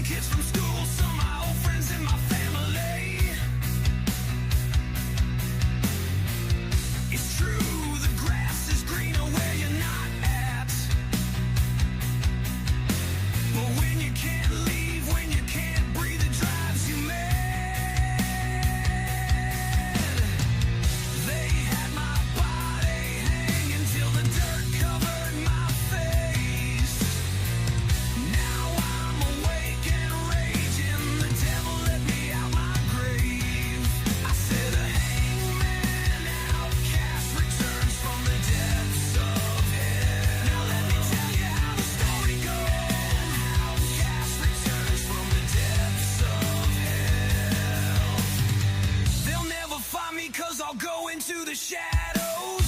kids from school, some my old friends in my family. It's true, the grass is greener where you're not at. But when you can't leave, when you can't breathe, it drives you mad. They had my body hanging till the dirt covered my face. Now I'm awake and raging, the devil let me out my grave. I said a hangman outcast returns from the depths of hell. Now let me tell you how the story goes. Outcast returns from the depths of hell. They'll never find me 'cause I'll go into the shadows.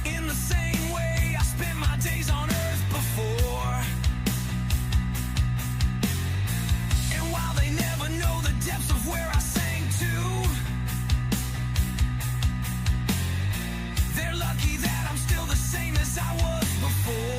In the same way I spent my days on earth before. And while they never know the depths of where I sang to, they're lucky that I'm still the same as I was before.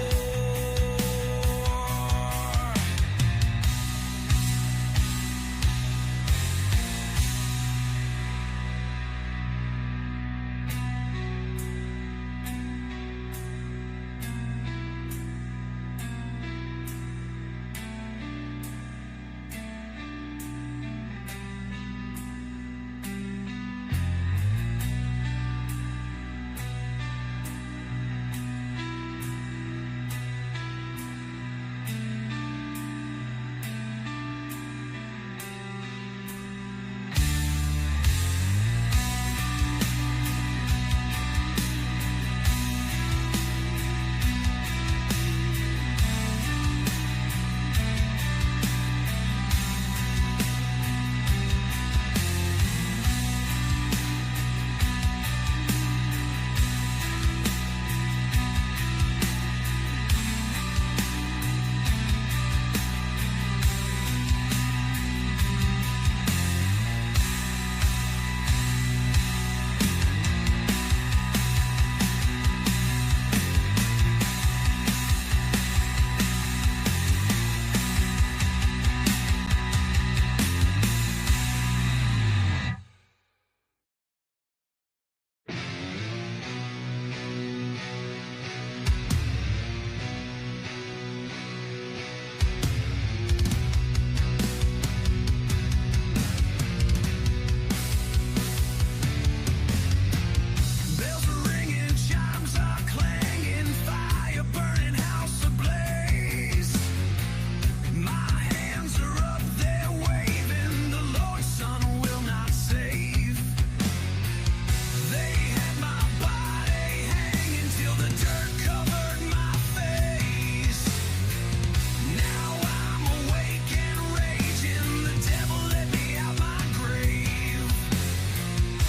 Bells are ringing, chimes are clanging, fire burning, house ablaze. My hands are up, they're waving, the Lord's Son will not save. They had my body hanging till the dirt covered my face. Now I'm awake and raging, the devil let me out my grave.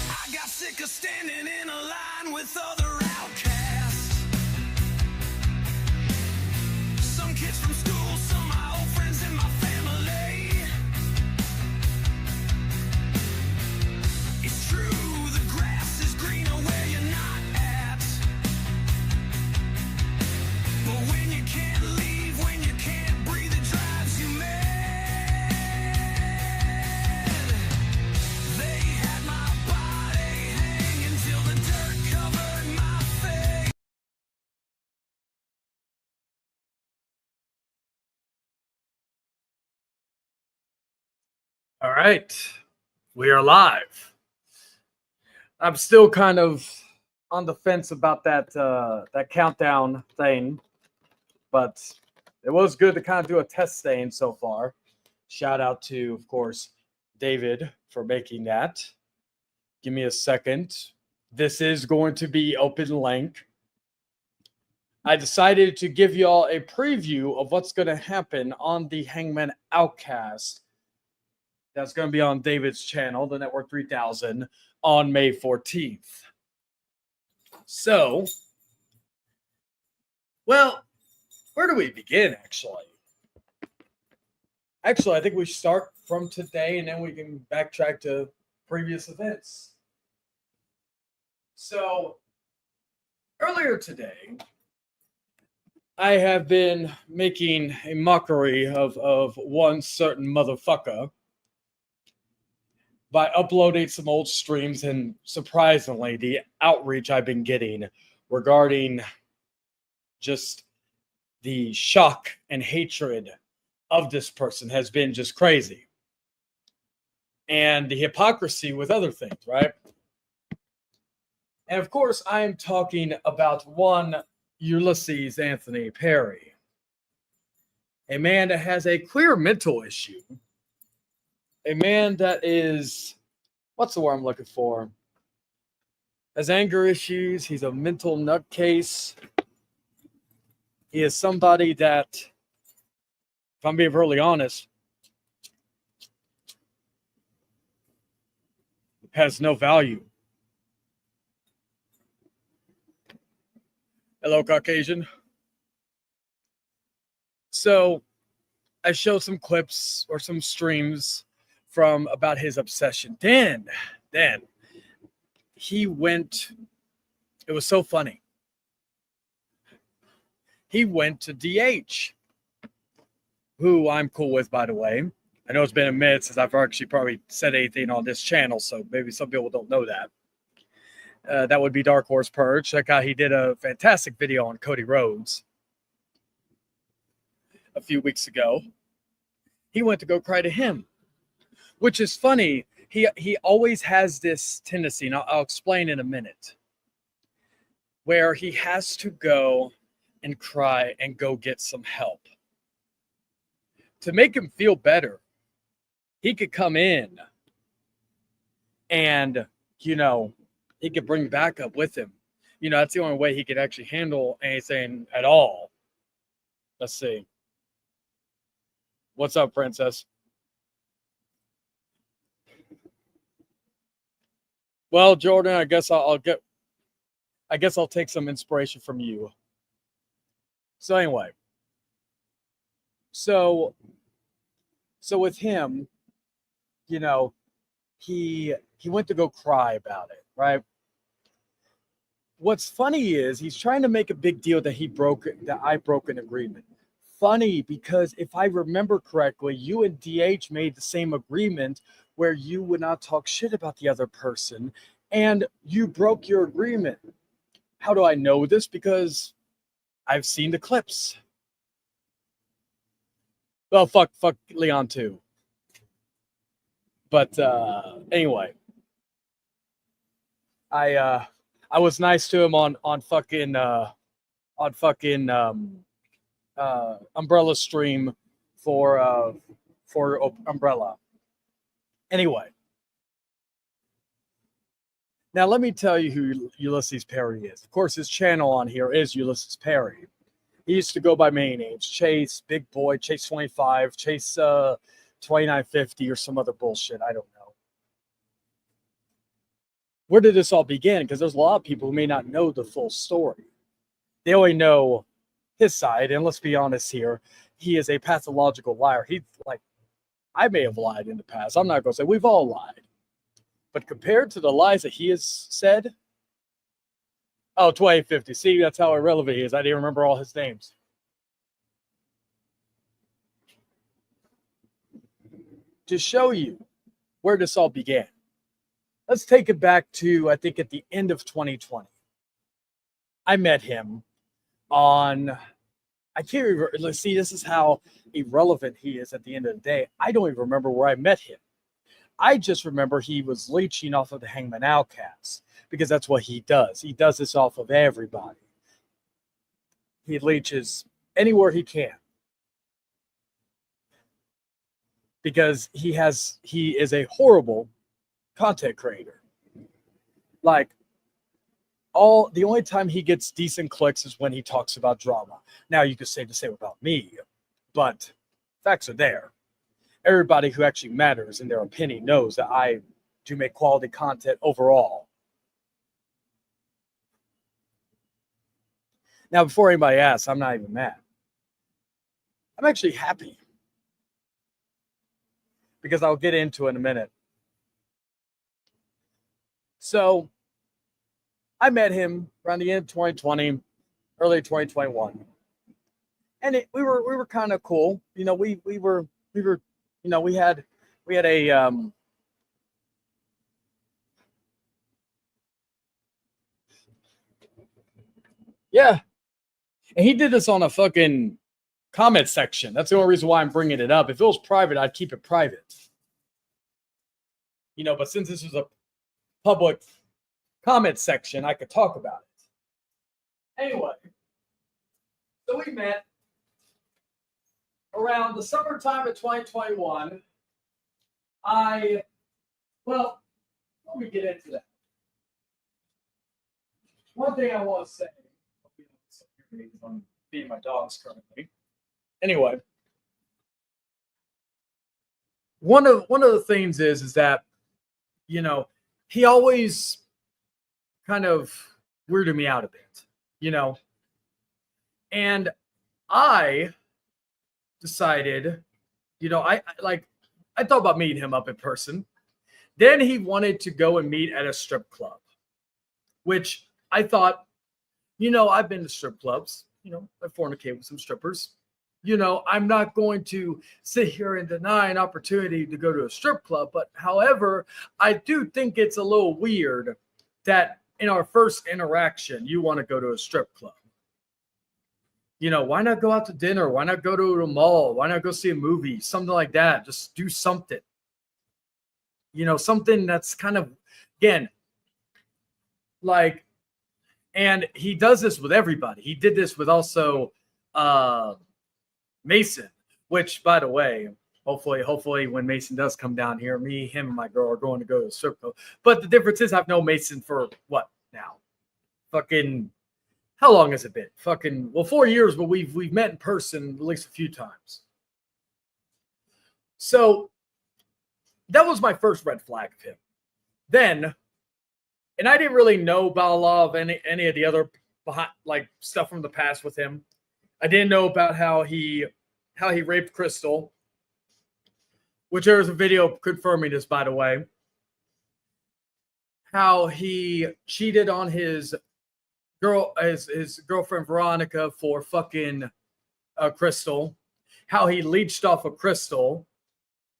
I got sick of standing in a line with other outcasts. Some kids from school, some my old friends in my family. It's true, the grass is greener where you're not at. But when you can't leave, when you can't breathe, it drives you mad. They had my body hanging till the dirt covered my face. All right, we are live. I'm still kind of on the fence about that countdown thing, but it was good to kind of do a test stain so far. Shout out to, of course, David for making that. Give me a second. This is going to be open link. I decided to give y'all a preview of what's going to happen on the Hangman Outcast. That's going to be on David's channel, the Network 3000, on May 14th. So, well, where do we begin, actually? Actually, I think we start from today, and then we can backtrack to previous events. So, earlier today, I have been making a mockery of one certain motherfucker by uploading some old streams, and surprisingly, the outreach I've been getting regarding just the shock and hatred of this person has been just crazy. And the hypocrisy with other things, right? And of course, I'm talking about one Ulysses Anthony Perry, a man that has a clear mental issue, a man that is, what's the word I'm looking for? Has anger issues. He's a mental nutcase. He is somebody that, if I'm being really honest, has no value. Hello, Caucasian. So I showed some clips or some streams from about his obsession. Then he went, it was so funny. He went to DH, who I'm cool with, by the way. I know it's been a minute since I've actually probably said anything on this channel, so maybe some people don't know that. That would be Dark Horse Purge. That guy, he did a fantastic video on Cody Rhodes a few weeks ago. He went to go cry to him, which is funny. He always has this tendency, and I'll explain in a minute, where he has to go and cry and go get some help. To make him feel better, he could come in and, he could bring backup with him. That's the only way he could actually handle anything at all. Let's see. What's up, Princess? Well, Jordan, I guess I'll take some inspiration from you. So anyway, so with him, he went to go cry about it, right? What's funny is he's trying to make a big deal that I broke an agreement. Funny, because if I remember correctly, you and DH made the same agreement where you would not talk shit about the other person, and you broke your agreement. How do I know this? Because I've seen the clips. Well, fuck Leon too. But anyway, I was nice to him on fucking Umbrella stream for Umbrella. Anyway, now let me tell you who Ulysses Perry is. Of course, his channel on here is Ulysses Perry. He used to go by many names: Chase, Big Boy, Chase 25, Chase 2950, or some other bullshit. I don't know. Where did this all begin? Because there's a lot of people who may not know the full story. They only know his side, and let's be honest here, he is a pathological liar. I may have lied in the past. I'm not going to say we've all lied. But compared to the lies that he has said, 2850. See, that's how irrelevant he is. I didn't remember all his names. To show you where this all began, let's take it back to, I think, at the end of 2020. I met him on, I can't remember. Let's see, this is how irrelevant he is at the end of the day. I don't even remember where I met him. I just remember he was leeching off of the Hangman Outcast, because that's what he does. He does this off of everybody. He leeches anywhere he can, because he is a horrible content creator. The only time he gets decent clicks is when he talks about drama. Now, you could say the same about me, but facts are there. Everybody who actually matters in their opinion knows that I do make quality content overall. Now, before anybody asks, I'm not even mad. I'm actually happy, because I'll get into it in a minute. So I met him around the end of 2020, early 2021. and we were kind of cool. You know, we were, you know, we had a yeah, and he did this on a fucking comment section. That's the only reason why I'm bringing it up. If it was private, I'd keep it private. You know, but since this was a public comment section, I could talk about it. Anyway, so we met around the summertime of 2021. Well, let me get into that. One thing I want to say, I'm feeding my dogs currently. Anyway, one of the things is that, you know, he always kind of weirded me out a bit, you know, and I decided, you know, I thought about meeting him up in person. Then he wanted to go and meet at a strip club, which I thought, you know, I've been to strip clubs, you know, I fornicate with some strippers. You know, I'm not going to sit here and deny an opportunity to go to a strip club. But however, I do think it's a little weird that in our first interaction, you want to go to a strip club. You know, why not go out to dinner? Why not go to a mall? Why not go see a movie? Something like that. Just do something. You know, something that's kind of, again, like, and he does this with everybody. He did this with also Mason, which, by the way, hopefully when Mason does come down here, me, him, and my girl are going to go to the strip club. But the difference is I've known Mason for what now? Fucking, how long has it been? Fucking, well, 4 years, but we've met in person at least a few times. So that was my first red flag of him. Then, and I didn't really know about a lot of any of the other behind, like, stuff from the past with him. I didn't know about how he raped Crystal, which there was a video confirming this, by the way. How he cheated on his girlfriend Veronica for fucking Crystal. How he leached off of Crystal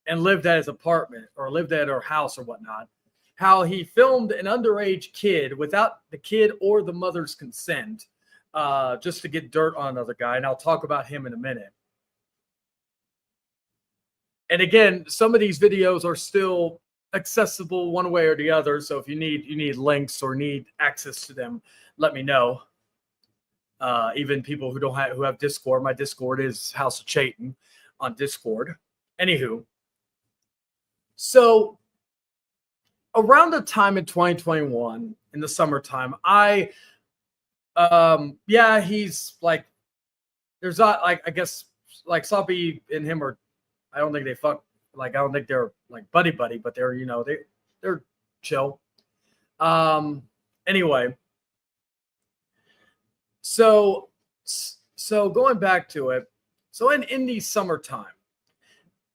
and lived at his apartment or lived at her house or whatnot. How he filmed an underage kid without the kid or the mother's consent. Just to get dirt on another guy, and I'll talk about him in a minute. And again, some of these videos are still accessible one way or the other. So if you need links or need access to them, let me know. Even people who have Discord, my Discord is House of Chayton on Discord. Anywho, so around the time in 2021, in the summertime, he's like, there's not, like, I guess, like, Sloppy and him are, I don't think they fuck, like, I don't think they're like buddy, but they're, you know, they're chill. Anyway, so going back to it, so in the summertime,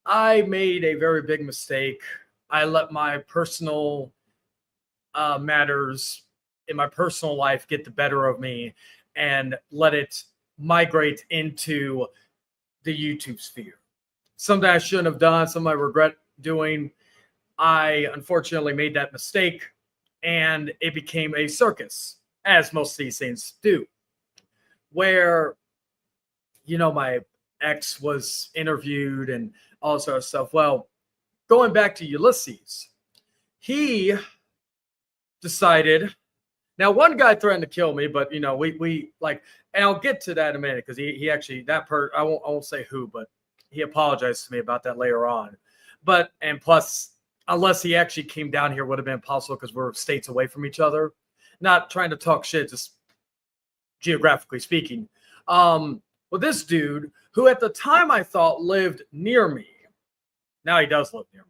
I made a very big mistake. I let my personal matters in my personal life get the better of me and let it migrate into the YouTube sphere. Something I shouldn't have done, something I regret doing. I unfortunately made that mistake and it became a circus, as most of these things do, where, you know, my ex was interviewed and all sort of stuff. Well, going back to Ulysses, he decided. Now, one guy threatened to kill me, but, you know, we like, and I'll get to that in a minute because he actually, I won't say who, but he apologized to me about that later on. But, and plus, unless he actually came down here, would have been impossible because we're states away from each other. Not trying to talk shit, just geographically speaking. Well, this dude, who at the time I thought lived near me, now he does live near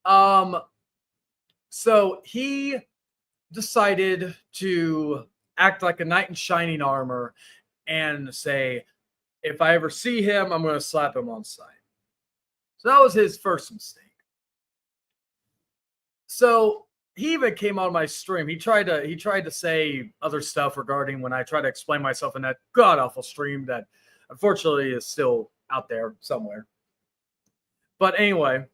me. So he decided to act like a knight in shining armor and say, if I ever see him, I'm going to slap him on sight. So that was his first mistake. So he even came on my stream. He tried to say other stuff regarding when I tried to explain myself in that god awful stream that unfortunately is still out there somewhere. But anyway,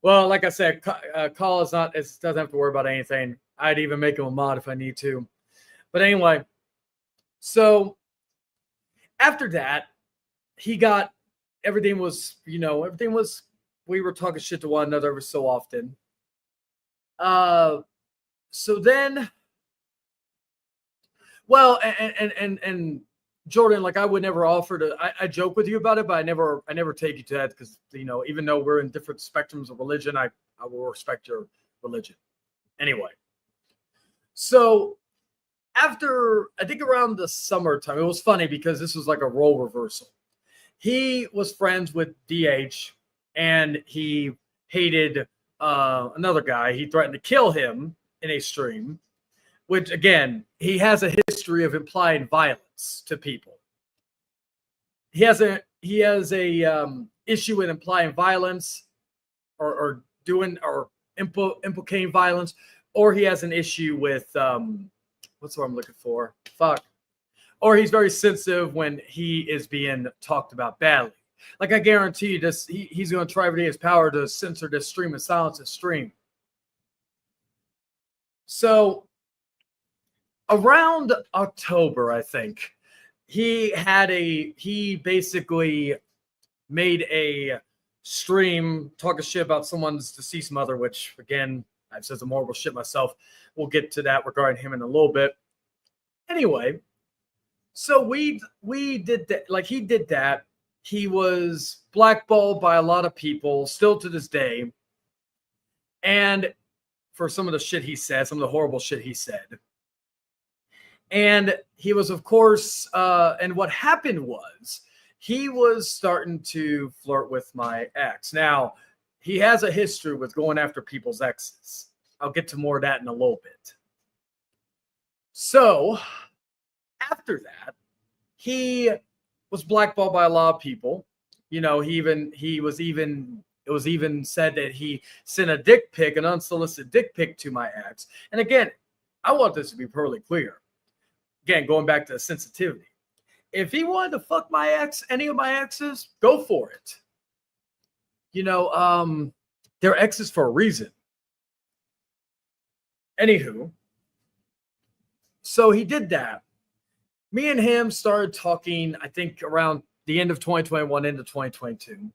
well, like I said, Call is not. It doesn't have to worry about anything. I'd even make him a mod if I need to. But anyway, so after that, he got everything was, we were talking shit to one another every so often. So then, well, and Jordan, like I would never offer to. I joke with you about it, but I never take you to that because even though we're in different spectrums of religion, I will respect your religion. Anyway, so after I think around the summertime, it was funny because this was like a role reversal. He was friends with DH, and he hated another guy. He threatened to kill him in a stream. Which, again, he has a history of implying violence to people. He has a issue with implying violence, or implicating violence, or he has an issue with what's what I'm looking for? Fuck. Or he's very sensitive when he is being talked about badly. Like I guarantee you, he's going to try everything in his power to censor this stream and silence this stream. So around October, I think, he basically made a stream talking shit about someone's deceased mother, which, again, I've said some horrible shit myself. We'll get to that regarding him in a little bit. Anyway, so we did that. Like, he did that. He was blackballed by a lot of people, still to this day. And for some of the shit he said, some of the horrible shit he said. And he was, of course, and what happened was he was starting to flirt with my ex. Now, he has a history with going after people's exes. I'll get to more of that in a little bit. So, after that, he was blackballed by a lot of people. It was even said that he sent a dick pic, an unsolicited dick pic to my ex. And again, I want this to be perfectly clear. Again, going back to the sensitivity. If he wanted to fuck my ex, any of my exes, go for it. They're exes for a reason. Anywho, so he did that. Me and him started talking, I think, around the end of 2021 into 2022.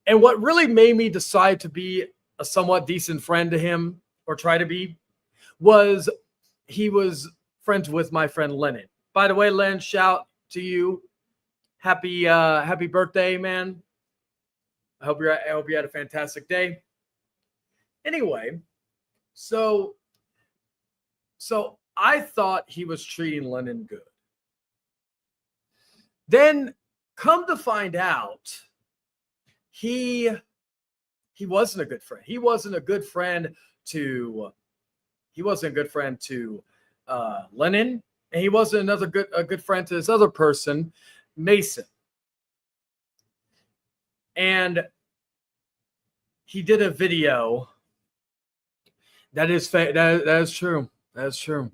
And what really made me decide to be a somewhat decent friend to him, or try to be, was he was friends with my friend Lennon. By the way, Len, shout to you. Happy birthday, man. I hope you had a fantastic day. Anyway, so I thought he was treating Lennon good. Then come to find out, he wasn't a good friend. He wasn't a good friend to Lennon, and he wasn't a good friend to this other person, Mason. And he did a video. That is true. That is true.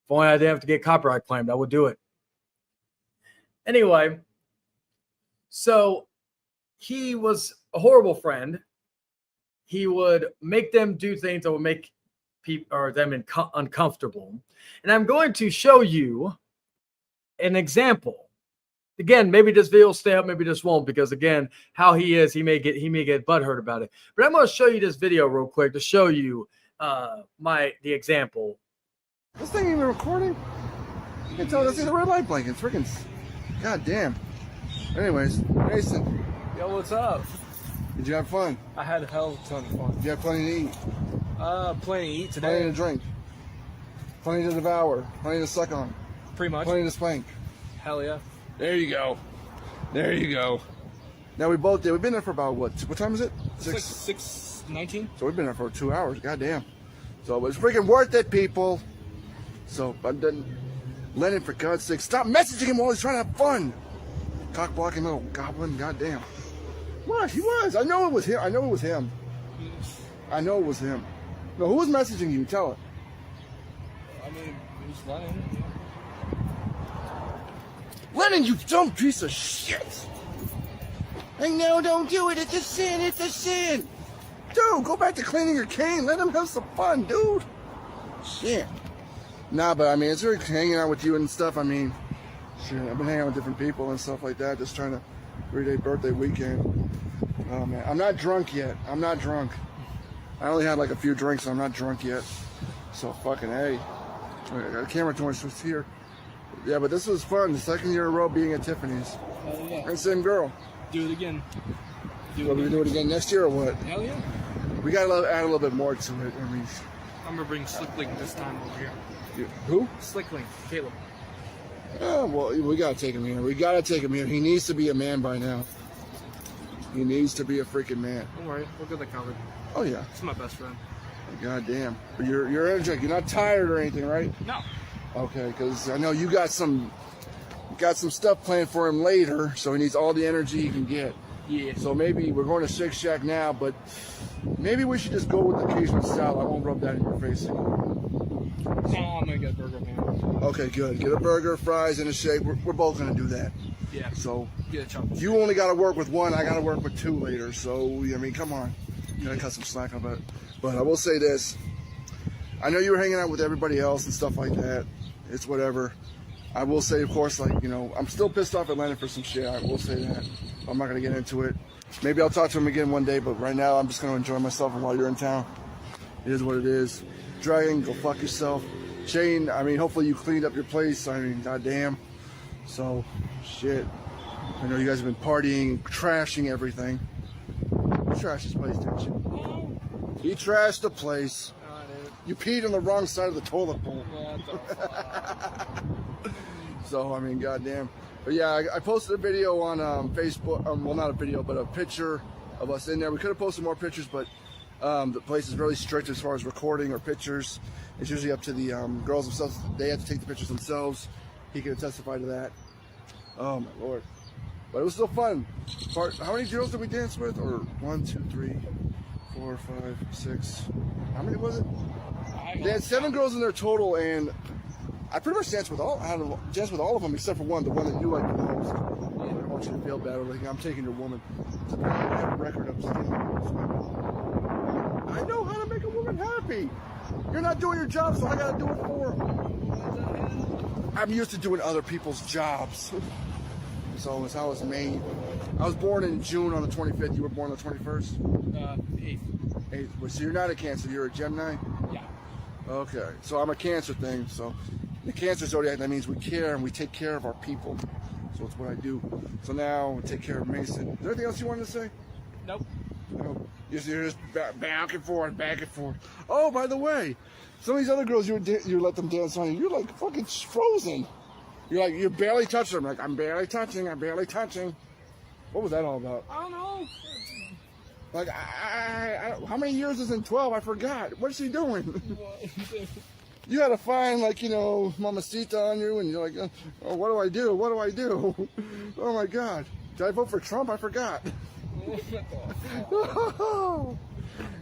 If only I didn't have to get copyright claimed, I would do it. Anyway, so he was a horrible friend. He would make them do things that would make them uncomfortable. And I'm going to show you an example. Again, maybe this video will stay up, maybe this won't, because again, how he is, he may get butthurt about it. But I'm going to show you this video real quick to show you the example. This thing even recording? You can tell this is a red light blinking. It's freaking goddamn. Anyways, Mason, Yo, what's up? did you have fun? I had a hell of a ton of fun. Did you have plenty to eat? Plenty to eat today. Plenty to drink? Plenty to devour? Plenty to suck on? Pretty much. Plenty to spank? Hell yeah. There you go. There you go. Now we both did. We've been there for about what time is it? It's like 6:19. So we've been there for 2 hours. Goddamn. So it was freaking worth it, people. So I'm done. Lennon, for God's sake, stop messaging him while he's trying to have fun. Cock blocking little goblin. Goddamn. What? He was. I know it was him. I know it was him. No, who was messaging you? Tell it. I mean, it was Lennon. Lennon, you dumb piece of shit! I know, don't do it. It's a sin. It's a sin. Dude, go back to cleaning your cane. Let him have some fun, dude. Shit. Nah, but I mean, it's really hanging out with you and stuff. I mean, shit, I've been hanging out with different people and stuff like that, just trying to 3-day birthday weekend. Oh man, I'm not drunk yet. I'm not drunk. I only had like a few drinks, so I'm not drunk yet. So fucking hey. I got a camera torch just here. Yeah, but this was fun. The second year in a row being at Tiffany's. Hell yeah. And same girl. Do it again. Are we gonna do it again next year or what? Hell yeah. We gotta add a little bit more to it. I mean, I'm gonna bring Slick Link this time over here. who? Slick Link, Caleb. Oh, well, we gotta take him here. We gotta take him here. He needs to be a man by now. He needs to be a freaking man. Don't worry, we'll get that covered. Oh yeah. He's my best friend. God damn. But you're energetic. You're not tired or anything, right? No. Okay, because I know you got some stuff planned for him later, so he needs all the energy he can get. Yeah. So maybe we're going to Shake Shack now, but maybe we should just go with the occasional salad. I won't rub that in your face. Oh, I'm gonna get a burger, man. Okay, good. Get a burger, fries, and a shake. We're both gonna do that. Yeah. So Get a chocolate. you only got to work with one. I got to work with two later. So I mean, come on. You gotta cut some slack on it. But I will say this. I know you were hanging out with everybody else and stuff like that. It's whatever. I will say, of course, like, you know, I'm still pissed off at Lennon for some shit. I will say that. I'm not going to get into it. Maybe I'll talk to him again one day, but right now I'm just going to enjoy myself while you're in town. It is what it is. Dragon, go fuck yourself. Chayton, I mean, hopefully you cleaned up your place. I mean, goddamn. So, shit. I know you guys have been partying, trashing everything. You trashed this place, didn't you? You trashed the place. You peed on the wrong side of the toilet bowl. So, I mean, goddamn. But yeah, I posted a video on Facebook. Well, not a video, but a picture of us in there. We could have posted more pictures, but the place is really strict as far as recording or pictures. It's usually up to the girls themselves. They have to take the pictures themselves. He can testify to that. Oh, my Lord. But it was still fun. How many girls did we dance with? Or 1, 2, 3, 4, 5, 6. How many was it? They had 7 girls in their total, and I pretty much danced with all. I danced with all of them except for one, the one that you like the most. I don't want you to feel bad. Like, I'm taking your woman. So I have a record of stealing girls. I know how to make a woman happy. You're not doing your job, so I gotta do it for them. I'm used to doing other people's jobs. So it's how it's made. I was born in June on the 25th. You were born on the 21st? 8th. 8th. Well, so you're not a Cancer. You're a Gemini? Yeah. Okay. So I'm a Cancer thing. So the Cancer zodiac, that means we care and we take care of our people. So it's what I do. So now we take care of Mason. Is there anything else you wanted to say? Nope. No. You're just back and forth, back and forth. Oh, by the way, some of these other girls you let them dance on you, you're like fucking frozen. You're barely touching them. Like, I'm barely touching. What was that all about? I don't know. Like, how many years is in 12? I forgot. What's she doing? You had to find, like, you know, Mamacita on you, and you're like, oh, what do I do? What do I do? Oh, my God. Did I vote for Trump? I forgot.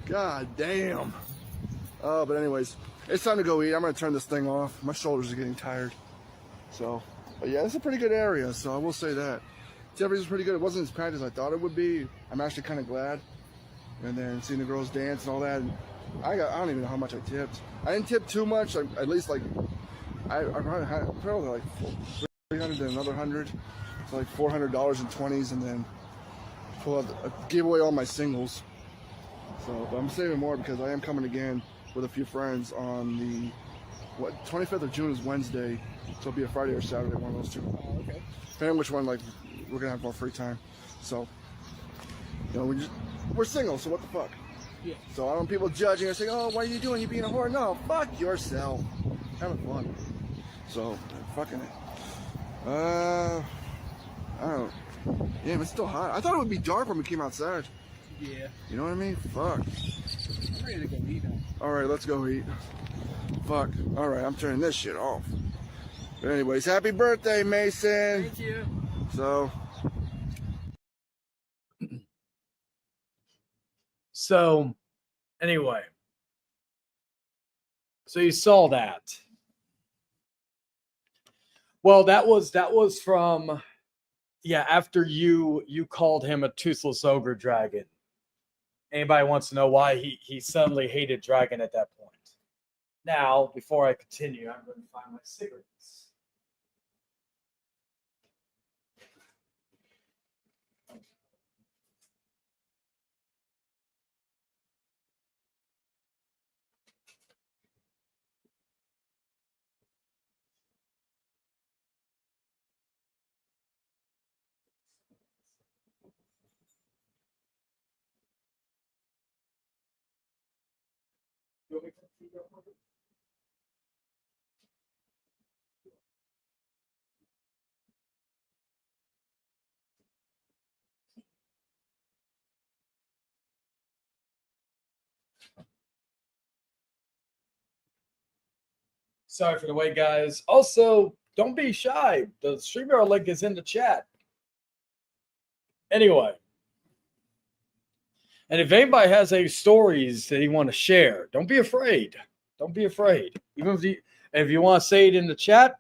God damn. Oh, but anyways, it's time to go eat. I'm going to turn this thing off. My shoulders are getting tired. So, but yeah, it's a pretty good area, so I will say that. Tiffany's was pretty good. It wasn't as packed as I thought it would be. I'm actually kind of glad. And then seeing the girls dance and all that. And I don't even know how much I tipped. I didn't tip too much. At least like I probably like 300 and another 100. So like $400 in 20s, and then gave away all my singles. So, but I'm saving more because I am coming again with a few friends on the 25th of June is Wednesday. So it'll be a Friday or Saturday, one of those two. Oh, okay. Depending on which one, like, we're gonna have more free time. So, you know, we're single, so what the fuck? Yeah. So I don't want people judging or saying, oh, what are you doing? You being a whore? No, fuck yourself. Having fun. So, fucking it. I don't know. Yeah, it's still hot. I thought it would be dark when we came outside. Yeah. You know what I mean? Fuck. I'm ready to go eat now. Alright, let's go eat. Fuck. Alright, I'm turning this shit off. But anyways, happy birthday, Mason. Thank you. So, So Anyway, so you saw that. Well, that was from after you called him a toothless ogre dragon. Anybody wants to know why he suddenly hated dragon at that point? Now, before I continue, I'm going to find my cigarettes. You want me to continue? Sorry for the wait, guys. Also, don't be shy. The StreamYard link is in the chat. Anyway, and if anybody has any stories that you want to share, don't be afraid. Don't be afraid. Even if you want to say it in the chat,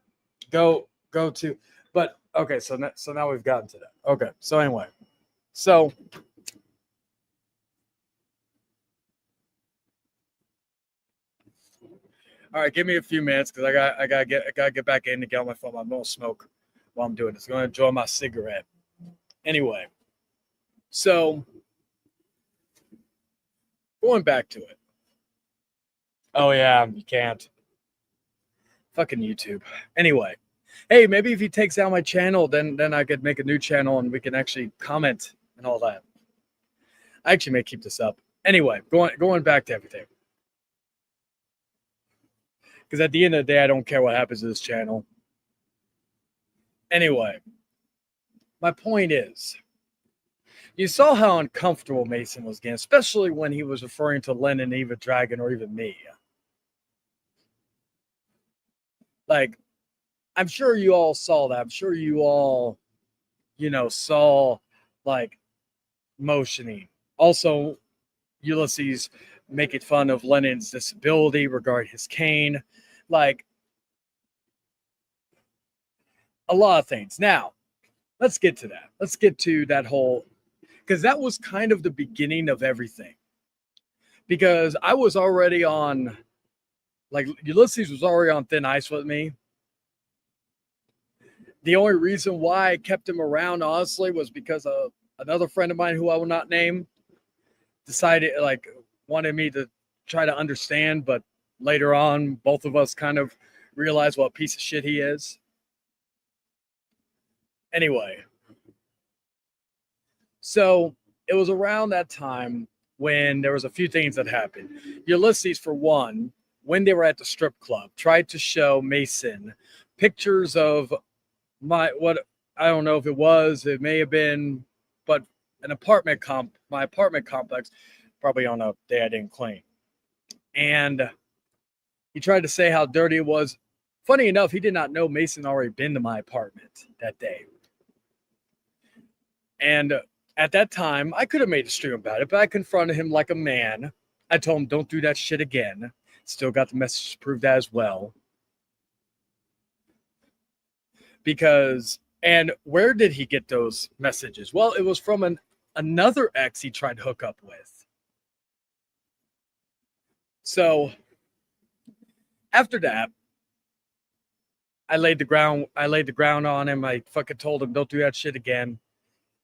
go to. But okay, so now we've gotten to that. Okay, so anyway, so. All right, give me a few minutes because I gotta get back in to get on my phone. I'm gonna smoke while I'm doing this. I'm gonna enjoy my cigarette. Anyway, so going back to it. Oh yeah, you can't. Fucking YouTube. Anyway, hey, maybe if he takes down my channel, then I could make a new channel and we can actually comment and all that. I actually may keep this up. Anyway, going back to everything. Because at the end of the day, I don't care what happens to this channel. Anyway, my point is, you saw how uncomfortable Mason was getting, especially when he was referring to Lennon, Eva Dragon, or even me. Like, I'm sure you all saw that. I'm sure you all, saw, like, motioning. Also, Ulysses making fun of Lennon's disability regarding his cane. Like, a lot of things. Now, let's get to that. Let's get to that whole, because that was kind of the beginning of everything. Because I was already on, like, Ulysses was already on thin ice with me. The only reason why I kept him around, honestly, was because of another friend of mine who I will not name decided, like, wanted me to try to understand, but later on, both of us kind of realized what a piece of shit he is. Anyway, so it was around that time when there was a few things that happened. Ulysses, for one, when they were at the strip club, tried to show Mason pictures of my don't know if it may have been, but my apartment complex, probably on a day I didn't clean. And he tried to say how dirty it was. Funny enough, he did not know Mason already been to my apartment that day. And at that time, I could have made a stream about it, but I confronted him like a man. I told him, don't do that shit again. Still got the message to prove that as well. Because, and where did he get those messages? Well, it was from another ex he tried to hook up with. So, after that, I laid the ground on him. I fucking told him, don't do that shit again.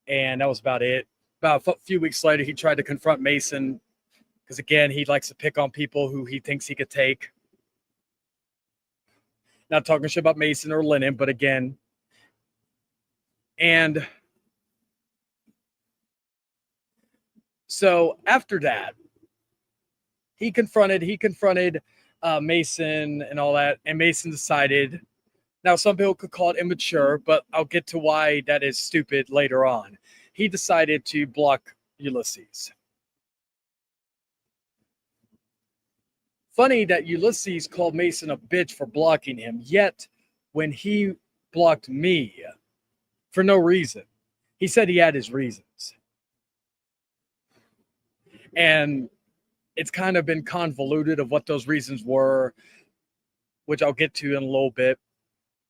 And that was about it. About a few weeks later, he tried to confront Mason. Because again, he likes to pick on people who he thinks he could take. Not talking shit about Mason or Lennon, but again. And so after that, he confronted Mason and all that. And Mason decided, now some people could call it immature, but I'll get to why that is stupid later on. He decided to block Ulysses. Funny that Ulysses called Mason a bitch for blocking him, yet when he blocked me for no reason, he said he had his reasons. And it's kind of been convoluted of what those reasons were, which I'll get to in a little bit.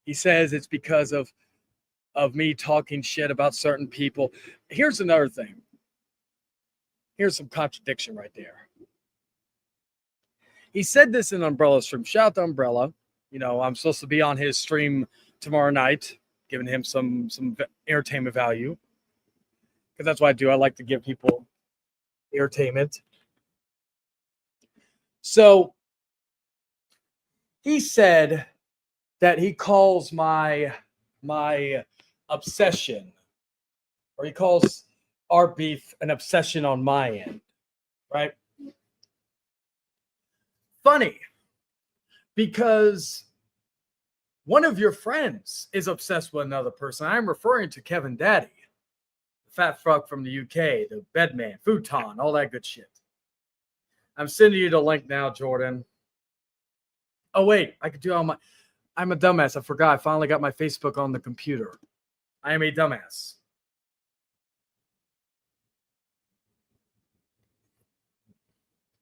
He says it's because of me talking shit about certain people. Here's another thing. Here's some contradiction right there. He said this in Umbrella's stream. Shout out to Umbrella. You know, I'm supposed to be on his stream tomorrow night, giving him some entertainment value. Because that's what I do. I like to give people entertainment. So he said that he calls my obsession, or he calls our beef an obsession on my end, right? Funny, because one of your friends is obsessed with another person. I'm referring to Kevin Daddy, the fat fuck from the UK, the bedman, futon, all that good shit. I'm sending you the link now, Jordan. Oh, wait, I could do all my... I'm a dumbass. I forgot. I finally got my Facebook on the computer. I am a dumbass.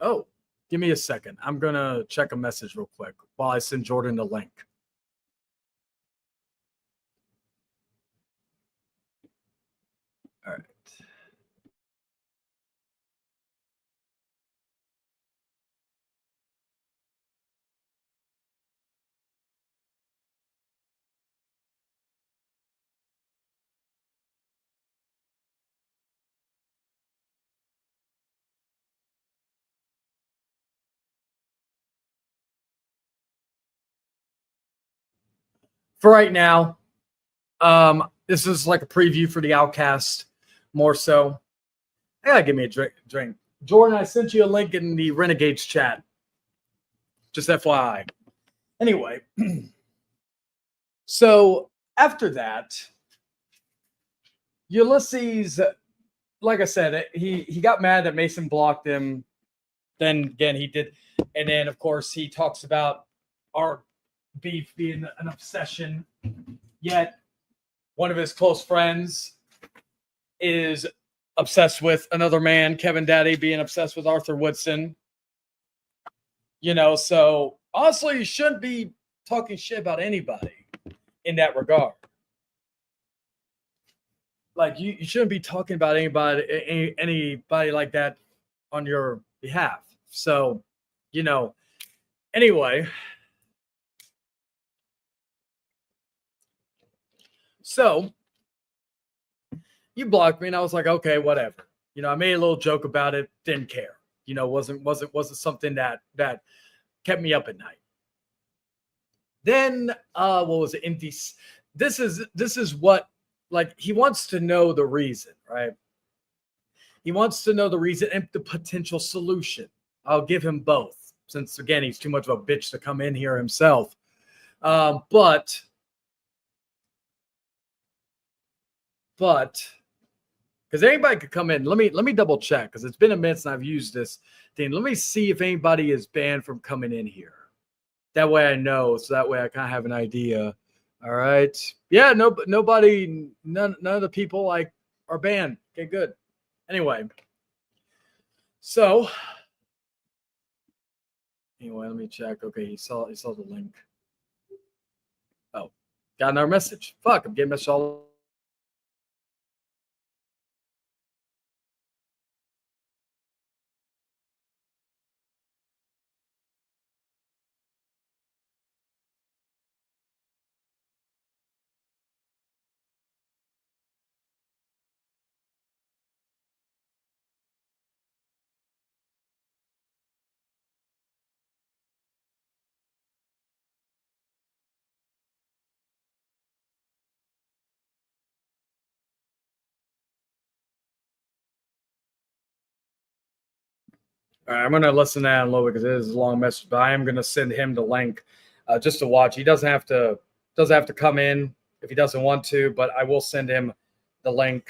Oh, give me a second. I'm going to check a message real quick while I send Jordan the link. All right. For right now, this is like a preview for the Outcast, more so. I gotta give me a drink. Jordan, I sent you a link in the Renegades chat. Just FYI. Anyway, so after that, Ulysses, like I said, he got mad that Mason blocked him. Then again, he did. And then, of course, he talks about our beef being an obsession. Yet, one of his close friends is obsessed with another man, Kevin Daddy, being obsessed with Arthur Woodson. You know, so honestly, you shouldn't be talking shit about anybody in that regard. Like, you shouldn't be talking about anybody like that on your behalf. So, you know, anyway. So, you blocked me, and I was like, okay, whatever. You know, I made a little joke about it, didn't care. You know, wasn't something that kept me up at night. Then, what was it? This is what, like, he wants to know the reason, right? He wants to know the reason and the potential solution. I'll give him both, since again he's too much of a bitch to come in here himself. But because anybody could come in. Let me double check, because it's been a minute since I've used this thing. Let me see if anybody is banned from coming in here. That way I know, so that way I kind of have an idea. All right. Yeah, nobody, none of the people like are banned. Okay, good. Anyway. So anyway, let me check. Okay, he saw the link. Oh, got another message. Fuck, I'm getting messaged all. All right, I'm going to listen to that in a little bit because it is a long message, but I am going to send him the link just to watch. He doesn't have to come in if he doesn't want to, but I will send him the link.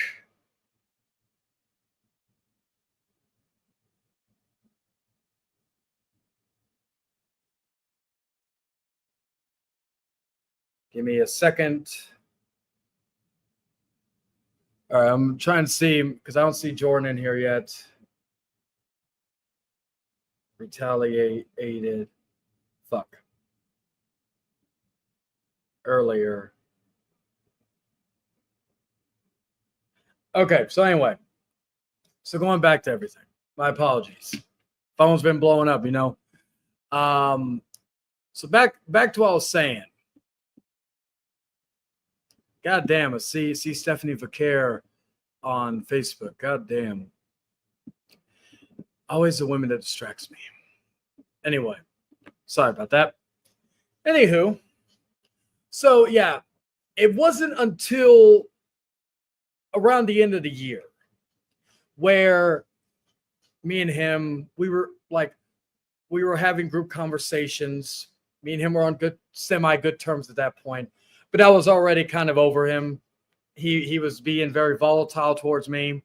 Give me a second. All right, I'm trying to see because I don't see Jordan in here yet. retaliated. Fuck. Earlier. Okay, so anyway. So going back to everything. My apologies. Phone's been blowing up, you know. So back to what I was saying. God damn, I see Stephanie Vaquer on Facebook. God damn. Always the women that distracts me. Anyway, sorry about that. Anywho, so yeah, it wasn't until around the end of the year where me and him, we were having group conversations. Me and him were on semi-good terms at that point, but I was already kind of over him. He was being very volatile towards me.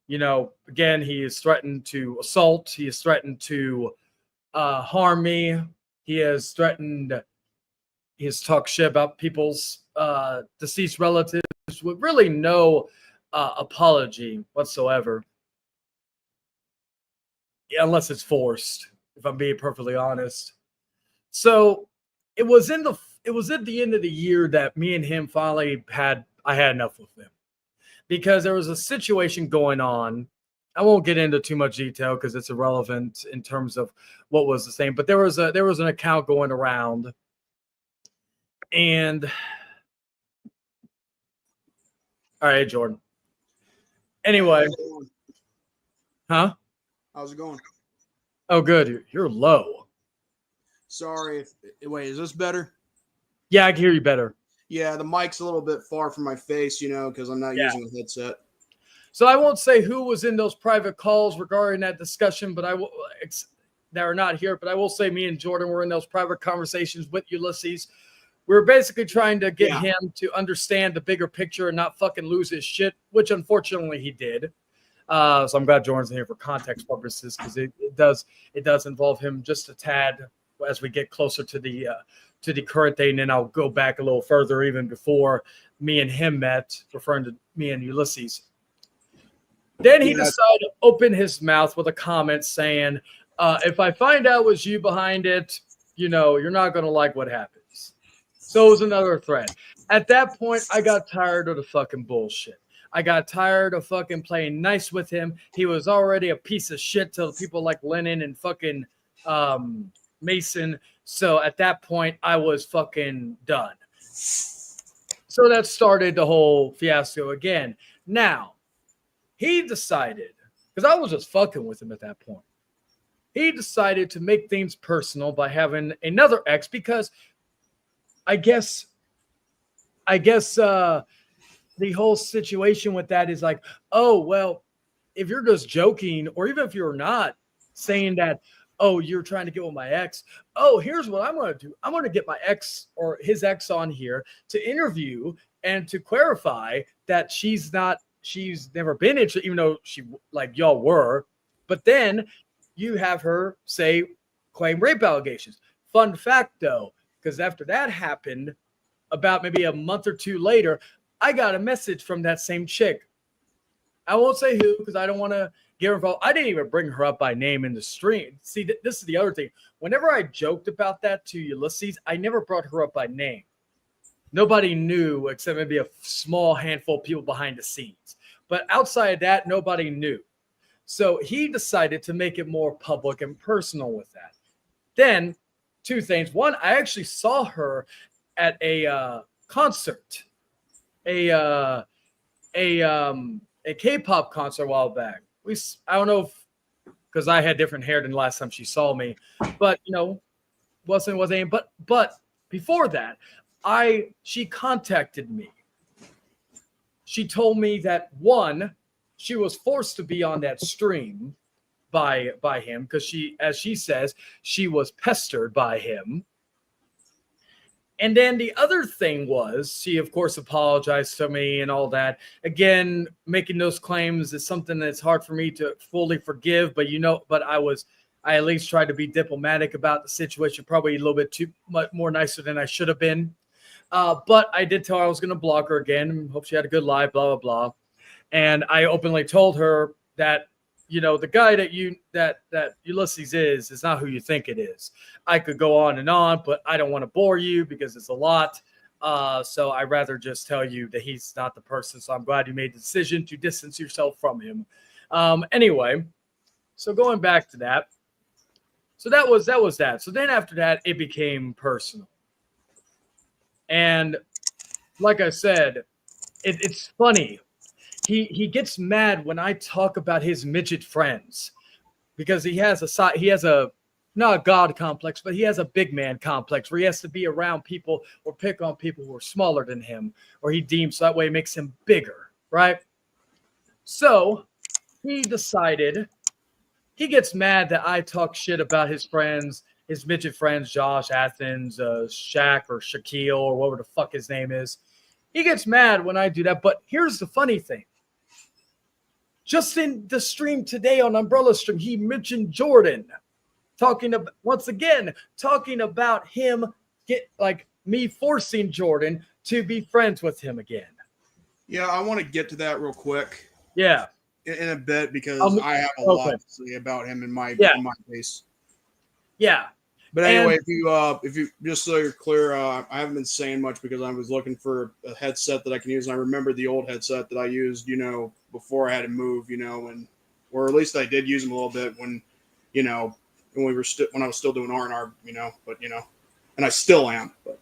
You know, again, he has threatened to assault. He has threatened to harm me. He has talked shit about people's deceased relatives with really no apology whatsoever. Unless it's forced, if I'm being perfectly honest. So it was at the end of the year that me and him finally had enough with him, because there was a situation going on. I won't get into too much detail because it's irrelevant in terms of what was the same, but there was an account going around, and all right, Jordan. Anyway, huh? How's it going? Oh, good. You're low. Sorry. Wait, is this better? Yeah, I can hear you better. Yeah, the mic's a little bit far from my face, you know, because I'm not using a headset. So I won't say who was in those private calls regarding that discussion, but I will that are not here. But I will say me and Jordan were in those private conversations with Ulysses. We were basically trying to get him to understand the bigger picture and not fucking lose his shit, which unfortunately he did. So I'm glad Jordan's in here for context purposes, because it does involve him just a tad as we get closer to the current day, and then I'll go back a little further even before me and him met, referring to me and Ulysses. Then he decided to open his mouth with a comment saying, if I find out it was you behind it, you know, you're not going to like what happens. So it was another threat. At that point, I got tired of the fucking bullshit. I got tired of fucking playing nice with him. He was already a piece of shit to people like Lennon and fucking Mason. So at that point, I was fucking done. So that started the whole fiasco again. Now, he decided, because I was just fucking with him at that point, he decided to make things personal by having another ex, because I guess the whole situation with that is like, oh, well, if you're just joking, or even if you're not saying that, oh, you're trying to get with my ex, oh, here's what I'm going to do. I'm going to get my ex or his ex on here to interview and to clarify that she's never been interested, even though she, like y'all were. But then you have her claim rape allegations. Fun fact, though, because after that happened, about maybe a month or two later, I got a message from that same chick. I won't say who, because I don't want to get her involved. I didn't even bring her up by name in the stream. See, this is the other thing. Whenever I joked about that to Ulysses, I never brought her up by name. Nobody knew except maybe a small handful of people behind the scenes. But outside of that, nobody knew. So he decided to make it more public and personal with that. Then, two things. One, I actually saw her at a concert, a K-pop concert a while back. I don't know because I had different hair than the last time she saw me, but you know, wasn't any. But before that, she contacted me. She told me that one, she was forced to be on that stream by him because she, as she says, she was pestered by him. And then the other thing was, she of course apologized to me and all that. Again, making those claims is something that's hard for me to fully forgive, but I at least tried to be diplomatic about the situation, probably a little bit too much more nicer than I should have been. But I did tell her I was going to block her again. Hope she had a good life, blah, blah, blah. And I openly told her that the guy that Ulysses is not who you think it is. I could go on and on, but I don't want to bore you because it's a lot. So I'd rather just tell you that he's not the person. So I'm glad you made the decision to distance yourself from him. Anyway, so going back to that. So that was that. So then after that, it became personal. And like I said, it's funny. He gets mad when I talk about his midget friends because he has a not a god complex, but he has a big man complex where he has to be around people or pick on people who are smaller than him, or he deems that way makes him bigger, right? So he decided he gets mad that I talk shit about his friends, his midget friends, Josh, Athens, Shaq, or Shaquille, or whatever the fuck his name is. He gets mad when I do that. But here's the funny thing. Just in the stream today on Umbrella Stream, he mentioned Jordan, talking about him me forcing Jordan to be friends with him again. Yeah, I want to get to that real quick. Yeah. In a bit because I have a lot to say about him in my case. Yeah. But anyway, if you just so you're clear, I haven't been saying much because I was looking for a headset that I can use. And I remember the old headset that I used, before I had to move, or at least I did use them a little bit when I was still doing R&R, and I still am. But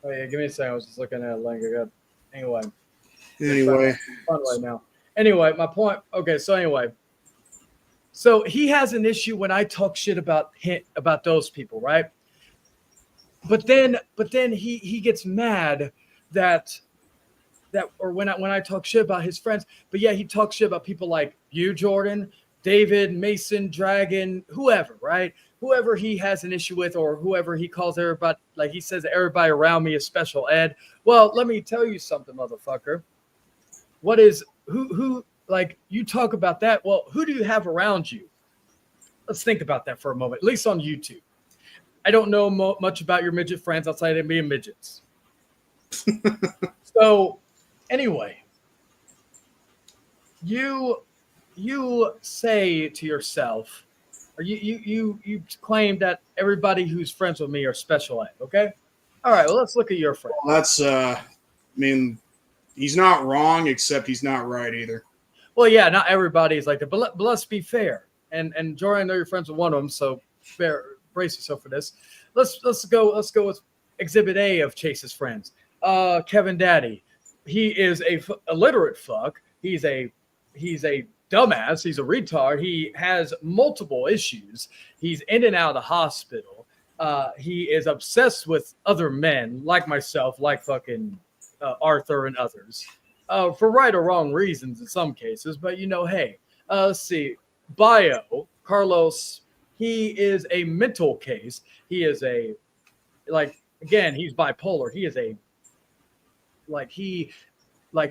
oh yeah, give me a second. I was just looking at a link. Anyway, fun right now. Anyway, my point. Okay, so anyway. So he has an issue when I talk shit about those people, right? But then he gets mad that or when I talk shit about his friends, but yeah, he talks shit about people like you, Jordan, David, Mason, Dragon, whoever, right? Whoever he has an issue with, or whoever he calls everybody, like he says everybody around me is special ed. Well, let me tell you something, motherfucker. Who like you talk about that? Well, who do you have around you? Let's think about that for a moment, at least on YouTube. I don't know much about your midget friends outside of being midgets. So anyway, you say to yourself, or you claim that everybody who's friends with me are special ed, okay? All right, well, let's look at your friend. Well, that's he's not wrong, except he's not right either. Well, yeah, not everybody is like that, but let's be fair. And Jordan, I know you're friends with one of them, so brace yourself for this. Let's go with Exhibit A of Chase's friends. Kevin Daddy. He is a illiterate fuck. He's a dumbass. He's a retard. He has multiple issues. He's in and out of the hospital. He is obsessed with other men, like myself, like fucking Arthur and others. For right or wrong reasons in some cases, but hey, let's see. Bio, Carlos, he is a mental case. He is he's bipolar. He is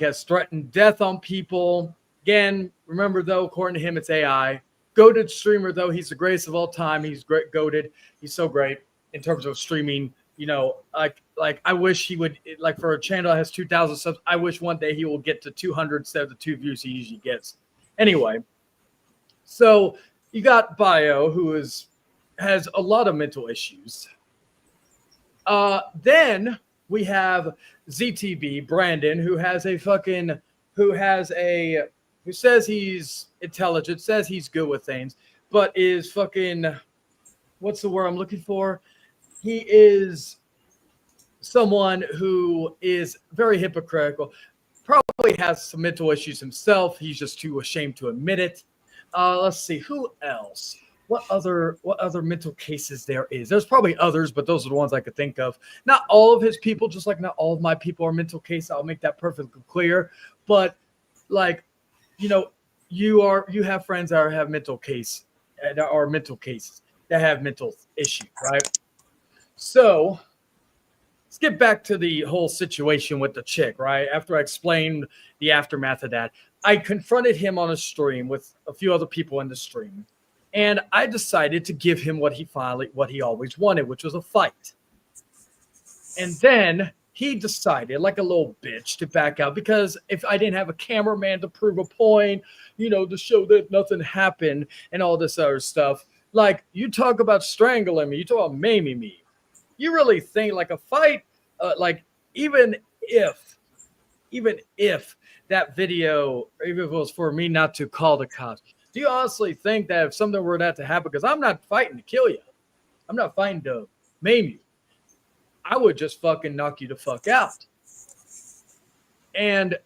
has threatened death on people. Again, remember though, according to him, it's AI. Goated streamer though, he's the greatest of all time. He's great, goated. He's so great in terms of streaming. I wish he would, for a channel that has 2,000 subs, I wish one day he will get to 200 instead of the 2 views he usually gets. Anyway, so you got Bio, who has a lot of mental issues. Then we have ZTB, Brandon, who says he's intelligent, says he's good with things, but is fucking, what's the word I'm looking for? He is someone who is very hypocritical, probably has some mental issues himself. He's just too ashamed to admit it. Let's see, who else? What other mental cases there is? There's probably others, but those are the ones I could think of. Not all of his people, just like not all of my people are mental cases. I'll make that perfectly clear. But you have friends that have mental cases that have mental issues, right? So let's get back to the whole situation with the chick, right? After I explained the aftermath of that, I confronted him on a stream with a few other people in the stream, and I decided to give him what he always wanted, which was a fight. And then he decided, like a little bitch, to back out because if I didn't have a cameraman to prove a point, to show that nothing happened and all this other stuff. Like, you talk about strangling me, you talk about maiming me. You really think like a fight, like even if that video, even if it was for me not to call the cops, do you honestly think that if something were that to happen, because I'm not fighting to kill you, I'm not fighting to maim you, I would just fucking knock you the fuck out. And,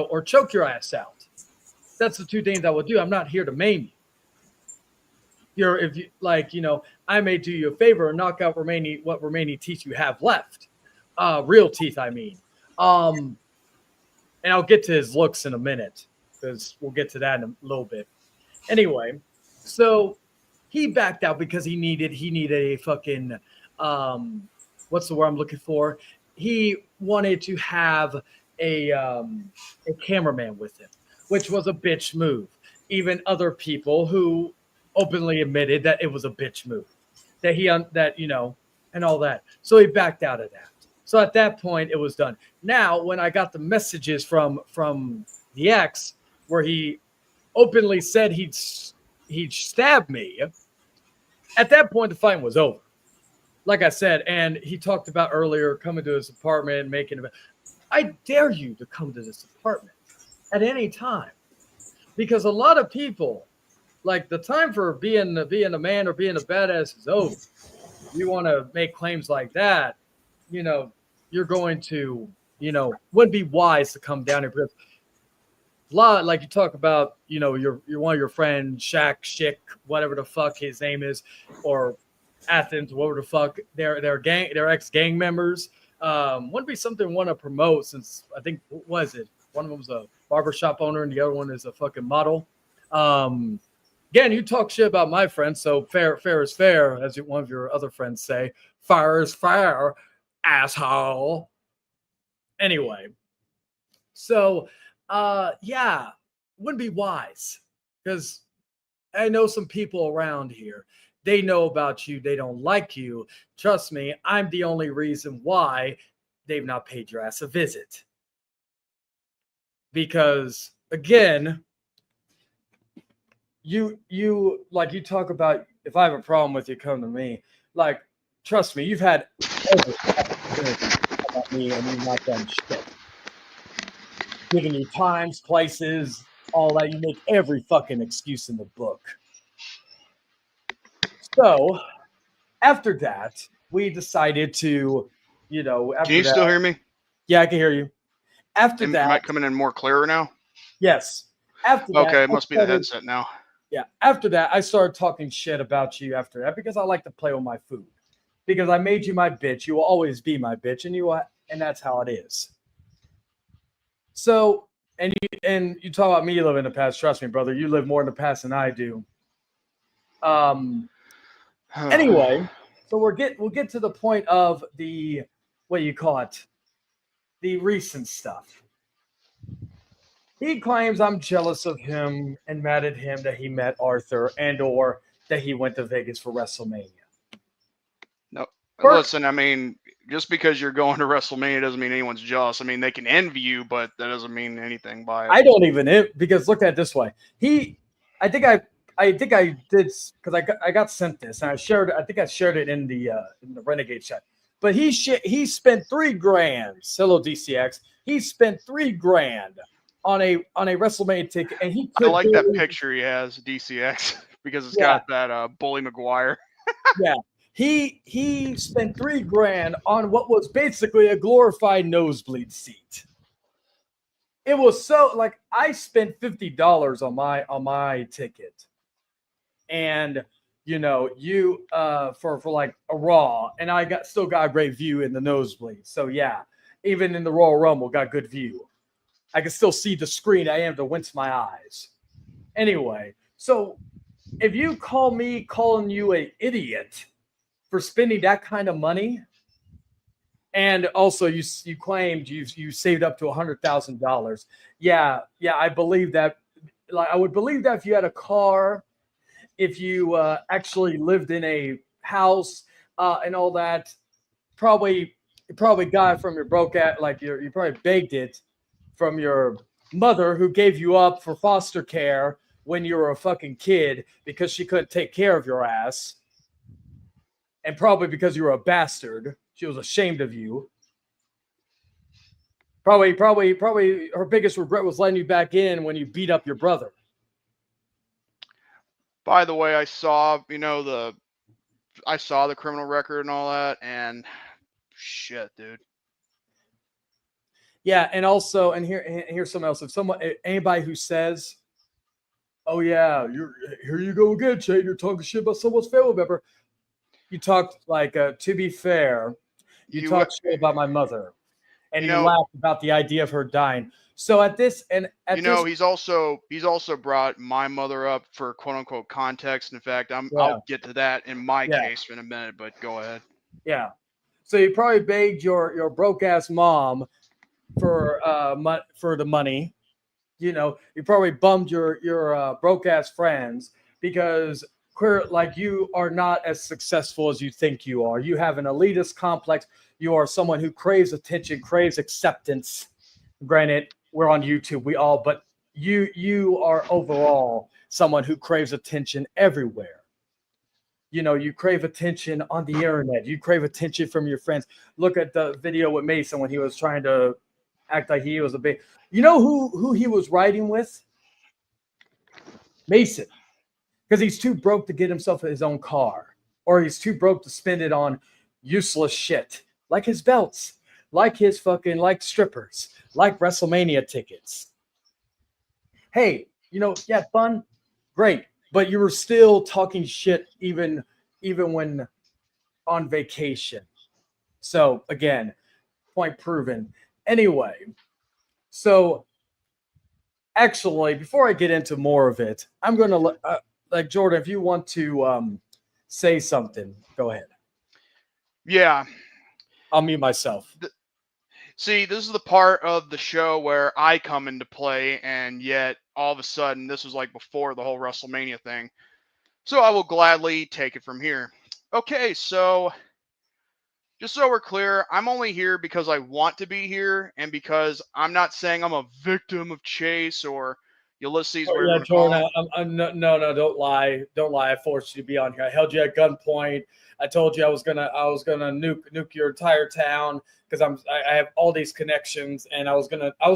or choke your ass out. That's the two things I would do. I'm not here to maim you. If you like, I may do you a favor and knock out what remaining teeth you have left. Real teeth, I mean. And I'll get to his looks in a minute because we'll get to that in a little bit. Anyway, so he backed out because he needed a fucking what's the word I'm looking for? He wanted to have a cameraman with him, which was a bitch move. Even other people who openly admitted that it was a bitch move, and all that. So he backed out of that. So at that point, it was done. Now, when I got the messages from the ex, where he openly said he'd stab me, at that point the fight was over. Like I said, and he talked about earlier coming to his apartment and making it. I dare you to come to this apartment at any time, because a lot of people, like, the time for being a man or being a badass is over. You want to make claims like that, you're going to, wouldn't be wise to come down here because a lot, like you talk about, you're one of your friends, Shaq, Schick, whatever the fuck his name is, or Athens, whatever the fuck, their ex-gang members. Wouldn't be something want to promote since I think, what was it? One of them was a barbershop owner and the other one is a fucking model. Again, you talk shit about my friends, so fair is fair, as one of your other friends say. Fire is fire, asshole. Anyway, so yeah, wouldn't be wise because I know some people around here. They know about you. They don't like you. Trust me, I'm the only reason why they've not paid your ass a visit. Because again, you like you talk about, if I have a problem with you, come to me. Like, trust me, you've had every opportunity about me and you've not done shit. Giving you times, places, all that. You make every fucking excuse in the book. So after that, we decided to, after Can you that, still hear me? Yeah, I can hear you. After that, Am I coming in more clearer now? yes. After that, Okay, it must be the headset now. Yeah. After that, I started talking shit about you after that because I like to play with my food. Because I made you my bitch. You will always be my bitch, and that's how it is. So, and you talk about me living in the past. Trust me, brother, you live more in the past than I do. Anyway, so we'll get to the point of the, what do you call it? The recent stuff. He claims I'm jealous of him and mad at him that he met Arthur and or that he went to Vegas for WrestleMania. No, listen, I mean, just because you're going to WrestleMania doesn't mean anyone's jealous. I mean, they can envy you, but that doesn't mean anything by it. I don't even, because look at it this way. I think I did, because I got sent this and I think I shared it in the Renegade chat. But he spent $3,000. Hello, DCX. He spent $3,000 on a WrestleMania ticket, and he I like that picture he has, DCX, because it's got that Bully McGuire. Yeah. He spent $3,000 on what was basically a glorified nosebleed seat. It was so, like, I spent $50 on my ticket, and for like a Raw, and I still got a great view in the nosebleed. So yeah, even in the Royal Rumble, got good view. I can still see the screen. I am to wince my eyes. Anyway, so if you call me calling you an idiot for spending that kind of money, and also you claimed you saved up to $100,000. Yeah, I believe that. Like, I would believe that if you had a car, if you actually lived in a house and all that, probably you probably got it from your broke at like you probably begged it from your mother who gave you up for foster care when you were a fucking kid because she couldn't take care of your ass. And probably because you were a bastard. She was ashamed of you. Probably her biggest regret was letting you back in when you beat up your brother. By the way, I saw the criminal record and all that, and shit, dude. Yeah, and also, and here's something else. If anybody who says, "Oh yeah, here you go again, Chayton, you're talking shit about someone's family member," you talked like, to be fair, you talked shit about my mother, and you laughed about the idea of her dying. So he's also brought my mother up for quote unquote context. In fact, I'll get to that in my case in a minute, but go ahead. Yeah. So you probably begged your broke ass mom for the money. You probably bummed your broke ass friends because you are not as successful as you think you are. You have an elitist complex. You are someone who craves attention, craves acceptance. Granted, we're on YouTube, but you are overall someone who craves attention everywhere. You crave attention on the internet. You crave attention from your friends. Look at the video with Mason when he was trying to act like he was a big. You know who he was riding with? Mason, because he's too broke to get himself his own car, or he's too broke to spend it on useless shit like his belts, like his fucking strippers, like WrestleMania tickets. Hey, fun, great, but you were still talking shit even when on vacation. So again, point proven. Anyway, so actually, before I get into more of it, I'm going to Jordan, if you want to say something, go ahead. Yeah. I'll mute myself. See, this is the part of the show where I come into play, and yet all of a sudden, this was like before the whole WrestleMania thing. So I will gladly take it from here. Okay, so just so we're clear, I'm only here because I want to be here, and because I'm not saying I'm a victim of Chase or Ulysses. Oh, yeah, Jordan, no, don't lie. Don't lie. I forced you to be on here. I held you at gunpoint. I told you I was gonna nuke your entire town because I have all these connections, and I was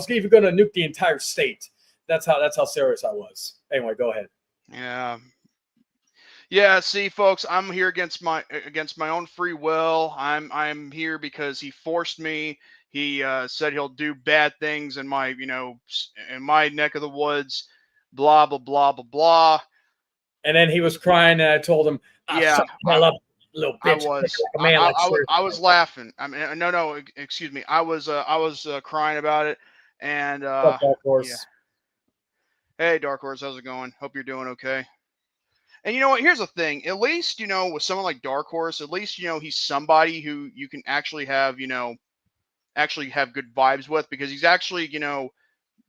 even gonna nuke the entire state. That's how serious I was. Anyway, go ahead. Yeah. See, folks, I'm here against my own free will. I'm here because he forced me. He said he'll do bad things in my neck of the woods. Blah blah blah blah blah. And then he was crying, and I told him, "Yeah, little bitch." I was laughing. I mean, no, excuse me. I was crying about it, and Dark Horse. Yeah. Hey, Dark Horse, how's it going? Hope you're doing okay. And you know what? Here's the thing. At least, with someone like Dark Horse, at least, he's somebody who you can actually have, actually have good vibes with, because he's actually,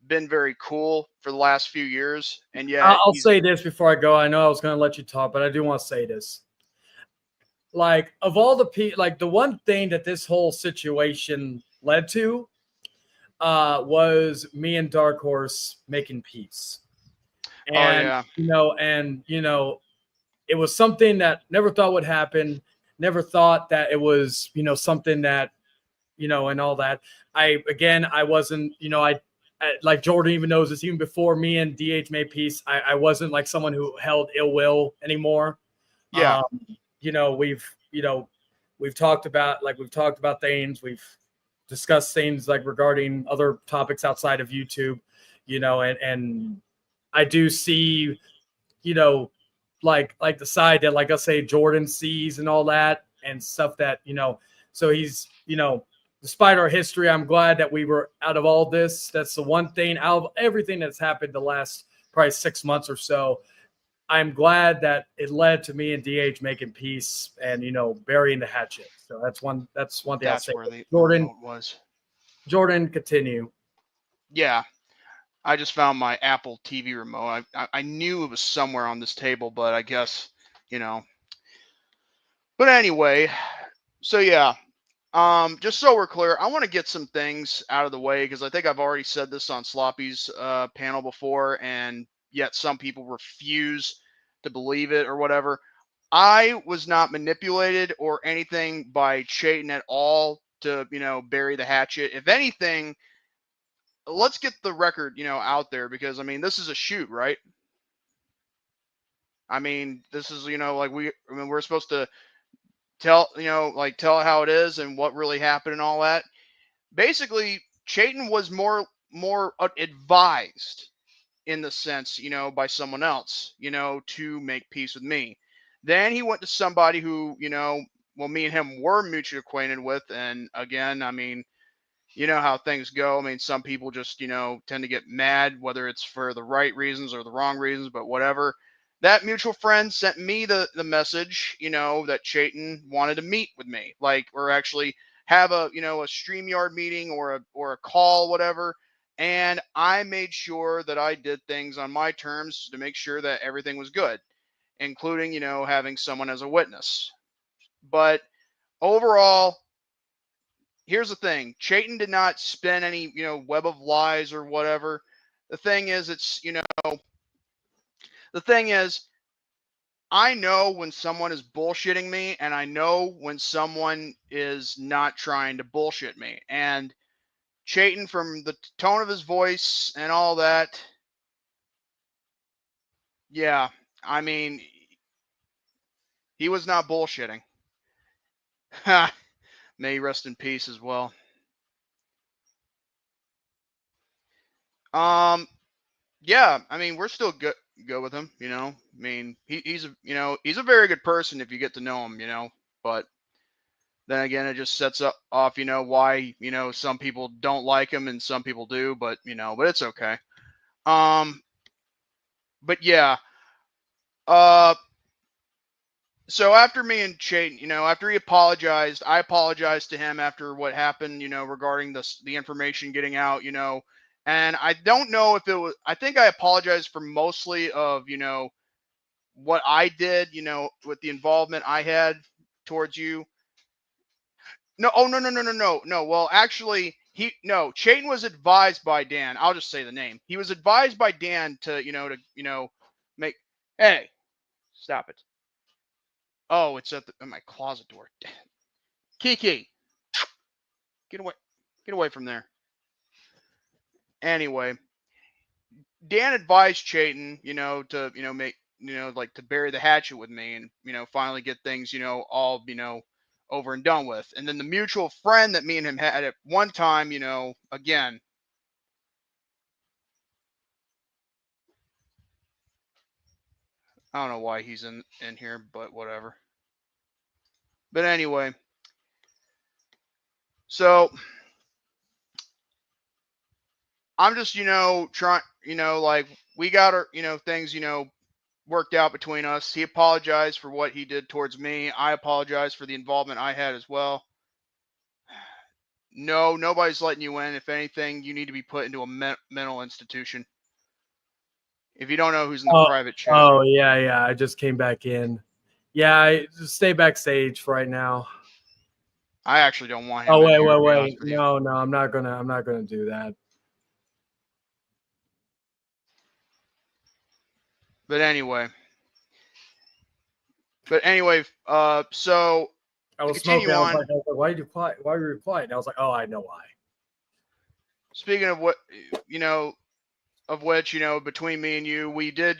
been very cool for the last few years. And yet I'll say this before I go. I know I was going to let you talk, but I do want to say this. Like, of all the people, like, the one thing that this whole situation led to was me and Dark Horse making peace. And, it was something that never thought would happen. Never thought that it was, something that, and all that. I wasn't, like Jordan even knows this, even before me and DH made peace, I wasn't like someone who held ill will anymore. Yeah. We've talked about things. We've discussed things like regarding other topics outside of YouTube, and I do see, like the side that, like I say, Jordan sees and all that and stuff that, so he's, despite our history, I'm glad that we were out of all this. That's the one thing out of everything that's happened the last probably 6 months or so. I'm glad that it led to me and DH making peace and, burying the hatchet. So that's one thing I'll say. Jordan, continue. Yeah. I just found my Apple TV remote. I knew it was somewhere on this table, but I guess, But anyway, so yeah. Just so we're clear, I want to get some things out of the way because I think I've already said this on Sloppy's panel before, and yet some people refuse to believe it or whatever. I was not manipulated or anything by Chayton at all to, bury the hatchet. If anything, let's get the record, out there because I mean, this is a shoot, right? I mean, this is, we're supposed to tell, tell how it is and what really happened and all that. Basically, Chayton was more advised in the sense, by someone else, to make peace with me. Then he went to somebody who, well, me and him were mutually acquainted with. And again, I mean, you know how things go. I mean, some people just, tend to get mad, whether it's for the right reasons or the wrong reasons, but whatever. That mutual friend sent me the message, that Chayton wanted to meet with me, like, or actually have a, a StreamYard meeting or a call, whatever. And I made sure that I did things on my terms to make sure that everything was good, including, having someone as a witness. But overall, here's the thing. Chayton did not spin any, web of lies or whatever. The thing is, the thing is, I know when someone is bullshitting me, and I know when someone is not trying to bullshit me. And Chayton, from the tone of his voice and all that, yeah, I mean, he was not bullshitting. May he rest in peace as well. Yeah, I mean, we're still good with him, I mean, he's a very good person if you get to know him, but then again, it just sets off, why, some people don't like him and some people do, but but it's okay. But yeah, so after me and Chayton, after he apologized, I apologized to him after what happened, regarding the information getting out, and I don't know if it was, I think I apologized for mostly of, what I did, with the involvement I had towards you. No, oh, no. Well, actually, Chayton was advised by Dan. I'll just say the name. He was advised by Dan to, make, hey, stop it. Oh, it's at my closet door. Kiki, get away from there. Anyway, Dan advised Chayton, to, make, like to bury the hatchet with me and, finally get things, all, over and done with. And then the mutual friend that me and him had at one time, again, I don't know why he's in here, but whatever. But anyway, so I'm just, trying, like we got our, things, worked out between us. He apologized for what he did towards me. I apologize for the involvement I had as well. No, nobody's letting you in. If anything, you need to be put into a mental institution. If you don't know who's in the private chat. Oh, yeah. I just came back in. Yeah, I just stay backstage for right now. I actually don't want him. Oh, wait. No, I'm not gonna do that. But anyway, so I was continue smoking. on. I was like, why did you quiet? Why were you quiet? And I was like, oh, I know why. Speaking of what, of which, between me and you, we did,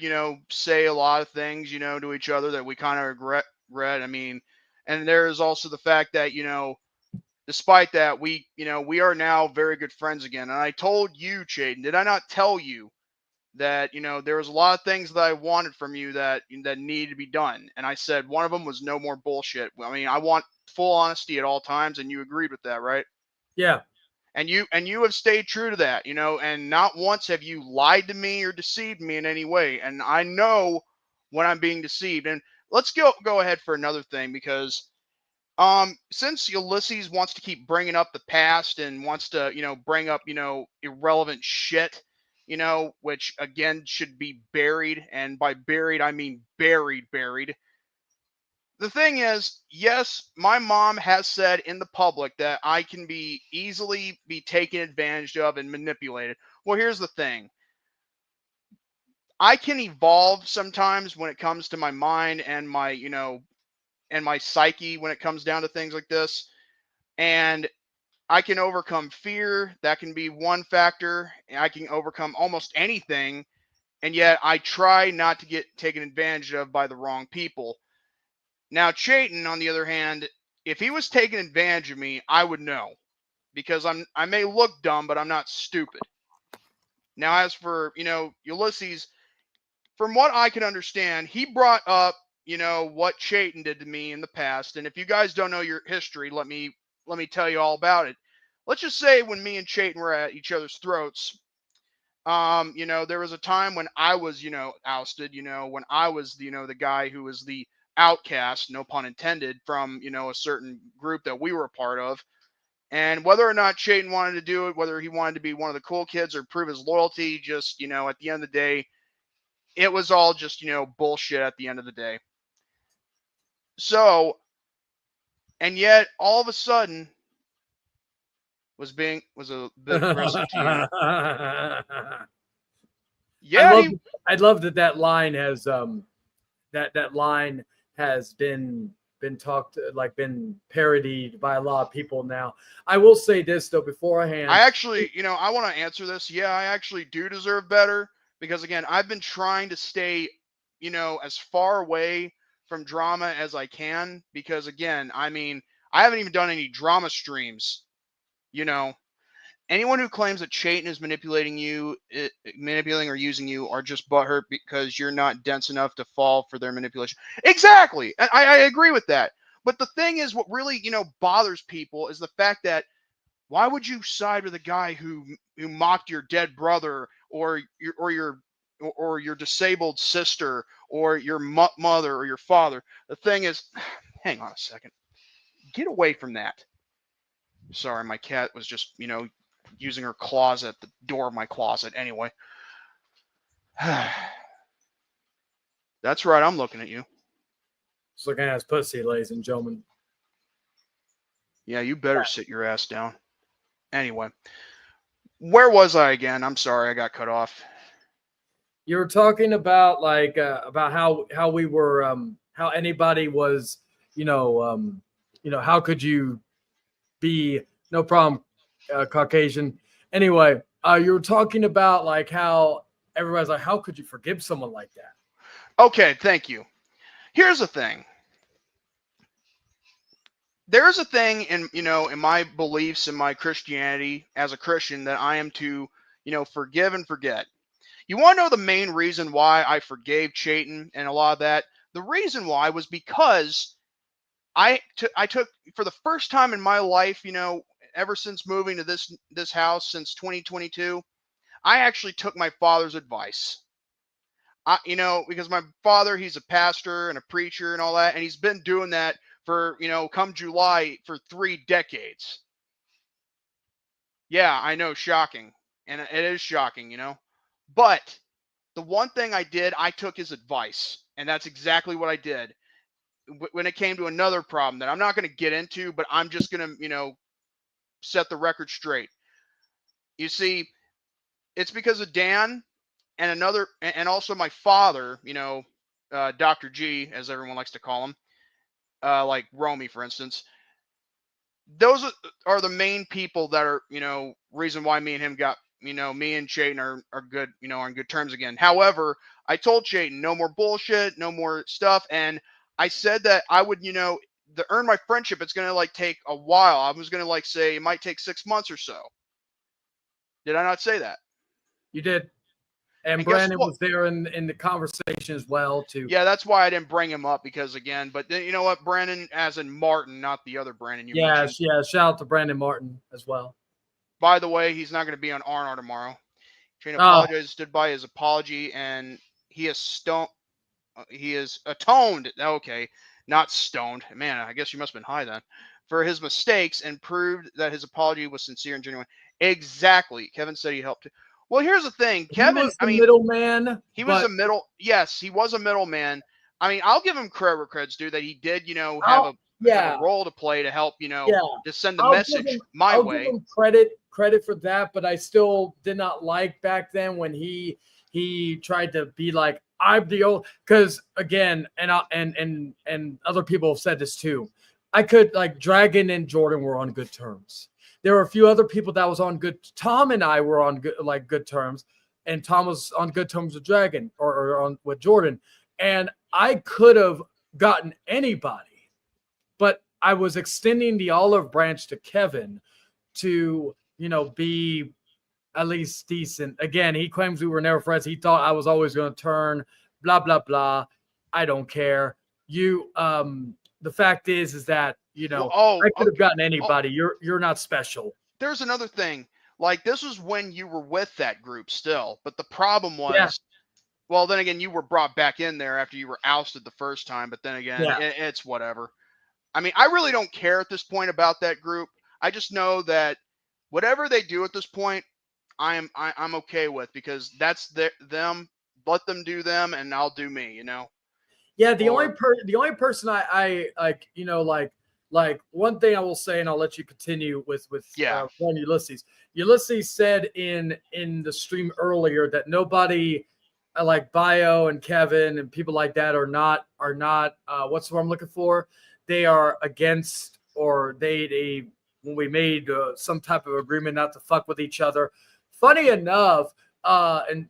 say a lot of things, to each other that we kind of regret. I mean, and there is also the fact that, despite that, we are now very good friends again. And I told you, Chayton, did I not tell you that, there was a lot of things that I wanted from you that needed to be done. And I said one of them was no more bullshit. I mean, I want full honesty at all times, and you agreed with that, right? Yeah. And you have stayed true to that, and not once have you lied to me or deceived me in any way. And I know when I'm being deceived. And let's go ahead for another thing, because since Ulysses wants to keep bringing up the past and wants to, bring up, irrelevant shit, which again should be buried. And by buried, I mean buried. the thing is, yes, my mom has said in the public that I can be easily be taken advantage of and manipulated. Well, here's the thing. I can evolve sometimes when it comes to my mind and my, and my psyche when it comes down to things like this. And I can overcome fear. That can be one factor. I can overcome almost anything. And yet I try not to get taken advantage of by the wrong people. Now, Chayton, on the other hand, if he was taking advantage of me, I would know. Because I may look dumb, but I'm not stupid. Now, as for, Ulysses, from what I can understand, he brought up, what Chayton did to me in the past. And if you guys don't know your history, let me tell you all about it. Let's just say when me and Chayton were at each other's throats, there was a time when I was, ousted, when I was, the guy who was the outcast, no pun intended, from, a certain group that we were a part of. And whether or not Chayton wanted to do it, whether he wanted to be one of the cool kids or prove his loyalty, just, at the end of the day, it was all just, bullshit at the end of the day. So, and yet all of a sudden was a bit aggressive to you. Yeah, I love that line has that line has been talked, like been parodied by a lot of people now. I will say this though beforehand. I actually, I want to answer this. Yeah, I actually do deserve better because again, I've been trying to stay, as far away from drama as I can because again, I mean, I haven't even done any drama streams. Anyone who claims that Chayton is manipulating or using you are just butthurt because you're not dense enough to fall for their manipulation. Exactly. I agree with that. But the thing is, what really, bothers people is the fact that why would you side with a guy who mocked your dead brother or your disabled sister or your mother or your father? The thing is, hang on a second. Get away from that. Sorry, my cat was just, using her claws at the door of my closet. Anyway. That's right, I'm looking at you. Just looking at his pussy, ladies and gentlemen. Yeah, you better sit your ass down. Anyway. Where was I again? I'm sorry, I got cut off. You were talking about about how we were how anybody was, how could you be no problem, Caucasian. Anyway, you were talking about like how everybody's like, how could you forgive someone like that? Okay, thank you. Here's the thing. There's a thing in my beliefs in my Christianity as a Christian that I am to, forgive and forget. You want to know the main reason why I forgave Chayton and a lot of that? The reason why was because I took for the first time in my life, ever since moving to this house since 2022, I actually took my father's advice. Because my father, he's a pastor and a preacher and all that, and he's been doing that for, come July for 3 decades. Yeah, I know, shocking. And it is shocking, But the one thing I did, I took his advice, and that's exactly what I did. When it came to another problem that I'm not going to get into, but I'm just going to, set the record straight. You see, it's because of Dan and also my father, Dr. G, as everyone likes to call him, like Romy, for instance. Those are the main people that are, reason why me and him got, me and Chayton are good, are on good terms again. However, I told Chayton no more bullshit, no more stuff. And I said that I would, to earn my friendship, it's going to take a while. I was going to say it might take 6 months or so. Did I not say that? You did. And Brandon was there in the conversation as well, too. Yeah, that's why I didn't bring him up because, again, but you know what? Brandon, as in Martin, not the other Brandon you mentioned. Yeah, shout out to Brandon Martin as well. By the way, he's not going to be on R&R tomorrow. Shane apologized, stood by his apology, and he is atoned. Okay, not stoned. Man, I guess you must have been high then. For his mistakes and proved that his apology was sincere and genuine. Exactly. Kevin said he helped. Well, here's the thing. Kevin, middleman. He was a middleman. Yes, he was a middleman. I mean, I'll give him credit where credit's due that he did, have I'll, have yeah, a role to play to help, yeah. to send the message my I'll way. give him credit for that, but I still did not like back then when he tried to be like, I'm the old, because again, and other people have said this too. I could, like, Dragon and Jordan were on good terms. There were a few other people that was on good. Tom and I were on good terms, and Tom was on good terms with Dragon or on with Jordan, and I could have gotten anybody, but I was extending the olive branch to Kevin to, be at least decent. Again, he claims we were never friends. He thought I was always going to turn, blah, blah, blah. I don't care. The fact is that, Well, I could have okay. gotten anybody. You're not special. There's another thing. Like, this was when you were with that group still, but the problem Yeah. was, well, then again, you were brought back in there after you were ousted the first time, but then again, Yeah. it's whatever. I mean, I really don't care at this point about that group. I just know that whatever they do at this point, I'm okay with, because that's them. Let them do them, and I'll do me. Yeah, the Or only person I like, like one thing I will say, and I'll let you continue with Yeah. one Ulysses. Ulysses said in the stream earlier that nobody, like Bio and Kevin and people like that are not what's the word I'm looking for? They are against, or they when we made some type of agreement not to fuck with each other. Funny enough, and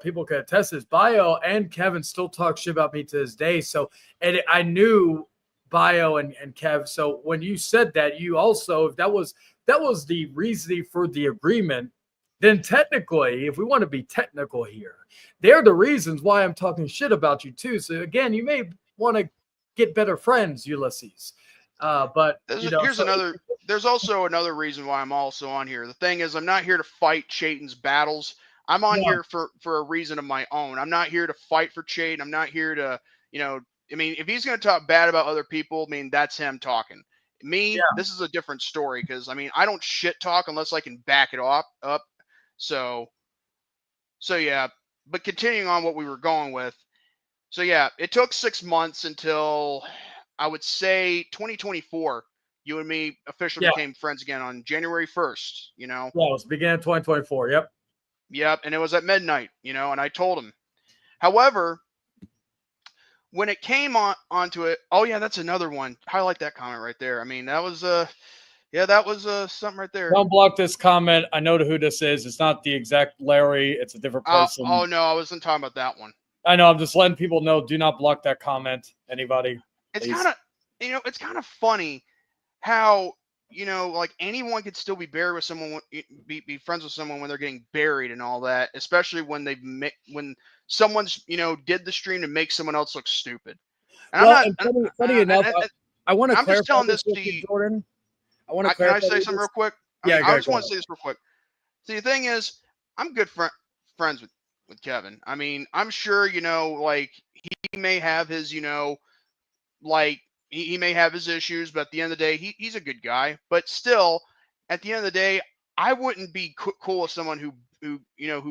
people can attest this, Bio and Kevin still talk shit about me to this day. So, and I knew Bio and Kev. So when you said that, you also, if that was the reasoning for the agreement, then technically, if we want to be technical here, they're the reasons why I'm talking shit about you too. So again, you may want to get better friends, Ulysses. But There's also another reason why I'm also on here. The thing is, I'm not here to fight Chayton's battles. I'm on here for a reason of my own. I'm not here to fight for Chayton. I'm not here to, I mean, if he's going to talk bad about other people, I mean, that's him talking. Me, this is a different story, because I mean, I don't shit talk unless I can back it up. So yeah. But continuing on what we were going with. So yeah, it took 6 months until, I would say, 2024. You and me officially became friends again on January 1st. Yeah, it was beginning of 2024. Yep. Yep, and it was at midnight. And I told him. However, when it came onto it, oh yeah, that's another one. Highlight that comment right there. I mean, that was something right there. Don't block this comment. I know who this is. It's not the exact Larry. It's a different person. Oh no, I wasn't talking about that one. I know. I'm just letting people know. Do not block that comment. Anybody. It's kind of, it's kind of funny how, like, anyone could still be buried with someone, be friends with someone when they're getting buried and all that, especially when when someone's, did the stream to make someone else look stupid. And well, funny enough, I want to clarify. I'm just telling this to you, Jordan. I want to clarify. Can I say something real quick? I just want to say this real quick. See, the thing is, I'm good friends with Kevin. I mean, I'm sure, like, he may have his, like, he may have his issues, but at the end of the day, he's a good guy. But still, at the end of the day, I wouldn't be cool with someone who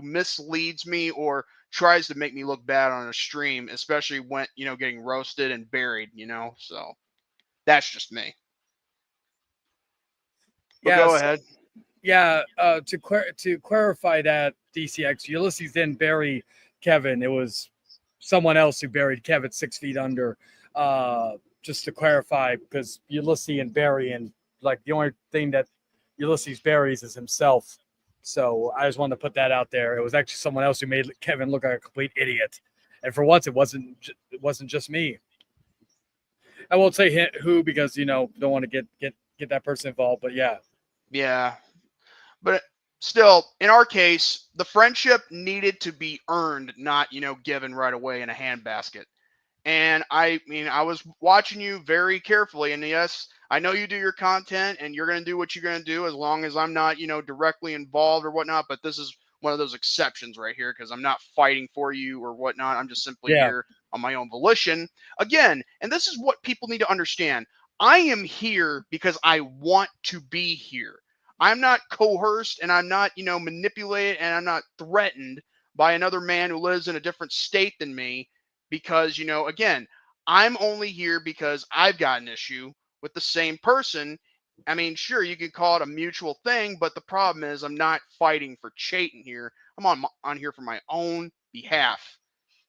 misleads me or tries to make me look bad on a stream, especially when, getting roasted and buried, So that's just me. But go ahead. Yeah, to clarify that, DCX, Ulysses didn't bury Kevin. It was someone else who buried Kevin 6 feet under. Just to clarify, because Ulysses and Barry, and like the only thing that Ulysses buries is himself. So I just wanted to put that out there. It was actually someone else who made Kevin look like a complete idiot. And for once, it wasn't just me. I won't say who, because don't want to get that person involved. But yeah. Yeah. But still, in our case, the friendship needed to be earned, not, given right away in a handbasket. And I mean, I was watching you very carefully, and yes, I know you do your content and you're going to do what you're going to do as long as I'm not, directly involved or whatnot. But this is one of those exceptions right here, because I'm not fighting for you or whatnot. I'm just simply here on my own volition. Again, and this is what people need to understand. I am here because I want to be here. I'm not coerced, and I'm not, manipulated, and I'm not threatened by another man who lives in a different state than me because, you know, again, I'm only here because I've got an issue with the same person. I mean, sure, you could call it a mutual thing, but the problem is I'm not fighting for Chayton here. I'm on here for my own behalf.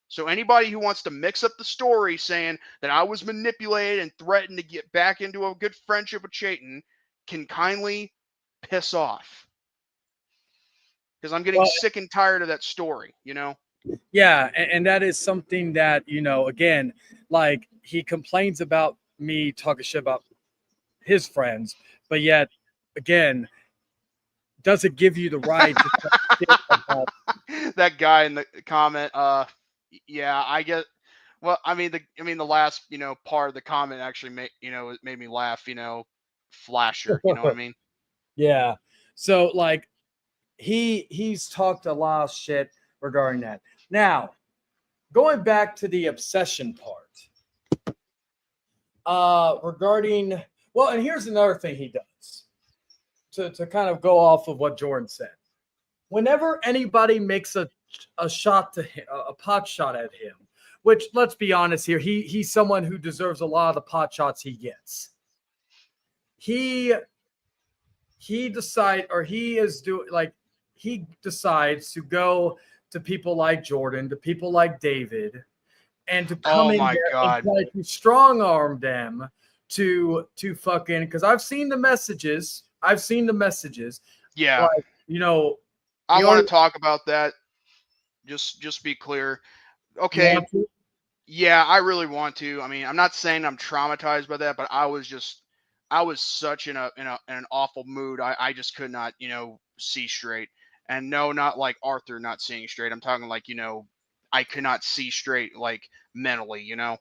So anybody who wants to mix up the story saying that I was manipulated and threatened to get back into a good friendship with Chayton can kindly piss off. Because I'm getting Well, sick and tired of that story, you know? yeah, and that is something that, you know, again, like he complains about me talking shit about his friends, but yet again, doesn't give you the right to talk shit about. That guy in the comment, yeah, I get. Well, I mean the last, you know, part of the comment actually made, you know, it made me laugh, you know, flasher, you know what I mean? Yeah. So like he's talked a lot of shit regarding that. Now, going back to the obsession part. Regarding, well, and here's another thing he does to kind of go off of what Jordan said. Whenever anybody makes a shot to him, a pot shot at him, which, let's be honest here, he's someone who deserves a lot of the pot shots he gets. He decides to go to people like Jordan, to people like David, and to come Oh in my there God. and try to strong arm them to fucking, because I've seen the messages. Yeah. Like, you know, I the want only- to talk about that. Just be clear. you Okay. want to? Yeah, I really want to. I mean, I'm not saying I'm traumatized by that, but I was such in an awful mood. I just could not, you know, see straight. And no, not like Arthur not seeing straight. I'm talking like, you know, I could not see straight, like mentally, you know.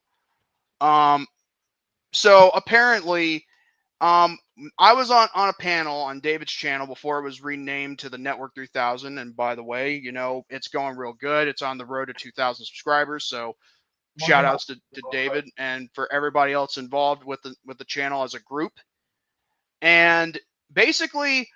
So apparently, I was on a panel on David's channel before it was renamed to the Network 3000. And by the way, you know, it's going real good. It's on the road to 2,000 subscribers. So shout outs to David and for everybody else involved with the channel as a group. And basically,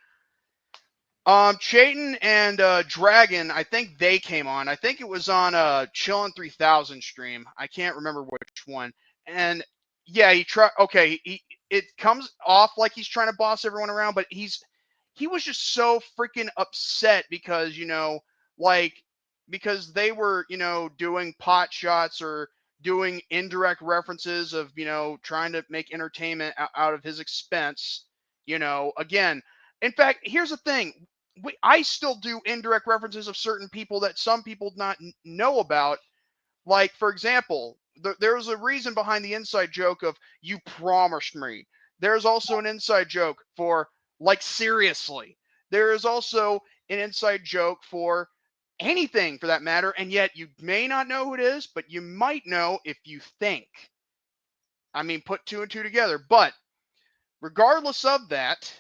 Chayton and Dragon, I think they came on. I think it was on Chillin' 3000 stream. I can't remember which one. And yeah, it comes off like he's trying to boss everyone around, but he was just so freaking upset because, you know, like, because they were, you know, doing pot shots or doing indirect references of, you know, trying to make entertainment out of his expense, you know, again. In fact, here's the thing. I still do indirect references of certain people that some people not know about. Like, for example, there's a reason behind the inside joke of "you promised me." There's also an inside joke for like seriously. There is also an inside joke for anything for that matter, and yet you may not know who it is, but you might know if you think. I mean, put two and two together. But regardless of that,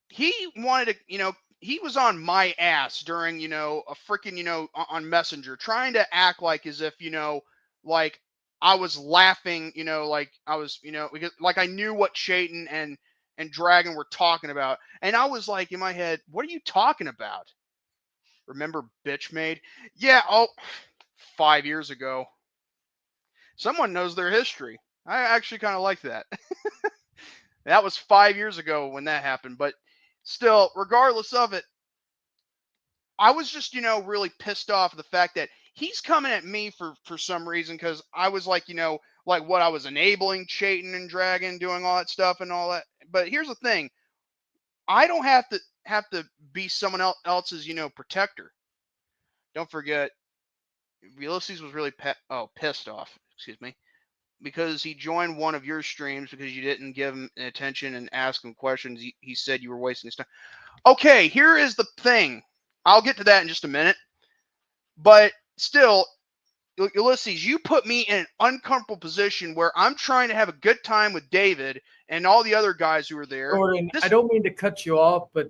he wanted to, you know, he was on my ass during, you know, a freaking, you know, on Messenger, trying to act like as if, you know, like I was laughing, you know, like I was, you know, because like I knew what Chayton and Dragon were talking about. And I was like in my head, what are you talking about? Remember Bitch Made? Yeah, 5 years ago. Someone knows their history. I actually kind of like that. That was 5 years ago when that happened, but still, regardless of it, I was just, you know, really pissed off at the fact that he's coming at me for some reason because I was like, you know, like what I was enabling Chayton and Dragon doing all that stuff and all that. But here's the thing: I don't have to be someone else's, you know, protector. Don't forget, Ulysses was really pissed off. Excuse me. Because he joined one of your streams because you didn't give him attention and ask him questions. He said you were wasting his time. Okay, here is the thing. I'll get to that in just a minute. But still, Ulysses, you put me in an uncomfortable position where I'm trying to have a good time with David and all the other guys who were there. Jordan, I don't mean to cut you off, but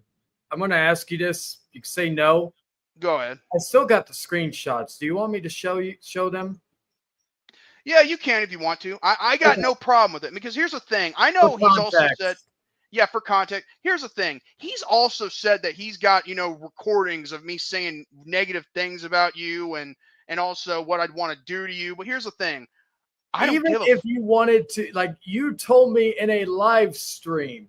I'm going to ask you this. You can say no. Go ahead. I still got the screenshots. Do you want me to show them? Yeah, you can if you want to. I got no problem with it because here's the thing. I know he's also said, Yeah, for context. Here's the thing. He's also said that he's got, recordings of me saying negative things about you and also what I'd want to do to you. But here's the thing. I don't Even give a if you wanted to, like you told me in a live stream,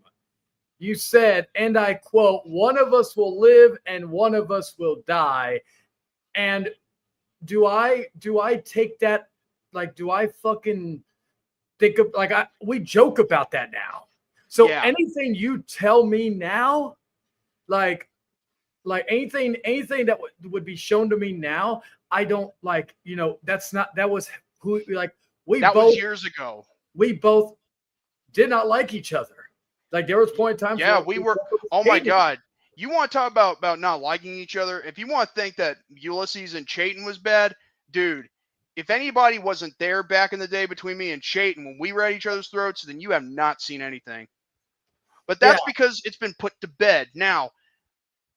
you said, and I quote, one of us will live and one of us will die. And do I take that, like, do I fucking think of, like, we joke about that now. So Yeah. anything you tell me now, like anything that would be shown to me now, I don't like, that was who, like, that was years ago. we both did not like each other. Like there was point in times Yeah, where we were. both Oh my hated. God. You want to talk about not liking each other? If you want to think that Ulysses and Chayton was bad, dude, if anybody wasn't there back in the day between me and Chayton when we were at each other's throats, then you have not seen anything. But that's because it's been put to bed. Now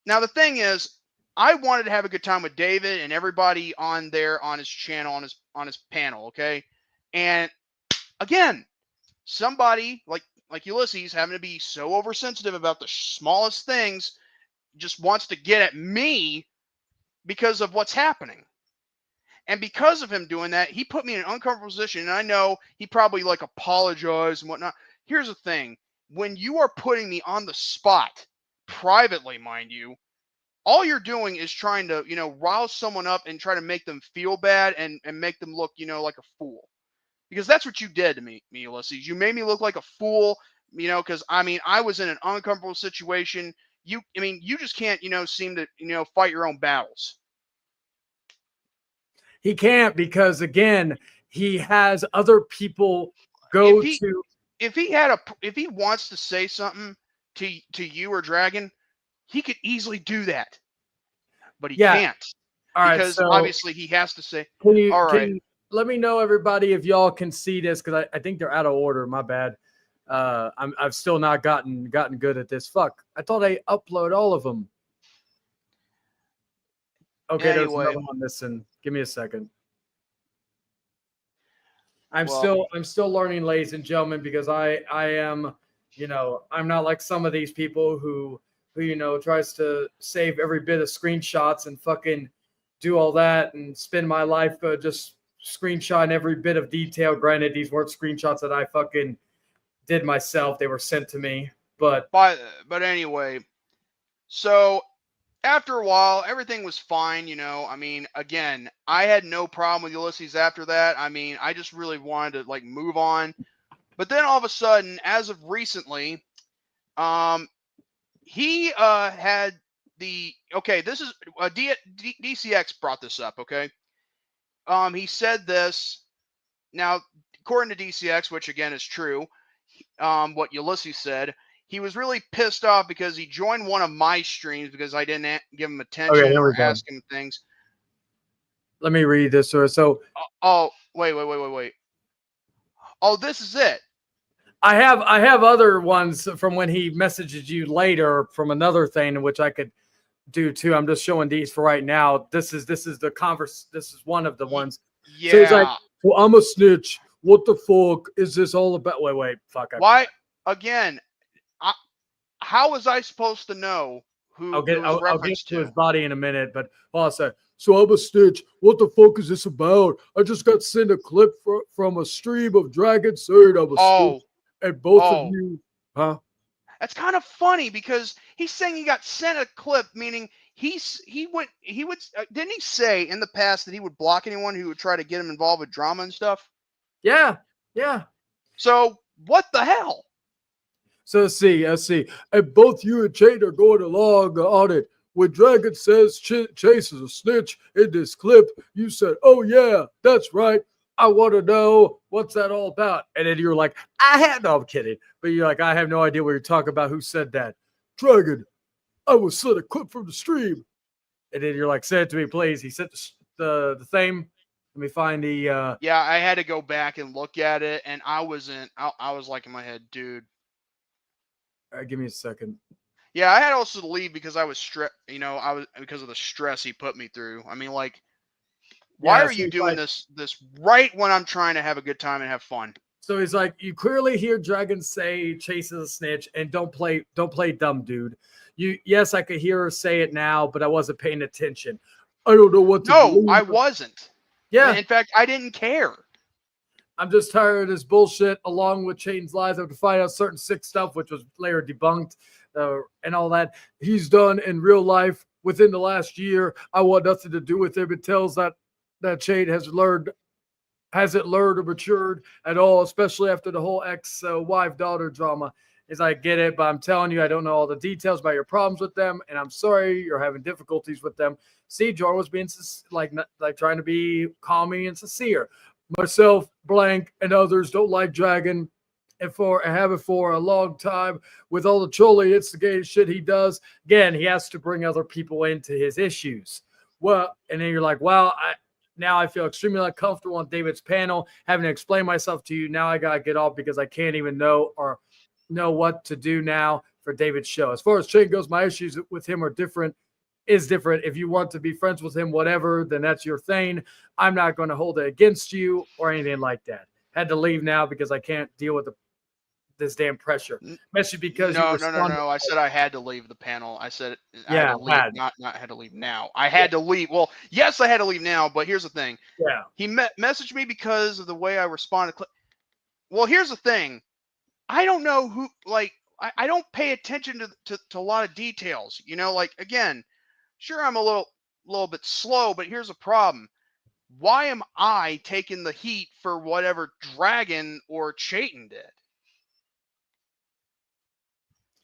the thing is, I wanted to have a good time with David and everybody on there on his channel, on his panel, okay? And again, somebody like Ulysses having to be so oversensitive about the smallest things just wants to get at me because of what's happening. And because of him doing that, he put me in an uncomfortable position. And I know he probably like apologized and whatnot. Here's the thing. When you are putting me on the spot, privately, mind you, all you're doing is trying to, rile someone up and try to make them feel bad and make them look, like a fool. Because that's what you did to me, Ulysses. You made me look like a fool, because, I was in an uncomfortable situation. You just can't, seem to, fight your own battles. He can't because, again, he has other people go to. If he wants to say something to you or Dragon, he could easily do that. But he can't. All right, because so obviously he has to say, all right. Let me know, everybody, if y'all can see this, because I think they're out of order. My bad. I've still not gotten good at this. Fuck. I thought I upload all of them. Okay, there's another one missing. Give me a second. I'm still learning, ladies and gentlemen, because I am, I'm not like some of these people who tries to save every bit of screenshots and fucking do all that and spend my life just screenshotting every bit of detail. Granted, these weren't screenshots that I fucking did myself. They were sent to me. But anyway, so after a while, everything was fine, again, I had no problem with Ulysses after that. I just really wanted to move on. But then all of a sudden, as of recently, he had this is DCX brought this up, okay? He said this. Now, according to DCX, which again is true, what Ulysses said, he was really pissed off because he joined one of my streams because I didn't give him attention or ask him things. Let me read this. So wait. Oh, this is it. I have other ones from when he messages you later from another thing, which I could do too. I'm just showing these for right now. This is the converse. This is one of the ones. Yeah. So he's like, well, I'm a snitch. What the fuck is this all about? Wait, fuck. Why? Again, how was I supposed to know who I'll get to his body in a minute, but also, so I'm a snitch. What the fuck is this about? I just got sent a clip from a stream of Dragon saying I'm a snitch. And both of you, huh? That's kind of funny because he's saying he got sent a clip, meaning he would didn't he say in the past that he would block anyone who would try to get him involved with drama and stuff? Yeah. So what the hell? So let's see. And both you and Chayton are going along on it. When Dragon says Chase is a snitch in this clip, you said, oh yeah, that's right. I want to know what's that all about. And then you're like, no, I'm kidding. But you're like, I have no idea what you're talking about. Who said that? Dragon, I was sent a clip from the stream. And then you're like, send it to me, please. He sent the thing. Let me find the. Yeah, I had to go back and look at it. And I was like in my head, dude. All right, give me a second. Yeah, I had also to leave because I was because of the stress he put me through. Why are you doing this right when I'm trying to have a good time and have fun? So he's like, you clearly hear Dragon say Chase is a snitch, and don't play dumb, dude. Yes, I could hear her say it now, but I wasn't paying attention. I don't know what to No, believe. I wasn't. Yeah, In fact, I didn't care. I'm just tired of this bullshit, along with Chayton's lies. I have to find out certain sick stuff, which was later debunked, and all that he's done in real life within the last year. I want nothing to do with him. It tells that Chayton hasn't learned or matured at all, especially after the whole ex-wife-daughter drama. Is I get it, but I'm telling you, I don't know all the details about your problems with them, and I'm sorry you're having difficulties with them. See, Jordan was being like trying to be calming and sincere. Myself, Blank, and others don't like Dragon, and have it for a long time. With all the trolling, instigated shit he does, again, he has to bring other people into his issues. Well, and then you're like, well, now I feel extremely uncomfortable on David's panel, having to explain myself to you. Now I gotta get off because I can't even know what to do now for David's show. As far as Chayton goes, my issues with him are different. If you want to be friends with him, whatever, then that's your thing. I'm not going to hold it against you or anything like that. Had to leave now because I can't deal with this damn pressure, especially because no. I said I had to leave the panel. I said I had to leave, had. not had to leave now. I had to leave. Well, yes, I had to leave now, but here's the thing. Yeah. He messaged me because of the way I responded. Well, here's the thing. I don't know who, like, I don't pay attention to a lot of details. Like, again, sure, I'm a little bit slow, but here's a problem. Why am I taking the heat for whatever Dragon or Chayton did?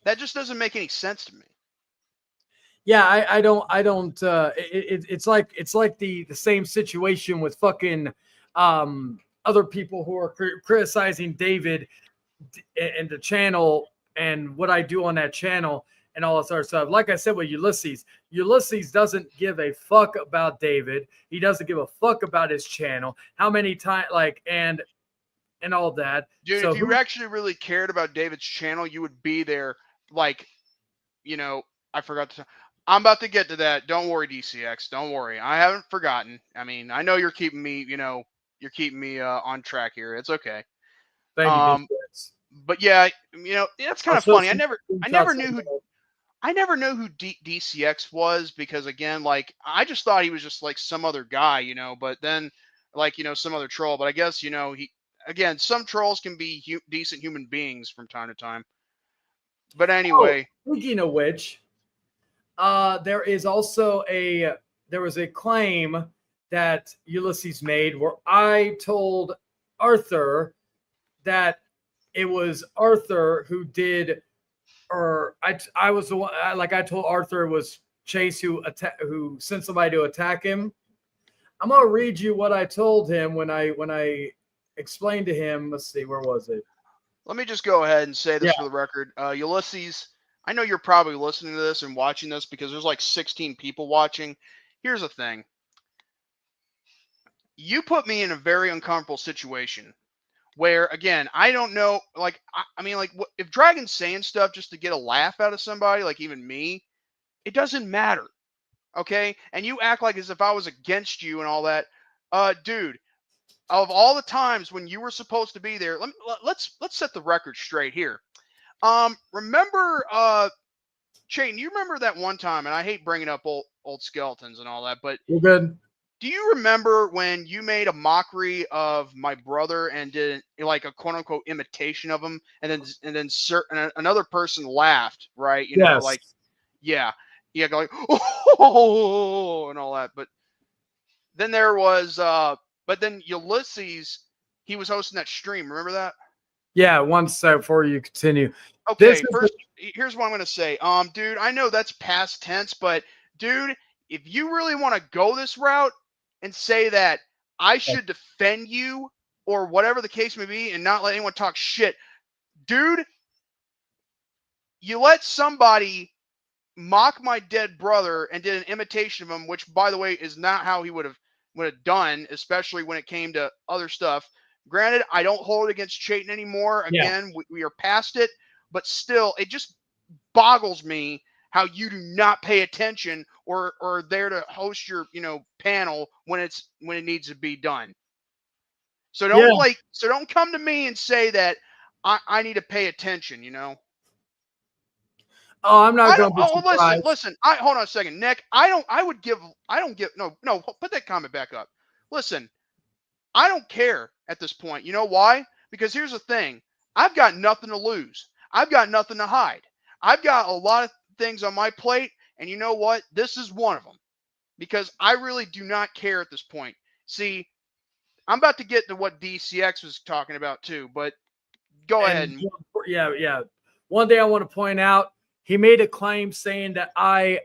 That just doesn't make any sense to me. Yeah, I don't. It's like the same situation with fucking other people who are criticizing David and the channel and what I do on that channel and all this other stuff. Like I said with Ulysses doesn't give a fuck about David. He doesn't give a fuck about his channel. How many times, and all that. Dude, so if you actually really cared about David's channel, you would be there. Like, I forgot to. I'm about to get to that. Don't worry, DCX. Don't worry. I haven't forgotten. I mean, I know you're keeping me. You're keeping me on track here. It's okay. Thank you, DCX. But yeah, that's kind of funny. I never knew who DCX was because, again, like, I just thought he was just like some other guy, but then, like, some other troll. But I guess, again, some trolls can be decent human beings from time to time. But anyway. Speaking of which, there was a claim that Ulysses made where I told Arthur that it was Arthur who did, or I was the one. I told Arthur it was Chase who sent somebody to attack him. I'm gonna read you what I told him when I explained to him. Let's see, where was it? Let me just go ahead and say this for the record. Ulysses, I know you're probably listening to this and watching this because there's like 16 people watching. Here's the thing. You put me in a very uncomfortable situation where, again, I don't know, like, if Dragon's saying stuff just to get a laugh out of somebody, like even me, it doesn't matter. Okay? And you act like as if I was against you and all that. Dude, of all the times when you were supposed to be there, let's set the record straight here. Remember, Chayton, you remember that one time, and I hate bringing up old skeletons and all that, but you're good. Do you remember when you made a mockery of my brother and did like a quote unquote imitation of him, and then another person laughed, right? Yes. Going oh and all that. But then there was but then Ulysses, he was hosting that stream. Remember that? Yeah, one step before you continue. Okay, here's what I'm gonna say. Dude, I know that's past tense, but dude, if you really want to go this route and say that I should defend you or whatever the case may be and not let anyone talk shit, dude, you let somebody mock my dead brother and did an imitation of him, which, by the way, is not how he would have done, especially when it came to other stuff. Granted, I don't hold it against Chayton anymore. Again, we are past it, but still, it just boggles me how you do not pay attention or are there to host your panel when it needs to be done. So don't Yeah. so don't come to me and say that I need to pay attention, you know. Oh, I'm not I gonna don't. be Oh, listen, surprised. listen. I hold on a second, Nick. I don't. I would give. I don't give. No, no. Put that comment back up. Listen, I don't care at this point. You know why? Because here's the thing. I've got nothing to lose. I've got nothing to hide. I've got a lot of things on my plate, and you know what? This is one of them. Because I really do not care at this point. See, I'm about to get to what DCX was talking about too, but go ahead. And yeah. One thing I want to point out, he made a claim saying that I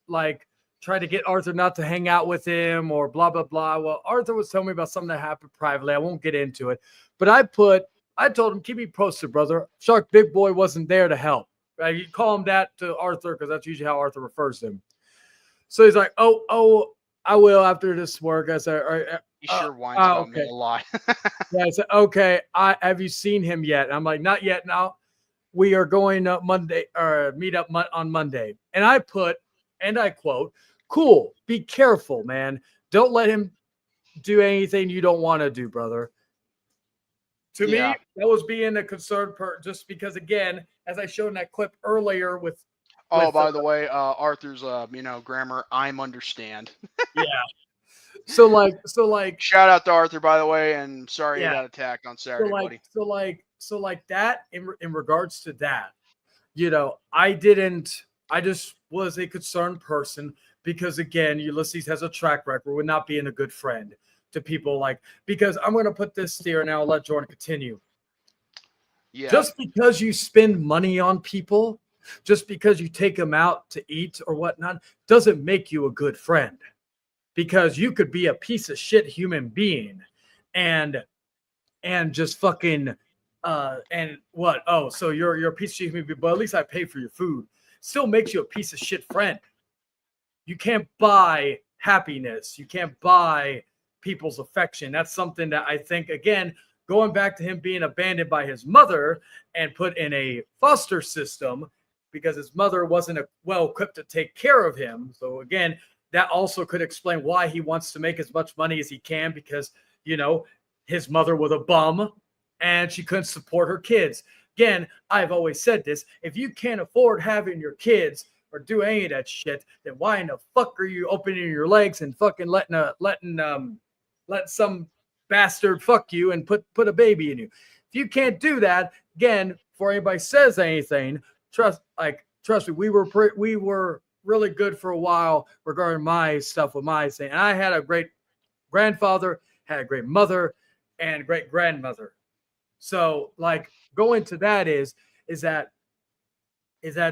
like tried to get Arthur not to hang out with him or blah blah blah. Well, Arthur was telling me about something that happened privately. I won't get into it, but I told him, keep me posted, brother. Shark Big Boy wasn't there to help. Right? You call him that to Arthur because that's usually how Arthur refers to him. So he's like, oh, I will after this work. I said, all right, He sure whines about me okay. a lot. Yeah, I said, okay. Have you seen him yet? And I'm like, not yet. Now we are going Monday or meet up on Monday. And I quote, cool. Be careful, man. Don't let him do anything you don't want to do, brother. To me, Yeah. that was being a concerned just because, again, as I showed in that clip earlier with Oh, by the way, Arthur's grammar, I'm understand. yeah. So like Shout out to Arthur, by the way, and sorry you yeah. got attacked on Saturday, buddy. So like that in regards to that, I just was a concerned person because again, Ulysses has a track record with not being a good friend to people because I'm going to put this here and I'll let Jordan continue. Yeah. Just because you spend money on people, just because you take them out to eat or whatnot, doesn't make you a good friend. Because you could be a piece of shit human being and just fucking and what? Oh, so you're a piece of shit human being, but at least I pay for your food. Still makes you a piece of shit friend. You can't buy happiness. You can't buy people's affection. That's something that I think, again, going back to him being abandoned by his mother and put in a foster system because his mother wasn't well equipped to take care of him. So again, that also could explain why he wants to make as much money as he can because, his mother was a bum and she couldn't support her kids. Again, I've always said this. If you can't afford having your kids or do any of that shit, then why in the fuck are you opening your legs and fucking letting some bastard fuck you and put a baby in you? If you can't do that, again, before anybody says anything, trust me, we were really good for a while regarding my stuff with my thing. And I had a great grandfather, had a great mother, and great grandmother. So going to that is that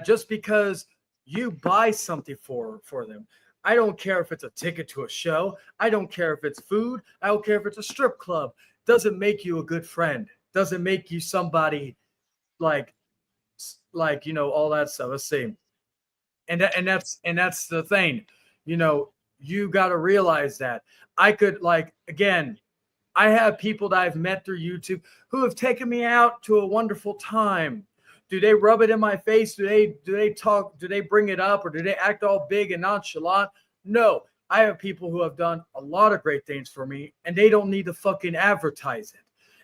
just because you buy something for them, I don't care if it's a ticket to a show, I don't care if it's food, I don't care if it's a strip club, doesn't make you a good friend, doesn't make you somebody all that stuff. Let's see. And that's the thing, you got to realize that I could again, I have people that I've met through YouTube who have taken me out to a wonderful time. Do they rub it in my face? Do they talk? Do they bring it up, or do they act all big and nonchalant? No, I have people who have done a lot of great things for me, and they don't need to fucking advertise it.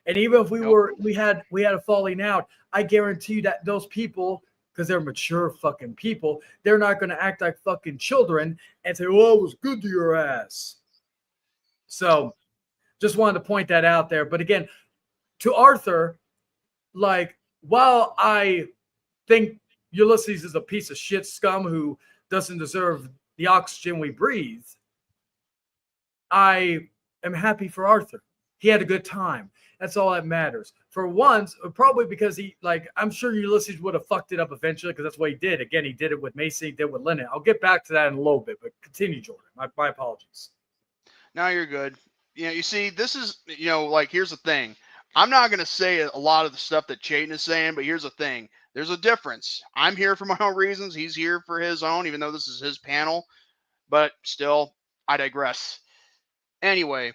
And even if we had a falling out, I guarantee you that those people, because they're mature fucking people, they're not going to act like fucking children and say, "Well, it was good to your ass." So, just wanted to point that out there. But again, to Arthur, while I think Ulysses is a piece of shit scum who doesn't deserve the oxygen we breathe, I am happy for Arthur. He had a good time. That's all that matters. For once, probably because I'm sure Ulysses would have fucked it up eventually because that's what he did. Again, he did it with Macy, he did it with Lennon. I'll get back to that in a little bit, but continue, Jordan. My apologies. No, you're good. You see, this is, here's the thing. I'm not going to say a lot of the stuff that Chayton is saying, but here's the thing. There's a difference. I'm here for my own reasons. He's here for his own, even though this is his panel. But still, I digress. Anyway,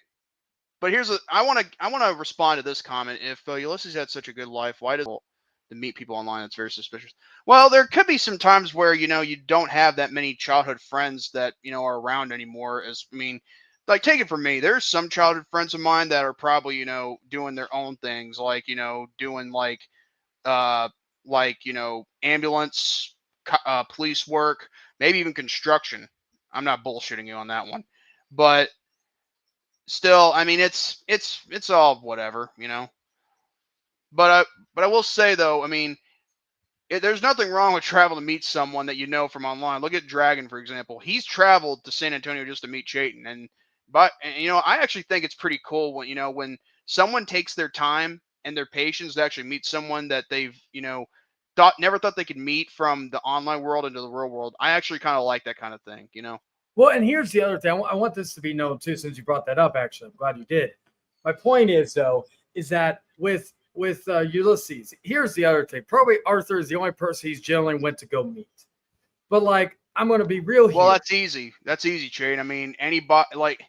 but I want to respond to this comment. If Ulysses had such a good life, why does to meet people online? That's very suspicious. Well, there could be some times where you don't have that many childhood friends that are around anymore. like, take it from me. There's some childhood friends of mine that are probably, doing their own things, like, doing ambulance, police work, maybe even construction. I'm not bullshitting you on that one, but still, I mean, it's all whatever. But I will say though, I mean, there's nothing wrong with traveling to meet someone that you know from online. Look at Dragon, for example. He's traveled to San Antonio just to meet Chayton, I actually think it's pretty cool when someone takes their time and their patience to actually meet someone that they've never thought they could meet from the online world into the real world. I actually kind of like that kind of thing. Well, and here's the other thing. I want this to be known too, since you brought that up. Actually, I'm glad you did. My point is, though, is that with Ulysses, here's the other thing. Probably Arthur is the only person he's generally went to go meet. But like, I'm going to be real here. Well, that's easy. That's easy, Chayton. I mean, anybody, like,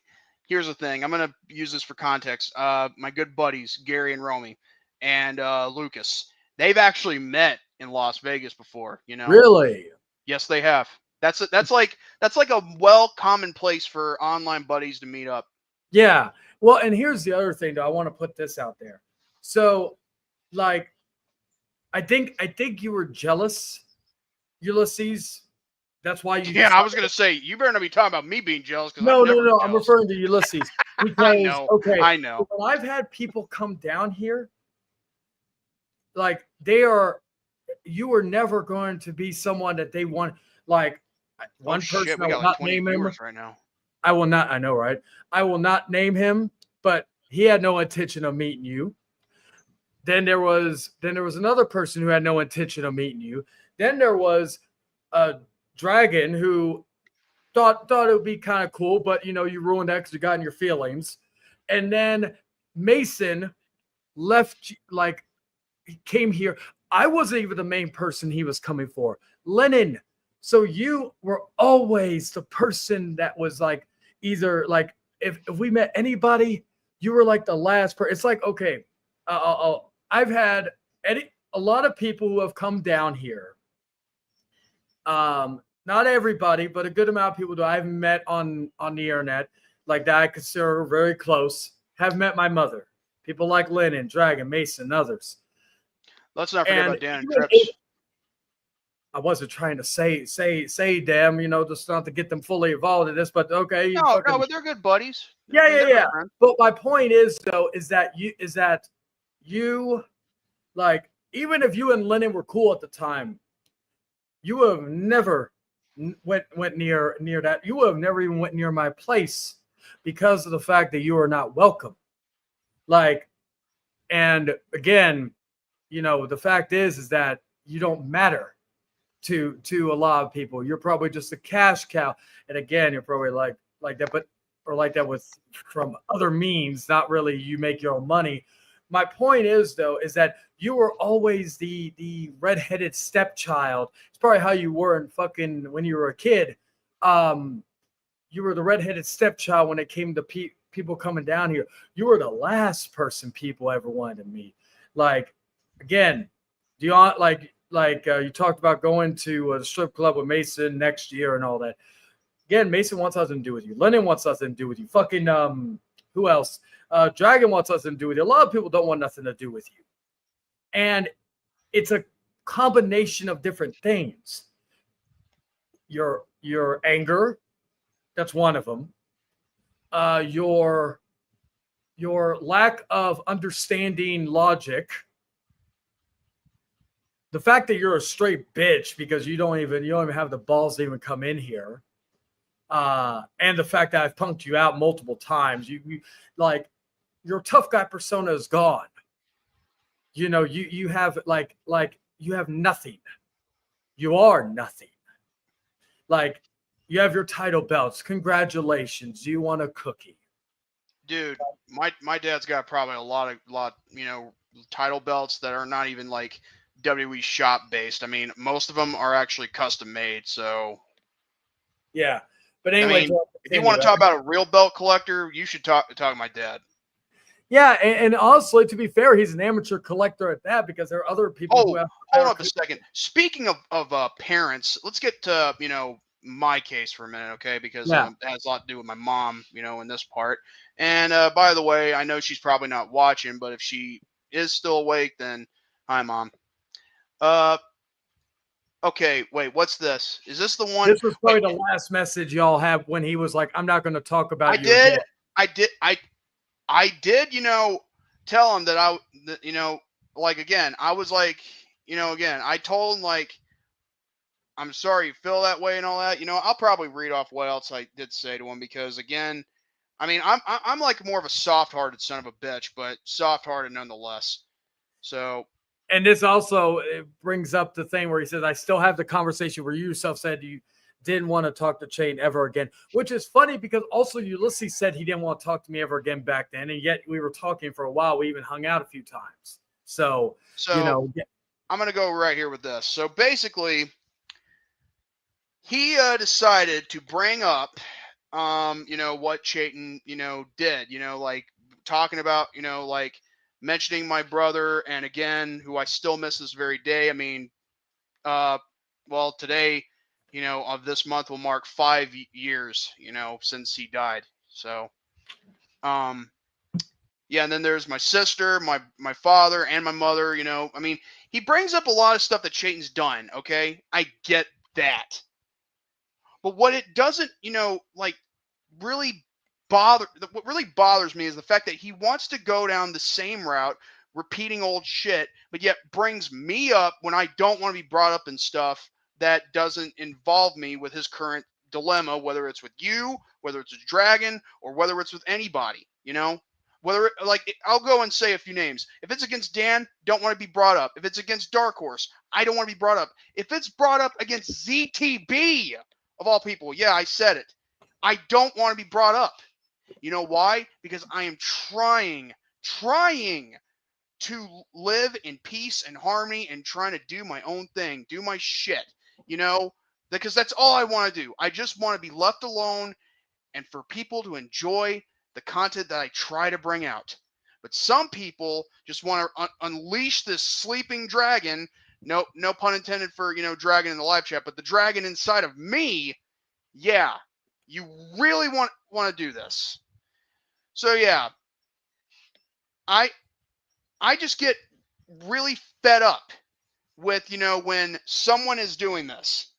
here's the thing. I'm going to use this for context. My good buddies, Gary and Romy and Lucas, they've actually met in Las Vegas before, Really? Yes, they have. That's like a commonplace for online buddies to meet up. Yeah. Well, and here's the other thing, though. I want to put this out there. So, like, I think you were jealous, Ulysses. That's why you. Yeah, I was gonna say you better not be talking about me being jealous. No. I'm referring to Ulysses. Because, I know. Okay. I know. When I've had people come down here, like you were never going to be someone that they want. Like one person, shit, I will not name him right now. I will not. I know, right? I will not name him, but he had no intention of meeting you. Then there was another person who had no intention of meeting you. Then there was a Dragon who thought it would be kind of cool, but you ruined that because you got in your feelings. And then Mason left, like, he came here. I wasn't even the main person he was coming for. Lennon. So you were always the person that was like, either like, if we met anybody, you were like the last person. It's like, okay, I've had a lot of people who have come down here. Not everybody, but a good amount of people that I've met on the internet, like that I consider very close, have met my mother. People like Lennon, Dragon, Mason, others. Let's not forget about Dan and Trips. I wasn't trying to say them, just not to get them fully involved in this, but okay. No, but they're good buddies. Yeah. But my point is, though, is that you, like, even if you and Lennon were cool at the time, you would have never went near that. You would have never even went near my place because of the fact that you are not welcome. Like, and again, the fact is that you don't matter to a lot of people. You're probably just a cash cow. And again, you're probably like that, or like that with from other means, not really you make your own money. My point is, though, is that you were always the redheaded stepchild. It's probably how you were when you were a kid. You were the redheaded stepchild when it came to people coming down here. You were the last person people ever wanted to meet. Like, again, do you you talked about going to the strip club with Mason next year and all that. Again, Mason wants nothing to do with you. Lennon wants nothing to do with you. Fucking who else? Dragon wants nothing to do with you. A lot of people don't want nothing to do with you. And it's a combination of different things. Your anger, that's one of them. Your lack of understanding logic. The fact that you're a straight bitch because you don't even have the balls to even come in here. And the fact that I've punked you out multiple times. You like, your tough guy persona is gone. You have you have nothing. You are nothing. Like, you have your title belts. Congratulations. Do you want a cookie? Dude, my dad's got probably a lot title belts that are not even like WWE shop based. I mean, most of them are actually custom made. So yeah, but anyway, if you want to talk about a real belt collector, you should talk to my dad. Yeah, and honestly, to be fair, he's an amateur collector at that, because there are other people who have. Hold up a second. Speaking of parents, let's get to my case for a minute, okay? Because Yeah. it has a lot to do with my mom, in this part. And by the way, I know she's probably not watching, but if she is still awake, then hi, Mom. Okay, wait, what's this? Is this the one? This was Wait, probably the last message y'all have when he was like, "I'm not going to talk about I you did, again." I did, tell him that like again, I was like, again, I told him like, I'm sorry you feel that way and all that. I'll probably read off what else I did say to him because again, I mean, I'm like more of a soft-hearted son of a bitch, but soft-hearted nonetheless. So, And this also it brings up the thing where he says, "I still have the conversation where you yourself said you didn't want to talk to Chayton ever again," which is funny because also Ulysses said he didn't want to talk to me ever again back then, and yet we were talking for a while. We even hung out a few times. So I'm gonna go right here with this. So basically, he decided to bring up, what Chayton, did, like talking about, like mentioning my brother, and again, who I still miss this very day. I mean, well, today, of this month will mark 5 years, since he died. So, yeah, and then there's my sister, my father, and my mother. I mean, he brings up a lot of stuff that Chayton's done. Okay, I get that. But what it doesn't, like really what really bothers me is the fact that he wants to go down the same route, repeating old shit, but yet brings me up when I don't want to be brought up in stuff that doesn't involve me with his current dilemma, whether it's with you, whether it's with Dragon, or whether it's with anybody, I'll go and say a few names. If it's against Dan, don't want to be brought up. If it's against Dark Horse, I don't want to be brought up. If it's brought up against ZTB, of all people, yeah, I said it. I don't want to be brought up. You know why? Because I am trying to live in peace and harmony and trying to do my own thing, do my shit, because that's all I want to do. I just want to be left alone and for people to enjoy the content that I try to bring out. But some people just want to unleash this sleeping dragon. No pun intended for, dragon in the live chat, but the dragon inside of me. Yeah, you really want to do this. So yeah, I just get really fed up with, when someone is doing this.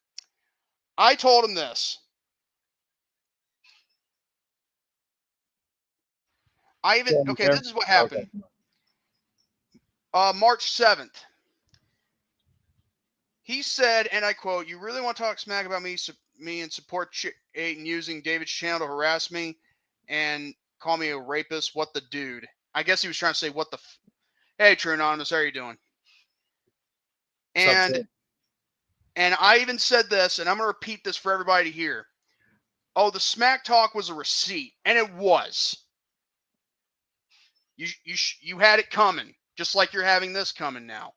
I told him this. This is what happened. March 7th. He said, and I quote, "You really want to talk smack about me and support Chayton using David's channel to harass me and call me a rapist? What the dude?" I guess he was trying to say, what the hey, True Anonymous, how are you doing? And I even said this, and I'm going to repeat this for everybody to hear. Oh, the smack talk was a receipt, and it was. You had it coming, just like you're having this coming now.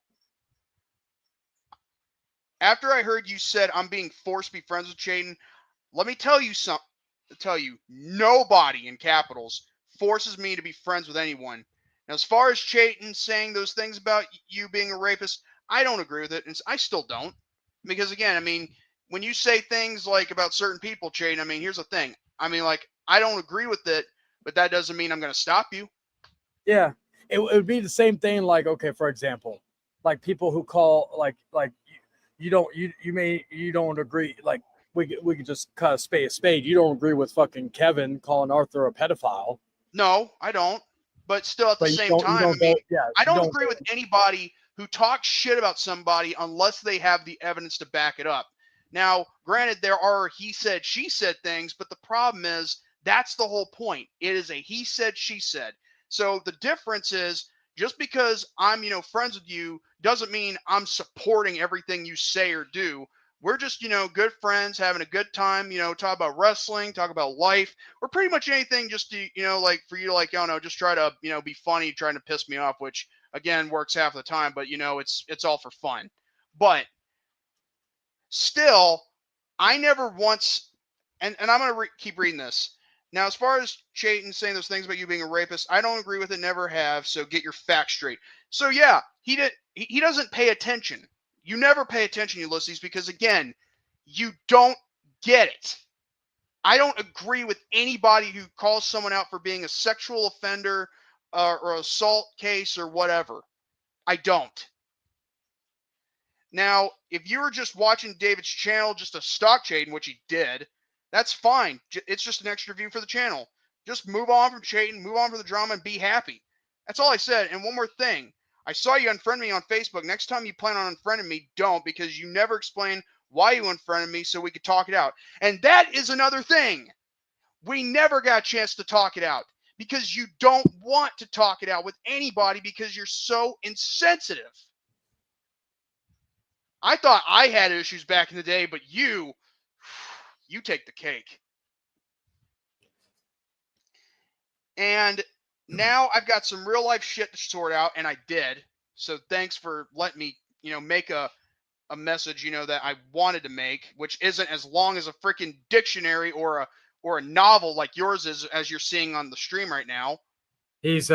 After I heard you said I'm being forced to be friends with Chayton, let me tell you something. Nobody in capitals forces me to be friends with anyone. Now, as far as Chayton saying those things about you being a rapist, I don't agree with it, and I still don't. Because again, I mean, when you say things like about certain people, Chayton, I mean, here's the thing. I mean, like, I don't agree with it, but that doesn't mean I'm going to stop you. Yeah, it would be the same thing. Like, okay, for example, like people who call like you don't agree. Like we could just cut a spade. You don't agree with fucking Kevin calling Arthur a pedophile. No, I don't. But still, at the same time, I mean, I don't agree with anybody who talks shit about somebody unless they have the evidence to back it up. Now, granted, there are he said, she said things, but the problem is that's the whole point. It is a he said, she said. So the difference is just because I'm, friends with you doesn't mean I'm supporting everything you say or do. We're just, good friends having a good time, talk about wrestling, talk about life, or pretty much anything just to, like for you to like, just try to, be funny, trying to piss me off, which again works half the time, but it's all for fun. But still, I never once, and I'm going to keep reading this. Now, as far as Chayton saying those things about you being a rapist, I don't agree with it, never have, so get your facts straight. So yeah, he doesn't pay attention. You never pay attention, Ulysses, because again, you don't get it. I don't agree with anybody who calls someone out for being a sexual offender or assault case or whatever. I don't. Now, if you were just watching David's channel just to stalk Chayton, which he did, that's fine. It's just an extra view for the channel. Just move on from Chayton, move on from the drama, and be happy. That's all I said. And one more thing. I saw you unfriend me on Facebook. Next time you plan on unfriending me, don't, because you never explain why you unfriended me so we could talk it out. And that is another thing. We never got a chance to talk it out because you don't want to talk it out with anybody because you're so insensitive. I thought I had issues back in the day, but you take the cake. And now I've got some real life shit to sort out, and I did. So thanks for letting me, make a message, that I wanted to make, which isn't as long as a freaking dictionary or a novel like yours is, as you're seeing on the stream right now. He's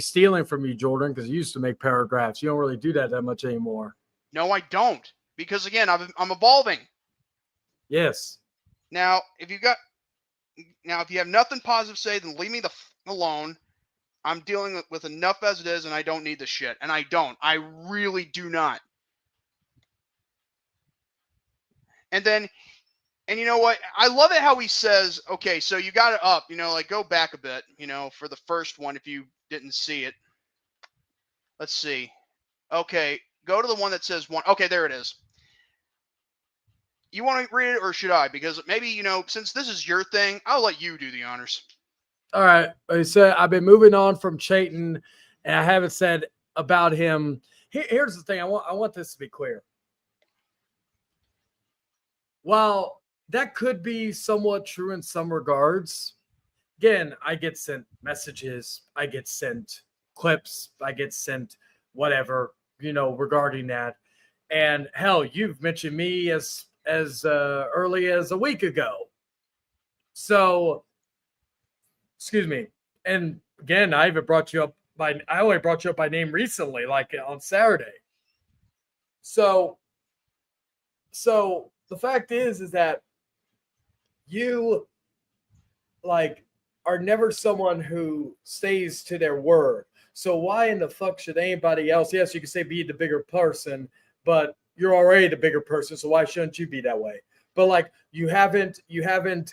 stealing from you, Jordan, because you used to make paragraphs. You don't really do that much anymore. No, I don't, because again, I'm evolving. Yes. Now, if you have nothing positive to say, then leave me alone. I'm dealing with enough as it is, and I don't need the shit. And I don't. I really do not. And you know what? I love it how he says, okay, so you got it up, go back a bit, for the first one if you didn't see it. Let's see. Okay, go to the one that says one. Okay, there it is. You want to read it or should I? Because maybe, since this is your thing, I'll let you do the honors. All right. He said, I've been moving on from Chayton, and I haven't said about him. Here's the thing. I want this to be clear. While that could be somewhat true in some regards, again, I get sent messages, I get sent clips, I get sent whatever, regarding that. And hell, you've mentioned me as early as a week ago. So, excuse me. And again, I even brought you up I only brought you up by name recently, like on Saturday. So the fact is that you are never someone who stays to their word. So why in the fuck should anybody else? Yes, you can say be the bigger person, but you're already the bigger person. So why shouldn't you be that way? But you haven't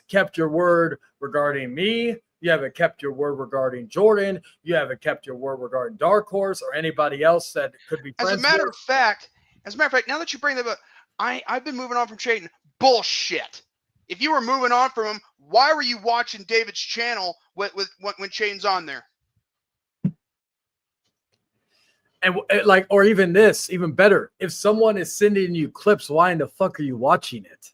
kept your word regarding me. You haven't kept your word regarding Jordan. You haven't kept your word regarding Dark Horse or anybody else that could be friends As a matter with. of fact, now that you bring that up, I've been moving on from Chayton. Bullshit. If you were moving on from him, why were you watching David's channel when Chayton's on there? And or even this, even better, if someone is sending you clips, why in the fuck are you watching it?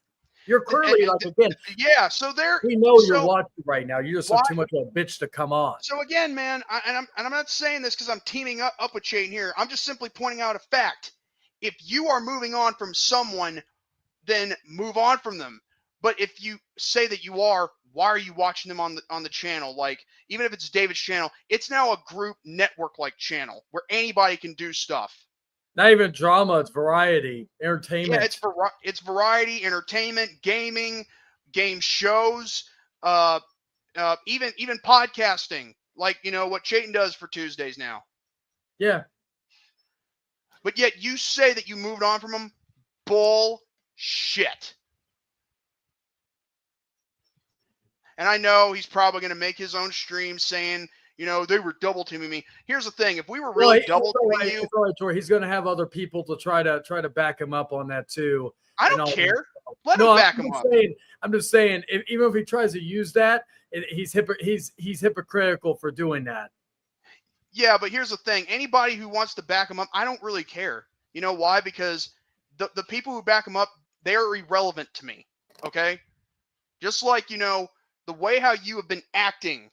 You're clearly again. Yeah, so there. We know you're watching right now. You're just too much of a bitch to come on. So again, man, I'm not saying this because I'm teaming up with Chayton here. I'm just simply pointing out a fact. If you are moving on from someone, then move on from them. But if you say that you are, why are you watching them on the channel? Like, even if it's David's channel, it's now a group network-like channel where anybody can do stuff. Not even drama, it's variety, entertainment. Yeah, it's variety, entertainment, gaming, game shows, even podcasting, like what Chayton does for Tuesdays now. Yeah. But yet you say that you moved on from him. Bullshit. And I know he's probably going to make his own stream saying, they were double teaming me. Here's the thing: if we were really double teaming you, he's going to have other people to try to back him up on that too. I don't care. Let him back him up. I'm just saying, even if he tries to use that, he's hypocritical for doing that. Yeah, but here's the thing: anybody who wants to back him up, I don't really care. You know why? Because the people who back him up, they are irrelevant to me. Okay, just like the way how you have been acting.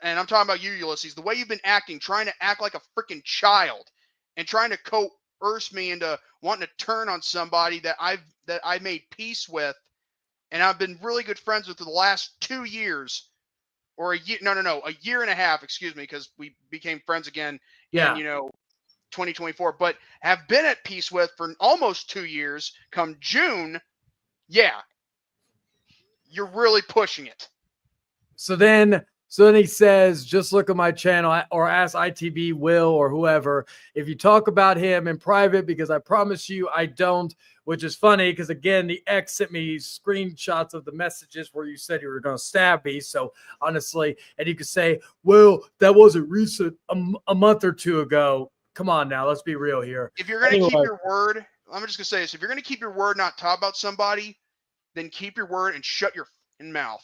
And I'm talking about you, Ulysses, the way you've been acting, trying to act like a freaking child and trying to coerce me into wanting to turn on somebody that I made peace with and I've been really good friends with for the last 2 years or a year. No, a year and a half, excuse me, because we became friends again in, 2024, but have been at peace with for almost 2 years come June. Yeah. You're really pushing it. So then he says, just look at my channel or ask ITB, Will, or whoever if you talk about him in private, because I promise you I don't, which is funny because, again, the ex sent me screenshots of the messages where you said you were going to stab me. So honestly, and you could say, well, that wasn't recent, a month or two ago. Come on now, let's be real here. If you're going to keep your word, I'm just going to say this. If you're going to keep your word, not talk about somebody, then keep your word and shut your mouth.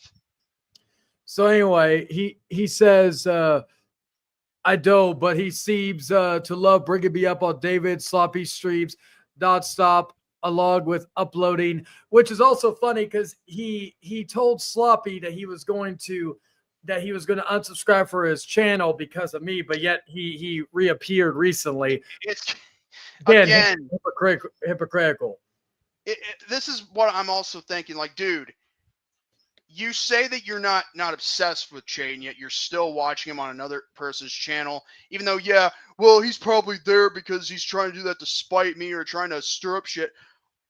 So anyway, he says, I do, but he seems to love bringing me up on David Sloppy streams nonstop, along with uploading, which is also funny because he told Sloppy that he was going to unsubscribe for his channel because of me, but yet he reappeared recently. It's again hypocritical. This is what I'm also thinking. Like, dude, you say that you're not obsessed with Chayton, yet you're still watching him on another person's channel, even though, yeah, well, he's probably there because he's trying to do that to spite me or trying to stir up shit.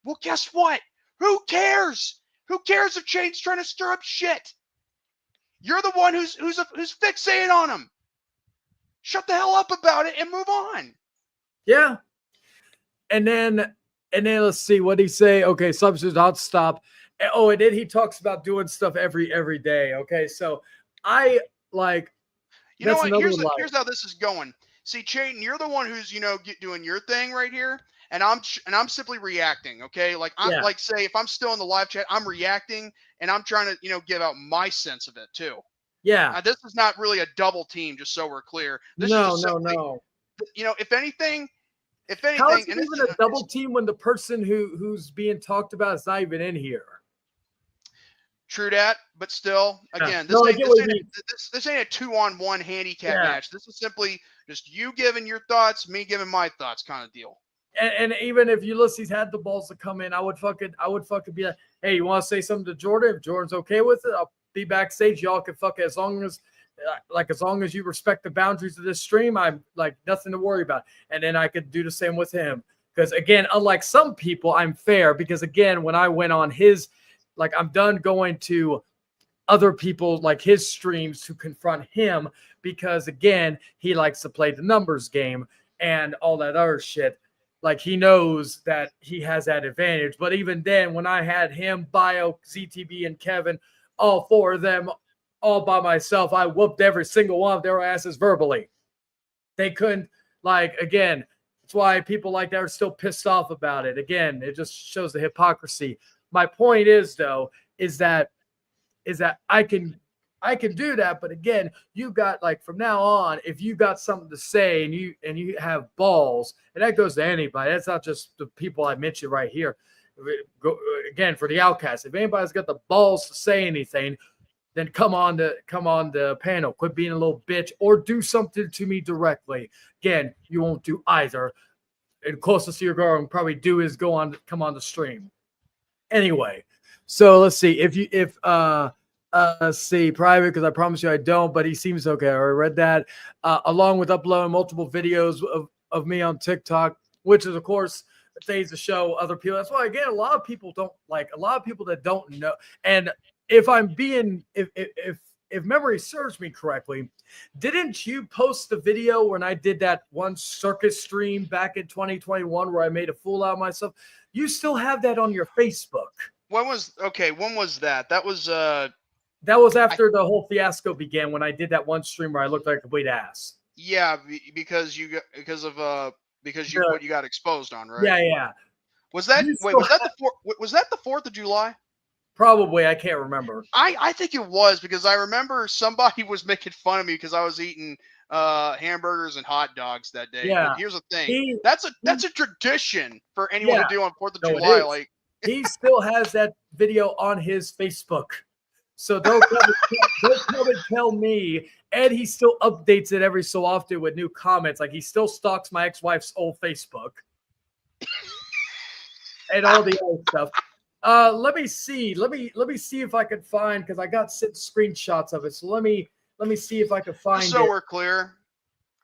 Well, guess what? Who cares? Who cares if Chayton's trying to stir up shit? You're the one who's fixated on him. Shut the hell up about it and move on. Yeah. And then let's see what he say. Okay, substance not stop. Oh, and then he talks about doing stuff every day. Okay, so I like. You know what? Here's how this is going. See, Chayton, you're the one who's doing your thing right here, and I'm simply reacting. Okay, like like say if I'm still in the live chat, I'm reacting and I'm trying to give out my sense of it too. Yeah. Now, this is not really a double team, just so we're clear. This no. If anything, how is it even a double team when the person who's being talked about is not even in here? True that, but still, again, this ain't a 2-on-1 handicap match. This is simply just you giving your thoughts, me giving my thoughts, kind of deal. And even if Ulysses had the balls to come in, I would fucking be like, hey, you want to say something to Jordan? If Jordan's okay with it, I'll be backstage. Y'all can fuck it as long as you respect the boundaries of this stream. I'm like nothing to worry about. And then I could do the same with him. Because again, unlike some people, I'm fair. Because again, when I went on his, like, I'm done going to other people like his streams to confront him because again, he likes to play the numbers game and all that other shit. Like, he knows that he has that advantage. But even then, when I had him, Bio, ZTB, and Kevin, all four of them all by myself, I whooped every single one of their asses verbally. They couldn't, like, again, that's why people like that are still pissed off about it. Again, it just shows the hypocrisy. My point is, though, is that I can do that, but again, you got, like, from now on, if you got something to say and you have balls, and that goes to anybody, that's not just the people I mentioned right here. Again, for the Outcast, if anybody's got the balls to say anything, then come on the panel. Quit being a little bitch or do something to me directly. Again, you won't do either. And closest to your girl and probably do is come on the stream. Anyway, so let's see let's see, private, because I promise you I don't, but he seems okay. I already read that. Along with uploading multiple videos of me on TikTok, which is, of course, things to show other people. That's why, again, a lot of people that don't know. And if memory serves me correctly, didn't you post the video when I did that one circus stream back in 2021 where I made a fool out of myself? You still have that on your Facebook. When was that? That was after the whole fiasco began when I did that one stream where I looked like a complete ass. Yeah, because you got exposed on, right? Yeah. Was that the 4th of July? Probably, I can't remember. I think it was, because I remember somebody was making fun of me because I was eating hamburgers and hot dogs that day. Yeah. But here's the thing. That's a tradition for anyone to do on 4th of July. Like, he still has that video on his Facebook. So don't come and tell me. And he still updates it every so often with new comments. Like, he still stalks my ex-wife's old Facebook and all the other stuff. Let me see if I can find, because I got sent screenshots of it. So let me see if I can find it. So we're clear.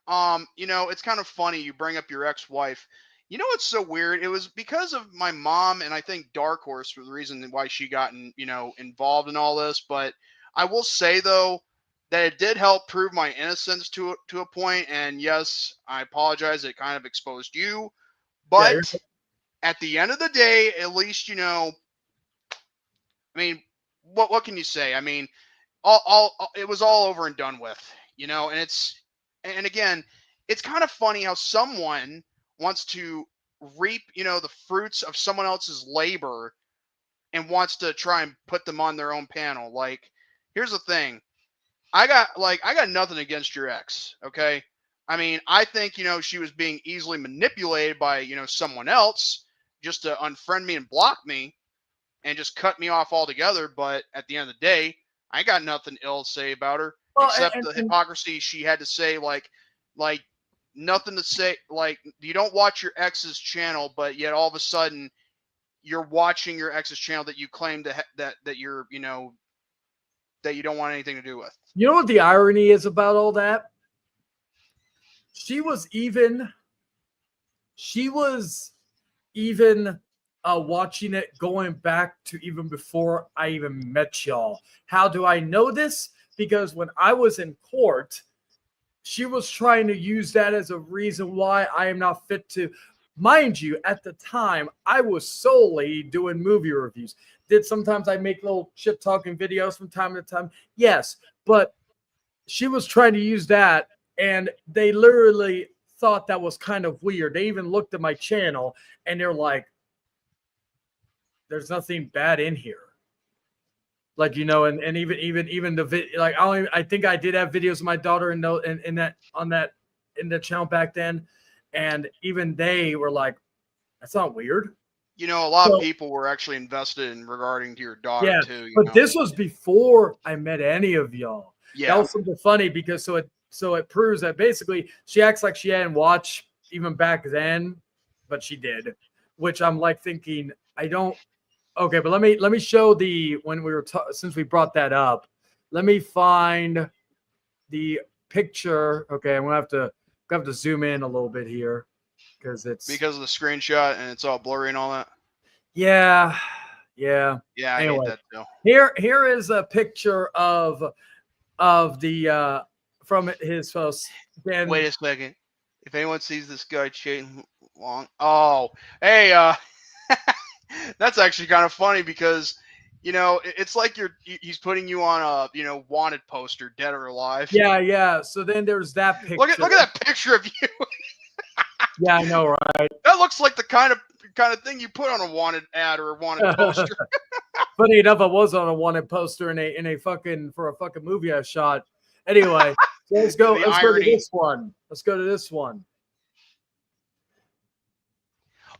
It's kind of funny you bring up your ex-wife. You know what's so weird? It was because of my mom, and I think Dark Horse for the reason why she got involved in all this. But I will say though that it did help prove my innocence to a point. And yes, I apologize. It kind of exposed you, Yeah, but at the end of the day, at least I mean, what can you say? I mean, it was all over and done with, and again, it's kind of funny how someone wants to reap, the fruits of someone else's labor and wants to try and put them on their own panel. Like, here's the thing. I got nothing against your ex, okay? I mean, I think, she was being easily manipulated by, someone else just to unfriend me and block me and just cut me off altogether. But at the end of the day, I got nothing ill to say about her, Well, except and the hypocrisy she had to say, like nothing to say. Like, you don't watch your ex's channel, but yet all of a sudden you're watching your ex's channel that you claim to that you're, that you don't want anything to do with. you know what the irony is about all that? She was even watching it going back to even before I even met y'all. How do I know this? Because when I was in court, she was trying to use that as a reason why I am not fit to. Mind you, at the time, I was solely doing movie reviews. Sometimes I make little shit talking videos from time to time. Yes, but she was trying to use that, and they literally thought that was kind of weird. They even looked at my channel and they're like, there's nothing bad in here. Like, and even the like, I think I did have videos of my daughter in the channel back then. And even they were like, that's not weird. A lot of people were actually invested in regarding to your daughter too. But this was before I met any of y'all. Yeah. That was something funny because so it proves that basically she acts like she hadn't watched even back then, but she did, which I'm like thinking, I don't. Okay, but let me show since we brought that up, let me find the picture. Okay, I'm gonna have to zoom in a little bit here because of the screenshot and it's all blurry and all that. Yeah. I hate that too. Here is a picture of the from his post. Wait a second. If anyone sees this guy Chayton Long, hey, that's actually kind of funny because it's like he's putting you on a wanted poster, dead or alive. Yeah. So then there's that picture. Look at that picture of you. Yeah, I know, right? That looks like the kind of thing you put on a wanted ad or a wanted poster. Funny enough, I was on a wanted poster in a fucking movie I shot. Anyway, so let's go to this one. Let's go to this one.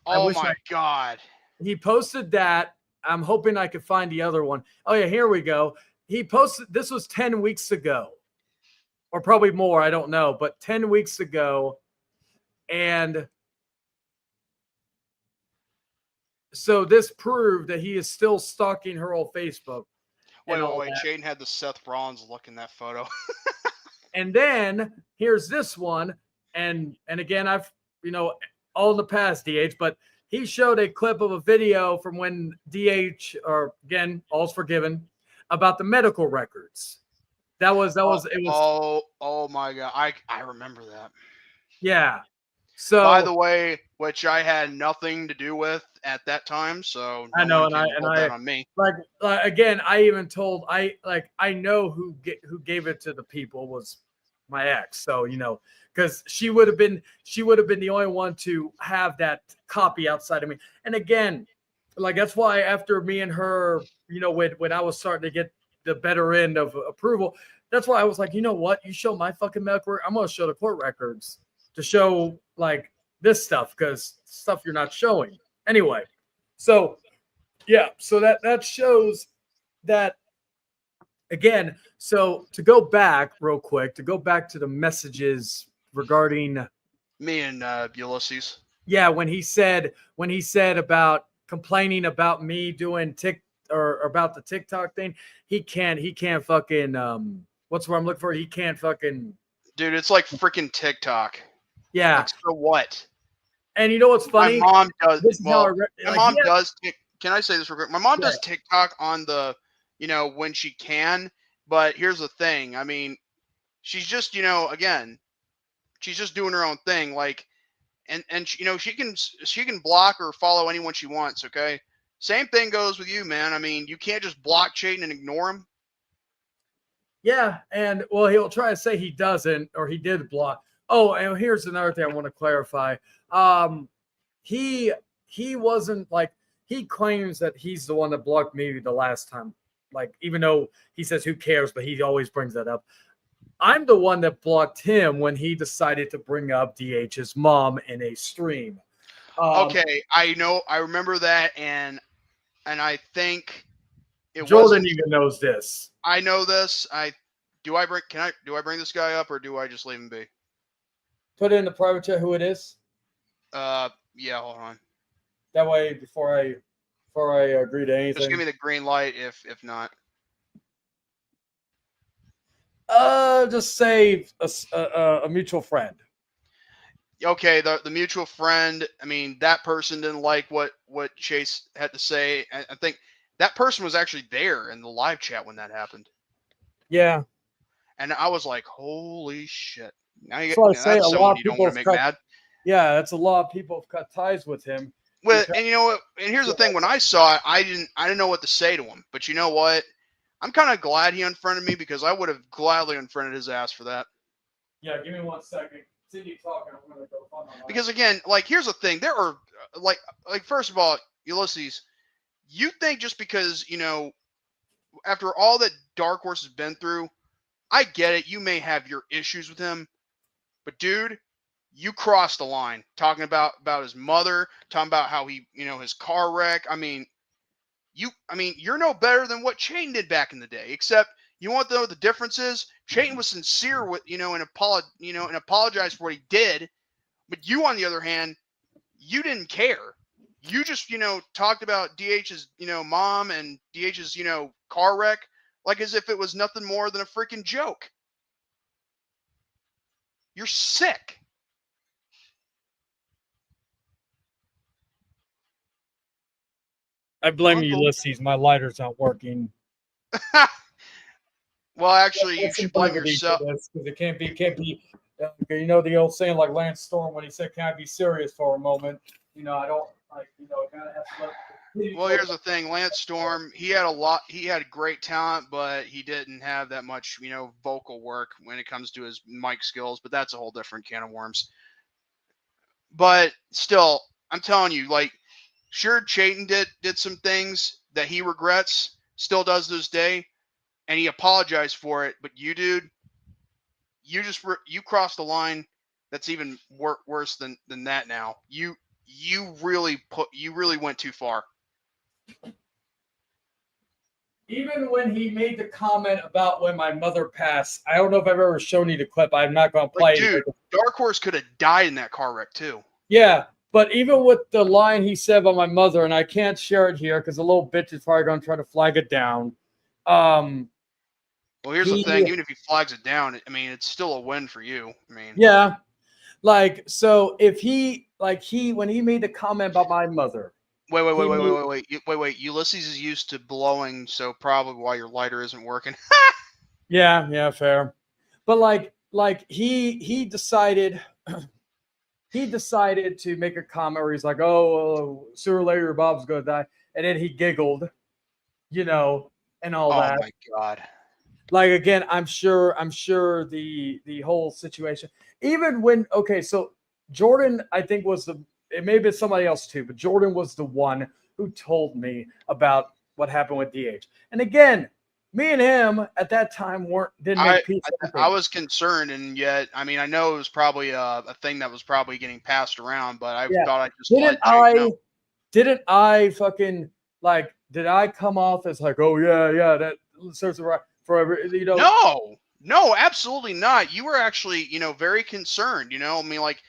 Oh my God. He posted that. I'm hoping I could find the other one. Oh yeah, here we go. He posted, this was 10 weeks ago. Or probably more, I don't know, but 10 weeks ago. And so this proved that he is still stalking her on Facebook. Wait. Chayton had the Seth Rollins look in that photo. And then here's this one. And again, I've, all in the past, DH, but he showed a clip of a video from when DH, or again, all's forgiven, about the medical records. It was. Oh my God. I remember that. Yeah. So, by the way, which I had nothing to do with at that time, so I know, and I on me. Like again, I even told I know who gave it to the people was my ex. So because she would have been the only one to have that copy outside of me. And again, like that's why after me and her, when I was starting to get the better end of approval, that's why I was like, you know what? You show my fucking medical record, I'm gonna show the court records to show like this stuff because stuff you're not showing anyway. So yeah, so that shows that again. So to go back real quick, to go back to the messages regarding me and Ulysses. Yeah, when he said about complaining about me doing or about the TikTok thing, he can't fucking what's what I'm looking for? He can't fucking dude, it's like freaking TikTok. Yeah. Like, so what? And you know what's funny? My mom does. This is how Well, my like, mom yeah, does. Can I say this real quick? My mom Yeah. does TikTok on the, when she can. But here's the thing. I mean, she's just, again, she's just doing her own thing. Like, and she can block or follow anyone she wants. Okay. Same thing goes with you, man. I mean, you can't just block Chayton and ignore him. Yeah, and well, he'll try to say he doesn't or he did block. Oh, and here's another thing I want to clarify. He wasn't like he claims that he's the one that blocked me the last time. Like, even though he says who cares, but he always brings that up. I'm the one that blocked him when he decided to bring up DH's mom in a stream. Okay, I know, I remember that, and I think it Jordan wasn't. even knows this. I know this. Do I bring this guy up or do I just leave him be? Put it in the private chat who it is. Yeah, hold on. That way, before I agree to anything. Just give me the green light if not. Just say a mutual friend. Okay, the mutual friend. I mean, that person didn't like what Chase had to say. I think that person was actually there in the live chat when that happened. Yeah. And I was like, holy shit. Now you So I that's say a someone lot of you don't people want to have make cut. mad. Yeah, that's a lot of people have cut ties with him. Well, because- and you know what? And here's the thing: when I saw it, I didn't know what to say to him. But you know what? I'm kind of glad he unfriended me because I would have gladly unfriended his ass for that. Yeah, give me 1 second. Continue talking. I'm gonna go find my mic. Because again, like here's the thing: there are like first of all, Ulysses, you think just because after all that Dark Horse has been through, I get it. You may have your issues with him, but dude, you crossed the line. Talking about his mother, talking about how he, his car wreck. I mean, you're no better than what Chayton did back in the day. Except you want to know what the difference is? Chayton was sincere with, and apologized for what he did. But you, on the other hand, you didn't care. You just, talked about DH's, mom and DH's, car wreck like as if it was nothing more than a freaking joke. You're sick. I blame Uncle. Ulysses. My lighter's not working. Well, actually, you Put some should blame brevity to yourself. this, because it can't be. You know the old saying, like Lance Storm when he said, "Can I be serious for a moment?" I don't like. Gotta have to let. Well, here's the thing, Lance Storm, he had great talent, but he didn't have that much, vocal work when it comes to his mic skills, but that's a whole different can of worms. But still, I'm telling you, like, sure, Chayton did some things that he regrets, still does to this day, and he apologized for it, but you, dude, you crossed the line that's even worse than that now. You really went too far. Even when he made the comment about when my mother passed, I don't know if I've ever shown you the clip. I'm not going to play Like, dude, it. Dark Horse could have died in that car wreck too. Yeah, but even with the line he said about my mother, and I can't share it here because the little bitch is probably going to try to flag it down. Well, here's the thing. Even if he flags it down, I mean, it's still a win for you. I mean, yeah, like, so if when he made the comment about my mother. Wait. Ulysses is used to blowing, so probably why your lighter isn't working. Yeah, fair. But like he decided to make a comment where he's like, "Oh, sooner or later Bob's gonna die," and then he giggled, and all that. Oh my god. Like, again, I'm sure the whole situation, even when, okay, so Jordan, I think it may have been somebody else too, but Jordan was the one who told me about what happened with DH. And again, me and him at that time didn't make peace. I was concerned, and yet, I mean, I know it was probably a thing that was probably getting passed around, but I thought I'd just didn't I fucking, like, did I come off as like, oh yeah, that serves right forever, No, absolutely not. You were actually, very concerned, I mean, like,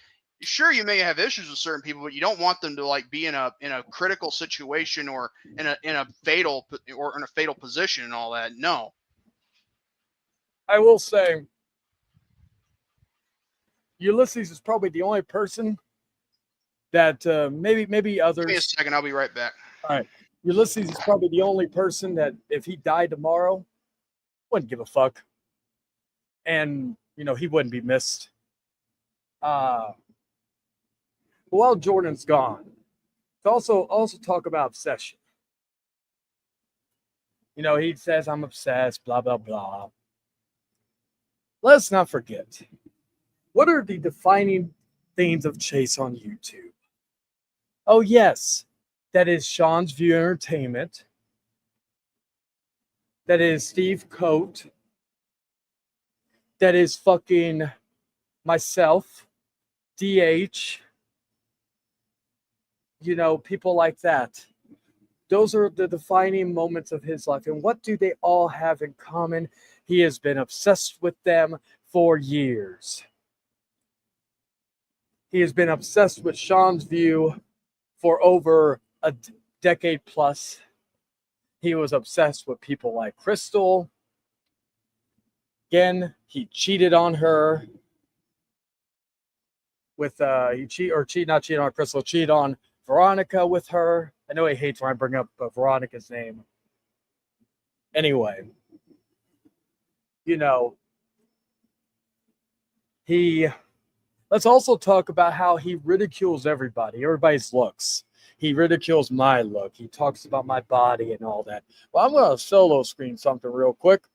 sure, you may have issues with certain people, but you don't want them to, like, be in a critical situation or in a fatal position and all that. No. I will say Ulysses is probably the only person that maybe Give me a others. second. I'll be right back. All right, Ulysses is probably the only person that if he died tomorrow, wouldn't give a fuck, and he wouldn't be missed. While Jordan's gone, to also talk about obsession. He says I'm obsessed, blah blah blah. Let's not forget, what are the defining themes of Chase on YouTube? Oh yes, that is Sean's View Entertainment. That is Steve Coate. That is fucking myself, DH. People like that. Those are the defining moments of his life. And what do they all have in common? He has been obsessed with them for years. He has been obsessed with Sean's View for over a decade plus. He was obsessed with people like Crystal. Again, he cheated on her with not cheated on Crystal, cheated on Veronica with her. I know he hates when I bring up Veronica's name. Anyway, let's also talk about how he ridicules everybody's looks. He ridicules my look. He talks about my body and all that. Well, I'm going to solo screen something real quick.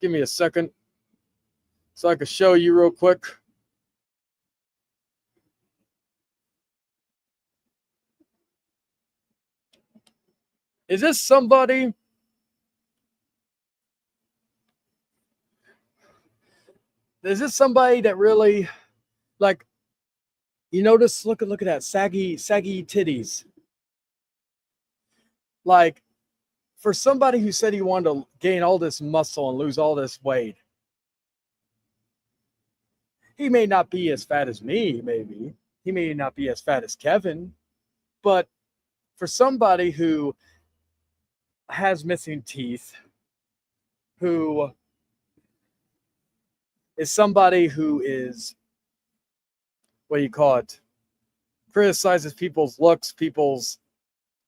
Give me a second so I can show you real quick. Is this somebody? Is this somebody that really, like, notice? Look at that saggy titties. Like, for somebody who said he wanted to gain all this muscle and lose all this weight, he may not be as fat as me, maybe. He may not be as fat as Kevin, but for somebody who has missing teeth, who is somebody who is, criticizes people's looks, people's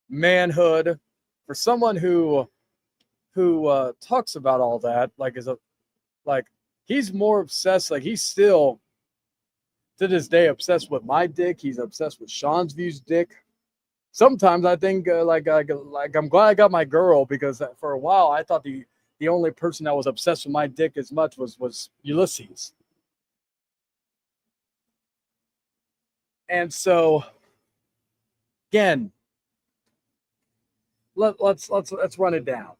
manhood, for someone who talks about all that, he's more obsessed, he's still to this day obsessed with my dick. He's obsessed with Sean's View's dick. Sometimes I think I'm glad I got my girl, because for a while I thought the only person that was obsessed with my dick as much was Ulysses. And so again, let's run it down.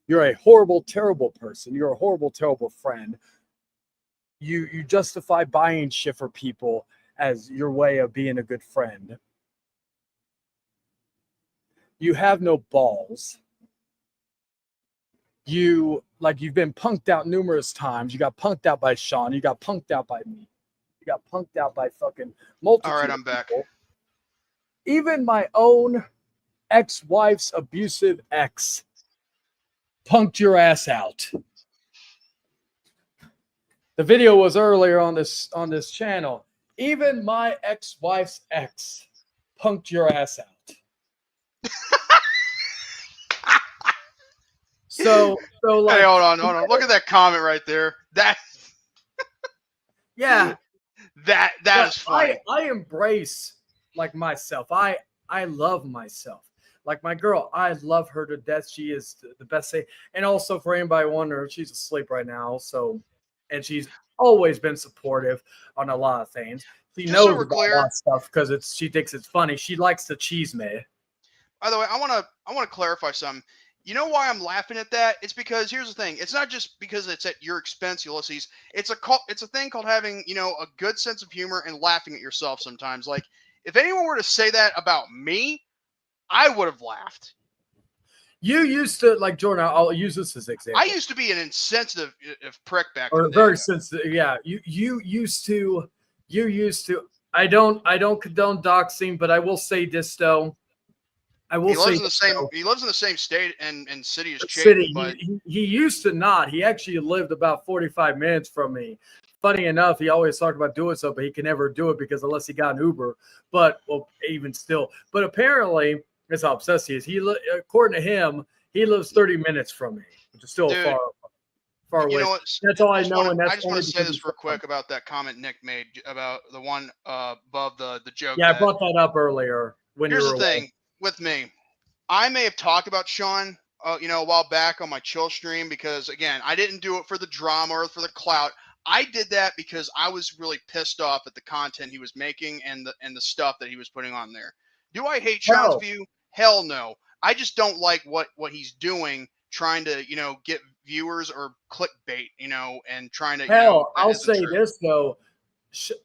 You're a horrible, terrible person. You're a horrible, terrible friend. You justify buying shit for people as your way of being a good friend. You have no balls. You've been punked out numerous times. You got punked out by Sean. You got punked out by me. You got punked out by fucking multiple. All right, I'm back. Even my own ex-wife's abusive ex punked your ass out. The video was earlier on this channel. Even my ex-wife's ex punked your ass out. So Hey, hold on. Look at that comment right there. Yeah. That is funny. I embrace myself. I love myself. Like my girl, I love her to death. She is the best thing. And also, for anybody wondering, she's asleep right now. And she's always been supportive on a lot of things. She Just knows so we're about clear, a lot of stuff because she thinks it's funny. She likes to cheese me. By the way, I want to clarify something. You know why I'm laughing at that? It's because here's the thing. It's not just because it's at your expense, Ulysses. It's a thing called having, a good sense of humor and laughing at yourself sometimes. Like, if anyone were to say that about me, I would have laughed. You used to, Jordan, I'll use this as an example. I used to be an insensitive prick back then. Or very sensitive. Yeah. You used to, I don't condone doxing, but I will say this though. I will He say lives in the this, same. though. He lives in the same state and city as City. Chayton, but He used to not. He actually lived about 45 minutes from me. Funny enough, he always talked about doing so, but he can never do it because unless he got an Uber. But well, even still. But apparently, that's how obsessed he is. According to him, he lives 30 minutes from me, which is still Dude, far you away. know what? That's all I know, and I that's just only want to say because this he's real from. quick about that comment Nick made about the one above the joke. Yeah, I that, brought that up earlier when here's you were the away. thing with me. I may have talked about Sean, a while back on my chill stream because again, I didn't do it for the drama or for the clout. I did that because I was really pissed off at the content he was making and the stuff that he was putting on there. Do I hate Sean's No. view? Hell no. I just don't like what he's doing, trying to get viewers or clickbait, and trying to Hell, that I'll isn't say true. this though.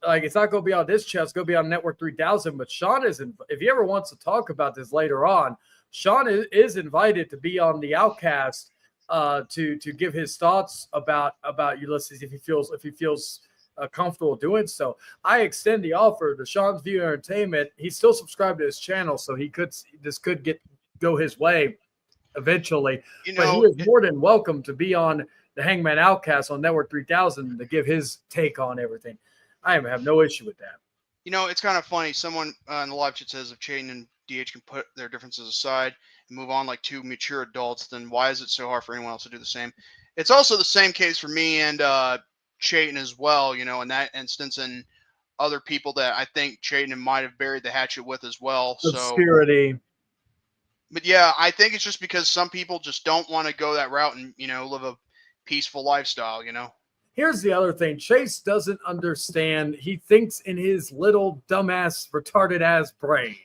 Like it's not going to be on this channel. It's going to be on Network 3000. But Sean isn't. If he ever wants to talk about this later on, Sean is invited to be on the Outcast to give his thoughts about Ulysses if he feels comfortable doing so. I extend the offer to Sean's View Entertainment. He's still subscribed to his channel, so this could go his way eventually. But he is more than welcome to be on the Hangman Outcast on Network 3000 to give his take on everything. I have no issue with that. It's kind of funny. Someone in the live chat says if Chayton and DH can put their differences aside and move on like two mature adults, then why is it so hard for anyone else to do the same? It's also the same case for me and Chayton as well, in that instance, and other people that I think Chayton might have buried the hatchet with as well. Obscurity. But yeah, I think it's just because some people just don't want to go that route and, live a peaceful lifestyle, Here's the other thing. Chase doesn't understand. He thinks in his little dumbass, retarded ass brain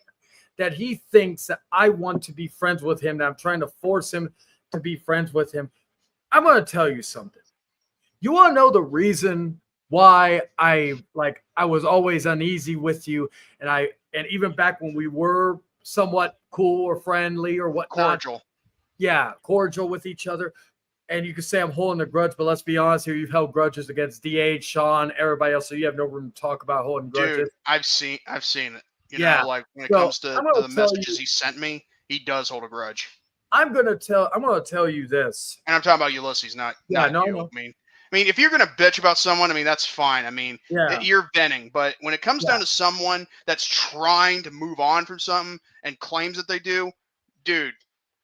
that he thinks that I want to be friends with him, that I'm trying to force him to be friends with him. I'm going to tell you something. You want to know the reason why I was always uneasy with you, and even back when we were somewhat cool or friendly or whatnot. Cordial. Yeah, cordial with each other. And you could say I'm holding a grudge, but let's be honest here. You've held grudges against DH, Sean, everybody else, so you have no room to talk about holding grudges. Dude, I've seen it. Like when it So, comes to the messages he sent me, he does hold a grudge. I'm gonna tell you this. And I'm talking about Ulysses, not you. No. I mean, if you're gonna bitch about someone, I mean that's fine. I mean, you're venting. But when it comes down to someone that's trying to move on from something and claims that they do, dude,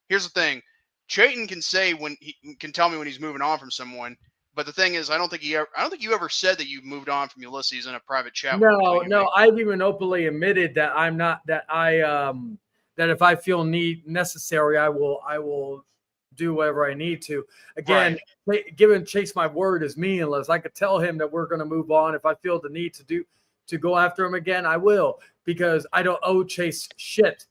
here's the thing. Chayton can say when he can tell me when he's moving on from someone, but the thing is, I don't think you ever said that you moved on from Ulysses in a private chat. No, I've even openly admitted that I'm not that if I feel necessary, I will do whatever I need to. Again, giving Chase my word is meaningless. I could tell him that we're going to move on. If I feel the need to go after him again, I will, because I don't owe Chase shit.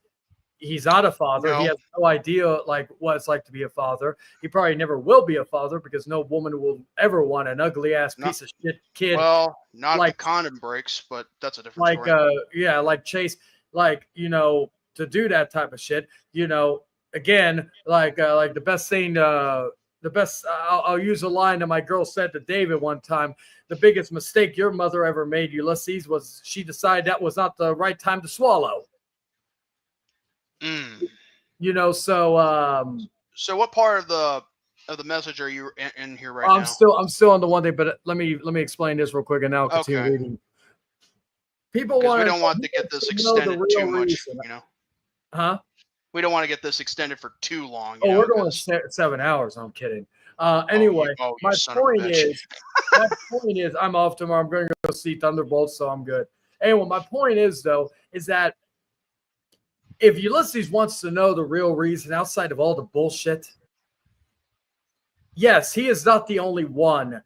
He's not a father. No. He has no idea what it's like to be a father. He probably never will be a father because no woman will ever want an ugly ass piece of shit kid. Well, not if the condom breaks, but that's a different story. Like Chase, to do that type of shit. Again, the best thing. I'll use a line that my girl said to David one time. The biggest mistake your mother ever made, Ulysses, was she decided that was not the right time to swallow. So what part of the message are you in here right now? I'm still on the one thing, but let me explain this real quick, and now I'll continue reading. People want. We don't want to get this extended too much, Huh? We don't want to get this extended for too long. We're going 7 hours. I'm kidding. Anyway, my point is, I'm off tomorrow. I'm going to go see Thunderbolts, so I'm good. Anyway, my point is that if Ulysses wants to know the real reason outside of all the bullshit, yes, he is not the only one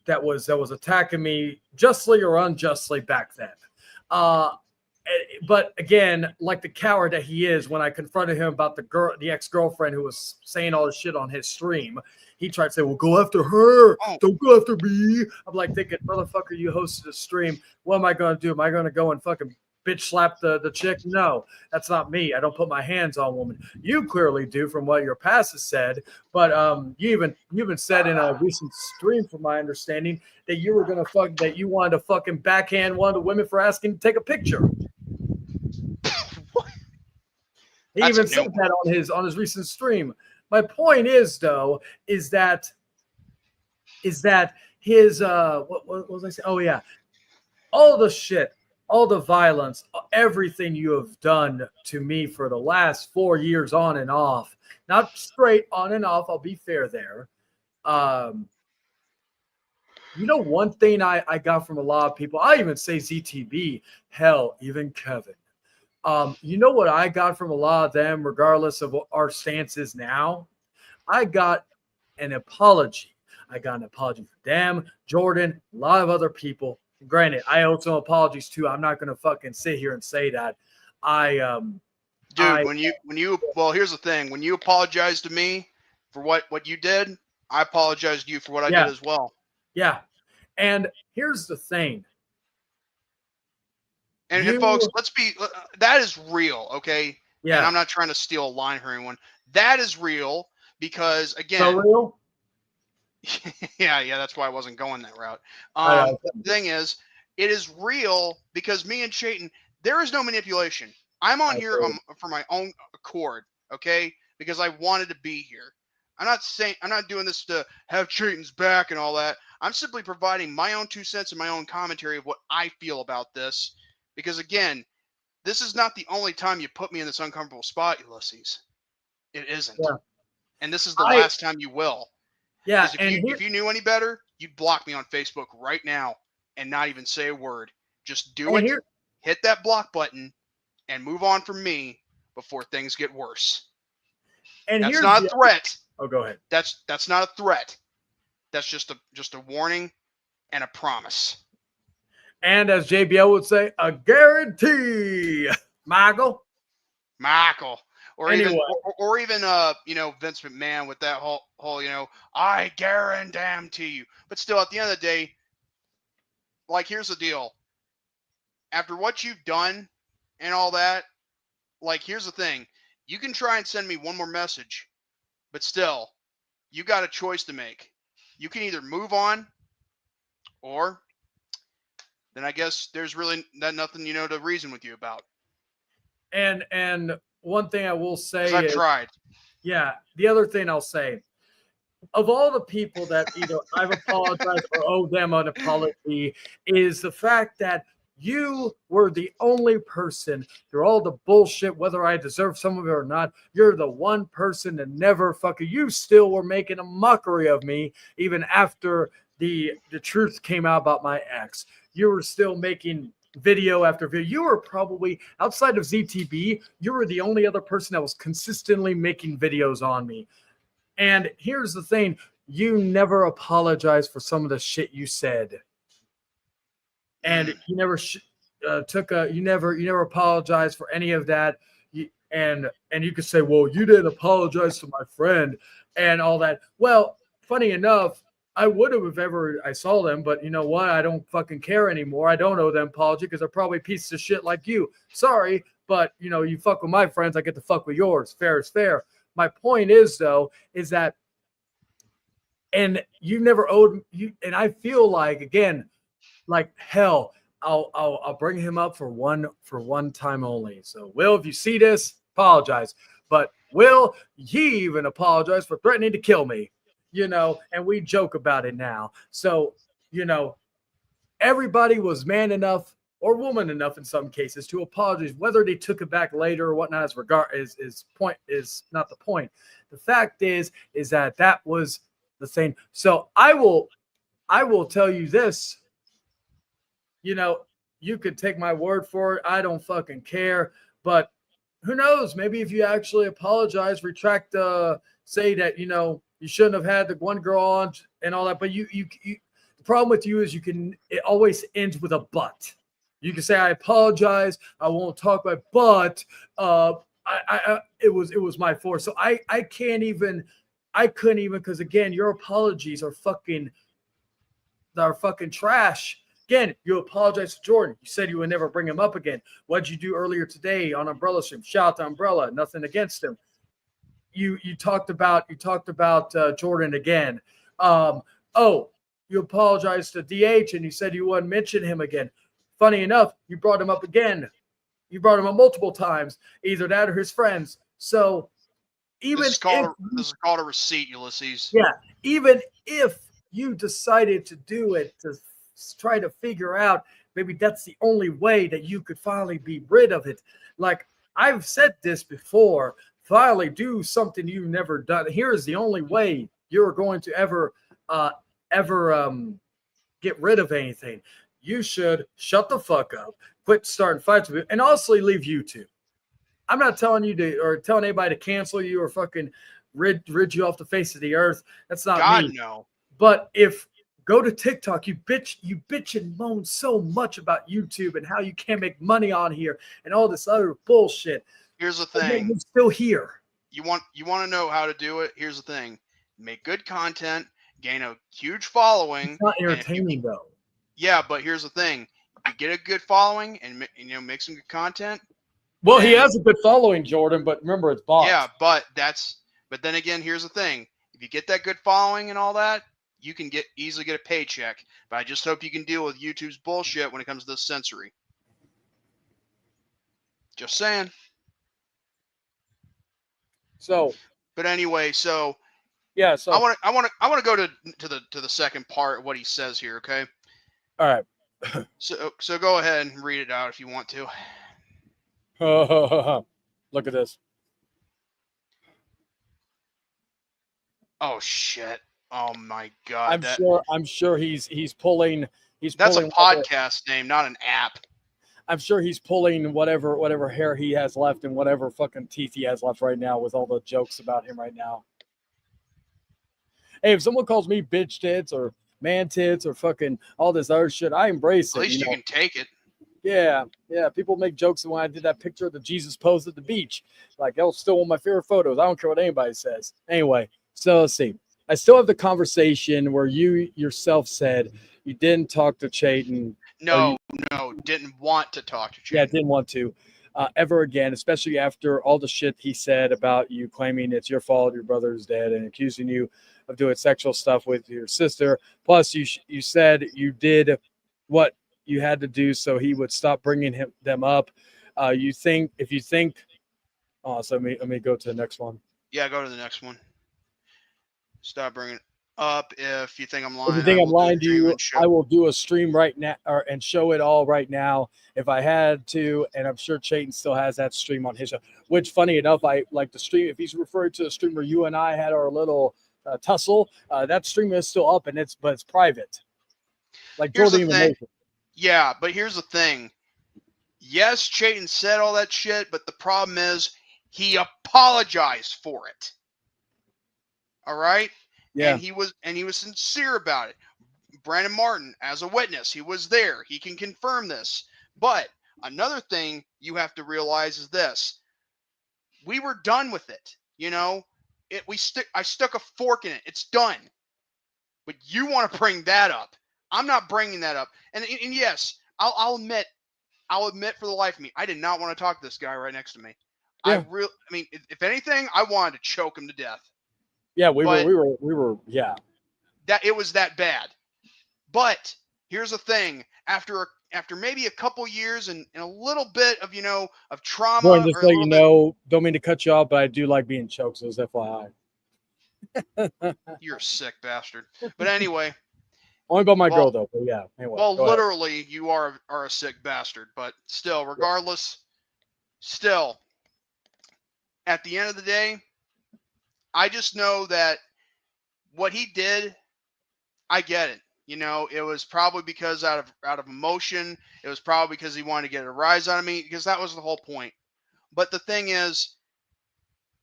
that was attacking me justly or unjustly back then. But again, like the coward that he is, when I confronted him about the ex-girlfriend who was saying all this shit on his stream, he tried to say, well, go after her. Don't go after me. I'm like thinking, motherfucker, you hosted a stream. What am I going to do? Am I going to go and fucking bitch slap the chick? No, that's not me. I don't put my hands on women. You clearly do, from what your past has said. But you even said in a recent stream, from my understanding, that you were that you wanted to fucking backhand one of the women for asking to take a picture. He That's even a new said that on his recent stream. My point is, though, is that his what was I saying? Oh yeah, all the shit, all the violence, everything you have done to me for the last 4 years on and off, not straight on and off. I'll be fair there. You know, one thing I got from a lot of people, I even say ZTB, hell, even Kevin. You know what I got from a lot of them, regardless of what our stance is now? I got an apology. I got an apology for them, Jordan, a lot of other people. Granted, I owe some apologies too. I'm not gonna fucking sit here and say that. Dude, when you well, here's the thing. When you apologize to me for what you did, I apologize to you for what I did as well. Yeah. And here's the thing. And folks, that is real, okay? Yeah. And I'm not trying to steal a line for anyone. That is real because, again, so real? yeah, that's why I wasn't going that route. The thing is, it is real because me and Chayton, there is no manipulation. I'm on here for my own accord, okay? Because I wanted to be here. I'm not doing this to have Chayton's back and all that. I'm simply providing my own 2 cents and my own commentary of what I feel about this. Because again, this is not the only time you put me in this uncomfortable spot, Ulysses. It isn't. Yeah. And this is the last time you will. Yeah. If you knew any better, you'd block me on Facebook right now and not even say a word. Just do it. Hit that block button and move on from me before things get worse. And that's not a threat. Oh, go ahead. That's not a threat. That's just a warning and a promise. And as JBL would say, a guarantee, Michael. Or even Vince McMahon with that whole I guarantee you. But still, at the end of the day, like, here's the deal. After what you've done and all that, like, here's the thing. You can try and send me one more message, but still, you got a choice to make. You can either move on, or then I guess there's really nothing, to reason with you about. And one thing I will say is, I've tried. Yeah. The other thing I'll say, of all the people that either I've apologized or owe them an apology, is the fact that you were the only person through all the bullshit, whether I deserve some of it or not. You're the one person that never fucking, you still were making a mockery of me even after the truth came out about my ex. You were still making video after video. You were probably, outside of ZTB, you were the only other person that was consistently making videos on me. And here's the thing, you never apologized for some of the shit you said. And you never you never apologized for any of that. And you could say, well, you didn't apologize to my friend and all that. Well, funny enough, I would have if ever I saw them, but you know what? I don't fucking care anymore. I don't owe them apology because they're probably pieces of shit like you. Sorry, but you fuck with my friends, I get to fuck with yours. Fair is fair. My point is, though, is that, and you never owed you, and I feel like, again, like hell, I'll bring him up for one time only. So, Will, if you see this, apologize. But Will, he even apologized for threatening to kill me. And we joke about it now. So, everybody was man enough or woman enough in some cases to apologize. Whether they took it back later or whatnot is not the point. The fact is that was the thing. So I will tell you this. You could take my word for it. I don't fucking care. But who knows? Maybe if you actually apologize, retract, say that you shouldn't have had the one girl on and all that. But you the problem with you is it always ends with a but. You can say, I apologize, I won't talk about it, but it was my fault. So I couldn't even, because again, your apologies are fucking trash. Again, you apologize to Jordan. You said you would never bring him up again. What'd you do earlier today on Umbrella Stream? Shout out to Umbrella. Nothing against him. You talked about Jordan again. You apologized to DH and you said you wouldn't mention him again. Funny enough, you brought him up again. You brought him up multiple times. Either that or his friends. So even This is if called a receipt, Ulysses. yeah, even if you decided to do it to try to figure out maybe that's the only way that you could finally be rid of it. Like I've said this before, finally do something you've never done. Here is the only way you're going to ever get rid of anything. You should shut the fuck up, quit starting fights with you, and also leave YouTube. I'm not telling you to or telling anybody to cancel you or fucking rid you off the face of the earth. That's not God me. no. But if go to TikTok, you bitch and moan so much about YouTube and how you can't make money on here and all this other bullshit. Here's the And thing. you're still here. You want to know how to do it? Here's the thing. Make good content, gain a huge following. It's not and if entertaining though. Yeah, but here's the thing. You get a good following and make some good content. Well, he then- has a good following, Jordan, but remember it's bots. Yeah, but then again, here's the thing. If you get that good following and all that, you can easily get a paycheck. But I just hope you can deal with YouTube's bullshit when it comes to this censoring. Just saying. So But anyway, so yeah, so I want to go to the second part of what he says here, okay? all right. So go ahead and read it out if you want to. Look at this. Oh shit. Oh my god. I'm sure he's pulling That's a pulling podcast name, not an app. I'm sure he's pulling whatever hair he has left and whatever fucking teeth he has left right now with all the jokes about him right now. Hey, if someone calls me bitch tits or man tits or fucking all this other shit, I embrace it. At least you know? can take it. Yeah. People make jokes when I did that picture of the Jesus pose at the beach. Like, that was still one of my favorite photos. I don't care what anybody says. Anyway, so let's see. I still have the conversation where you yourself said you didn't talk to Chayton. No, didn't want to talk to you. Yeah, didn't want to ever again, especially after all the shit he said about you claiming it's your fault, your brother's dead, and accusing you of doing sexual stuff with your sister. Plus, you said you did what you had to do so he would stop bringing them up. So let me go to the next one. Yeah, go to the next one. Stop bringing it up. If you think I'm lying, If you think I'm lying to you, show. I will do a stream right now and show it all right now if I had to. And I'm sure Chayton still has that stream on his show. Which, funny enough, I like the stream. If he's referring to the stream where you and I had our little tussle, that stream is still up and it's private. Like Here's Jordan the even knows thing. it. Yeah, but here's the thing. Yes, Chayton said all that shit, but the problem is he apologized for it. All right? Yeah. And he was sincere about it. Brandon Martin, as a witness, he was there. He can confirm this. But another thing you have to realize is this. We were done with it. You know, I stuck a fork in it. It's done. But you want to bring that up. I'm not bringing that up. And yes, I'll admit for the life of me, I did not want to talk to this guy right next to me. Yeah. If anything, I wanted to choke him to death. Yeah, we were yeah. That it was that bad. But here's the thing: after maybe a couple years and a little bit of of trauma, Jordan, just so you know, don't mean to cut you off, but I do like being choked, so it's FYI. You're a sick bastard. But anyway. Only about my girl though, but yeah. Anyway, well, literally, you are a sick bastard. But still, regardless, at the end of the day, I just know that what he did, I get it. You know, it was probably because out of emotion. It was probably because he wanted to get a rise out of me, because that was the whole point. But the thing is,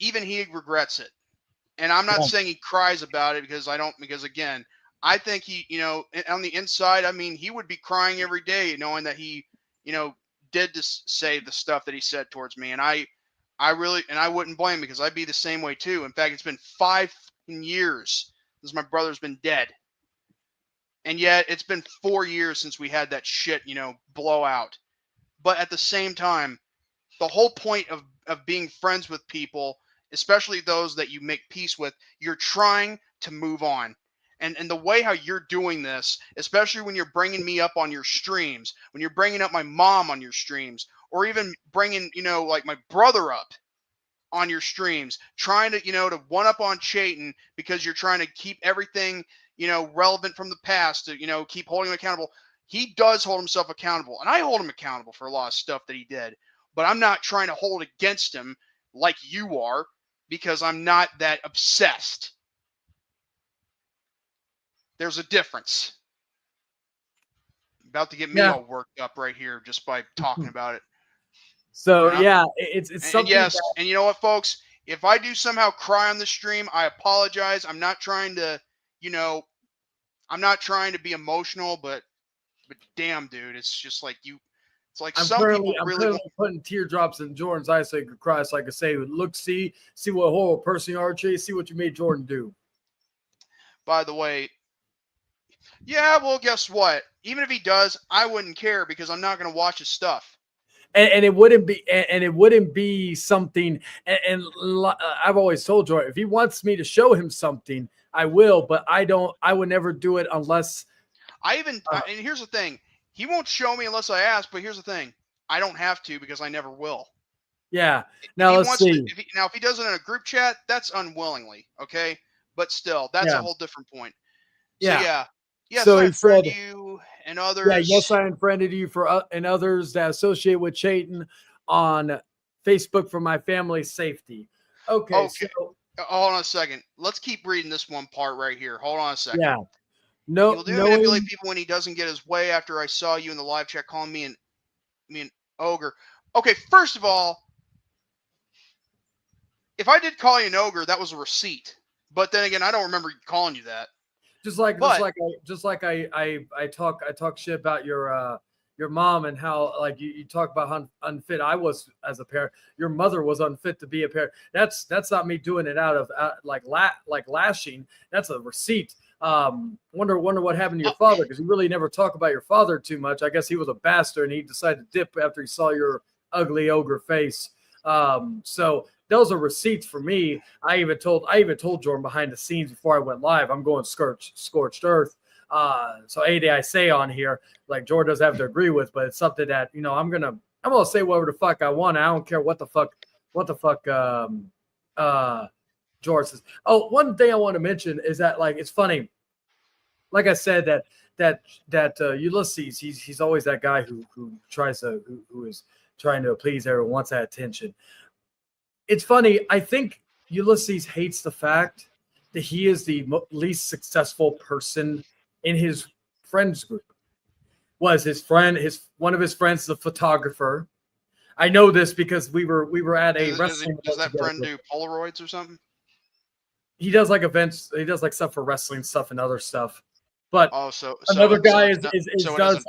even he regrets it. And I'm not saying he cries about it because again, I think he, on the inside, he would be crying every day knowing that he, did say the stuff that he said towards me. And I wouldn't blame him, because I'd be the same way too. In fact, it's been 5 years since my brother's been dead. And yet it's been 4 years since we had that shit, blowout. But at the same time, the whole point of being friends with people, especially those that you make peace with, you're trying to move on. And the way how you're doing this, especially when you're bringing me up on your streams, when you're bringing up my mom on your streams, or even bringing, like my brother up, on your streams, trying to, to one up on Chayton because you're trying to keep everything, relevant from the past to, keep holding him accountable. He does hold himself accountable, and I hold him accountable for a lot of stuff that he did, but I'm not trying to hold against him like you are because I'm not that obsessed. There's a difference. About to get me all worked up right here just by talking about it. So it's something. And yes, and you know what, folks? If I do somehow cry on the stream, I apologize. I'm not trying to, I'm not trying to be emotional, but damn, dude, it's just like you. It's like I'm some people really currently putting teardrops in Jordan's eyes so he could cry. So I could say, look, see what horrible person you are, Chase. See what you made Jordan do. By the way, yeah, well, guess what? Even if he does, I wouldn't care because I'm not going to watch his stuff. And it wouldn't be something. And I've always told Jordan, if he wants me to show him something, I will. But I would never do it unless. And here's the thing. He won't show me unless I ask, but here's the thing. I don't have to because I never will. Yeah. Now let's see. If he does it in a group chat, that's unwillingly, okay? But still, that's a whole different point. Yeah. So, yeah. Yes, so I he said, you and others. Yeah, yes, I unfriended you and others that associate with Chayton on Facebook for my family's safety. Okay. So, hold on a second. Let's keep reading this one part right here. Hold on a second. Yeah. No, he will do manipulate people when he doesn't get his way. After I saw you in the live chat calling me an ogre. Okay, first of all, if I did call you an ogre, that was a receipt. But then again, I don't remember calling you that. Just like I talk shit about your mom and how like you talk about how unfit I was as a parent. Your mother was unfit to be a parent. That's not me doing it out of like lashing. That's a receipt. Wonder what happened to your father, because you really never talk about your father too much. I guess he was a bastard and he decided to dip after he saw your ugly ogre face. So those are receipts for me. I even told Jordan behind the scenes before I went live, I'm going scorched earth. So anything I say on here, like Jordan doesn't have to agree with, but it's something that, I'm gonna say whatever the fuck I want. I don't care what the fuck George says. Oh, one thing I want to mention is that, like, it's funny. Like I said, that Ulysses, he's always that guy who is trying to please everyone, wants that attention. It's funny. I think Ulysses hates the fact that he is the least successful person in his friends group. Was his friend, one of his friends is a photographer. I know this because we were at a wrestling. Does that friend do Polaroids or something? He does like events. He does like stuff for wrestling stuff and other stuff. But another guy does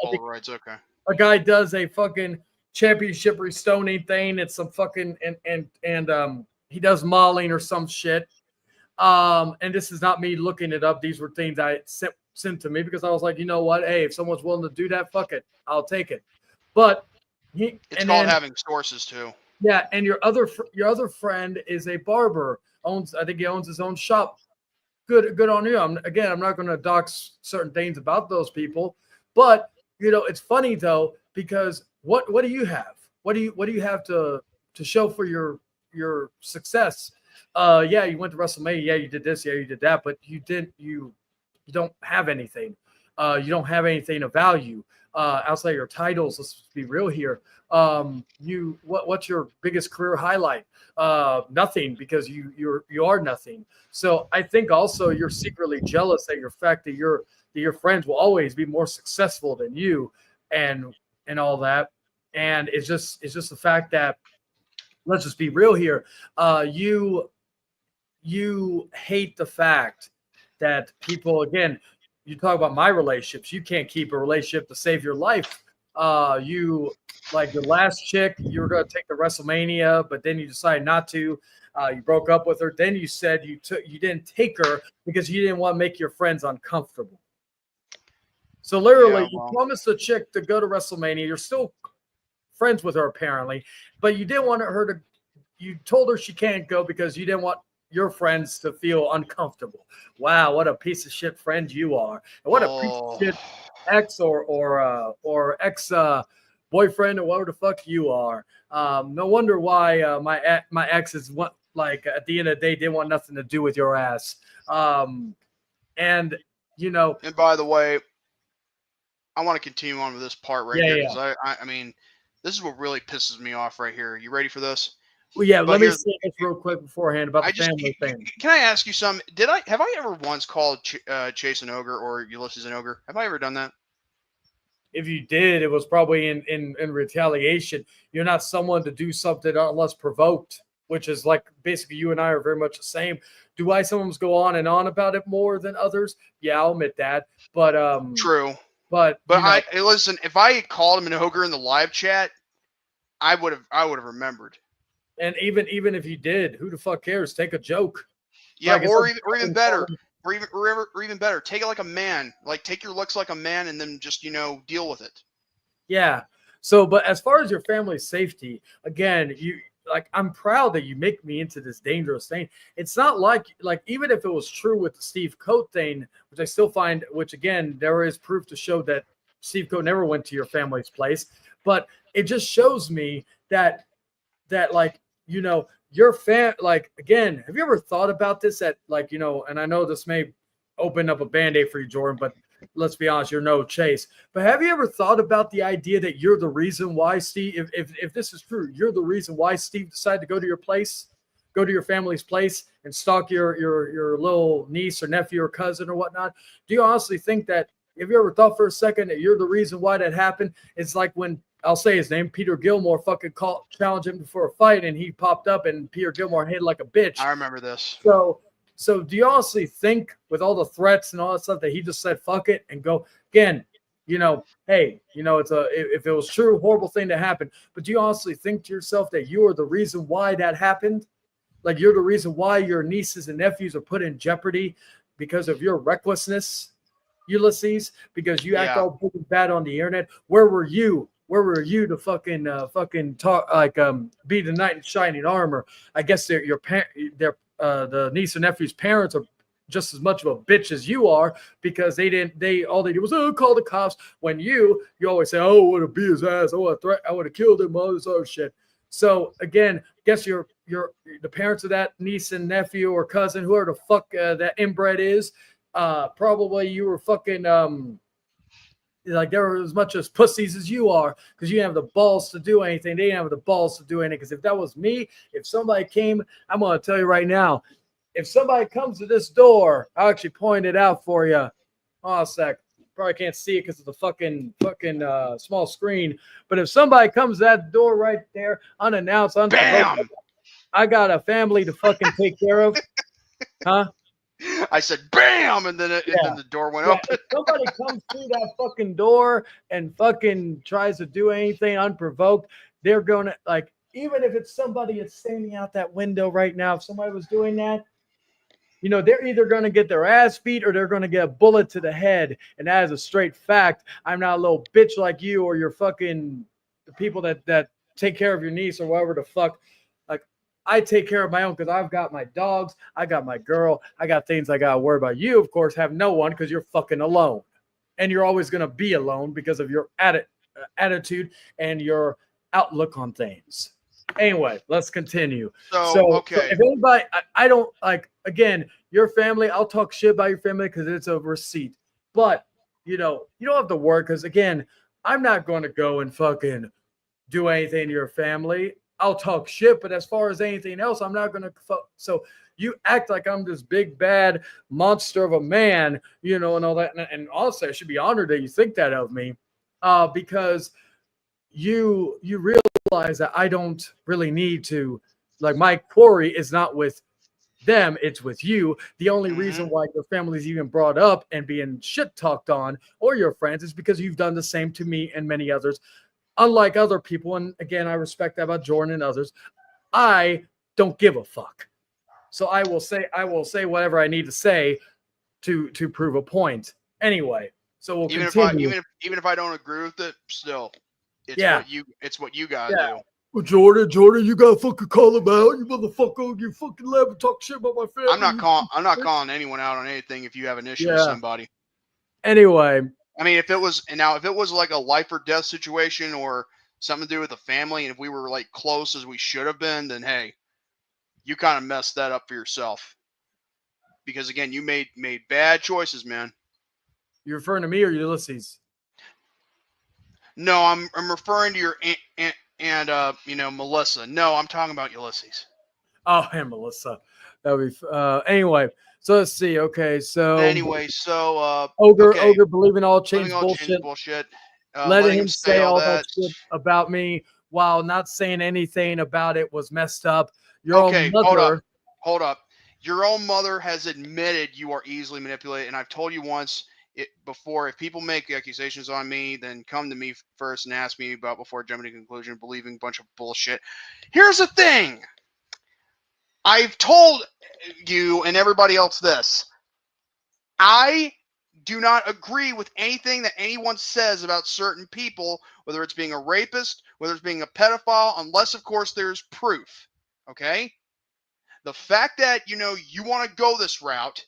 Polaroids. Okay. A guy does a fucking championship restoning thing. It's some fucking and he does mauling or some shit. And this is not me looking it up. These were things I sent to me because I was like, you know what? Hey, if someone's willing to do that, fuck it, I'll take it. But it's called having sources too. Yeah, and your other friend is a barber. I think he owns his own shop. Good on you. I'm not going to dox certain things about those people, but it's funny though, because what do you have? What do you have to show for your success? Yeah, you went to WrestleMania. Yeah, you did this. Yeah, you did that. But you don't have anything. You don't have anything of value outside your titles. Let's be real here. What's your biggest career highlight? Nothing, because you are nothing. So I think also you're secretly jealous at your fact that your friends will always be more successful than you, and all that. And it's just the fact that, let's just be real here. You hate the fact that people, again, you talk about my relationships. You can't keep a relationship to save your life. You, like your last chick, you were going to take the WrestleMania, but then you decided not to. You broke up with her. Then you said you didn't take her because you didn't want to make your friends uncomfortable. So literally, you promised the chick to go to WrestleMania. You're still friends with her apparently, but you didn't want her to. You told her she can't go because you didn't want your friends to feel uncomfortable. Wow, what a piece of shit friend you are, and what a piece of shit ex or ex boyfriend or whatever the fuck you are. No wonder why my exes want, like, at the end of the day, they want nothing to do with your ass. And you know, And by the way, I want to continue on with this part right Yeah, here yeah. because I mean, this is what really pisses me off right here. You ready for this? well, yeah. But Let me here's, say this real quick beforehand about I the just family thing. can I ask you something? Have I ever once called Chase an ogre or Ulysses an ogre? Have I ever done that? If you did, it was probably in retaliation. You're not someone to do something unless provoked, which is like basically you and I are very much the same. Do I sometimes go on and on about it more than others? Yeah, I'll admit that. But True. but But you know, listen, if I had called him an ogre in the live chat, I would have remembered. and even if you did, who the fuck cares? Take a joke. Yeah, Like, it's or like even better, or even better, take it like a man. Like take your looks like a man, and then just deal with it. Yeah. So, but as far as your family's safety, again, I'm proud that you make me into this dangerous thing. It's not like even if it was true with the Steve Coat thing, which I still find, which again, there is proof to show that Steve Coat never went to your family's place, but it just shows me that like, your like, again, have you ever thought about this at like, and I know this may open up a band-aid for you, Jordan, but let's be honest, you're no Chase. But have you ever thought about the idea that you're the reason why Steve, if this is true, you're the reason why Steve decided to go to your place, go to your family's place and stalk your little niece or nephew or cousin or whatnot? Do you honestly think that, have you ever thought for a second that you're the reason why that happened? It's like when, I'll say his name, Peter Gilmore fucking challenged him for a fight, and he popped up and Peter Gilmore hit like a bitch. I remember this. So do you honestly think, with all the threats and all that stuff, that he just said fuck it and go again? Hey, if it was true, horrible thing to happen. But do you honestly think to yourself that you are the reason why that happened? Like, you're the reason why your nieces and nephews are put in jeopardy because of your recklessness, Ulysses? Because you act all big and bad on the internet. Where were you? Where were you to fucking talk, like, be the knight in shining armor? I guess the niece and nephew's parents are just as much of a bitch as you are, because all they did was call the cops, when you always say, oh, I want to beat his ass, I want to kill him, all this other shit. So again, guess you're the parents of that niece and nephew or cousin, whoever the fuck that inbred is, probably you were fucking like, they were as much as pussies as you are, because you didn't have the balls to do anything. They didn't have the balls to do anything. Because if that was me, if somebody came, I'm going to tell you right now, if somebody comes to this door, I'll actually point it out for you. Oh, a sec. Probably can't see it because of the fucking small screen. But if somebody comes to that door right there, unannounced, Bam! I got a family to fucking take care of. Huh? I said bam, and then the door went open. If somebody comes through that fucking door and fucking tries to do anything unprovoked, they're going to, like, even if it's somebody that's standing out that window right now, if somebody was doing that, they're either going to get their ass beat or they're going to get a bullet to the head. And that is a straight fact. I'm not a little bitch like you or your fucking the people that take care of your niece or whatever the fuck. Like, I take care of my own because I've got my dogs, I got my girl, I got things I got to worry about. You, of course, have no one because you're fucking alone. And you're always going to be alone because of your attitude and your outlook on things. Anyway, let's continue. So okay. If anybody, I don't like, again, your family, I'll talk shit about your family because it's a receipt. But, you don't have to worry, because, again, I'm not going to go and fucking do anything to your family. I'll talk shit, but as far as anything else, I'm not going to. So you act like I'm this big, bad monster of a man, and all that. And also, I should be honored that you think that of me, because you realize that I don't really need to, like, my quarry is not with them, it's with you. The only reason why your family's even brought up and being shit talked on, or your friends, is because you've done the same to me and many others. Unlike other people, and again, I respect that about Jordan and others, I don't give a fuck. So I will say whatever I need to say to prove a point. Anyway, so we'll continue. Even if I don't agree with it, still, it's what you gotta do. Well, Jordan, you gotta fucking call him out, you motherfucker. You fucking let him talk shit about my family. I'm not calling anyone out on anything if you have an issue with somebody. Anyway, I mean, if it was like a life or death situation, or something to do with the family, and if we were like close as we should have been, then hey, you kind of messed that up for yourself. Because again, you made bad choices, man. You referring to me or Ulysses? No, I'm referring to your and Melissa. No, I'm talking about Ulysses. Oh, and Melissa. That would be anyway. So let's see. Okay, so Anyway, so Ogre believing all change living all bullshit. change bullshit. Letting him say all that that. shit about me while not saying anything about it was messed up. Your Okay, own mother. hold up. Your own mother has admitted you are easily manipulated, and I've told you once before. If people make accusations on me, then come to me first and ask me about before jumping to conclusion, believing a bunch of bullshit. Here's the thing. I've told you and everybody else this. I do not agree with anything that anyone says about certain people, whether it's being a rapist, whether it's being a pedophile, unless, of course, there's proof. Okay? The fact that, you want to go this route,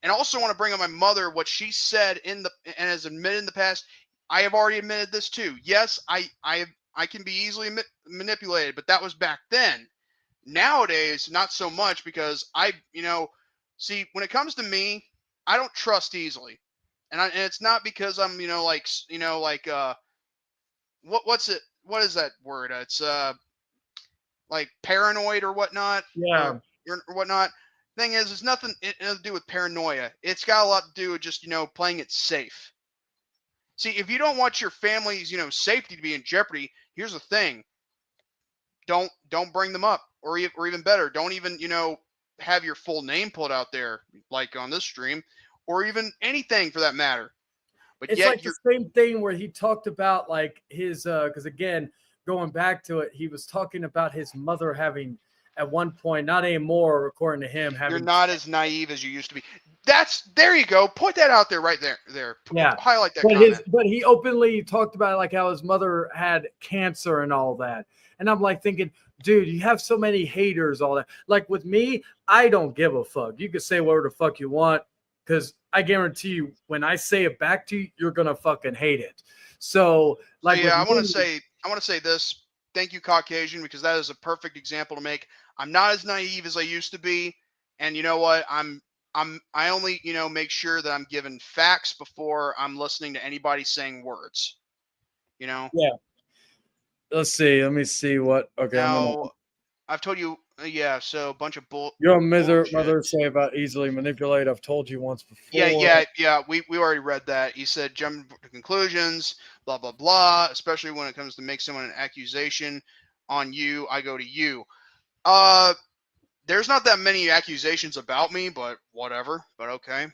and also want to bring up my mother, what she said and has admitted in the past, I have already admitted this too. Yes, I can be easily manipulated, but that was back then. Nowadays, not so much, because see, when it comes to me, I don't trust easily, and it's not because I'm, what's it? What is that word? It's like paranoid or whatnot. Yeah. Or whatnot. Thing is, it's nothing to do with paranoia. It's got a lot to do with just playing it safe. See, if you don't want your family's safety to be in jeopardy, here's the thing: don't bring them up, or even better, don't even have your full name pulled out there, like on this stream, or even anything for that matter. But It's yet like the same thing where he talked about like his because again, going back to it, he was talking about his mother having at one point, not anymore, according to him, having. You're not as naive as you used to be. There you go. Put that out there right there. Yeah. Highlight that comment. But he openly talked about like how his mother had cancer and all that. And I'm like thinking, dude, you have so many haters, all that. Like with me, I don't give a fuck. You can say whatever the fuck you want, because I guarantee you, when I say it back to you, you're gonna fucking hate it. So like, I want to say this. Thank you, Caucasian, because that is a perfect example to make. I'm not as naive as I used to be, and you know what? I only make sure that I'm given facts before I'm listening to anybody saying words. Yeah. Let's see. Let me see what. Okay. Now, I've told you. Yeah. So a bunch of Your mother say about easily manipulate. I've told you once before. Yeah. We already read that. He said jump to conclusions, blah blah blah. Especially when it comes to make someone an accusation on you, I go to you. There's not that many accusations about me, but whatever. But okay.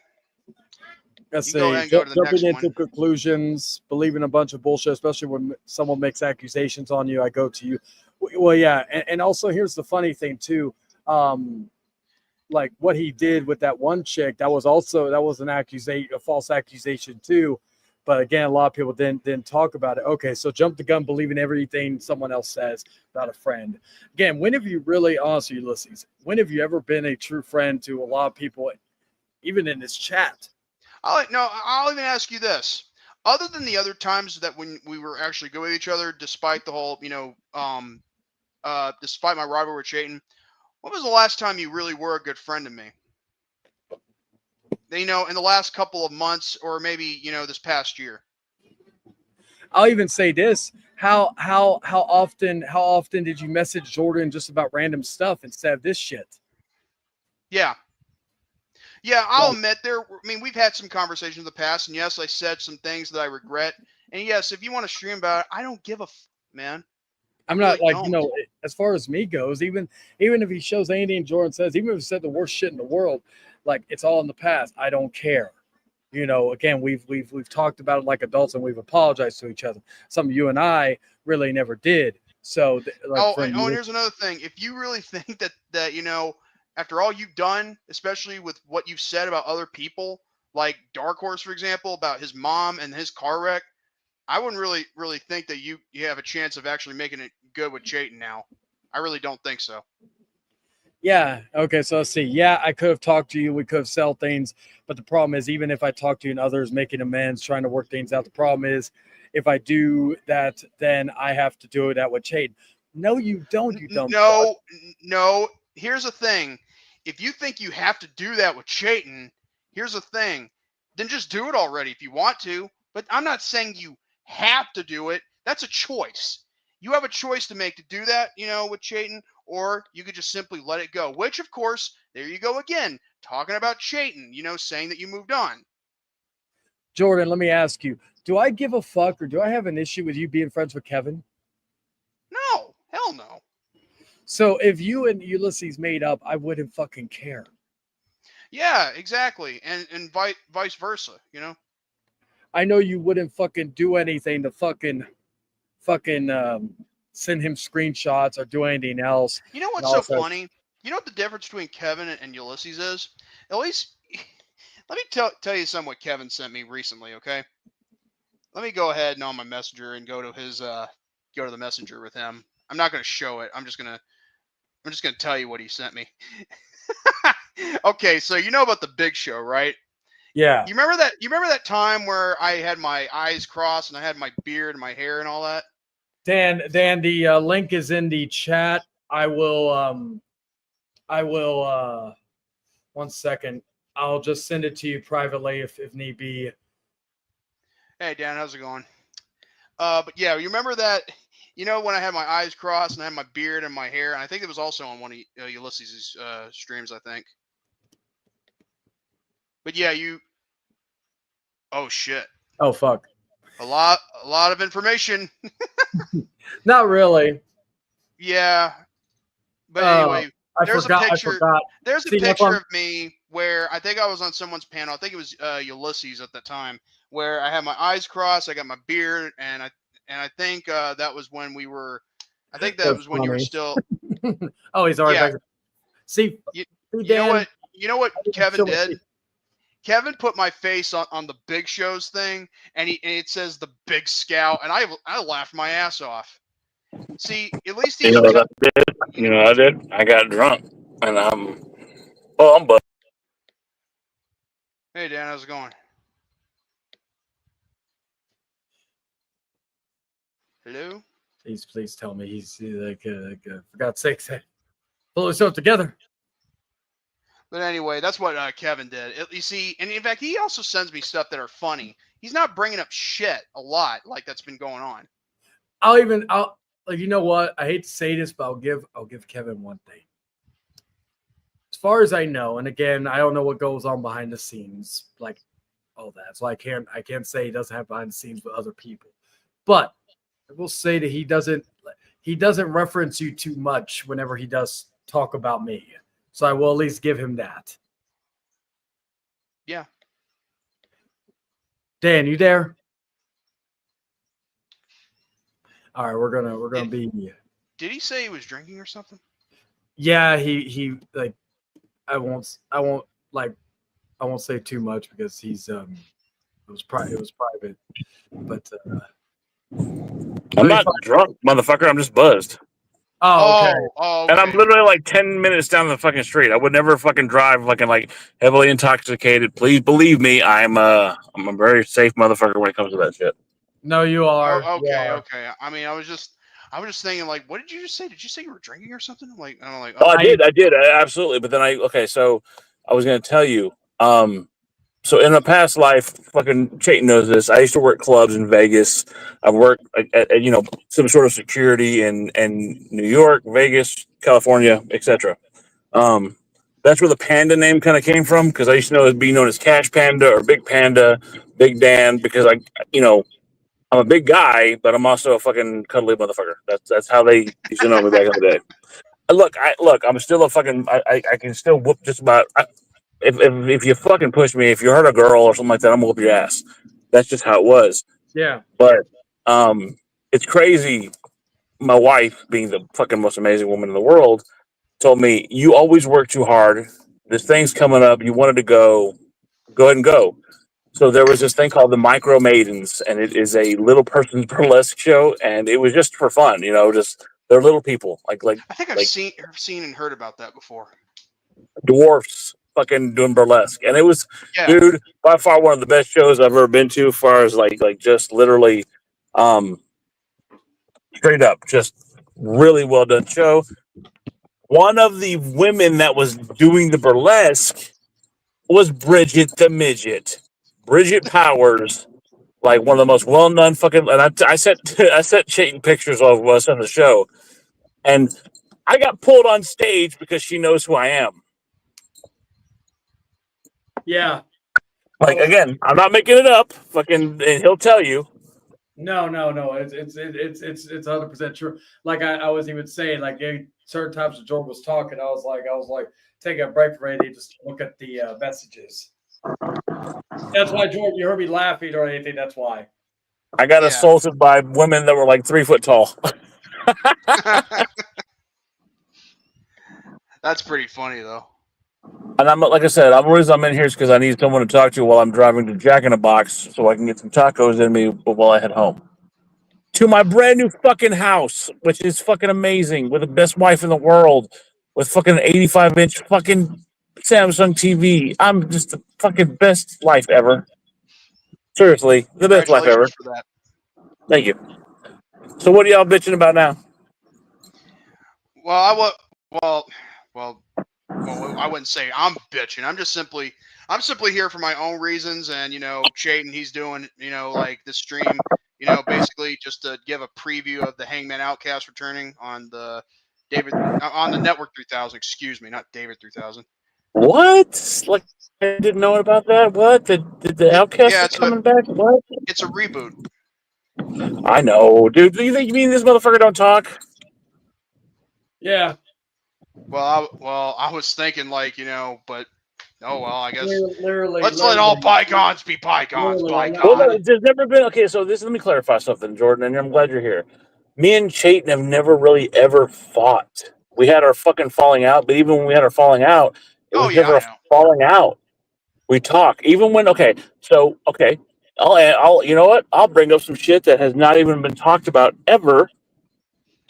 Let's see. Go ahead and go to the next Jumping into one. conclusions, believing a bunch of bullshit, especially when someone makes accusations on you, I go to you. Well, yeah, and also here's the funny thing too. Like what he did with that one chick, that was an accusation, a false accusation too. But again, a lot of people didn't talk about it. Okay, so jump the gun, believing everything someone else says about a friend. Again, when have you really, honestly, Ulysses, when have you ever been a true friend to a lot of people, even in this chat? I'll even ask you this. Other than the other times that when we were actually good with each other, despite the whole, despite my rivalry with Chayton, when was the last time you really were a good friend to me? In the last couple of months, or maybe, this past year. I'll even say this. How often did you message Jordan just about random stuff instead of this shit? Yeah. Yeah, I'll admit we've had some conversations in the past, and yes, I said some things that I regret. And yes, if you want to stream about it, I don't give a man. I'm not as far as me goes, even if he shows anything Jordan says, even if he said the worst shit in the world, like it's all in the past. I don't care. Again, we've talked about it like adults, and we've apologized to each other. Some of you and I really never did. So, and here's another thing. If you really think that after all you've done, especially with what you've said about other people, like Dark Horse, for example, about his mom and his car wreck, I wouldn't really think that you have a chance of actually making it good with Chayton now. I really don't think so. Yeah. Okay. So let's see. Yeah, I could have talked to you. We could have sold things. But the problem is, even if I talk to you and others making amends, trying to work things out, the problem is If I do that, then I have to do that with Chayton. No, you don't, you dumb fuck. No. Here's the thing. If you think you have to do that with Chayton, here's the thing. Then just do it already if you want to. But I'm not saying you have to do it. That's a choice. You have a choice to make to do that, with Chayton, or you could just simply let it go. Which, of course, there you go again, talking about Chayton, saying that you moved on. Jordan, let me ask you, do I give a fuck or do I have an issue with you being friends with Kevin? No, hell no. So if you and Ulysses made up, I wouldn't fucking care. Yeah, exactly. And vice versa, I know you wouldn't fucking do anything to fucking send him screenshots or do anything else. You know what's so funny? You know what the difference between Kevin and Ulysses is? At least, let me tell you something what Kevin sent me recently, okay? Let me go ahead and on my messenger and go to the messenger with him. I'm not going to show it. I'm just going to tell you what he sent me. Okay, so you know about the Big Show, right? Yeah. You remember that time where I had my eyes crossed and I had my beard and my hair and all that? Dan, the link is in the chat. I will 1 second. I'll just send it to you privately if need be. Hey Dan, how's it going? But yeah, you remember that? When I had my eyes crossed and I had my beard and my hair, and I think it was also on one of Ulysses' streams, I think. But yeah, oh shit. Oh fuck. A lot of information. Not really. Yeah. But anyway, there's a picture of me where I think I was on someone's panel. I think it was Ulysses at the time, where I had my eyes crossed, I got my beard, and I think that was when we were. I think that was when you were still. Oh, he's already back. See, you know what Kevin did? Kevin put my face on the Big Show's thing, and it says the Big Scout, and I laughed my ass off. See, at least he's. I did. I got drunk, and I'm buzzed. Hey Dan, how's it going? Hello. Please tell me he's like for God's sakes, pull yourself together. But anyway, that's what Kevin did. You see, and in fact, he also sends me stuff that are funny. He's not bringing up shit a lot like that's been going on. I'll like, you know what? I hate to say this, but I'll give Kevin one thing. As far as I know, and again, I don't know what goes on behind the scenes, like all that. So I can't say he doesn't have behind the scenes with other people. But I will say that he doesn't reference you too much whenever he does talk about me. So I will at least give him that. Yeah. Dan, you there? All right, we're gonna be. Did he say he was drinking or something? Yeah, he like. I won't say too much because he's it was private, but I'm not drunk, motherfucker. I'm just buzzed. Oh, okay. Okay. And I'm literally like 10 minutes down the fucking street. I would never fucking drive fucking like heavily intoxicated. Please believe me, I'm a very safe motherfucker when it comes to that shit. No, you are. Okay. I mean, I was just thinking, like, what did you just say? Did you say you were drinking or something? I did, absolutely. But then so I was gonna tell you, so in a past life, fucking Chayton knows this. I used to work clubs in Vegas. I've worked at some sort of security in New York, Vegas, California, etc. That's where the Panda name kind of came from, because I used to be known as Cash Panda or Big Panda, Big Dan, because I'm a big guy, but I'm also a fucking cuddly motherfucker. That's how they used to know me back in the day. Look, I'm still a fucking. I can still whoop just about. If you fucking push me, if you hurt a girl or something like that, I'm gonna whoop your ass. That's just how it was. Yeah. But it's crazy. My wife, being the fucking most amazing woman in the world, told me, "You always work too hard. This thing's coming up. You wanted to go ahead and go." So there was this thing called the Micro Maidens, and it is a little person's burlesque show, and it was just for fun, just they're little people, like I think I've seen and heard about that before. Dwarfs fucking doing burlesque, and it was, Yeah. dude, by far one of the best shows I've ever been to, as far as like just literally Straight up, just really well done show. One of the women that was doing the burlesque was Bridget the Midget. Bridget Powers, like one of the most well-known fucking. And I sent Chayton pictures of us on the show, and I got pulled on stage because she knows who I am. Yeah. Like again, I'm not making it up. Fucking, and he'll tell you. No. It's 100% true. Like I was even saying, like certain times when Jordan was talking, I was like, take a break from anything, just look at the messages. That's why, Jordan, you heard me laughing or anything. That's why. I got assaulted by women that were like 3 foot tall. That's pretty funny though. And I'm like I said, the reason I'm in here is because I need someone to talk to while I'm driving to Jack in the Box, so I can get some tacos in me while I head home to my brand new fucking house, which is fucking amazing, with the best wife in the world, with fucking 85-inch fucking Samsung TV. I'm just the fucking best life ever. Seriously, the best life ever. For that. Thank you. So what are y'all bitching about now? Well, I wouldn't say I'm bitching. I'm simply here for my own reasons, and Chayton, he's doing like this stream, basically just to give a preview of the Hangman Outcast returning on the Network 3000. Excuse me, not David 3000. What? Like I didn't know about that. What? The Outcast is coming back? What? It's a reboot. I know, dude. Do you mean this motherfucker don't talk? Yeah. Well, I was thinking but oh well, I guess literally, let's let all bygones be bygones. Bygones. Well, no, there's never been. Okay, so let me clarify something, Jordan, and I'm glad you're here. Me and Chayton have never really ever fought. We had our fucking falling out, but even when we had our falling out, it was never a falling out. We talk. Even when I'll you know what? I'll bring up some shit that has not even been talked about ever.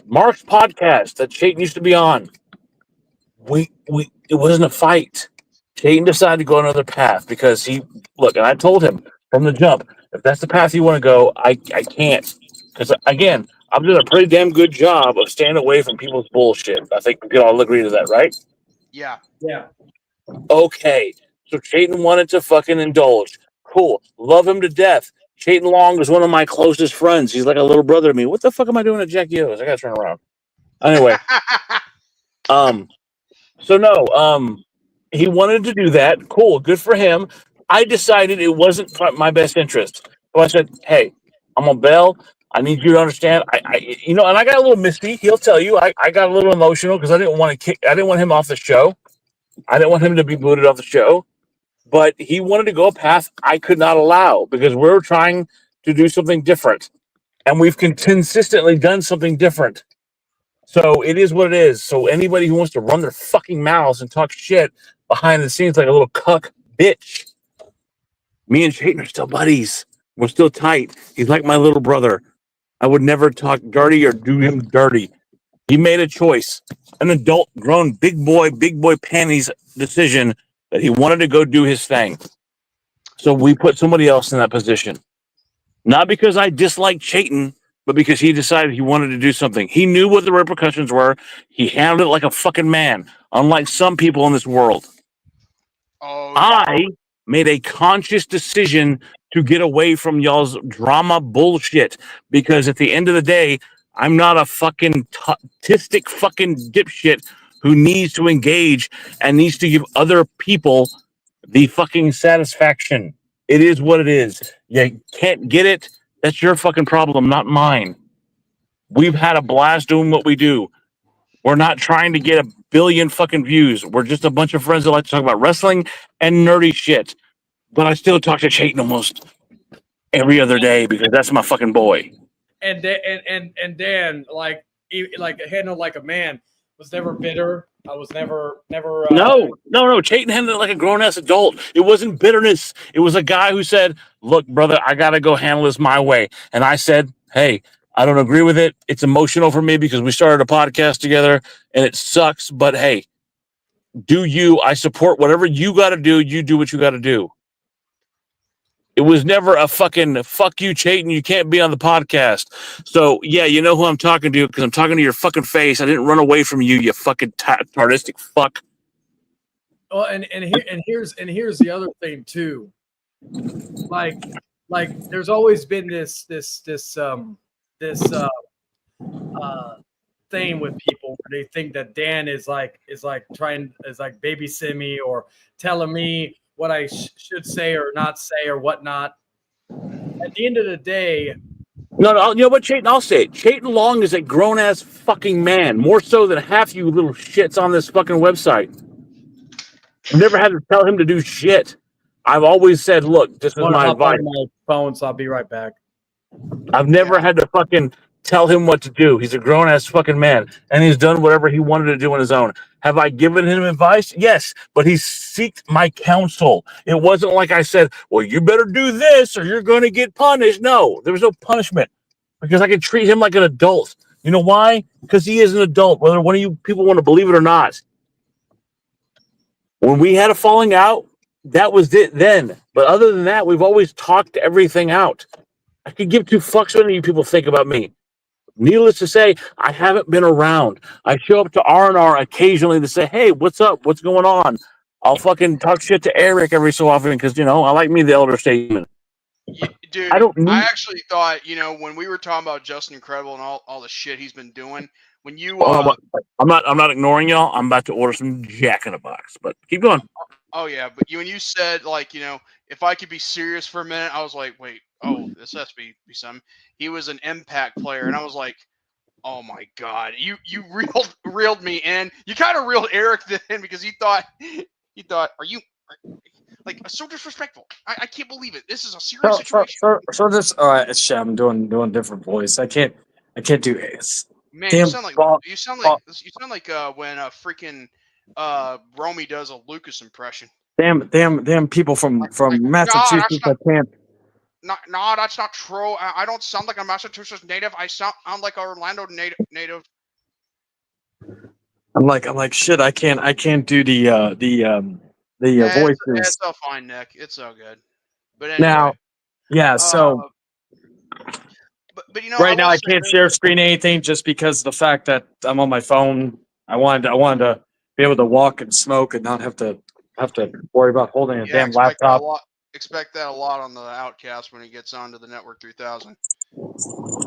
Mark's podcast that Chayton used to be on. It wasn't a fight. Chayton decided to go another path because and I told him from the jump, if that's the path you want to go, I can't. Because again, I'm doing a pretty damn good job of staying away from people's bullshit. I think we can all agree to that, right? Yeah. Yeah. Okay. So Chayton wanted to fucking indulge. Cool. Love him to death. Chayton Long is one of my closest friends. He's like a little brother to me. What the fuck am I doing at Jack Yo's? I gotta turn around. Anyway. So no, he wanted to do that. Cool, good for him. I decided it wasn't my best interest. So I said, hey, I'm on bail. I need you to understand. And I got a little misty. He'll tell you. I got a little emotional because I didn't want him off the show. I didn't want him to be booted off the show. But he wanted to go a path I could not allow because we're trying to do something different. And we've consistently done something different. So it is what it is. So anybody who wants to run their fucking mouths and talk shit behind the scenes like a little cuck bitch. Me and Chayton are still buddies. We're still tight. He's like my little brother. I would never talk dirty or do him dirty. He made a choice, an adult, grown, big boy panties decision that he wanted to go do his thing. So we put somebody else in that position. Not because I dislike Chayton, but because he decided he wanted to do something. He knew what the repercussions were. He handled it like a fucking man, unlike some people in this world. Oh, yeah. I made a conscious decision to get away from y'all's drama bullshit because at the end of the day, I'm not a fucking autistic fucking dipshit who needs to engage and needs to give other people the fucking satisfaction. It is what it is. You can't get it. That's your fucking problem, not mine. We've had a blast doing what we do. We're not trying to get 1 billion fucking views. We're just a bunch of friends that like to talk about wrestling and nerdy shit. But I still talk to Chayton almost every other day because that's my fucking boy. And Dan, like handled like a man, was never bitter. I was never. No. Chayton handled it like a grown ass adult. It wasn't bitterness. It was a guy who said, "Look, brother, I gotta go handle this my way." And I said, "Hey, I don't agree with it. It's emotional for me because we started a podcast together and it sucks. But hey, do you? I support whatever you got to do. You do what you got to do." It was never a fucking fuck you, Chayton. You can't be on the podcast. So yeah, you know who I'm talking to because I'm talking to your fucking face. I didn't run away from you, you fucking tardistic fuck. Well, and here's the other thing too. Like there's always been this thing with people where they think that Dan is like babysitting me or telling me what I should say or not say or whatnot. At the end of the day, no, you know what, Chayton? I'll say it. Chayton Long is a grown ass fucking man, more so than half you little shits on this fucking website. I've never had to tell him to do shit. I've always said, look, this is my advice. My phone, so I'll be right back. I've never had to fucking tell him what to do. He's a grown ass fucking man, and he's done whatever he wanted to do on his own. Have I given him advice? Yes, but he sought my counsel. It wasn't like I said, well, you better do this or you're going to get punished. No, there was no punishment because I could treat him like an adult. You know why? Because he is an adult, whether one of you people want to believe it or not. When we had a falling out, that was it then. But other than that, we've always talked everything out. I could give two fucks what any of you people think about me. Needless to say, I haven't been around. I show up to R&R occasionally to say, hey, what's up? What's going on? I'll fucking talk shit to Eric every so often because, you know, I like me the elder statesman. Yeah, dude, I actually thought, you know, when we were talking about Justin Incredible and all the shit he's been doing, when you I'm not ignoring y'all. I'm about to order some Jack in a Box, but keep going. Oh yeah, but when you said, like, you know, if I could be serious for a minute, I was like, wait, oh, this has to be something. He was an Impact player, and I was like, oh my god, you reeled me in. You kind of reeled Eric in because he thought, are you like so disrespectful? I can't believe it. This is a serious situation. So this, all right, it's shit. I'm doing different voice. I can't do this. Man, Damn, you sound like when freaking Romy does a Lucas impression. Damn people from Massachusetts. I can't. No, that's not true. I don't sound like a Massachusetts native. I sound like an Orlando native. I'm like shit. I can't do the voices. It's all fine, Nick. It's all good. But anyway, now, yeah. So, but you know, right now I can't share screen anything just because of the fact that I'm on my phone. I wanted to be able to walk and smoke and not have to worry about holding a damn laptop. Expect that a lot on the Outcast when he gets onto the Network 3000.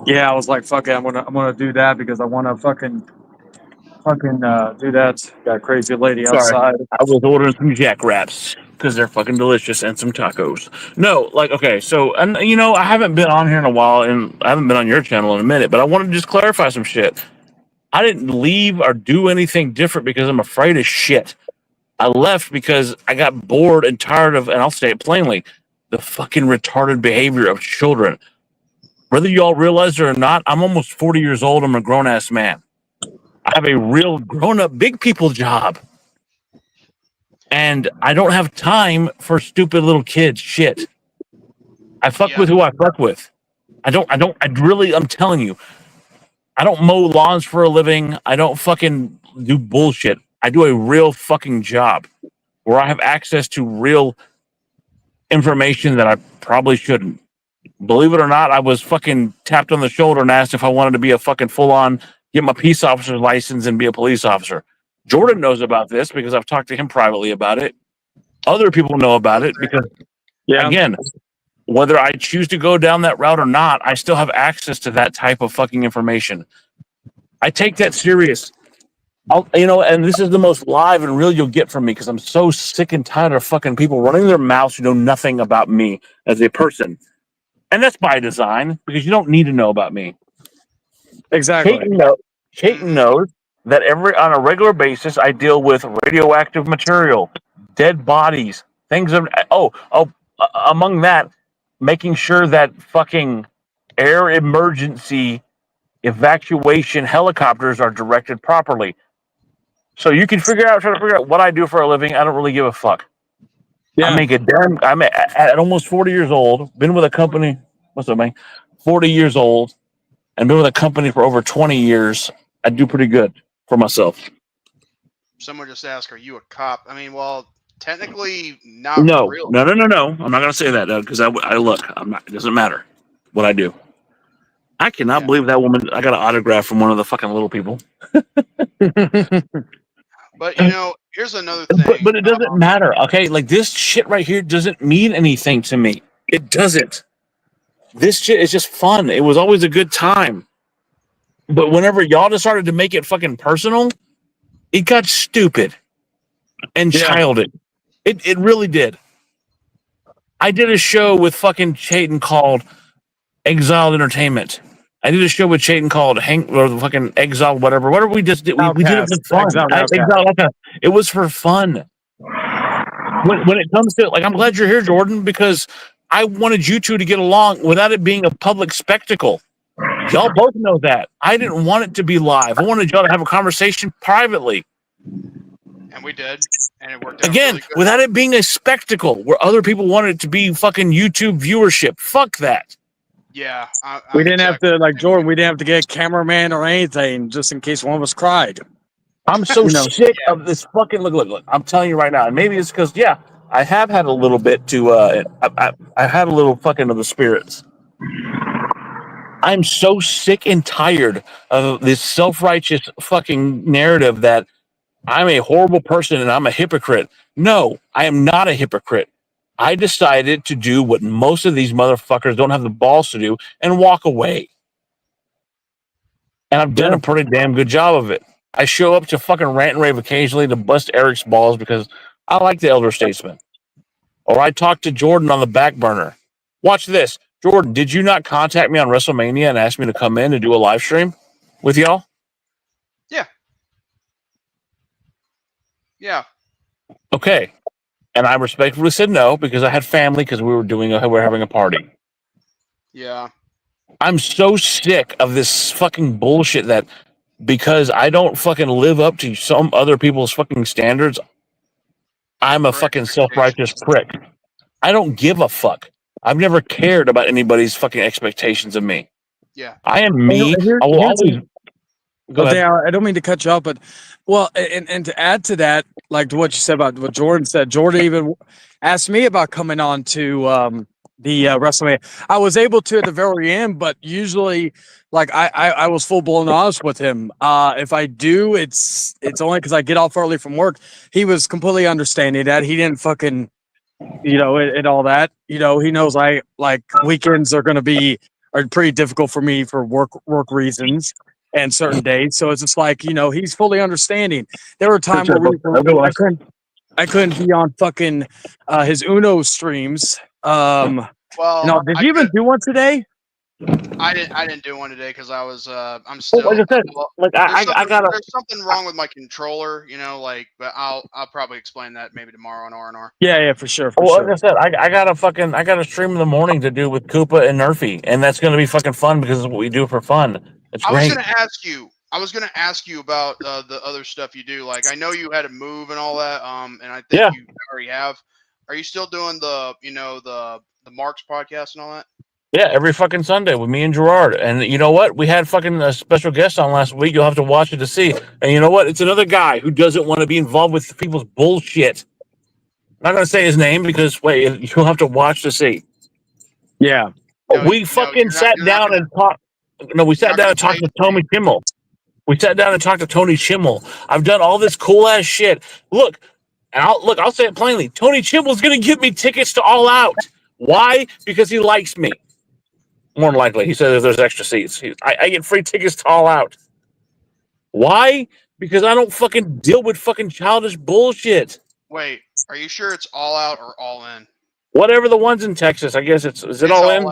Yeah, I was like, fuck it, I'm gonna do that because I want to fucking do that. Got a crazy lady outside. I was ordering some Jack Wraps because they're fucking delicious and some tacos. No, like, okay, so, and you know, I haven't been on here in a while and I haven't been on your channel in a minute, but I want to just clarify some shit. I didn't leave or do anything different because I'm afraid of shit. I left because I got bored and tired of, and I'll say it plainly, the fucking retarded behavior of children. Whether y'all realize it or not, I'm almost 40 years old. I'm a grown-ass man. I have a real grown-up big people job. And I don't have time for stupid little kids shit. I fuck with who I fuck with. I'm telling you, I don't mow lawns for a living. I don't fucking do bullshit. I do a real fucking job where I have access to real information that I probably shouldn't. Believe it or not, I was fucking tapped on the shoulder and asked if I wanted to be a fucking full-on, get my peace officer's license and be a police officer. Jordan knows about this because I've talked to him privately about it. Other people know about it because, again, whether I choose to go down that route or not, I still have access to that type of fucking information. I take that serious. And this is the most live and real you'll get from me because I'm so sick and tired of fucking people running their mouths who know nothing about me as a person. And that's by design because you don't need to know about me. Exactly. Chayton knows that on a regular basis, I deal with radioactive material, dead bodies, things of, among that, making sure that fucking air emergency evacuation helicopters are directed properly. So you can try to figure out what I do for a living. I don't really give a fuck. Yeah. I'm at almost 40 years old, been with a company, 40 years old, and been with a company for over 20 years. I do pretty good for myself. Someone just asked, are you a cop? I mean, well, technically not No, real. no. I'm not gonna say that because I look. I'm not. It doesn't matter what I do. I cannot Yeah. believe that woman. I got an autograph from one of the fucking little people. But you know, here's another thing. But it doesn't matter. Okay, like this shit right here doesn't mean anything to me. It doesn't. This shit is just fun. It was always a good time. But whenever y'all decided to make it fucking personal, it got stupid and Yeah. childish. It really did. I did a show with fucking Chayton called Exiled Entertainment. I did a show with Chayton called fucking Exiled whatever. Whatever we just did, we did it for fun. Exiled Outcast. Exiled Outcast. It was for fun. When it comes to like, I'm glad you're here, Jordan, because I wanted you two to get along without it being a public spectacle. Y'all both know that. I didn't want it to be live. I wanted y'all to have a conversation privately. And we did, and it worked out Again, really good. without it being a spectacle where other people wanted it to be fucking YouTube viewership. Fuck that. Yeah, We didn't have to, like Jordan, we didn't have to get a cameraman or anything just in case one of us cried. I'm so You know. sick of this fucking look. I'm telling you right now, and maybe it's because I have had a little bit to I had a little fucking of the spirits. I'm so sick and tired of this self-righteous fucking narrative that I'm a horrible person and I'm a hypocrite. No, I am not a hypocrite. I decided to do what most of these motherfuckers don't have the balls to do and walk away. And I've done a pretty damn good job of it. I show up to fucking rant and rave occasionally to bust Eric's balls because I like the elder statesman. Or I talk to Jordan on the back burner. Watch this. Jordan, did you not contact me on WrestleMania and ask me to come in and do a live stream with y'all? Yeah. Okay. And I respectfully said no because I had family because we were having a party. Yeah. I'm so sick of this fucking bullshit that because I don't fucking live up to some other people's fucking standards, I'm a fucking self-righteous prick. I don't give a fuck. I've never cared about anybody's fucking expectations of me. Yeah. I am me. Here- I will here's always. Go ahead. I don't mean to cut you off, but well, and to add to that, like to what you said about what Jordan said, Jordan even asked me about coming on to the WrestleMania. I was able to at the very end, but usually, like I was full blown honest with him. If I do, it's only because I get off early from work. He was completely understanding that. He didn't fucking, and all that. He knows I like weekends are pretty difficult for me for work reasons and certain days. So it's just like, he's fully understanding. There were times where I couldn't be on fucking his Uno streams. Well, Did you even do one today? I didn't do one today because I was I'm still. Like I said, like I got there's something wrong with my controller, but I'll probably explain that maybe tomorrow on R&R. Yeah, for sure. Like I said, I got a stream in the morning to do with Koopa and Nerfy, and that's gonna be fucking fun because it's what we do for fun. It's I great. was gonna ask you about the other stuff you do. Like I know you had to move and all that. And I think you already have. Are you still doing the the Marks podcast and all that? Yeah, every fucking Sunday with me and Gerard. And you know what? We had fucking a special guest on last week. You'll have to watch it to see. And you know what? It's another guy who doesn't want to be involved with people's bullshit. I'm not gonna say his name because you'll have to watch to see. Yeah. We sat down and talked. No, we sat down and talked to Tony Kimmel. I've done all this cool ass shit. Look, I'll say it plainly. Tony Chimmel's gonna give me tickets to All Out. Why? Because he likes me. More than likely, he says if there's extra seats, I get free tickets to All Out. Why? Because I don't fucking deal with fucking childish bullshit. Wait, are you sure it's All Out or All In? Whatever the ones in Texas, I guess it's All In.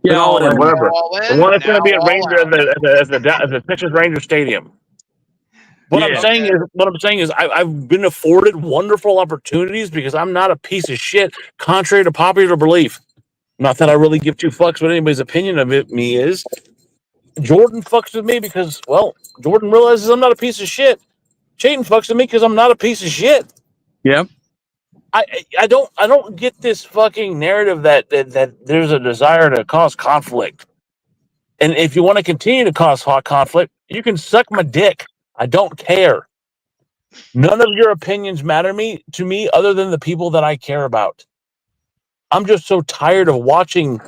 Yeah, All In, whatever. The one that's going to be at Ranger at the Texas Ranger Stadium. What I'm saying is, I've been afforded wonderful opportunities because I'm not a piece of shit, contrary to popular belief. Not that I really give two fucks what anybody's opinion of me is. Jordan fucks with me because, Jordan realizes I'm not a piece of shit. Chayton fucks with me because I'm not a piece of shit. Yep. I don't get this fucking narrative that there's a desire to cause conflict. And if you want to continue to cause hot conflict, you can suck my dick. I don't care. None of your opinions matter to me other than the people that I care about. I'm just so tired of watching,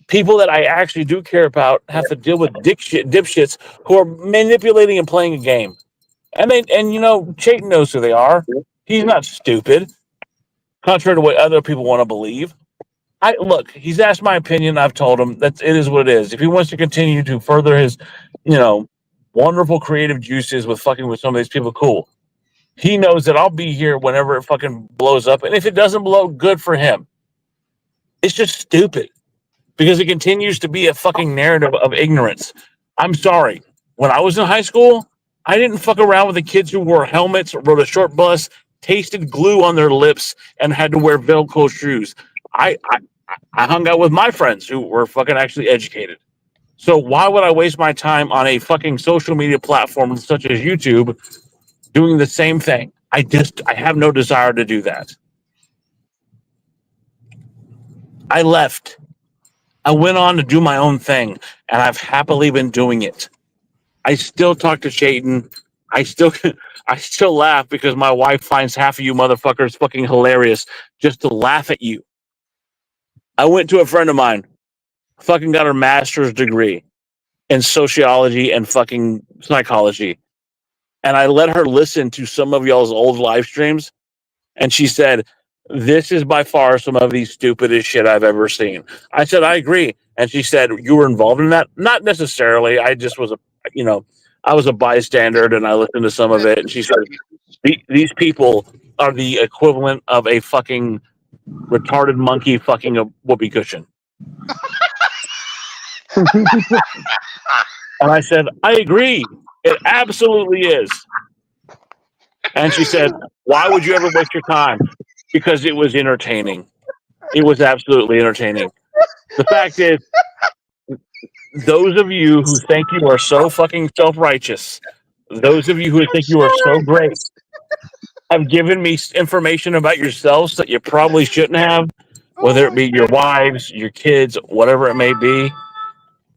people that I actually do care about have to deal with dipshits who are manipulating and playing a game. And Chayton knows who they are. He's not stupid, contrary to what other people want to believe. Look, he's asked my opinion. I've told him that it is what it is. If he wants to continue to further his, wonderful creative juices with fucking with some of these people, cool. He knows that I'll be here whenever it fucking blows up. And if it doesn't blow, good for him. It's just stupid because it continues to be a fucking narrative of ignorance. I'm sorry. When I was in high school, I didn't fuck around with the kids who wore helmets, rode a short bus, tasted glue on their lips, and had to wear Velcro shoes. I hung out with my friends who were fucking actually educated. So why would I waste my time on a fucking social media platform such as YouTube doing the same thing? I have no desire to do that. I left. I went on to do my own thing, and I've happily been doing it. I still talk to Chayton. I still laugh because my wife finds half of you motherfuckers fucking hilarious just to laugh at you. I went to a friend of mine, fucking got her master's degree in sociology and fucking psychology. And I let her listen to some of y'all's old live streams. And she said, this is by far some of the stupidest shit I've ever seen. I said, I agree. And she said, you were involved in that? Not necessarily. I just was I was a bystander and I listened to some of it. And she said, these people are the equivalent of a fucking retarded monkey fucking a whoopee cushion. And I said, I agree. It absolutely is. And she said, why would you ever waste your time? Because it was entertaining. It was absolutely entertaining. The fact is, those of you who think you are so fucking self-righteous, those of you who think you are so great, have given me information about yourselves that you probably shouldn't have, whether it be your wives, your kids, whatever it may be.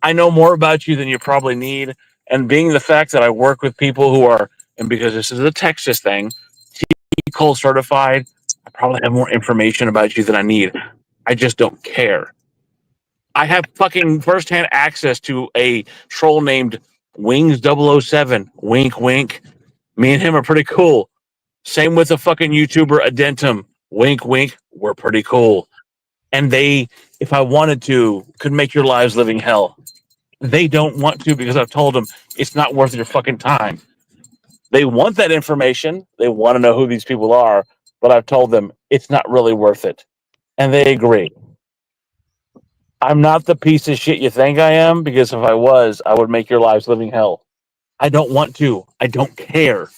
I know more about you than you probably need. And being the fact that I work with people who are, and because this is a Texas thing, Cole certified, I probably have more information about you than I need. I just don't care. I have fucking firsthand access to a troll named Wings 007. Wink, wink. Me and him are pretty cool. Same with the fucking YouTuber Adentum. Wink, wink. We're pretty cool. And they, if I wanted to, could make your lives living hell. They don't want to because I've told them it's not worth your fucking time. They want that information. They want to know who these people are. But I've told them it's not really worth it. And they agree. I'm not the piece of shit you think I am, because if I was, I would make your lives living hell. I don't want to. I don't care.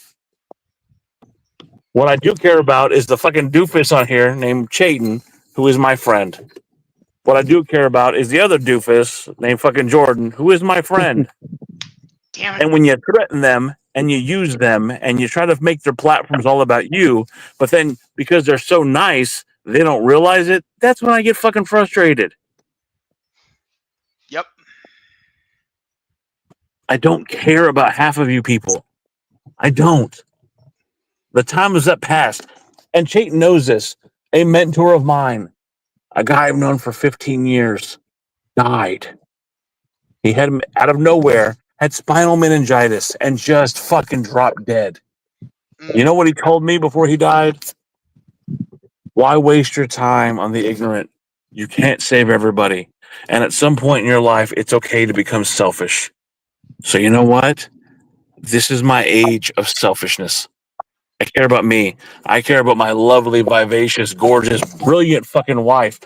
What I do care about is the fucking doofus on here named Chayton, who is my friend. What I do care about is the other doofus named fucking Jordan, who is my friend. Damn it. And when you threaten them and you use them and you try to make their platforms all about you, but then because they're so nice, they don't realize it, that's when I get fucking frustrated. Yep. I don't care about half of you people. I don't. The time is up past. And Chayton knows this. A mentor of mine, a guy I've known for 15 years, died. He had, out of nowhere, had spinal meningitis and just fucking dropped dead. You know what he told me before he died? Why waste your time on the ignorant? You can't save everybody. And at some point in your life, it's okay to become selfish. So you know what? This is my age of selfishness. I care about me. I care about my lovely, vivacious, gorgeous, brilliant fucking wife.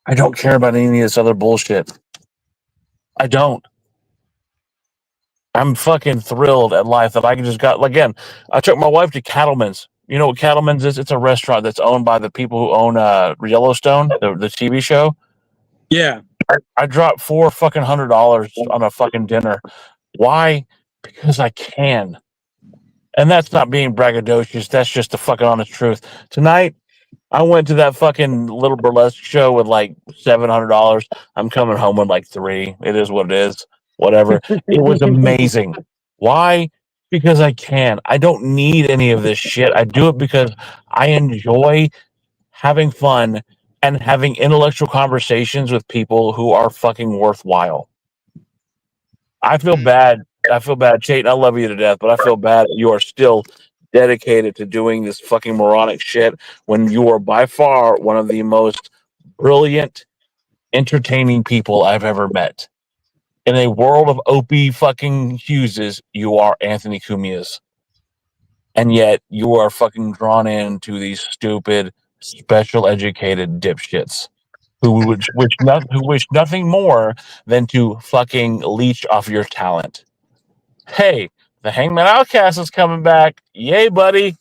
I don't care about any of this other bullshit. I don't. I'm fucking thrilled at life that I just got, again, I took my wife to Cattleman's. You know what Cattleman's is? It's a restaurant that's owned by the people who own Yellowstone, the TV show. Yeah. I dropped $400 on a fucking dinner. Why? Because I can. And that's not being braggadocious. That's just the fucking honest truth. Tonight, I went to that fucking little burlesque show with like $700. I'm coming home with like $3. It is what it is. Whatever. It was amazing. Why? because I can. I don't need any of this shit. I do it because I enjoy having fun and having intellectual conversations with people who are fucking worthwhile. I feel bad. I feel bad, Chayton. I love you to death, but I feel bad that you are still dedicated to doing this fucking moronic shit when you are by far one of the most brilliant, entertaining people I've ever met. In a world of Opie fucking Hugheses, you are Anthony Cumia's. And yet you are fucking drawn into these stupid, special educated dipshits who wish nothing more than to fucking leech off your talent. Hey, the Hangman Outcast is coming back. Yay, buddy.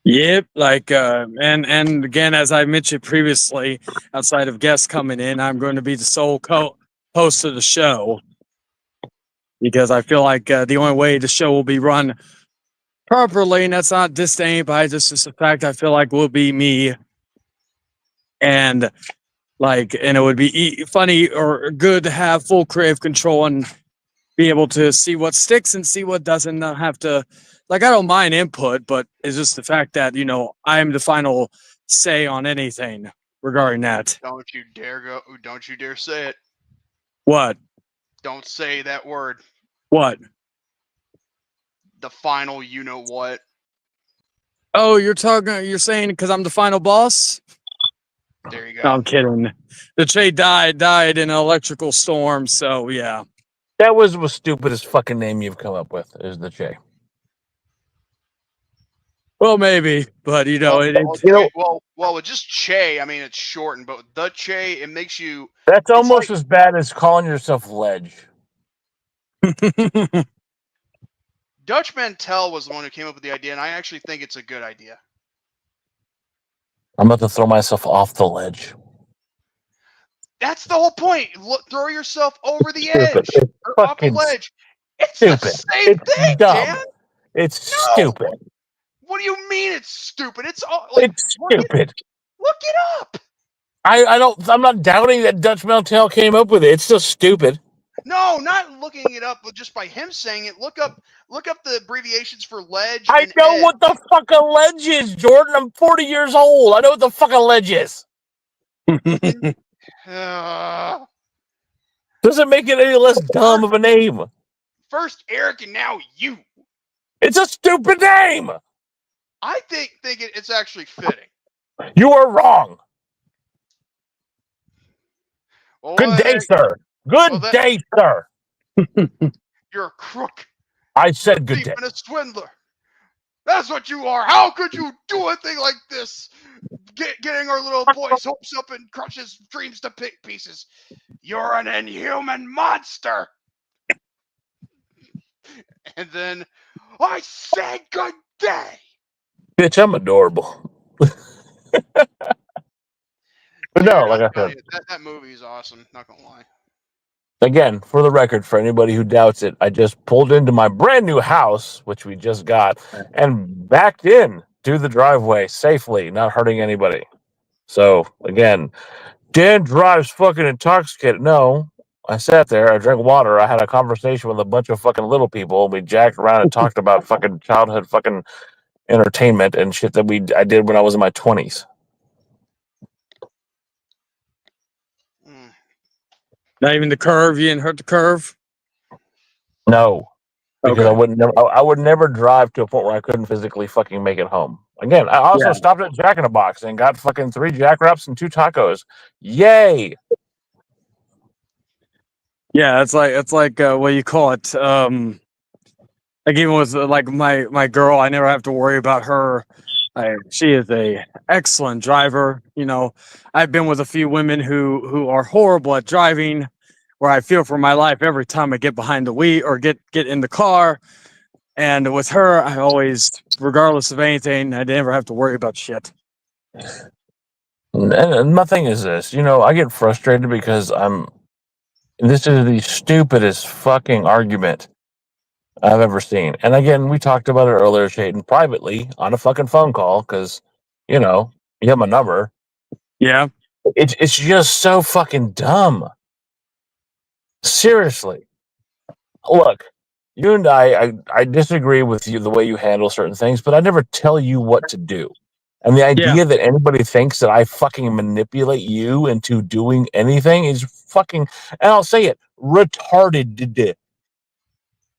Yep, and again, as I mentioned previously, outside of guests coming in, I'm going to be the sole host of the show because I feel like the only way the show will be run properly, and that's not disdain, but just the fact I feel like will be me, and it would be funny or good to have full creative control and be able to see what sticks and see what doesn't. Not have to, I don't mind input, but it's just the fact that I am the final say on anything regarding that. Don't you dare go! Don't you dare say it! What? Don't say that word. What? The final, you know what? Oh, you're saying because I'm the final boss? There you go. No, I'm kidding. The Che died in an electrical storm, so yeah. That was the stupidest fucking name you've come up with, is the Che. Well, maybe, but Well, just Che. I mean, it's shortened, but the Che, it makes you. That's almost as bad as calling yourself Ledge. Dutch Mantel was the one who came up with the idea, and I actually think it's a good idea. I'm about to throw myself off the ledge. That's the whole point. Throw yourself over the edge or off the ledge. It's stupid. the same thing, dumb. Dan. It's stupid. What do you mean it's stupid? It's stupid. Look it up. I'm not doubting that Dutch Mantel came up with it. It's still stupid. No, not looking it up, but just by him saying it. Look up the abbreviations for ledge. I know what the fuck a ledge is, Jordan. I'm 40 years old. I know what the fuck a ledge is. Doesn't make it any less dumb of a name. First Eric and now you. It's a stupid name. I think it's actually fitting. You are wrong. Well, Good day, sir. Good day, sir. You're a crook. I said good day. And a swindler. That's what you are. How could you do a thing like this? Getting our little boy's hopes up and crush his dreams to pieces. You're an inhuman monster. And then I said good day. Bitch, I'm adorable. But no, like I said, that movie is awesome. Not gonna lie. Again, for the record, for anybody who doubts it, I just pulled into my brand new house, which we just got, and backed in to the driveway safely, not hurting anybody. So again, Dan drives fucking intoxicated. No, I sat there, I drank water, I had a conversation with a bunch of fucking little people, and we jacked around and talked about fucking childhood fucking entertainment and shit that I did when I was in my 20s. Not even the curve. You didn't hurt the curve. No, because I would never drive to a point where I couldn't physically fucking make it home. Again, I also stopped at Jack in the Box and got fucking 3 Jackraps and 2 tacos. Yay! Yeah, it's like what do you call it? Like even with my girl, I never have to worry about her. She is a excellent driver. I've been with a few women who are horrible at driving, where I feel for my life every time I get behind the wheel or get in the car. And with her, I always, regardless of anything, I never have to worry about shit. And my thing is this, I get frustrated because this is the stupidest fucking argument I've ever seen. And again, we talked about it earlier, Chayton, privately on a fucking phone call because, you have my number. Yeah. It's just so fucking dumb. Seriously. Look, you and I disagree with you the way you handle certain things, but I never tell you what to do. And the idea that anybody thinks that I fucking manipulate you into doing anything is fucking, and I'll say it, retarded.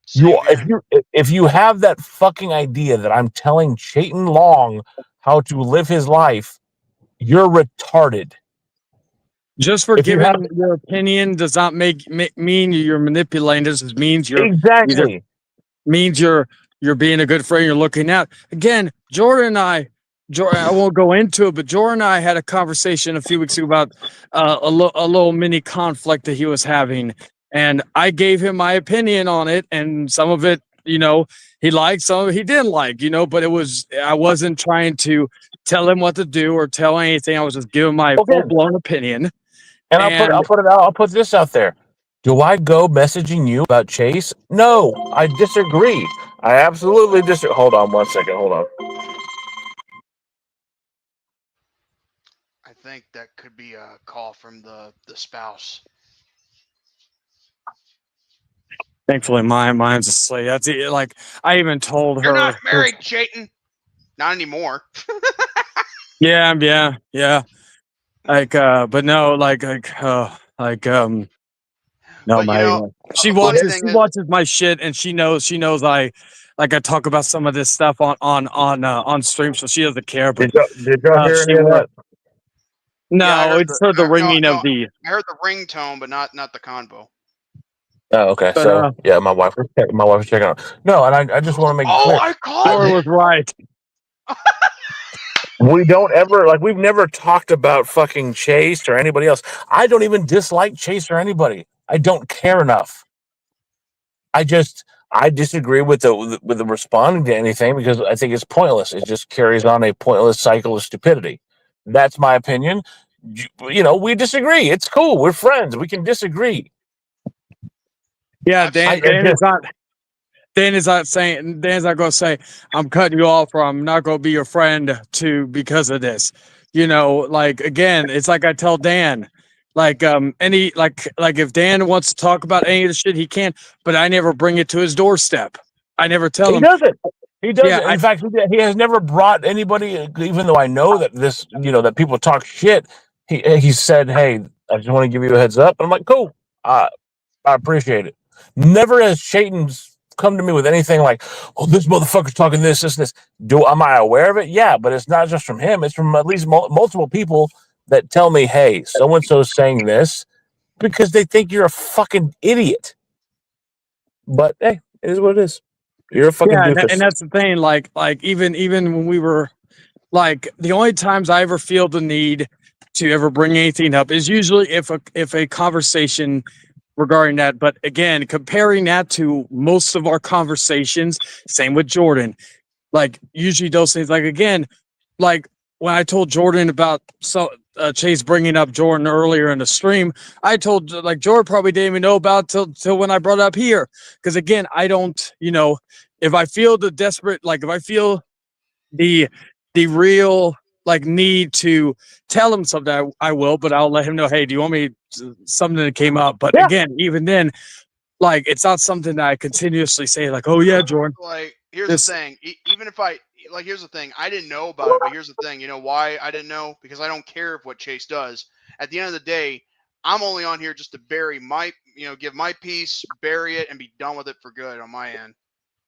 Same here. If you have that fucking idea that I'm telling Chayton Long how to live his life, you're retarded. Just for If you have giving your opinion does not mean you're manipulating. This just means you're exactly means you're being a good friend. You're looking out. Again, Jordan, I won't go into it, but Jordan and I had a conversation a few weeks ago about a little mini conflict that he was having, and I gave him my opinion on it, and some of it, he liked, some of it he didn't like, but I wasn't trying to tell him what to do or tell anything. I was just giving my full blown opinion. And I'll put this out there. Do I go messaging you about Chase? No, I disagree. I absolutely disagree. Hold on 1 second. Hold on. I think that could be a call from the spouse. Thankfully, mine's asleep. That's it. Like, I even told You're her. not married, Chayton. Not anymore. Yeah. Like, but no, no, But, she watches my shit, and she knows I talk about some of this stuff on stream, so she doesn't care. But did y'all hear any of that? No, Yeah, it's the ringing of the. I heard the ringtone, but not the convo. Oh, okay. But, so yeah, my wife was checking out. No, and I just want to make it clear. I called Thor it. was right. We don't ever we've never talked about fucking Chase or anybody else. I don't even dislike Chase or anybody. I don't care enough. I disagree with the responding to anything because I think it's pointless. It just carries on a pointless cycle of stupidity. That's my opinion. We disagree. It's cool. We're friends. We can disagree. Yeah, Dan is not saying. Dan's not going to say, "I'm cutting you off," or "I'm not going to be your friend because of this." Again, it's like I tell Dan, if Dan wants to talk about any of the shit, he can, but I never bring it to his doorstep. I never tell him. He doesn't. Yeah, in fact, he has never brought anybody, even though I know that that people talk shit. He said, "Hey, I just want to give you a heads up." And I'm like, "Cool. I appreciate it." Never has Chayton's come to me with anything like, "Oh, this motherfucker's talking this. Am I aware of it? Yeah, but it's not just from him. It's from at least multiple people that tell me, "Hey, so and so's saying this," because they think you're a fucking idiot. But hey, it is what it is. You're a fucking doofus. And that's the thing. Like even when we were the only times I ever feel the need to ever bring anything up is usually if a conversation regarding that. But again, comparing that to most of our conversations, same with Jordan. Usually those things. Again, when I told Jordan about Chase bringing up Jordan earlier in the stream, I told Jordan probably didn't even know about till when I brought it up here. Because again, I don't, if I feel the desperate, if I feel the real need to tell him something, I will, but I'll let him know, hey, do you want me something that came up? But again, even then, it's not something that I continuously say oh yeah, Jordan. Here's the thing. Even if here's the thing. I didn't know about it, but here's the thing. You know why I didn't know? Because I don't care what Chase does. At the end of the day, I'm only on here just to bury give my piece, bury it, and be done with it for good on my end.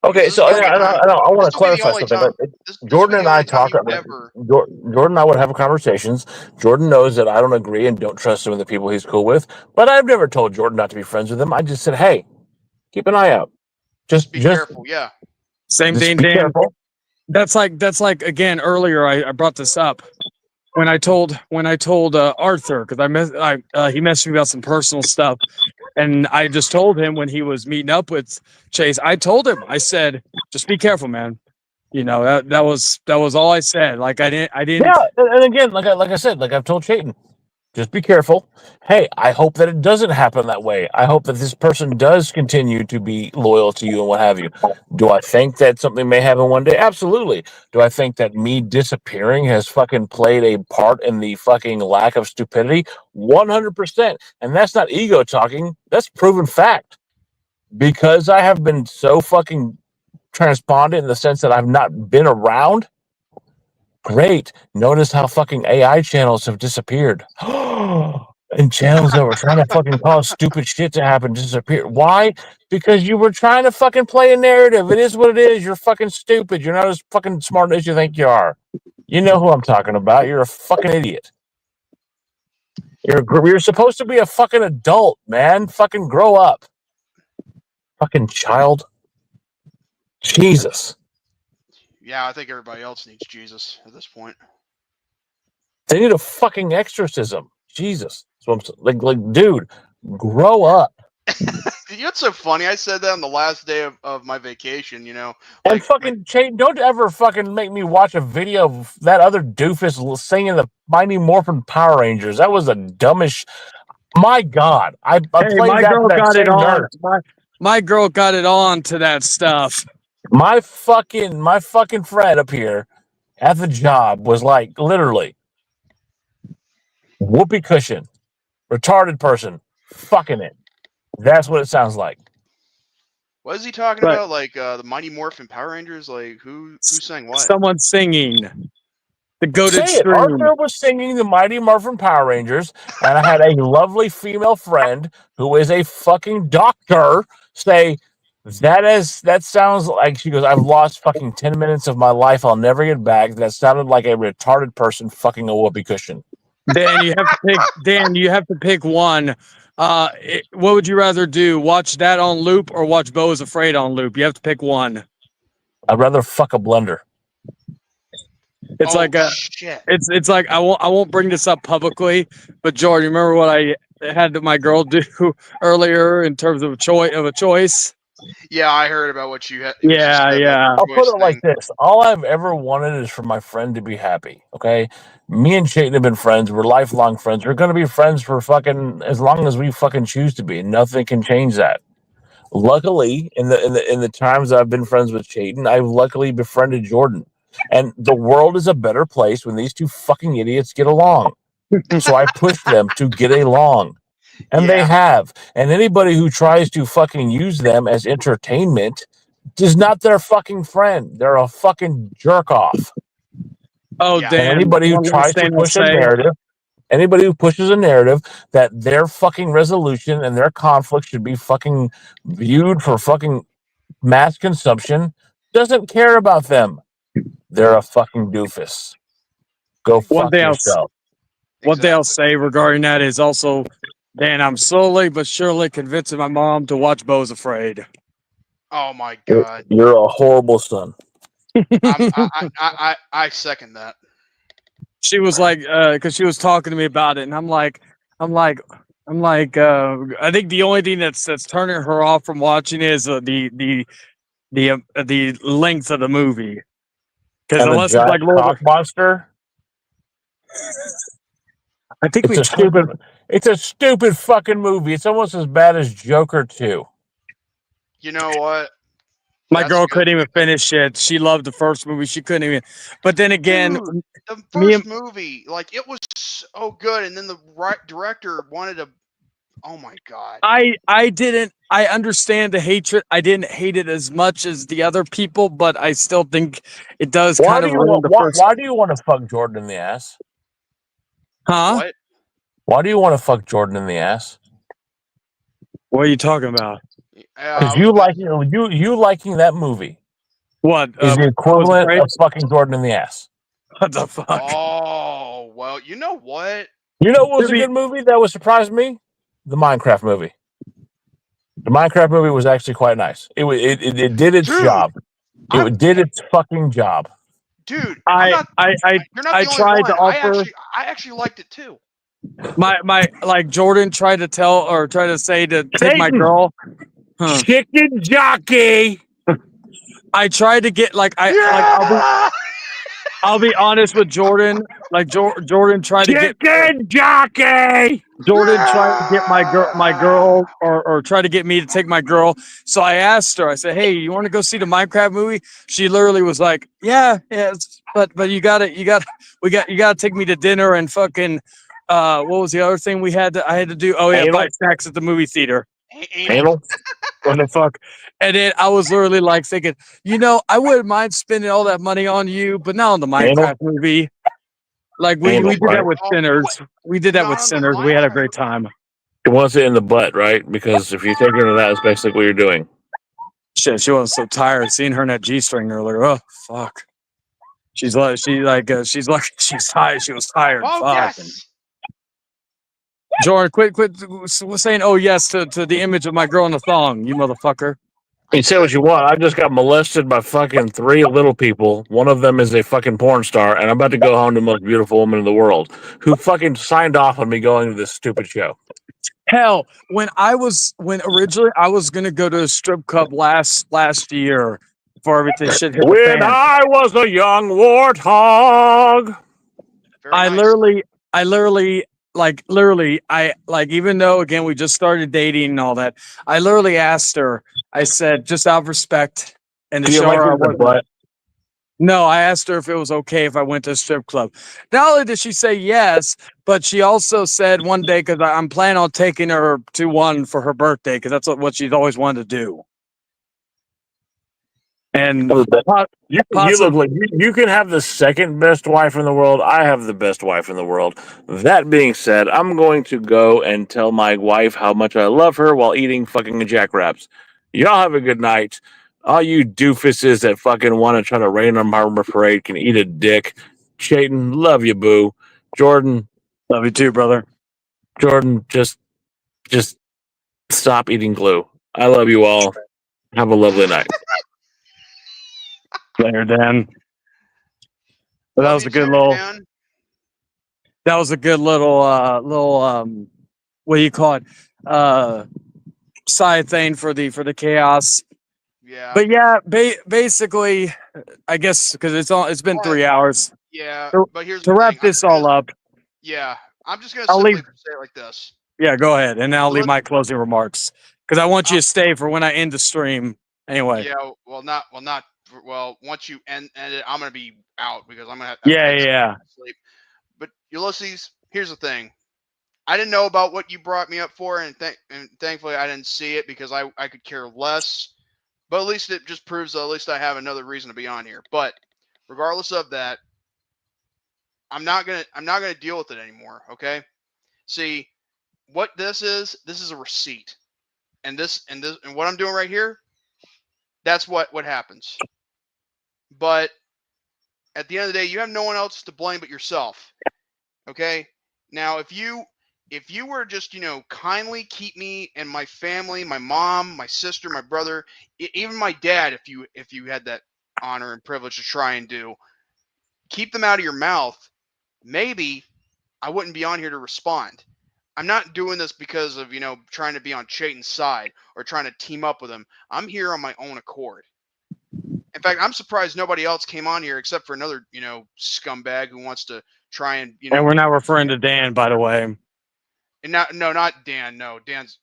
Okay, so I want to clarify something. Jordan and I talk. Jordan and I would have conversations. Jordan knows that I don't agree and don't trust some of the people he's cool with, but I've never told Jordan not to be friends with him. I just said, hey, keep an eye out. Just be careful. Yeah. Same thing, Dan. That's like again earlier. I brought this up when I told Arthur because he messaged me about some personal stuff. And I just told him when he was meeting up with Chase, I told him, I said, just be careful, man. That was all I said. I didn't. Yeah. And again, like I said, I've told Chayton, just be careful. Hey, I hope that it doesn't happen that way. I hope that this person does continue to be loyal to you and what have you. Do I think that something may happen one day? Absolutely. Do I think that me disappearing has fucking played a part in the fucking lack of stupidity? 100%. And that's not ego talking. That's proven fact. because I have been so fucking transpondent in the sense that I've not been around. Great. Notice how fucking AI channels have disappeared. And channels that were trying to fucking cause stupid shit to happen disappear. Why? Because you were trying to fucking play a narrative. It is what it is. You're fucking stupid. You're not as fucking smart as you think you are. You know who I'm talking about. You're a fucking idiot. You're supposed to be a fucking adult, man. Fucking grow up. Fucking child. Jesus. Yeah, I think everybody else needs Jesus at this point. They need a fucking exorcism. Jesus. So like, dude, grow up. You know what's so funny? I said that on the last day of my vacation, you know. And Like, fucking Chayton, don't ever fucking make me watch a video of that other doofus singing the Mighty Morphin Power Rangers. That was the dumbest. My God, I Hey, played my that girl for that got it same on. nerd. My girl got it on to that stuff. My fucking friend up here at the job was like literally whoopee cushion, retarded person, fucking it. That's what it sounds like. what is he talking Right. about? Like the Mighty Morphin Power Rangers? Like who sang what? Someone singing. The goated Say it. stream. Arthur was singing the Mighty Morphin Power Rangers, and I had a lovely female friend who is a fucking doctor say that sounds like, she goes, I've lost fucking 10 minutes of my life. I'll never get back. That sounded like a retarded person fucking a whoopee cushion. Dan, you have to pick one. What would you rather do? Watch that on loop or watch Beau is Afraid on loop? You have to pick one. I'd rather fuck a blender. It's like shit. It's like I won't bring this up publicly, but Jordan, you remember what I had my girl do earlier in terms of a choice? Yeah, I heard about what you had. Yeah. I'll put it like this. All I've ever wanted is for my friend to be happy. Okay. Me and Chayton have been friends. We're lifelong friends. We're going to be friends for fucking as long as we fucking choose to be. Nothing can change that. Luckily, in the times I've been friends with Chayton, I've luckily befriended Jordan. And the world is a better place when these two fucking idiots get along. So I push them to get along. And they have. And anybody who tries to fucking use them as entertainment is not their fucking friend. They're a fucking jerk off. Oh, Yeah. Dan. And anybody who tries to push a narrative, that their fucking resolution and their conflict should be fucking viewed for fucking mass consumption, doesn't care about them. They're a fucking doofus. Go fuck yourself. One thing I'll say regarding that is also, Dan, I'm slowly but surely convincing my mom to watch Beau is Afraid. Oh my God. You're a horrible son. I second that. She was like, because she was talking to me about it, and I'm like, I think the only thing that's turning her off from watching is the length of the movie. Because unless it's like Lord of Monster, I think it's a stupid fucking movie. It's almost as bad as Joker 2. You know what? My girl couldn't even finish it. She loved the first movie. She couldn't even. But then again, dude, the first movie, like it was so good, and then the director wanted to. Oh my God! I understand the hatred. I didn't hate it as much as the other people, but I still think it does Why kind of ruin the first. Why do you want to fuck Jordan in the ass? Huh? What? Why do you want to fuck Jordan in the ass? What are you talking about? Because you liking that movie. What is the equivalent of fucking Jordan in the ass? What the fuck? Oh well, you know what? You know what was a good movie that would surprise me? The Minecraft movie. The Minecraft movie was actually quite nice. It did its job. It did its fucking job. Dude, I tried to offer. I actually liked it too. My like Jordan tried to say to take my girl. Chicken jockey. I tried to get I'll be honest with Jordan. Like Jordan tried to get chicken jockey. Jordan tried to get my girl or try to get me to take my girl. So I asked her. I said, "Hey, you want to go see the Minecraft movie?" She literally was like, "Yeah, but you gotta take me to dinner and fucking what was the other thing I had to do? Oh yeah, buy snacks at the movie theater." Anal. What the fuck? And then I was literally like thinking, I wouldn't mind spending all that money on you, but not on the Minecraft movie. Like we Anal, did that right? with Oh, Sinners. We did that not with on the Sinners. We had a Minecraft great movie? time. She wants it in the butt, right? Because if you take her to that, it's basically what you're doing. Shit, she was so tired seeing her in that G-string earlier. Oh fuck. She's like she's tired. She was tired. Fuck. Focus. Jordan, quit saying oh yes to the image of my girl in the thong, you motherfucker. You say what you want. I just got molested by fucking 3 little people. One of them is a fucking porn star, and I'm about to go home to the most beautiful woman in the world who fucking signed off on me going to this stupid show. Hell, when originally I was gonna go to a strip club last year before everything shit hit the When fan. I was a young warthog. Very I nice. literally, even though again we just started dating and all that, I literally asked her. I said, just out of respect and to Do you show like her I it in the wasn't. butt? No, I asked her if it was okay if I went to a strip club. Not only did she say yes, but she also said one day because I'm planning on taking her to one for her birthday because that's what she's always wanted to do. And You look like you can have the second best wife in the world. I have the best wife in the world. That being said, I'm going to go and tell my wife how much I love her while eating fucking jackraps. Y'all have a good night. All you doofuses that fucking want to try to rain on my parade can eat a dick. Chayton, love you, boo. Jordan, love you too, brother. Jordan, just stop eating glue. I love you all. Have a lovely night. Later, Dan. But that Love was you a good too, little. Dan. That was a good little what do you call it? Side thing for the chaos. Yeah. But yeah, basically, I guess because it's been 3 hours. Yeah. To, But here's to the wrap thing. this all up, Yeah. I'm just gonna I'll simply leave. say it like this. Yeah, go ahead, and I'll leave Look, my closing remarks because I want you to stay for when I end the stream. Anyway. yeah. Well, once you end it, I'm gonna be out because I'm gonna have. Yeah. Sleep. But Ulysses, here's the thing. I didn't know about what you brought me up for, and thankfully I didn't see it because I could care less. But at least it just proves that at least I have another reason to be on here. But regardless of that, I'm not gonna deal with it anymore. Okay. See, what this is a receipt, and what I'm doing right here, that's what happens. But at the end of the day, you have no one else to blame but yourself. Okay. Now, if you were just kindly keep me and my family, my mom, my sister, my brother, even my dad, if you had that honor and privilege to try and keep them out of your mouth, maybe I wouldn't be on here to respond. I'm not doing this because of trying to be on Chayton's side or trying to team up with him. I'm here on my own accord. In fact, I'm surprised nobody else came on here except for another scumbag who wants to try and And we're not referring to Dan, by the way. And not Dan. No, Dan's.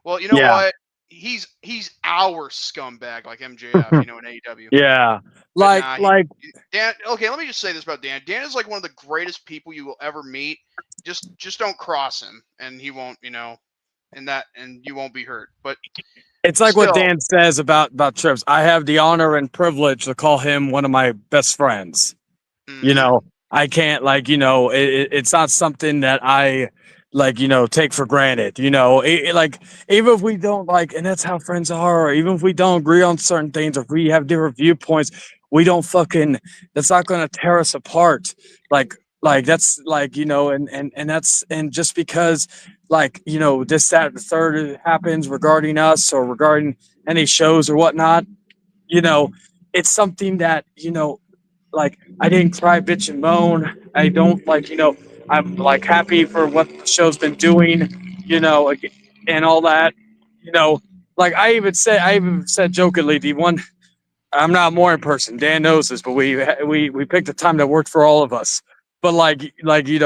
Well, you know what? He's our scumbag, like MJF, in AEW. Yeah, like Dan. Okay, let me just say this about Dan. Dan is like one of the greatest people you will ever meet. Just don't cross him, and he won't, and you won't be hurt. But it's like what Dan says about trips. I have the honor and privilege to call him one of my best friends. Mm-hmm. I can't it's not something that I take for granted. Even if we don't and that's how friends are. Or even if we don't agree on certain things, if we have different viewpoints, we don't that's not going to tear us apart. That's and just because this, that, the third happens regarding us or regarding any shows or whatnot, it's something that, I didn't cry, bitch, and moan. I don't I'm happy for what the show's been doing, and all that, I even said jokingly, the one, I'm not a morning person. Dan knows this, but we picked a time that worked for all of us. But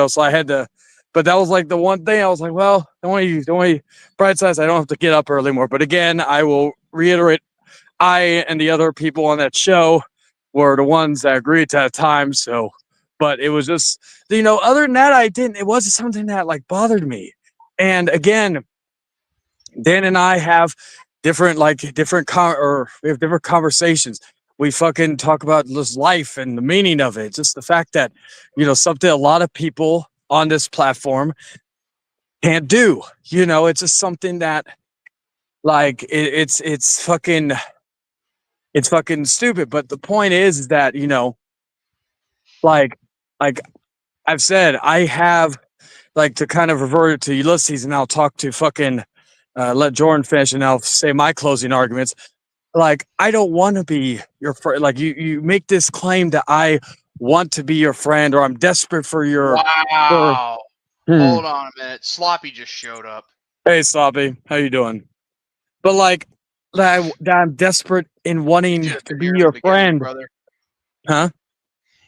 so I had to. But that was the one thing I was like, well, the only bright sides, I don't have to get up early more. But again, I will reiterate, I and the other people on that show were the ones that agreed to that time. So, but it was just, other than that, it wasn't something that bothered me. And again, Dan and I have different or we have different conversations. We fucking talk about this life and the meaning of it. Just the fact that, something a lot of people on this platform can't do. It's just something that like it's fucking stupid. But the point is that, like like I've said, I have like to kind of revert it to Ulysses, and I'll talk to fucking let Jordan finish, and I'll say my closing arguments. Like, I don't want to be your friend. Like, you make this claim that I want to be your friend, or I'm desperate for your. For, Wow. Hold on a minute. Sloppy just showed up. Hey, Sloppy, how you doing? But like that I'm desperate in wanting You should have to been be here in your the beginning, friend, brother. huh?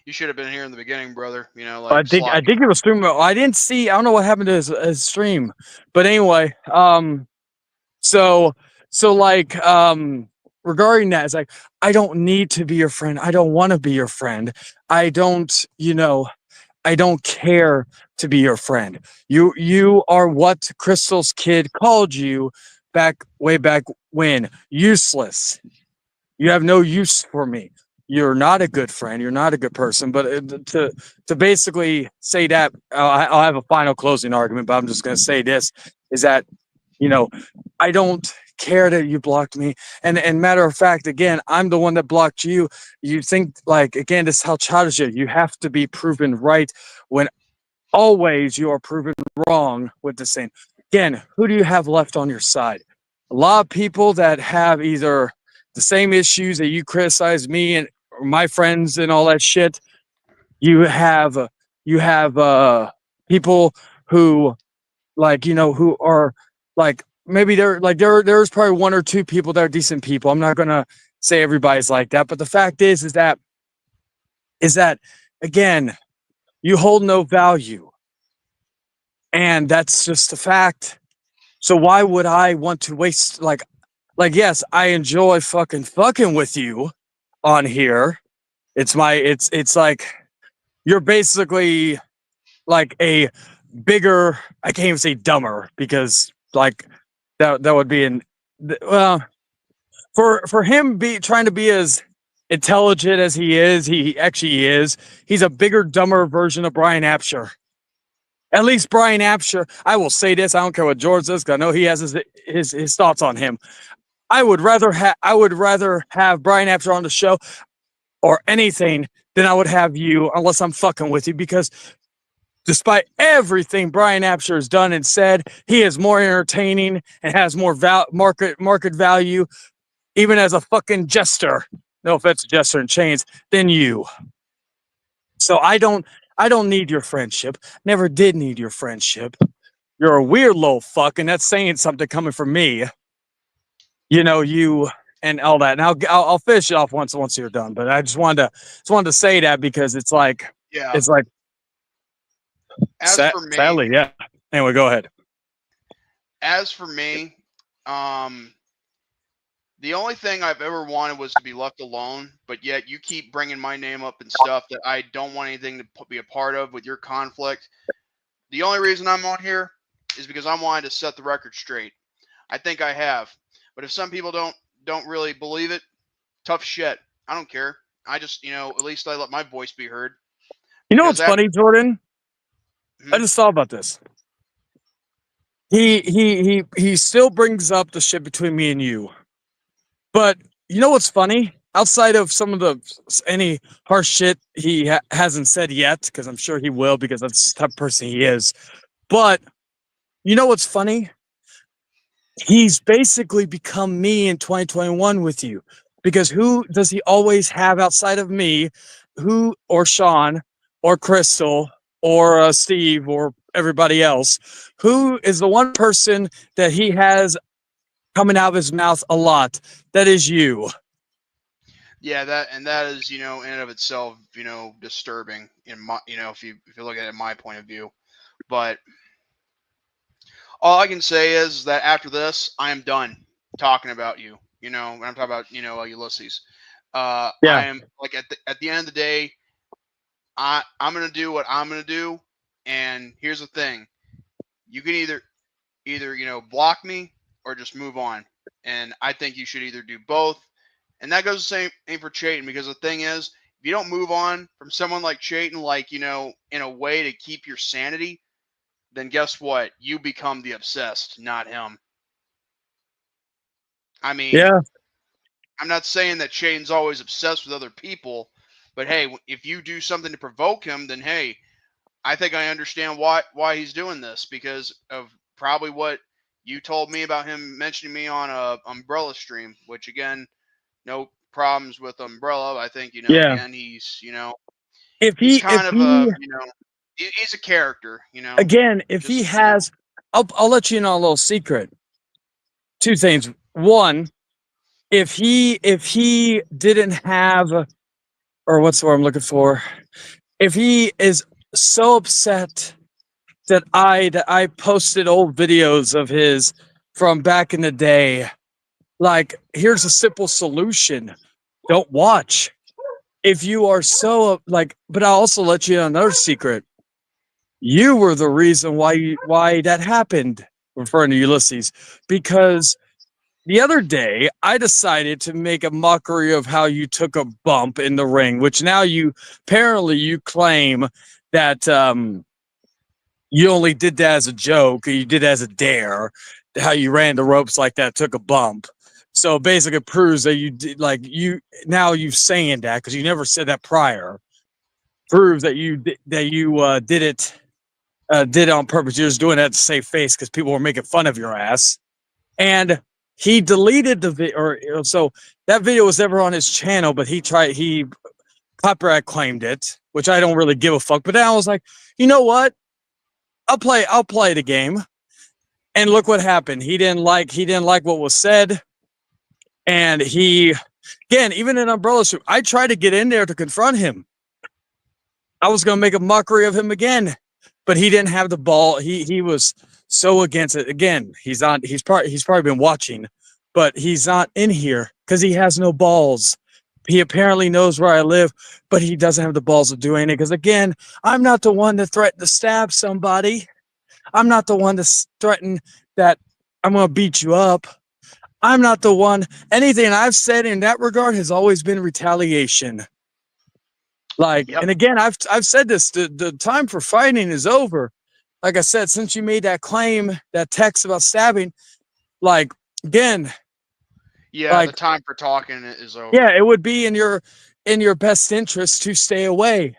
You should have been here in the beginning, brother. I Like think Sloppy. it was stream. I didn't see. I don't know what happened to his stream, but anyway, So like regarding that, it's like I don't need to be your friend. I don't want to be your friend. I don't, I don't care to be your friend. You are what Crystal's kid called you way back when. Useless. You have no use for me. You're not a good friend. You're not a good person. But to basically say that, I'll have a final closing argument. But I'm just going to say this: is that I don't care that you blocked me. And matter of fact, again, I'm the one that blocked you. You think like again, this is how childish you are. You have to be proven right when always you are proven wrong with the same. Again, who do you have left on your side? A lot of people that have either the same issues that you criticize me and or my friends and all that shit. You have people who who are like maybe there's probably one or two people that are decent people. I'm not gonna say everybody's like that, but the fact is that again, you hold no value, and that's just a fact. So why would I want to waste yes, I enjoy fucking with you on here. It's like you're basically like a bigger, I can't even say dumber because like that would be well for him be trying to be as intelligent as he is, he actually is. He's a bigger, dumber version of Brian Apsher. At least Brian Apsher, I will say this, I don't care what George says, 'cause I know he has his thoughts on him. I would rather have Brian Apsher on the show or anything than I would have you, unless I'm fucking with you, because despite everything Brian Apsher has done and said, he is more entertaining and has more market value, even as a fucking jester. No offense to Jester and Chains, than you. So I don't need your friendship. Never did need your friendship. You're a weird little fuck, and that's saying something coming from me. You and all that. And I'll finish it off once you're done. But I just wanted to say that because it's like Yeah. As for me, sadly, yeah. Anyway, go ahead. As for me, the only thing I've ever wanted was to be left alone, but yet you keep bringing my name up and stuff that I don't want anything to be a part of with your conflict. The only reason I'm on here is because I wanted to set the record straight. I think I have, but if some people don't really believe it, tough shit. I don't care. I just at least I let my voice be heard. You know Because what's funny, Jordan? I Mhm. just thought about this. He still brings up the shit between me and you. But you know what's funny? Outside of some of any harsh shit he hasn't said yet, because I'm sure he will, because that's the type of person he is. But you know what's funny? He's basically become me in 2021 with you. Because who does he always have outside of me? Who or Sean or Crystal or Steve or everybody else? Who is the one person that he has coming out of his mouth a lot? That is you. Yeah, that is in and of itself disturbing in my if you look at it in my point of view. But all I can say is that after this, I am done talking about you. When I'm talking about Ulysses. I Yeah. am like at the end of the day, I'm gonna do what I'm gonna do, and here's the thing: you can either block me or just move on. And I think you should either do both. And that goes the same for Chayton, because the thing is, if you don't move on from someone like Chayton, like, you know, in a way to keep your sanity, then guess what? You become the obsessed, not him. I mean, Yeah. I'm not saying that Chayton's always obsessed with other people, but hey, if you do something to provoke him, then hey, I think I understand why he's doing this, because of probably what you told me about him mentioning me on a Umbrella stream, which again, no problems with Umbrella. I think, you know, Yeah. again, he's, you know, If he's he kind of a, you know, he's a character, you know. again, if he Just, you know, has, I'll let you know a little secret. Two things. One, if he didn't have, or what's the word I'm looking for? If he is so upset that I posted old videos of his from back in the day, like, here's a simple solution. Don't watch. If you are so like, but I'll also let you know another secret. You were the reason why that happened, referring to Ulysses, because the other day I decided to make a mockery of how you took a bump in the ring, which now you apparently you claim that you only did that as a joke, or you did it as a dare, how you ran the ropes like that, took a bump. So basically it proves that you did, like, you now you saying that because you never said that prior, proves that you did it on purpose. You're just doing that to save face because people were making fun of your ass. And he deleted the video, or so that video was never on his channel, but he copyright claimed it, which I don't really give a fuck. But then I was like, you know what? I'll play the game. And look what happened. He didn't like what was said. And he, again, even in Umbrella Soup, I tried to get in there to confront him. I was gonna make a mockery of him again, but he didn't have the ball. He was so against it. Again, he's probably been watching, but he's not in here because he has no balls. He apparently knows where I live, but he doesn't have the balls to do anything. Because again, I'm not the one that threatened to stab somebody. I'm not the one to threaten that I'm going to beat you up. I'm not the one. Anything I've said in that regard has always been retaliation. Like, Yep. and again, I've said this, the time for fighting is over. Like I said, since you made that claim, that text about stabbing, like, again, yeah, like, the time for talking is over. yeah, it would be in your best interest to stay away.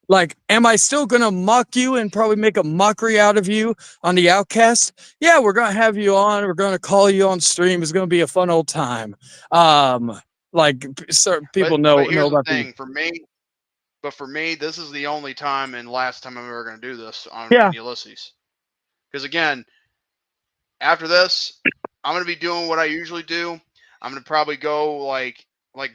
Like, am I still gonna mock you and probably make a mockery out of you on the Outcast? Yeah, we're gonna have you on. We're gonna call you on stream. It's gonna be a fun old time. Like, certain people know But here's the about thing for me, this is the only time and last time I'm ever going to do this on Yeah. Ulysses. Because again, after this, I'm going to be doing what I usually do. I'm going to probably go like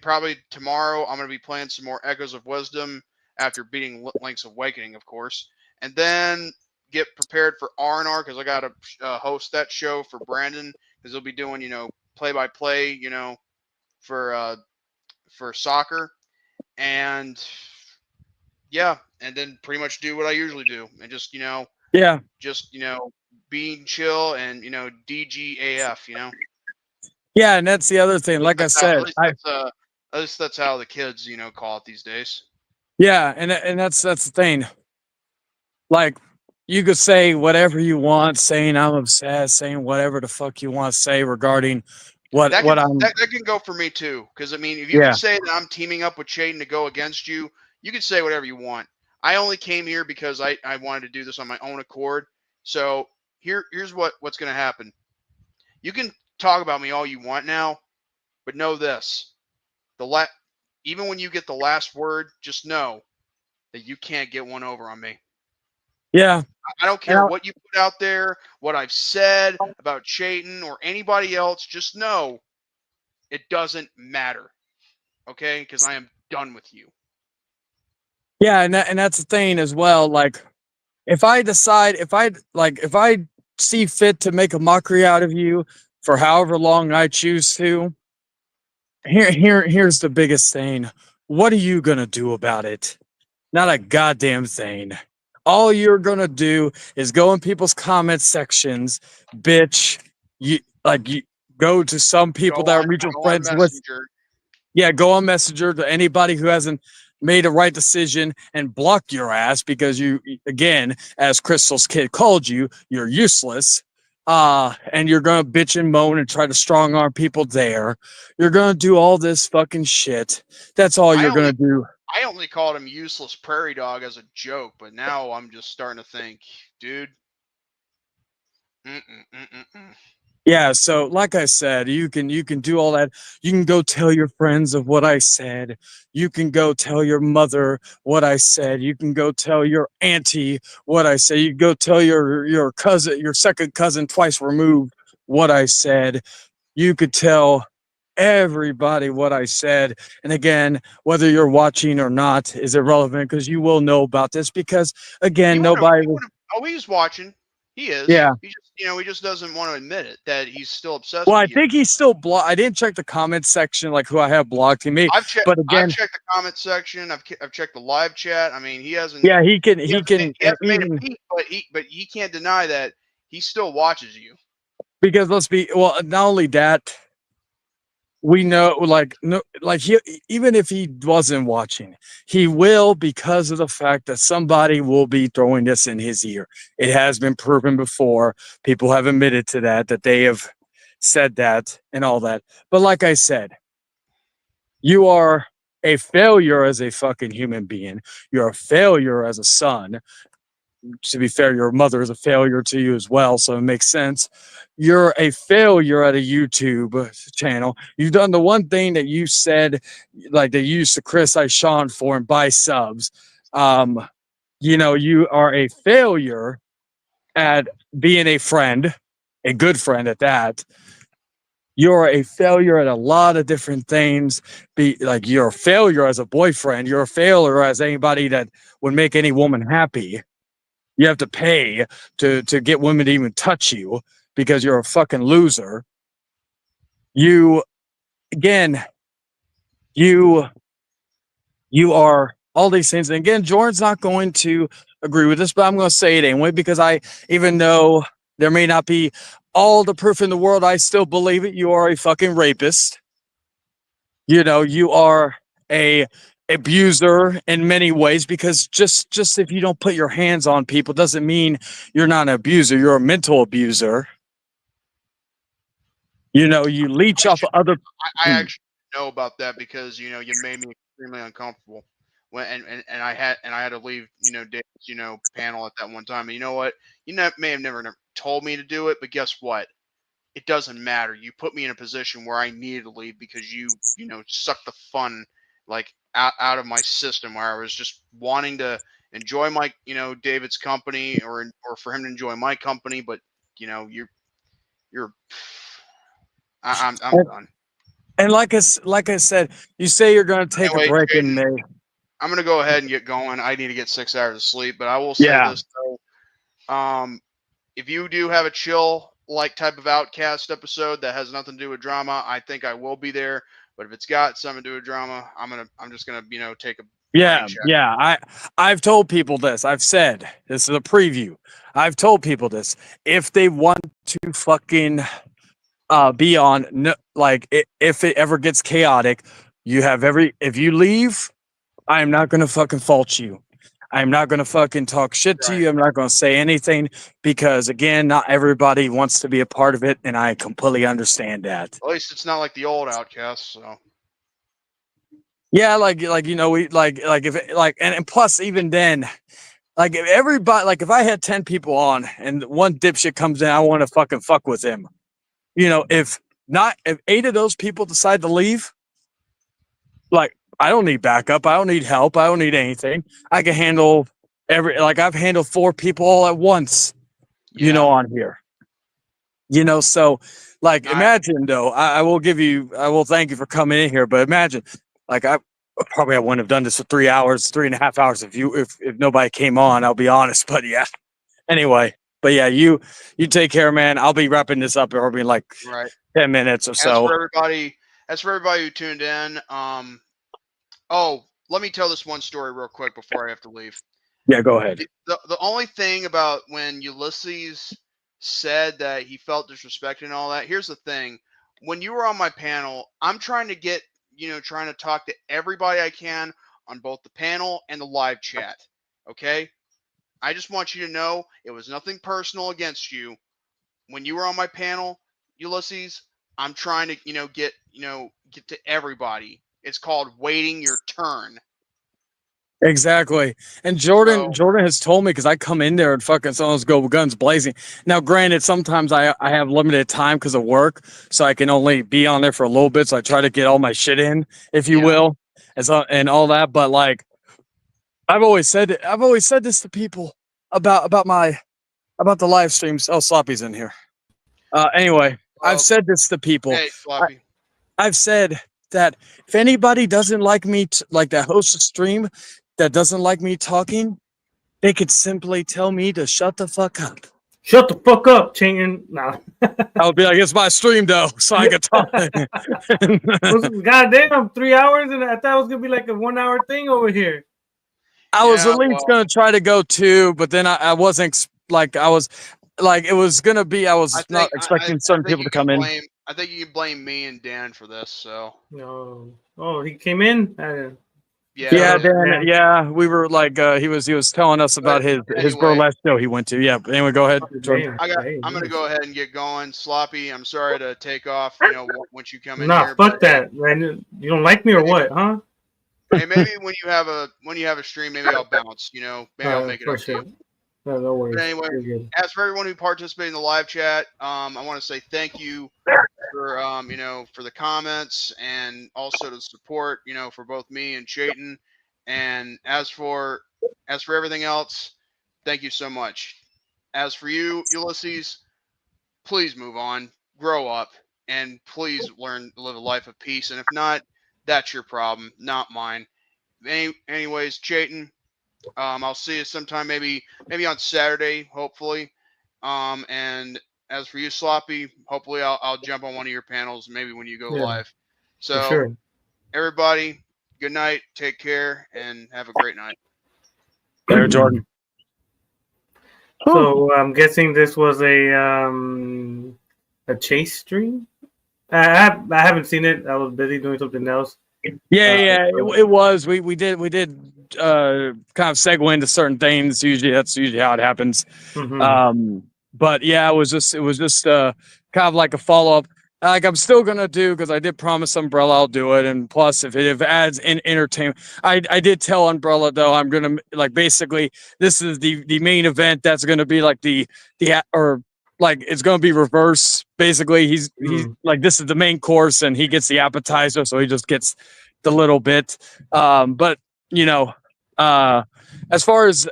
probably tomorrow. I'm going to be playing some more Echoes of Wisdom after beating Link's Awakening, of course, and then get prepared for R&R because I got to host that show for Brandon because he'll be doing, you know, play-by-play, you know, for soccer. And yeah, and then pretty much do what I usually do and just, you know, Yeah. being chill and, you know, DGAF, you know. Yeah, and that's the other thing. Like I At said, least that's how the kids, you know, call it these days. yeah, and that's the thing. Like, you could say whatever you want, saying I'm obsessed, saying whatever the fuck you want to say regarding what That I'm. can go for me too, because I mean, if you Yeah. can say that I'm teaming up with Chayton to go against you, you can say whatever you want. I only came here because I wanted to do this on my own accord. So here's what's going to happen. You can talk about me all you want now, but know this: even when you get the last word, just know that you can't get one over on me. Yeah. I don't care what you put out there, what I've said about Chayton or anybody else. Just know it doesn't matter, okay? Because I am done with you. Yeah, and that's the thing as well. Like, if I see fit to make a mockery out of you for however long I choose to, here's the biggest thing. What are you gonna do about it? Not a goddamn thing. All you're gonna do is go in people's comment sections, bitch. go to some people that are mutual Go on friends with. Messenger. Yeah, go on Messenger to anybody who hasn't made a right decision and block your ass because you, again, as Crystal's kid called you, you're useless. And you're gonna bitch and moan and try to strong arm people there. You're gonna do all this fucking shit. That's all you're gonna do. I only called him useless prairie dog as a joke, but now I'm just starting to think, dude. Yeah, so like I said, you can do all that. You can go tell your friends of what I said. You can go tell your mother what I said. You can go tell your auntie what I said. You can go tell your cousin, your second cousin twice removed what I said. You could tell everybody what I said. And again, whether you're watching or not is irrelevant because you will know about this because again, nobody He's watching. He is. Yeah. He just, he just doesn't want to admit it that he's still obsessed Well, I with you. think he's still blocked. I didn't check the comments section, like who I have blocked. He may, I've checked. but again, I've checked the comment section. I've checked the live chat. I mean, he hasn't. yeah, he can He hasn't made a even peep, but he can't deny that he still watches you. because let's be well. Not only that, we know he even if he wasn't watching, he will because of the fact that somebody will be throwing this in his ear. It has been proven before. People have admitted to that they have said that and all that. But like I said, you are a failure as a fucking human being. You're a failure as a son. To be fair, your mother is a failure to you as well, so it makes sense. You're a failure at a YouTube channel. You've done the one thing that you said, like they used to criticize Sean for and buy subs. You are a failure at being a friend, a good friend at that. You're a failure at a lot of different things. You're a failure as a boyfriend. You're a failure as anybody that would make any woman happy. You have to pay to get women to even touch you because you're a fucking loser. You are all these things. And again, Jordan's not going to agree with this, but I'm going to say it anyway because even though there may not be all the proof in the world, I still believe it. You are a fucking rapist. You are a abuser in many ways because just if you don't put your hands on people doesn't mean you're not an abuser. You're a mental abuser. You leech off of other. I actually know about that because you made me extremely uncomfortable and I had to leave Dave's panel at that one time. And you know what? May have never told me to do it, but guess what? It doesn't matter. You put me in a position where I needed to leave because you sucked the fun out of my system where I was just wanting to enjoy my David's company or for him to enjoy my company, but you're I'm done. And like I said, you say you're going to take a break in May. I'm going to go ahead and get going. I need to get 6 hours of sleep, but I will say this though. If you do have a chill type of Outcast episode that has nothing to do with drama, I think I will be there. But if it's got something to do with drama, I'm just gonna take a I've told people this. I've said this is a preview. I've told people this. If they want to fucking be on, if it ever gets chaotic, if you leave, I am not gonna fucking fault you. I'm not going to fucking talk shit to you. I'm not going to say anything because, again, not everybody wants to be a part of it, and I completely understand that. At least it's not like the old Outcasts, so. Yeah, and plus even then, if everybody, if I had 10 people on and one dipshit comes in, I want to fucking fuck with him. If 8 of those people decide to leave, I don't need backup. I don't need help. I don't need anything. I can handle I've handled 4 people all at once, on here. So imagine though, I will thank you for coming in here, but imagine I wouldn't have done this for 3.5 hours if nobody came on, I'll be honest, but yeah. Anyway, but yeah, you take care, man. I'll be wrapping this up. It'll be 10 minutes or so. As for everybody who tuned in, let me tell this one story real quick before I have to leave. Yeah, go ahead. The only thing about when Ulysses said that he felt disrespected and all that, here's the thing. when you were on my panel, I'm trying to get, trying to talk to everybody I can on both the panel and the live chat. Okay? I just want you to know it was nothing personal against you. When you were on my panel, Ulysses, I'm trying to, get to everybody. It's called waiting your turn. Exactly. And Jordan So, has told me, because I come in there and fucking someone's go guns blazing. Now, granted, sometimes I have limited time because of work, so I can only be on there for a little bit. So I try to get all my shit in, if you Yeah. will, and all that. But like, I've always said this to people about the live streams. Oh, Sloppy's in here. Anyway, I've said this to people. Hey, Sloppy. I've said that if anybody doesn't like me, like that host a stream that doesn't like me talking, they could simply tell me to shut the fuck up. Shut the fuck up, Chayton. Nah. I would be like, it's my stream though, so I could talk. Goddamn, 3 hours, and I thought it was gonna be like a 1 hour thing over here. I was at least gonna try to go 2, but then I wasn't I was like, it was gonna be. I was not expecting certain people to come in. I think you can blame me and Dan for this. So no, oh, he came in. Yeah, Dan. Yeah, we were like, he was telling us about his burlesque show he went to. Yeah, but anyway, go ahead, Jordan. I'm gonna go ahead and get going. Sloppy, I'm sorry to take off. Once you come in nah, here. Fuck that, man. You don't like me or what, huh? Hey, maybe when you have a stream, maybe I'll bounce. Maybe I'll make it up to you. No worries. But anyway, as for everyone who participated in the live chat, I want to say thank you for for the comments and also the support, for both me and Chayton. And as for everything else, thank you so much. As for you, Ulysses, please move on, grow up, and please learn to live a life of peace. And if not, that's your problem, not mine. Anyways, Chayton, I'll see you sometime, maybe on Saturday, hopefully. And as for you, Sloppy, hopefully I'll jump on one of your panels, maybe when you go live. So, sure. Everybody, good night, take care, and have a great night. There, Jordan. So I'm guessing this was a chase stream. I haven't seen it. I was busy doing something else. Yeah, it was. We did kind of segue into certain things. That's usually how it happens. Mm-hmm. But yeah, it was just kind of like a follow up. Like I'm still gonna do, because I did promise Umbrella I'll do it, and plus if it adds in entertainment, I did tell Umbrella though I'm gonna, like, basically this is the main event that's gonna be like it's gonna be reverse. Basically, he's like, this is the main course and he gets the appetizer, so he just gets the little bit. But as far as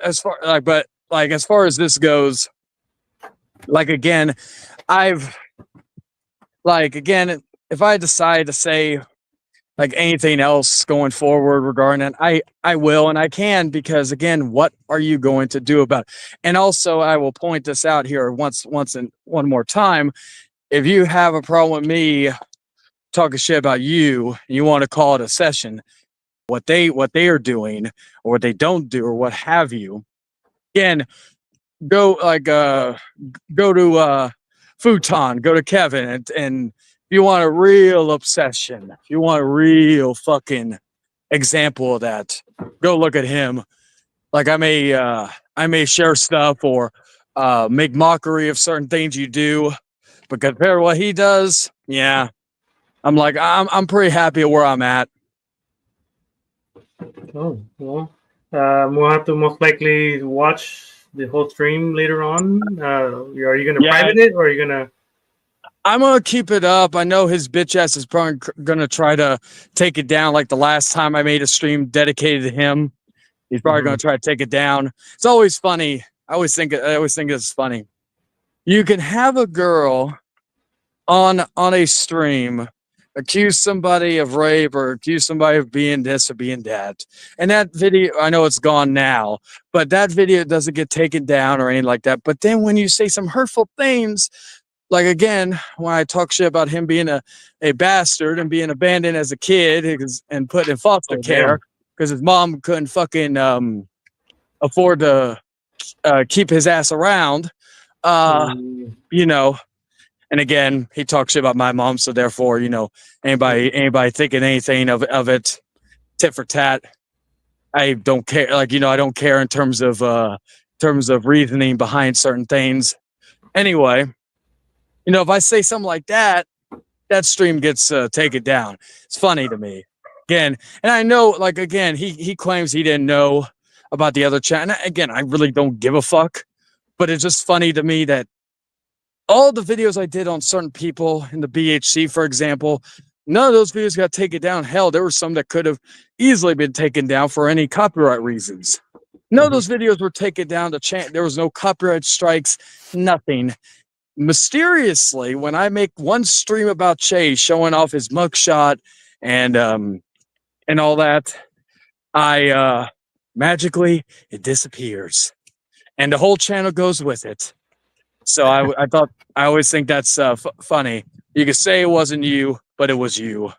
this goes, if I decide to say like anything else going forward regarding it, I will, and I can, because again, what are you going to do about it? And also, I will point this out here one more time. If you have a problem with me talking shit about you, and you want to call it a session, what they are doing or what they don't do or what have you, again, go to Futon, go to Kevin, and if you want a real obsession, if you want a real fucking example of that, go look at him. Like I may share stuff or make mockery of certain things you do, but compared to what he does, yeah, I'm pretty happy at where I'm at. Oh well, we'll have to most likely watch the whole stream later on. Are you gonna private it, or are you gonna? I'm gonna keep it up. I know his bitch ass is probably gonna try to take it down, like the last time I made a stream dedicated to him. He's probably gonna try to take it down. It's always funny. I always think it's funny. You can have a girl on a stream accuse somebody of rape or accuse somebody of being this or being that, and that video, I know it's gone now, but that video doesn't get taken down or anything like that. But then when you say some hurtful things, like again, when I talk shit about him being a bastard and being abandoned as a kid and put in foster care because his mom couldn't fucking afford to keep his ass around, And again, he talks shit about my mom, so therefore, anybody thinking anything of it, tit for tat. I don't care. Like, I don't care in terms of reasoning behind certain things. Anyway, if I say something like that, that stream gets taken down. It's funny to me. Again, and I know, like, again, he claims he didn't know about the other chat. And again, I really don't give a fuck. But it's just funny to me that all the videos I did on certain people in the BHC, for example, none of those videos got taken down. Hell, there were some that could have easily been taken down for any copyright reasons. None of those videos were taken down. There was no copyright strikes, nothing. Mysteriously, when I make one stream about Che showing off his mugshot and all that, I magically it disappears, and the whole channel goes with it. So I thought, I always think that's funny. You could say it wasn't you, but it was you.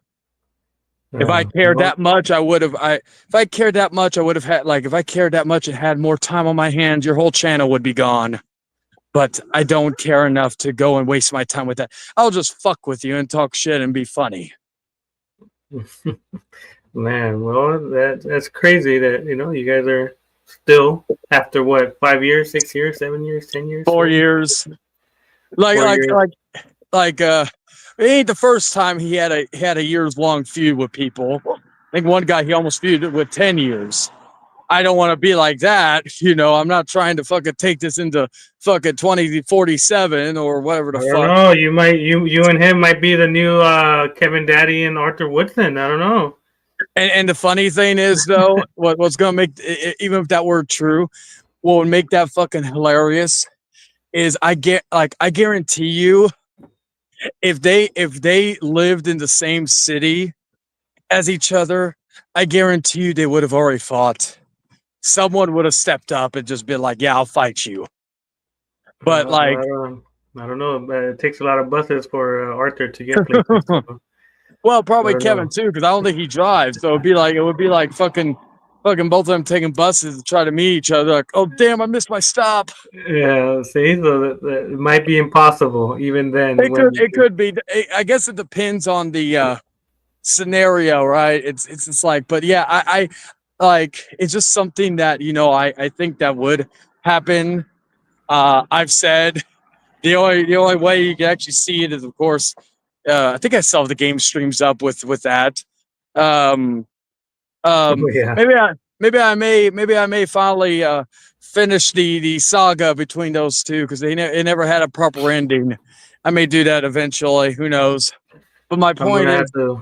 If I cared that much, I would have. If I cared that much, I would have had. Like, if I cared that much and had more time on my hands, your whole channel would be gone. But I don't care enough to go and waste my time with that. I'll just fuck with you and talk shit and be funny. Man, well, that's crazy that you guys are still after what, 5 years, 6 years, 7 years, 10 years, 4 years. It ain't the first time he had a years long feud with people. I think one guy he almost feuded with 10 years. I don't want to be like that, I'm not trying to fucking take this into fucking 2047 or whatever the I fuck. don't know. You and him might be the new Kevin Daddy and Arthur Woodson. I don't know. And the funny thing is, though, what's gonna make, even if that were true, what would make that fucking hilarious is I guarantee you, if they lived in the same city as each other, I guarantee you they would have already fought. Someone would have stepped up and just been like, "Yeah, I'll fight you." But I don't know. But it takes a lot of buses for Arthur to get places. So. Well, probably Kevin too, because I don't think he drives. So it would be like fucking both of them taking buses to try to meet each other. Like, oh damn, I missed my stop. Yeah, see, so that it might be impossible even then. It could be. I guess it depends on the scenario, right? It's just like, but yeah, I like, it's just something that I think that would happen. I've said the only way you can actually see it is, of course, I think I still have the game streams up with that. Yeah. Maybe I may finally finish the saga between those two, because it never had a proper ending. I may do that eventually. Who knows? But my point is, I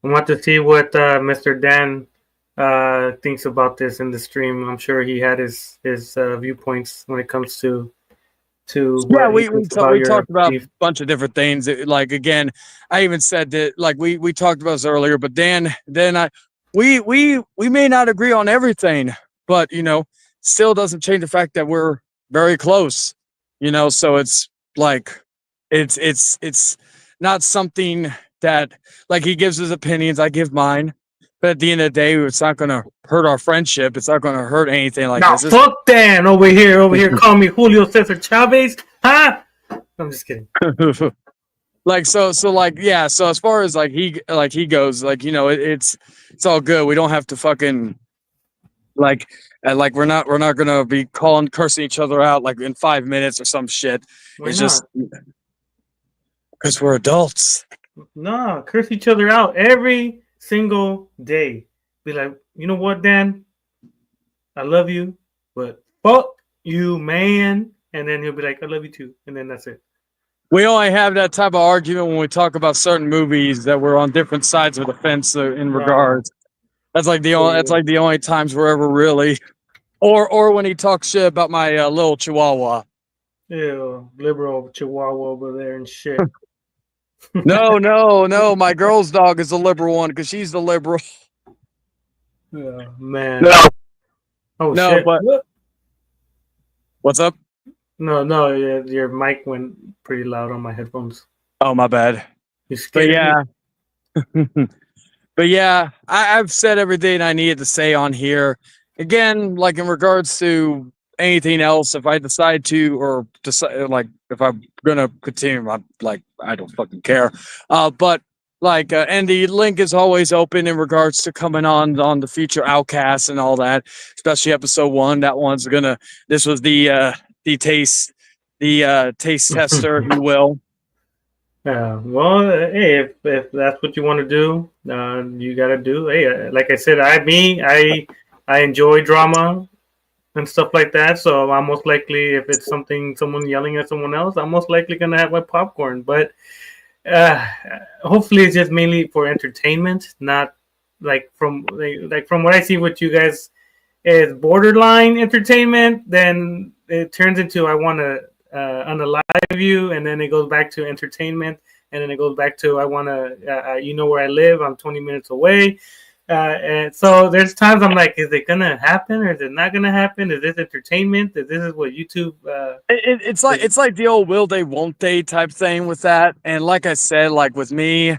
want to see what Mr. Dan thinks about this in the stream. I'm sure he had his viewpoints when it comes to yeah, we talked about a bunch of different things. Like, again, I even said that, like, we talked about this earlier, but we may not agree on everything, but still doesn't change the fact that we're very close. So it's like, it's not something that, like, he gives his opinions, I give mine. But at the end of the day, it's not going to hurt our friendship. It's not going to hurt anything like this. Fuck Dan over here. Call me Julio Cesar Chavez, huh? I'm just kidding. Like, so yeah. So as far as he goes, it's all good. We don't have to fucking we're not going to be cursing each other out like in 5 minutes or some shit. Just because we're adults. No, curse each other out every single day. Be like, you know what, Dan? I love you, but fuck you, man. And then he'll be like, I love you too. And then that's it. We only have that type of argument when we talk about certain movies that we're on different sides of the fence in regards. That's like the only times we're ever really, or when he talks shit about my little Chihuahua. Ew, liberal Chihuahua over there and shit. No. My girl's dog is the liberal one because she's the liberal. Oh, man. No. Oh, no, shit. But what's up? No, your mic went pretty loud on my headphones. Oh, my bad. You scared me. But yeah, I've said everything I needed to say on here. Again, like in regards to anything else, if I decide to, or decide like if I'm gonna continue, I'm like I don't fucking care. But like, and the link is always open in regards to coming on the future Outcasts and all that, especially episode 1. That one's gonna. This was the taste, taste tester, if you will. Yeah. Well, hey, if that's what you want to do, you got to do. Hey, like I said, I enjoy drama and stuff like that. So I'm most likely, if it's someone yelling at someone else, I'm most likely gonna have my popcorn. But uh, hopefully, it's just mainly for entertainment, not from what I see with you guys is borderline entertainment. Then it turns into I want to unalive you, and then it goes back to entertainment, and then it goes back to I want to you know where I live. I'm 20 minutes away. And so there's times I'm like, is it gonna happen or is it not gonna happen? Is this entertainment? Is this what YouTube? It's like the old will they won't they type thing with that. And like I said, like with me,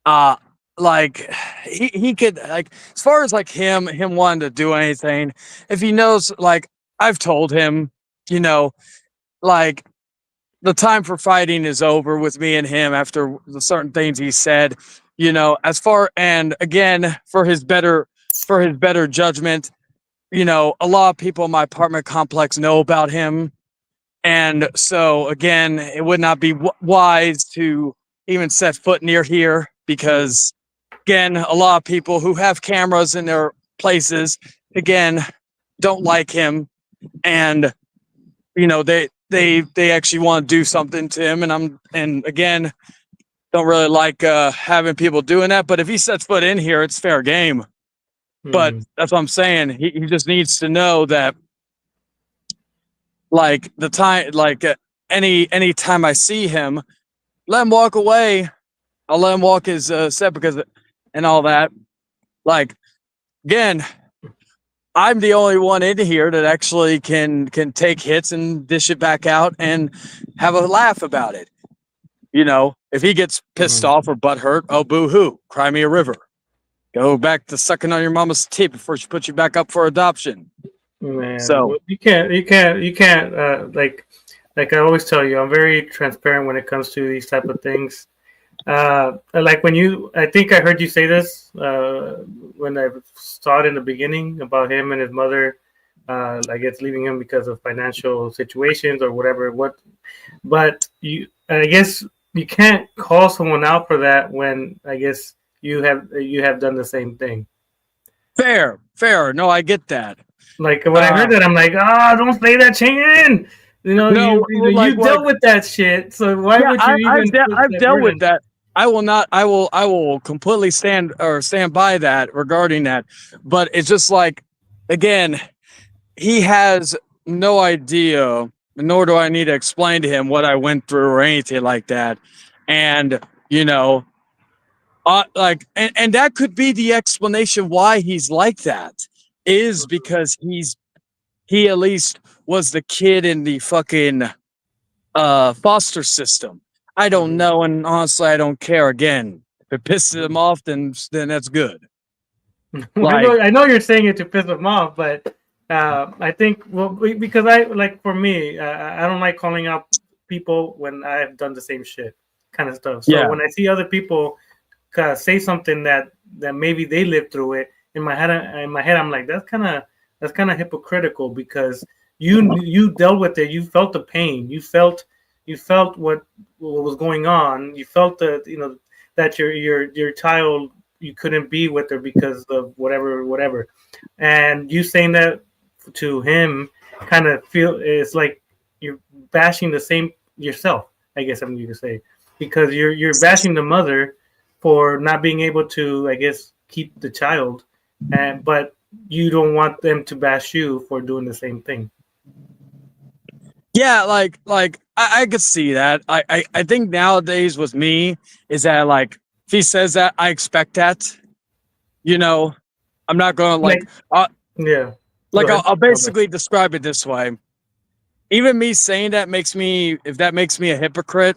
like he could, like, as far as like him wanting to do anything, if he knows, like I've told him, you know, like the time for fighting is over with me and him after the certain things he said, you know, as far, and again, for his better judgment, you know, a lot of people in my apartment complex know about him. And so again, it would not be wise to even set foot near here because again, a lot of people who have cameras in their places, again, don't like him. And, you know, they actually want to do something to him. And again, don't really like having people doing that. But if he sets foot in here, it's fair game. But that's what I'm saying. He just needs to know that, like, the time, like, any time I see him, let him walk away. I'll let him walk his set because, and all that. Like, again, I'm the only one in here that actually can take hits and dish it back out and have a laugh about it. You know, if he gets pissed off or butthurt, oh, boo-hoo, cry me a river. Go back to sucking on your mama's teeth before she puts you back up for adoption. Man, So you can't like I always tell you, I'm very transparent when it comes to these type of things. Like I think I heard you say this when I saw it in the beginning about him and his mother, I guess leaving him because of financial situations or whatever. But I guess you can't call someone out for that when I guess you have done the same thing. fair. No, I get that. Like when I heard that, I'm like, don't say that, Chayton. You know, No, you dealt with that shit. So why would you even? I've dealt with that. I will not. I will completely stand by that regarding that. But it's just like, again, he has no idea, nor do I need to explain to him what I went through or anything like that. And you know, like, and that could be the explanation why he's like that, is because he at least was the kid in the fucking foster system. I don't know, and honestly, I don't care. Again, if it pisses him off, then that's good. Like, I know you're saying it to piss him off, but I think because for me, I don't like calling out people when I've done the same shit, kind of stuff. So when I see other people say something that maybe they lived through it, in my head, I'm like, that's kind of hypocritical because you dealt with it, you felt the pain, you felt what was going on, you felt that your child, you couldn't be with her because of whatever, and you saying that to him kind of feel it's like you're bashing the same yourself, I guess I'm going to say, because you're bashing the mother for not being able to, I guess, keep the child, but you don't want them to bash you for doing the same thing. yeah, like I could see that. I think nowadays with me is that, like, if he says that, I expect that. You know, I'm not going to I'll basically describe it this way. Even me saying that makes me a hypocrite,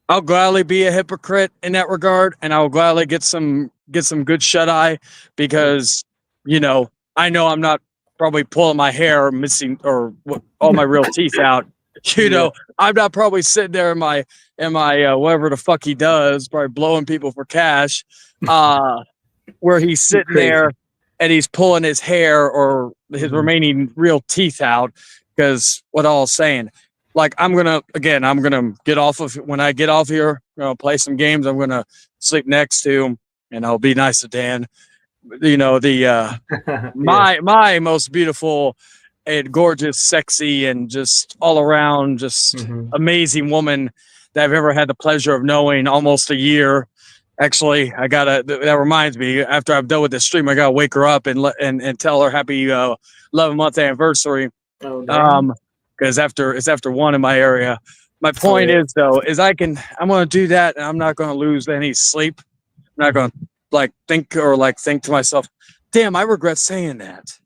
I'll gladly be a hypocrite in that regard, and I'll gladly get some good shut eye because, you know, I know I'm not probably pulling my hair, missing or all my real teeth out. You know, I'm not probably sitting there in my whatever the fuck he does, probably blowing people for cash. Where he's sitting Crazy. there and he's pulling his hair or his remaining real teeth out. Because what I was saying, like I'm gonna get off of when I get off here, I'm gonna play some games. I'm gonna sleep next to him, and I'll be nice to Dan. You know, the my most beautiful and gorgeous, sexy, and just all around just amazing woman that I've ever had the pleasure of knowing almost a year. Actually, that reminds me, after I'm done with this stream, I gotta wake her up and tell her happy 11-month anniversary. Because it's after 1 in my area. My point is though, I'm gonna do that and I'm not gonna lose any sleep. I'm not gonna think to myself, damn, I regret saying that.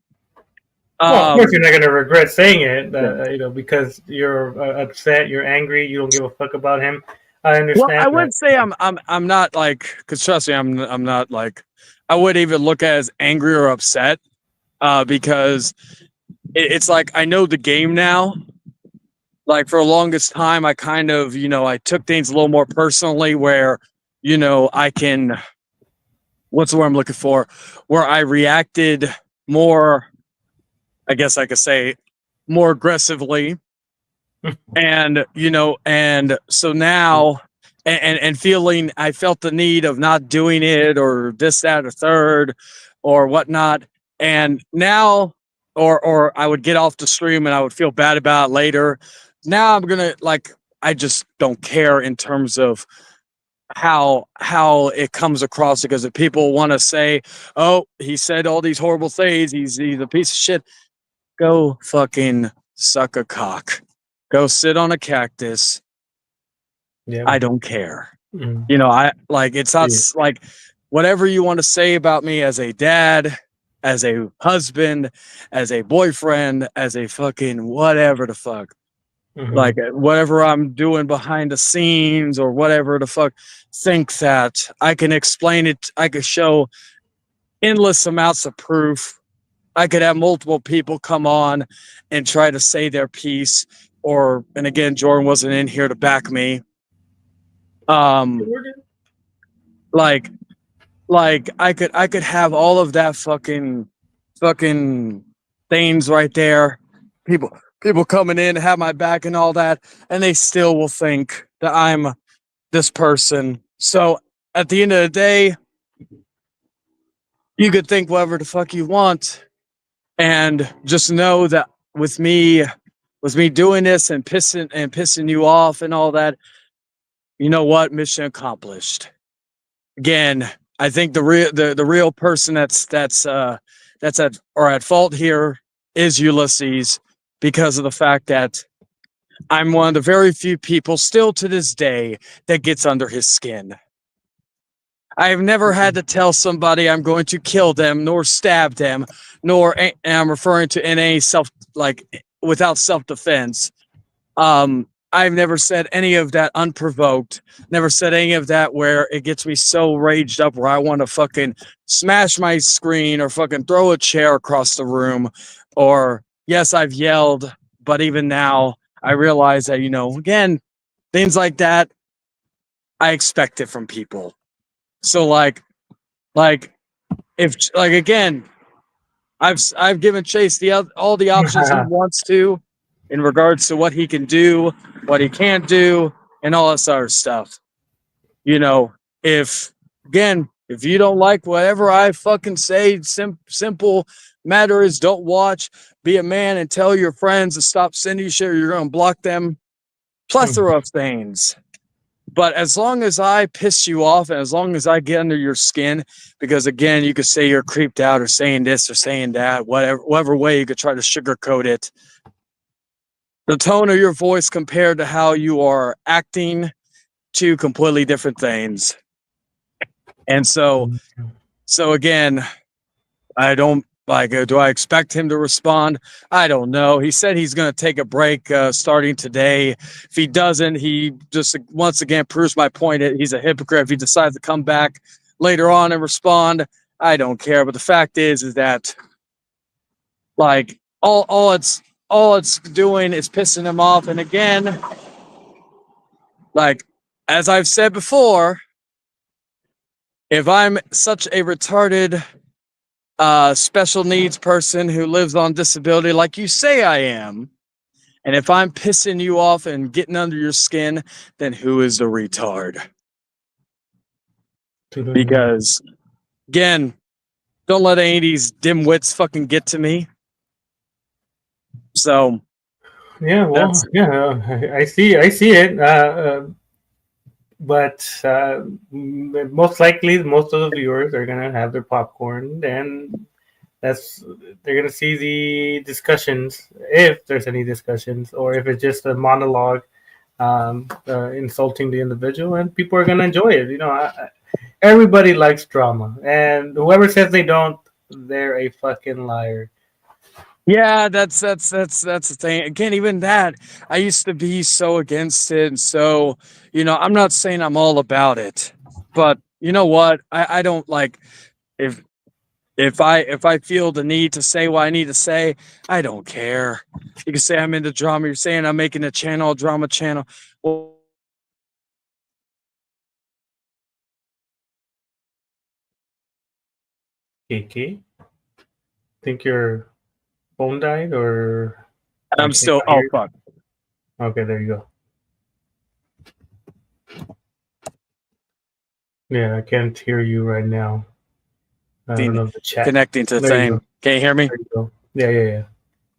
Well, of course, you're not going to regret saying it, you know, because you're upset, you're angry, you don't give a fuck about him. I understand. Well, I wouldn't say I'm not like, because trust me, I'm not like, I wouldn't even look at it as angry or upset, because it's like I know the game now. Like for the longest time, I kind of, you know, I took things a little more personally, where, you know, I can, what's the word I'm looking for, where I reacted more, I guess I could say, more aggressively. And, you know, and so now, and feeling, I felt the need of not doing it or this, that, or third or whatnot. And now, or I would get off the stream and I would feel bad about it later. Now I'm going to I just don't care in terms of how it comes across, because if people want to say, oh, he said all these horrible things, he's a piece of shit. Go fucking suck a cock. Go sit on a cactus. Yeah. I don't care. You know, it's not like whatever you want to say about me as a dad, as a husband, as a boyfriend, as a fucking whatever the fuck. Like whatever I'm doing behind the scenes or whatever the fuck, think that I can explain it. I could show endless amounts of proof. I could have multiple people come on and try to say their piece, and again, Jordan wasn't in here to back me. Like I could have all of that fucking things right there. People coming in, have my back and all that, and they still will think that I'm this person. So at the end of the day, you could think whatever the fuck you want, and just know that with me doing this and pissing you off and all that, you know what? Mission accomplished. Again, I think the real person that's at fault here is Ulysses, because of the fact that I'm one of the very few people still to this day that gets under his skin. I have never had to tell somebody I'm going to kill them, nor stab them, and I'm referring to in any without self-defense. I've never said any of that unprovoked. Never said any of that where it gets me so raged up where I want to fucking smash my screen or fucking throw a chair across the room. Or yes, I've yelled, but even now I realize that, you know, again, things like that, I expect it from people. So again, I've given Chase all the options he wants to, in regards to what he can do, what he can't do, and all this other stuff. You know, if you don't like whatever I fucking say, simple matter is don't watch, be a man and tell your friends to stop sending you shit or you're going to block them. Plethora of things. But as long as I piss you off and as long as I get under your skin, because again, you could say you're creeped out or saying this or saying that, whatever way you could try to sugarcoat it. The tone of your voice compared to how you are acting, two completely different things. And so again, I don't do I expect him to respond? I don't know. He said he's going to take a break starting today. If he doesn't, he just once again proves my point. He's a hypocrite. If he decides to come back later on and respond, I don't care. But the fact is that Like all it's doing is pissing him off. And again, like as I've said before, if I'm such a retarded special needs person who lives on disability like you say I am, and if I'm pissing you off and getting under your skin, then who is the retard? Because again, don't let any of these dimwits fucking get to me. So Yeah, well, that's I see it. But most likely, most of the viewers are gonna have their popcorn, and they're gonna see the discussions, if there's any discussions, or if it's just a monologue, insulting the individual, and people are gonna enjoy it. Everybody likes drama, and whoever says they don't, they're a fucking liar. yeah, that's the thing. Again, even that, I used to be so against it, and so I'm not saying I'm all about it, but you know what? I don't like if I feel the need to say what I need to say, I don't care. You can say I'm into drama. You're saying I'm making a drama channel. Well, KK, think your phone died, or I'm still. Oh fuck. Okay, there you go. Yeah, I can't hear you right now. I don't know the chat. Connecting to the There you thing. go. Can you hear me? There you go. Yeah.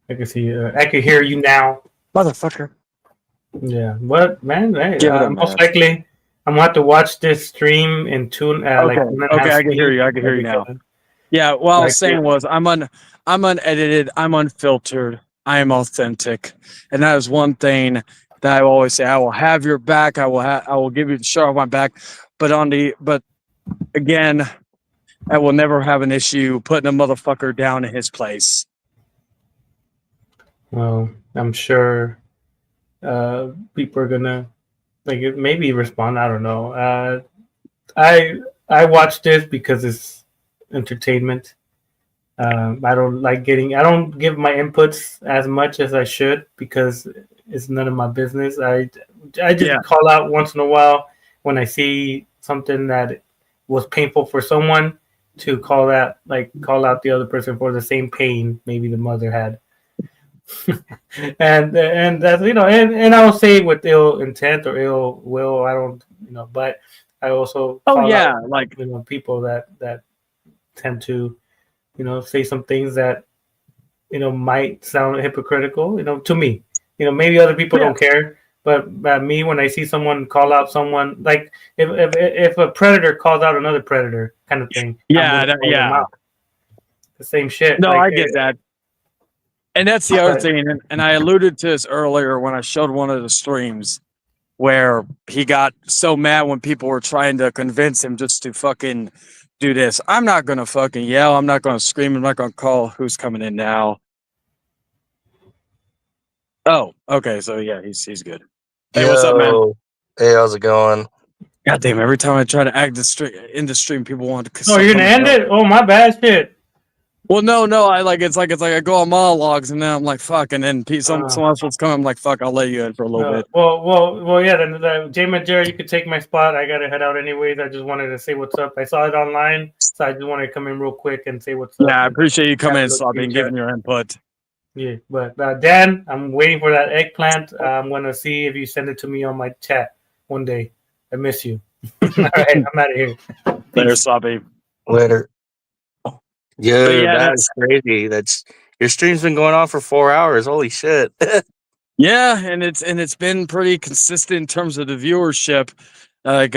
I can see you. I can hear you now. Motherfucker. Yeah, but man, hey, Give it a most minute. likely I'm gonna have to watch this stream in tune. Okay, I can hear you. I can hear you now. Yeah, what I was saying was I'm unedited, I'm unfiltered, I am authentic, and that is one thing that I always say. I will have your back. I will give you the shirt on my back, but again, I will never have an issue putting a motherfucker down in his place. Well, I'm sure people are gonna maybe respond. I don't know. I watch this because it's entertainment. I don't give my inputs as much as I should because it's none of my business. I just call out once in a while when I see something that was painful for someone, to call out the other person for the same pain maybe the mother had. and that's and I will say with ill intent or ill will. I don't but I also call out people that tend to say some things that might sound hypocritical to me. Maybe other people don't care, but me, when I see someone call out someone, like if a predator calls out another predator kind of thing, the same shit. No, I get that. And that's the other thing, and I alluded to this earlier when I showed one of the streams where he got so mad when people were trying to convince him just to fucking do this. I'm not gonna fucking yell. I'm not gonna scream. I'm not gonna call who's coming in now. Oh, okay. So yeah, he's good. Hey, what's up, man? Hey, how's it going? God damn! Every time I try to act in the stream, people want to. Oh, you're gonna end it? Oh, my bad, shit. Well, no, it's like I go on monologues, and then I'm like, fuck, and then someone else will come. I'm like, fuck, I'll let you in for a little bit. Well, yeah. Then Jmanzlegit, you could take my spot. I gotta head out anyways. I just wanted to say what's up. I saw it online, so I just wanted to come in real quick and say what's up. Yeah, I appreciate you coming in, Sloppy, and giving your input. Yeah, but Dan, I'm waiting for that eggplant. I'm gonna see if you send it to me on my chat one day. I miss you. All right, I'm out of here. Later, Sloppy. Later. Yeah, that's crazy. Your stream's been going on for 4 hours. Holy shit. Yeah, and it's been pretty consistent in terms of the viewership. Like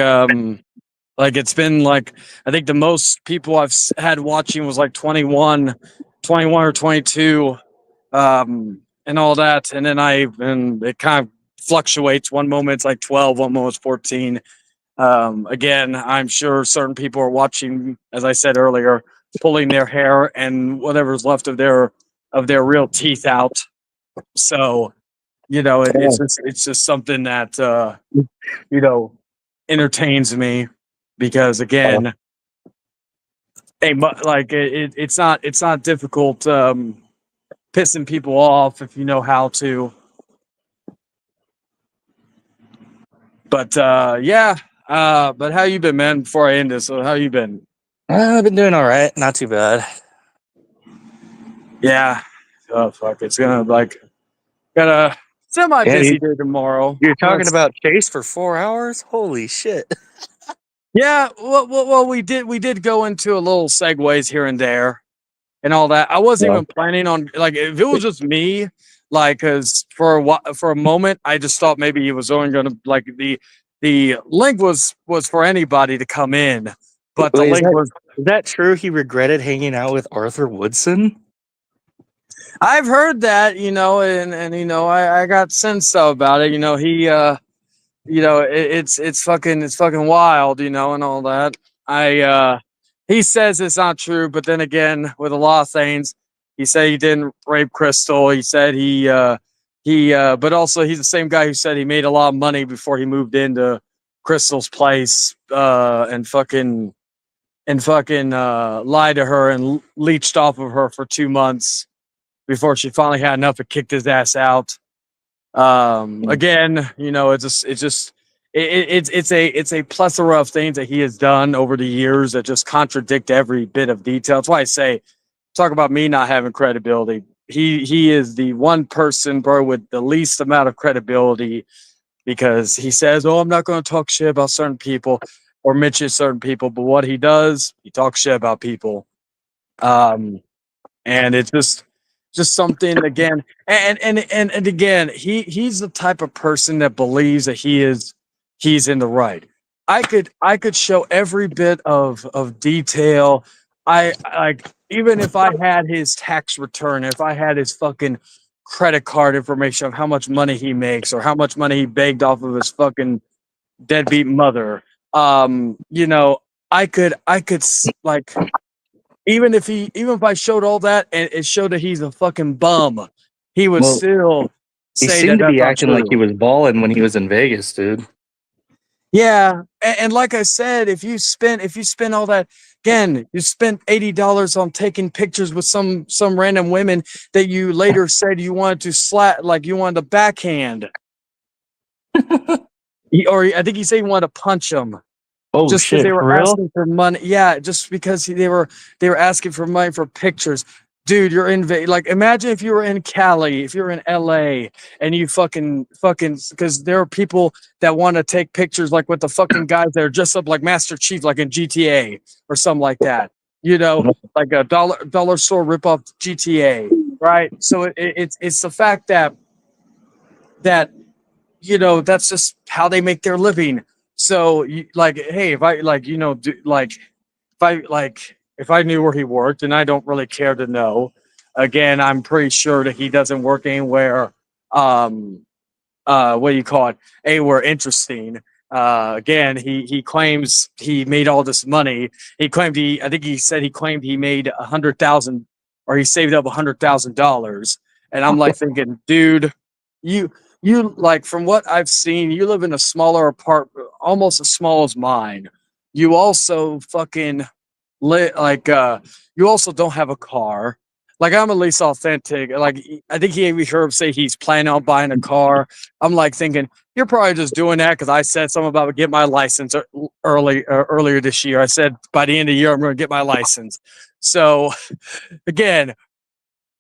it's been like, I think the most people I've had watching was like 21 or 22, and all that. And then it kind of fluctuates. One moment it's like 12, one moment it's 14. Again, I'm sure certain people are watching, as I said earlier, pulling their hair and whatever's left of their real teeth out. So, it's just something that entertains me, because again, it's not difficult. pissing people off if you know how to. But yeah. But how you been, man? Before I end this, so how you been? I've been doing all right. Not too bad. Yeah. Oh fuck! It's gonna got a semi Yeah, busy day tomorrow. you're talking That's- about Chase for 4 hours? Holy shit. Yeah. Well, we did go into a little segues here and there and all that. I wasn't Yeah. even planning on like if it was just me, like because for a moment I just thought maybe he was only gonna like the link was for anybody to come in, but the Wait, link was. is that true? He regretted hanging out with Arthur Woodson? I've heard that, and I got sense about it. It's fucking wild, and all that. He says it's not true, but then again, with a lot of things, he said he didn't rape Crystal. He said but also he's the same guy who said he made a lot of money before he moved into Crystal's place, and fucking lied to her and leached off of her for 2 months before she finally had enough and kicked his ass out. Again, it's a plethora of things that he has done over the years that just contradict every bit of detail. That's why I say, talk about me not having credibility. He is the one person, bro, with the least amount of credibility because he says, "Oh, I'm not going to talk shit about certain people or mention certain people," but what he does, he talks shit about people. And it's just something again and again he's the type of person that believes that he's in the right. I could show every bit of detail. I like even if I had his tax return, if I had his fucking credit card information of how much money he makes or how much money he begged off of his fucking deadbeat mother, I could like even if I showed all that and it showed that he's a fucking bum, he would Well, still He say seemed that to that's be not acting like he true. was balling when he was in Vegas, dude. Yeah, and like I said, if you spend all that again, you spent $80 on taking pictures with some random women that you later said you wanted to slap, like you wanted to backhand, or I think he said he wanted to punch them. Oh Just because shit, they were for real? asking for money. Yeah, just because they were asking for money for pictures. Dude, you're in like imagine if you were in Cali, if you were in LA and you fucking because there are people that want to take pictures like with the fucking guys that are dressed up like Master Chief, like in GTA or something like that. Like a dollar store ripoff GTA, right? So it's the fact that that's just how they make their living. So like, hey, if I like, if I knew where he worked, and I don't really care to know. Again, I'm pretty sure that he doesn't work anywhere. What do you call it? Anywhere interesting. Again, he claims he made all this money. I think he said he claimed he made 100,000 or he saved up $100,000. And I'm like thinking, dude, you like from what I've seen, you live in a smaller apartment, almost as small as mine. You also fucking you also don't have a car. Like I'm at least authentic. Like I think he even heard him say he's planning on buying a car. I'm like thinking you're probably just doing that because I said something about get my license earlier this year. I said by the end of the year I'm going to get my license. So again,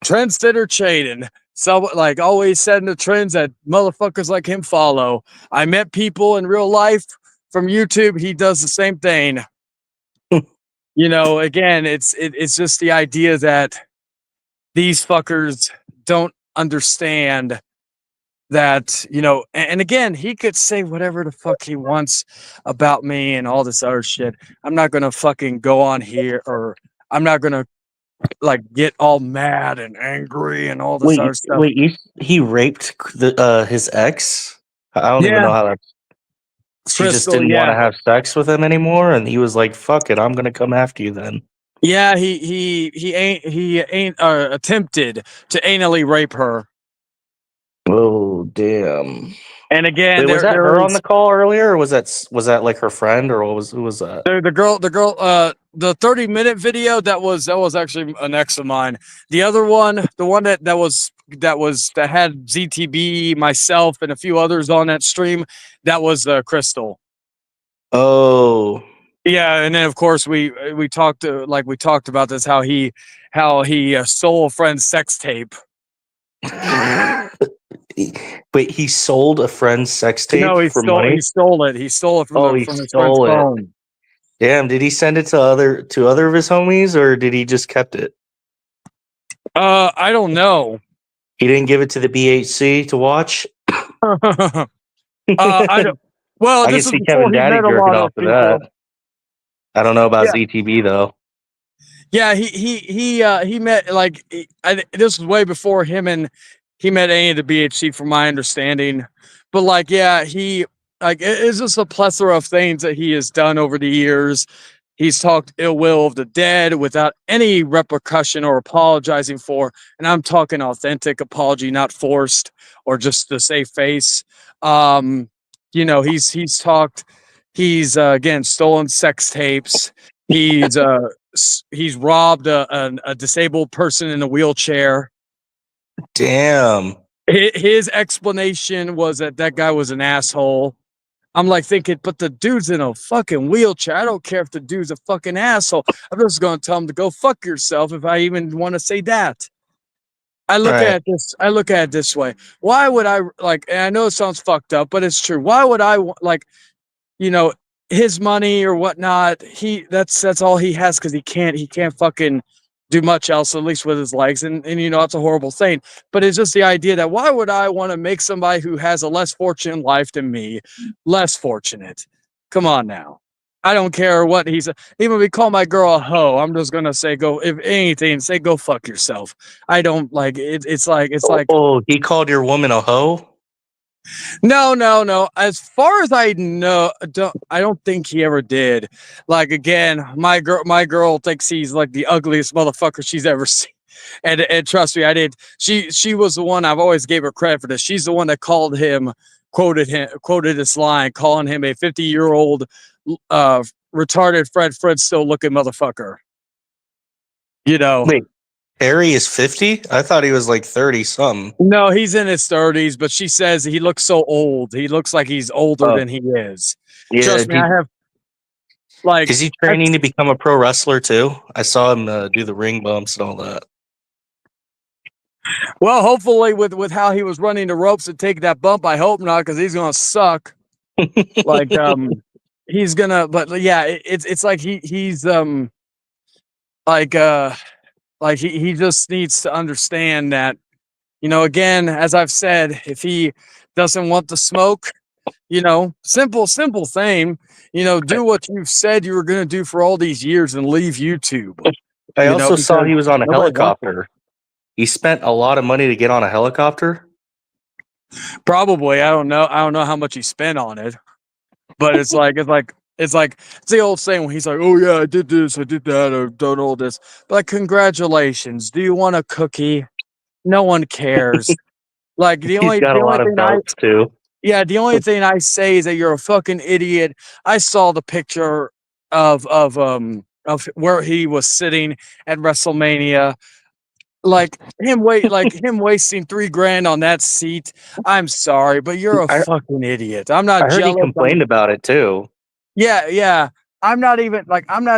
trendsetter Chayton. So like always setting the trends that motherfuckers like him follow. I met people in real life from YouTube. He does the same thing. Again, it's just the idea that these fuckers don't understand that, and again, he could say whatever the fuck he wants about me and all this other shit. I'm not going to fucking go on here or I'm not going to like get all mad and angry and all this other stuff. He raped his ex? I don't even Yeah. know how that. She just Crystal, didn't want to yeah. have sex with him anymore, and he was like, "Fuck it, I'm gonna come after you then." Yeah, he ain't attempted to anally rape her. Oh damn! And again, Wait, was that there her on is the call earlier, or was that like her friend, or who was that? the girl, the 30-minute video that was actually an ex of mine. The other one, the one that had ZTB, myself, and a few others on that stream, that was Crystal. Oh, Yeah, and then of course we talked about this, how he stole a friend's sex tape. wait, he sold a friend's sex tape No, for money? he stole it. He stole it from Oh, he from his friend's stole it. phone. Damn, did he send it to other of his homies, or did he just kept it? I don't know. He didn't give it to the BHC to watch. I don't. Well, I can this is see before Kevin he Daddy met a jerking lot off of to people. that. I don't know about Yeah. ZTB though. Yeah, he met this was way before he met any of the BHC, from my understanding. But it's just a plethora of things that he has done over the years. He's talked ill will of the dead without any repercussion or apologizing for, and I'm talking authentic apology, not forced or just to save face. He's talked. He's again stolen sex tapes. He's robbed a disabled person in a wheelchair. Damn. His explanation was that guy was an asshole. I'm like thinking, but the dude's in a fucking wheelchair. I don't care if the dude's a fucking asshole. I'm just going to tell him to go fuck yourself if I even want to say that. I look at it this way. Why would I and I know it sounds fucked up, but it's true. Why would I his money or whatnot? That's all he has, because he can't fucking do much else, at least with his legs, and it's a horrible thing. But it's just the idea that why would I want to make somebody who has a less fortunate life than me less fortunate? Come on now. I don't care what he's even if we call my girl a hoe, I'm just gonna say if anything, say go fuck yourself. I don't like it. It's like Oh, he called your woman a hoe? No. As far as I know, I don't think he ever did. Like again, my girl thinks he's like the ugliest motherfucker she's ever seen. And trust me, I did. She was the one, I've always gave her credit for this. She's the one that quoted this line, calling him a 50-year-old retarded Fred still looking motherfucker. Wait, Harry is 50? I thought he was like 30 something. No, he's in his 30s, but she says he looks so old. He looks like he's older than he is. Yeah, Trust me, I have is he training to become a pro wrestler too? I saw him do the ring bumps and all that. Well, hopefully with how he was running the ropes and take that bump, I hope not, because he's gonna suck. He's gonna. But yeah, it's like he just needs to understand that, again, as I've said, if he doesn't want the smoke, simple thing, do what you've said you were going to do for all these years and leave YouTube. I also saw he was on a helicopter. He spent a lot of money to get on a helicopter. Probably. I don't know how much he spent on it, but it's the old saying when he's like, oh yeah, I did this, I did that, I've done all this. But like, congratulations. Do you want a cookie? No one cares. Like the only thing I say is that you're a fucking idiot. I saw the picture of where he was sitting at WrestleMania. Like him wasting $3,000 on that seat. I'm sorry, but you're a fucking idiot. I'm not jealous. I heard he complained about it too. Yeah. I'm not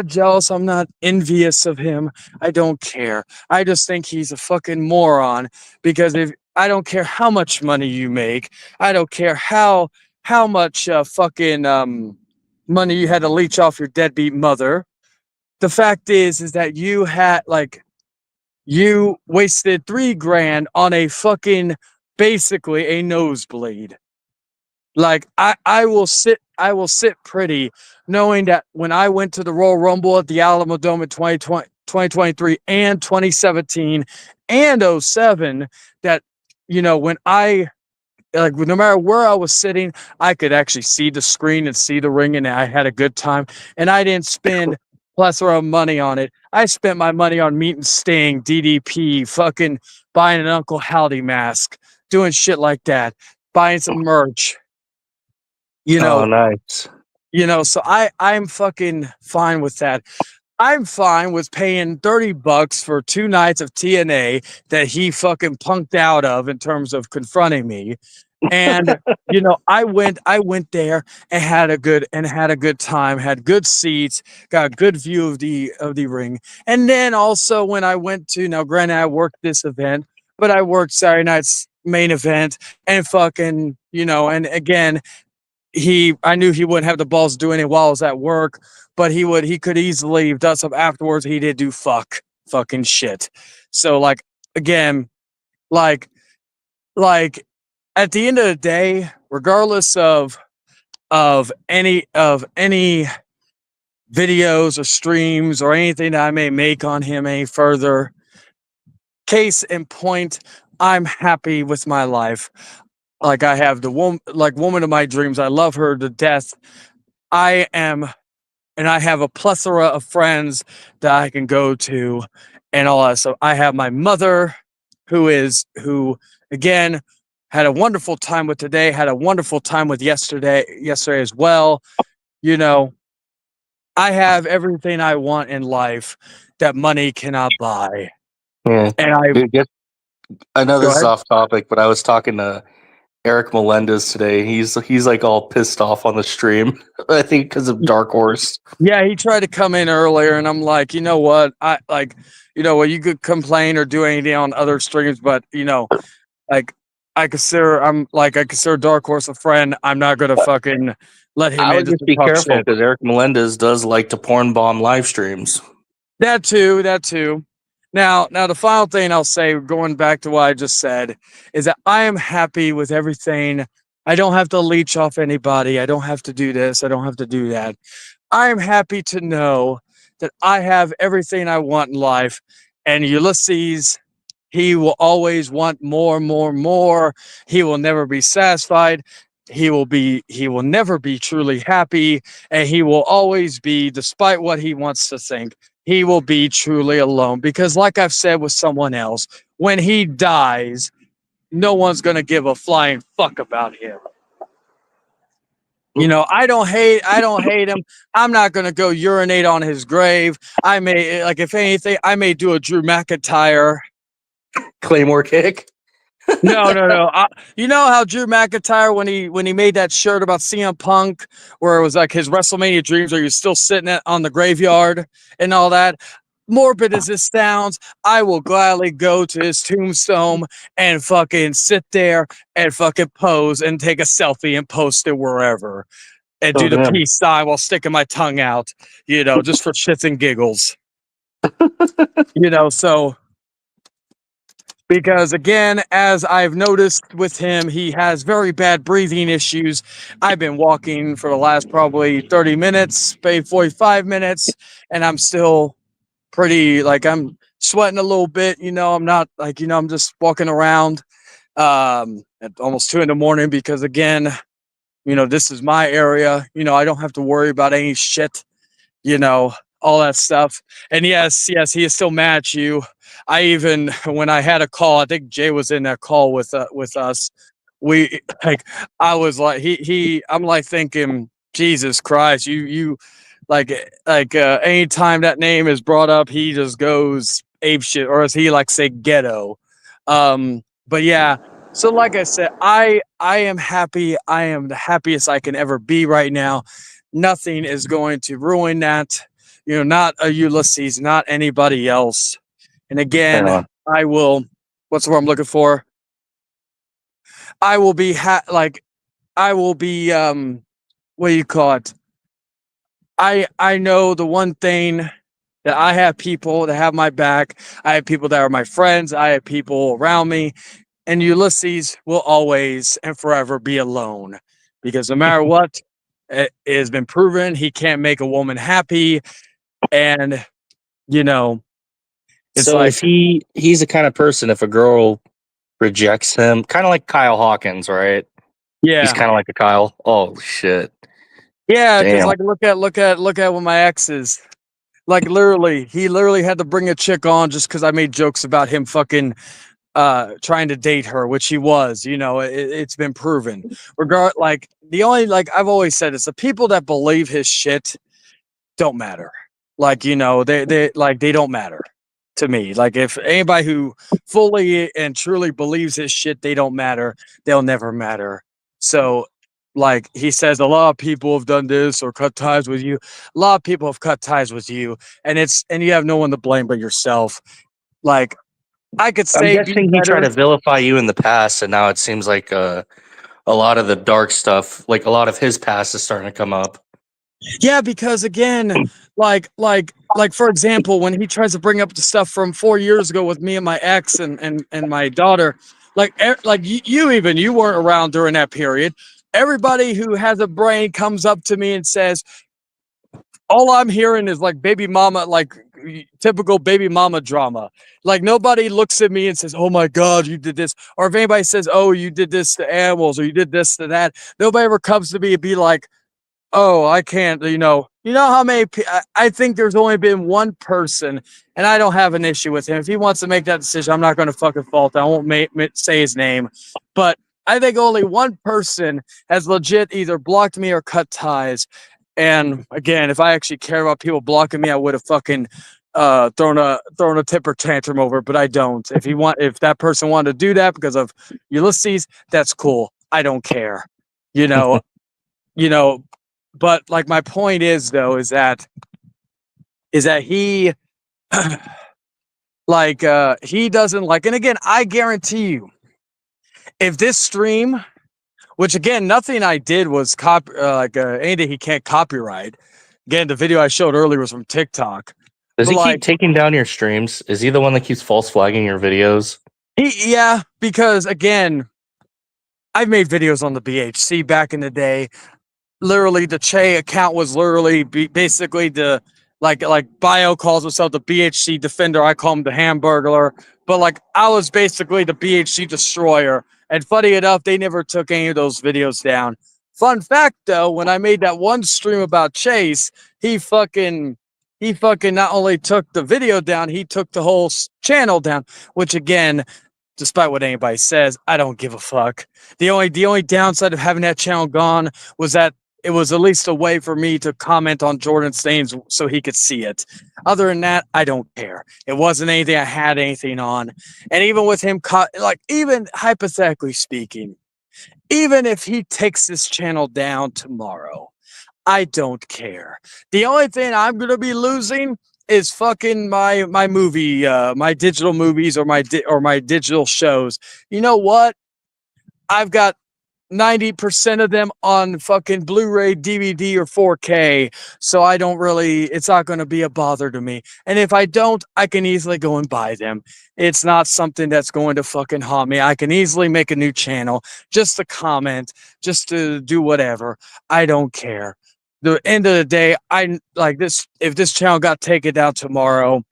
jealous. I'm not envious of him. I don't care. I just think he's a fucking moron, because I don't care how much money you make. I don't care how much fucking money you had to leech off your deadbeat mother. The fact is that you wasted $3,000 on a fucking, basically a nosebleed. Like I will sit pretty knowing that when I went to the Royal Rumble at the Alamo Dome in 2023 and 2017 and 07, that when I no matter where I was sitting, I could actually see the screen and see the ring, and I had a good time. And I didn't spend plethora of money on it. I spent my money on meeting Sting, DDP, fucking buying an Uncle Howdy mask, doing shit like that, buying some merch. You Oh, know, nice. so I'm fucking fine with that. I'm fine with paying $30 for 2 nights of TNA that he fucking punked out of in terms of confronting me. And I went there and had a good time, had good seats, got a good view of the ring. And then also when I went to, now granted I worked this event, but I worked Saturday night's main event and fucking, and again, I knew he wouldn't have the balls to do any while I was at work, but he could easily have done something afterwards. He did do fucking shit. So like again, like like at the end of the day, regardless of any videos or streams or anything that I may make on him any further, case in point, I'm happy with my life. Like I have the woman of my dreams. I love her to death. I am, and I have a plethora of friends that I can go to and all that. So I have my mother who again had a wonderful time with today, had a wonderful time with yesterday as well. I have everything I want in life that money cannot buy. Yeah. And I I know Go this is ahead. off topic, but I was talking to Eric Melendez today. He's like all pissed off on the stream. I think because of Dark Horse. Yeah, he tried to come in earlier, and I'm like, you know what? You could complain or do anything on other streams, but like I consider Dark Horse a friend. I'm not gonna fucking let him I in would just just to be talk careful shit. because Eric Melendez does like to porn bomb live streams. That too. Now the final thing I'll say, going back to what I just said, is that I am happy with everything. I don't have to leech off anybody. I don't have to do this. I don't have to do that. I am happy to know that I have everything I want in life. And Ulysses, he will always want more, more, more. He will never be satisfied. He will never be truly happy. And he will always be, despite what he wants to think, he will be truly alone. Because like I've said with someone else, when he dies, no one's going to give a flying fuck about him. I don't hate him. I'm not going to go urinate on his grave. I may, if anything, I may do a Drew McIntyre. Claymore kick. No. You know how Drew McIntyre, when he made that shirt about CM Punk, where it was like his WrestleMania dreams, where you're still sitting on the graveyard and all that. Morbid as this sounds, I will gladly go to his tombstone and fucking sit there and fucking pose and take a selfie and post it wherever and do the damn. peace sign while sticking my tongue out, just for shits and giggles. So because again, as I've noticed with him, he has very bad breathing issues. I've been walking for the last probably 30 minutes, maybe 45 minutes, and I'm still pretty, I'm sweating a little bit, I'm not I'm just walking around at almost 2 a.m. because again, this is my area, I don't have to worry about any shit, all that stuff. And yes, he is still mad at you. I even, when I had a call, I think Jay was in that call with us. I was like, I'm like thinking, Jesus Christ, you anytime that name is brought up, he just goes ape shit, or as he like say ghetto. But yeah, so like I said, I am happy. I am the happiest I can ever be right now. Nothing is going to ruin that. Not a Ulysses, not anybody else. And again, I will. What's the word I'm looking for? I will be I will be. What do you call it? I know the one thing, that I have people that have my back. I have people that are my friends. I have people around me. And Ulysses will always and forever be alone. Because no matter what, it has been proven he can't make a woman happy. And, it's So like, if he's the kind of person, if a girl rejects him, kind of like Kyle Hawkins, right? yeah. He's kind of like a Kyle. Oh shit. Yeah, because Damn. look at with my exes. He literally had to bring a chick on just because I made jokes about him fucking trying to date her, which he was, it's been proven. Like the only, like I've always said, it's the people that believe his shit don't matter. Like, they don't matter to me. Like if anybody who fully and truly believes his shit, they don't matter. They'll never matter. So like he says, a lot of people have done this or cut ties with you. A lot of people have cut ties with you, and you have no one to blame but yourself. Like I could I'm say be guessing he tried better. to vilify you in the past, and now it seems like a lot of the dark stuff, like a lot of his past, is starting to come up. Yeah, because again, like for example, when he tries to bring up the stuff from 4 years ago with me and my ex and my daughter, like you weren't around during that period. Everybody who has a brain comes up to me and says, all I'm hearing is like baby mama, like typical baby mama drama. Like nobody looks at me and says, "Oh my God, you did this," or if anybody says, "Oh, you did this to animals," or "You did this to that," nobody ever comes to me and be like, "Oh, I can't," how many, I think there's only been one person, and I don't have an issue with him. If he wants to make that decision, I'm not going to fucking fault him. I won't say his name, but I think only one person has legit either blocked me or cut ties. And again, if I actually care about people blocking me, I would have fucking thrown a temper tantrum over it, but I don't. If that person wanted to do that because of Ulysses, that's cool. I don't care. You know, you know, but like my point is though, is that he he doesn't like, and again, I guarantee you, if this stream, which again, nothing I did was anything he can't copyright. Again, the video I showed earlier was from TikTok. Does But he keep taking down your streams? Is he the one that keeps false flagging your videos? Yeah, because again, I've made videos on the BHC back in the day. Literally, the Che account was literally basically the like Bio calls himself the BHC defender. I call him the Hamburglar. But like I was basically the BHC destroyer. And funny enough, they never took any of those videos down. Fun fact though, when I made that one stream about Chase, he fucking not only took the video down, he took the whole channel down. Which again, despite what anybody says, I don't give a fuck. The only downside of having that channel gone was that it was at least a way for me to comment on Jordan Staines so he could see it. Other than that, I don't care. It wasn't anything I had anything on. And even with him, even hypothetically speaking, even if he takes this channel down tomorrow, I don't care. The only thing I'm going to be losing is fucking my movie, my digital movies or my digital shows. You know what? I've got 90% of them on fucking Blu-ray, DVD, or 4K. So it's not going to be a bother to me. And if I don't, I can easily go and buy them. It's not something that's going to fucking haunt me. I can easily make a new channel just to comment, just to do whatever. I don't care. The end of the day, I like this. If this channel got taken down tomorrow,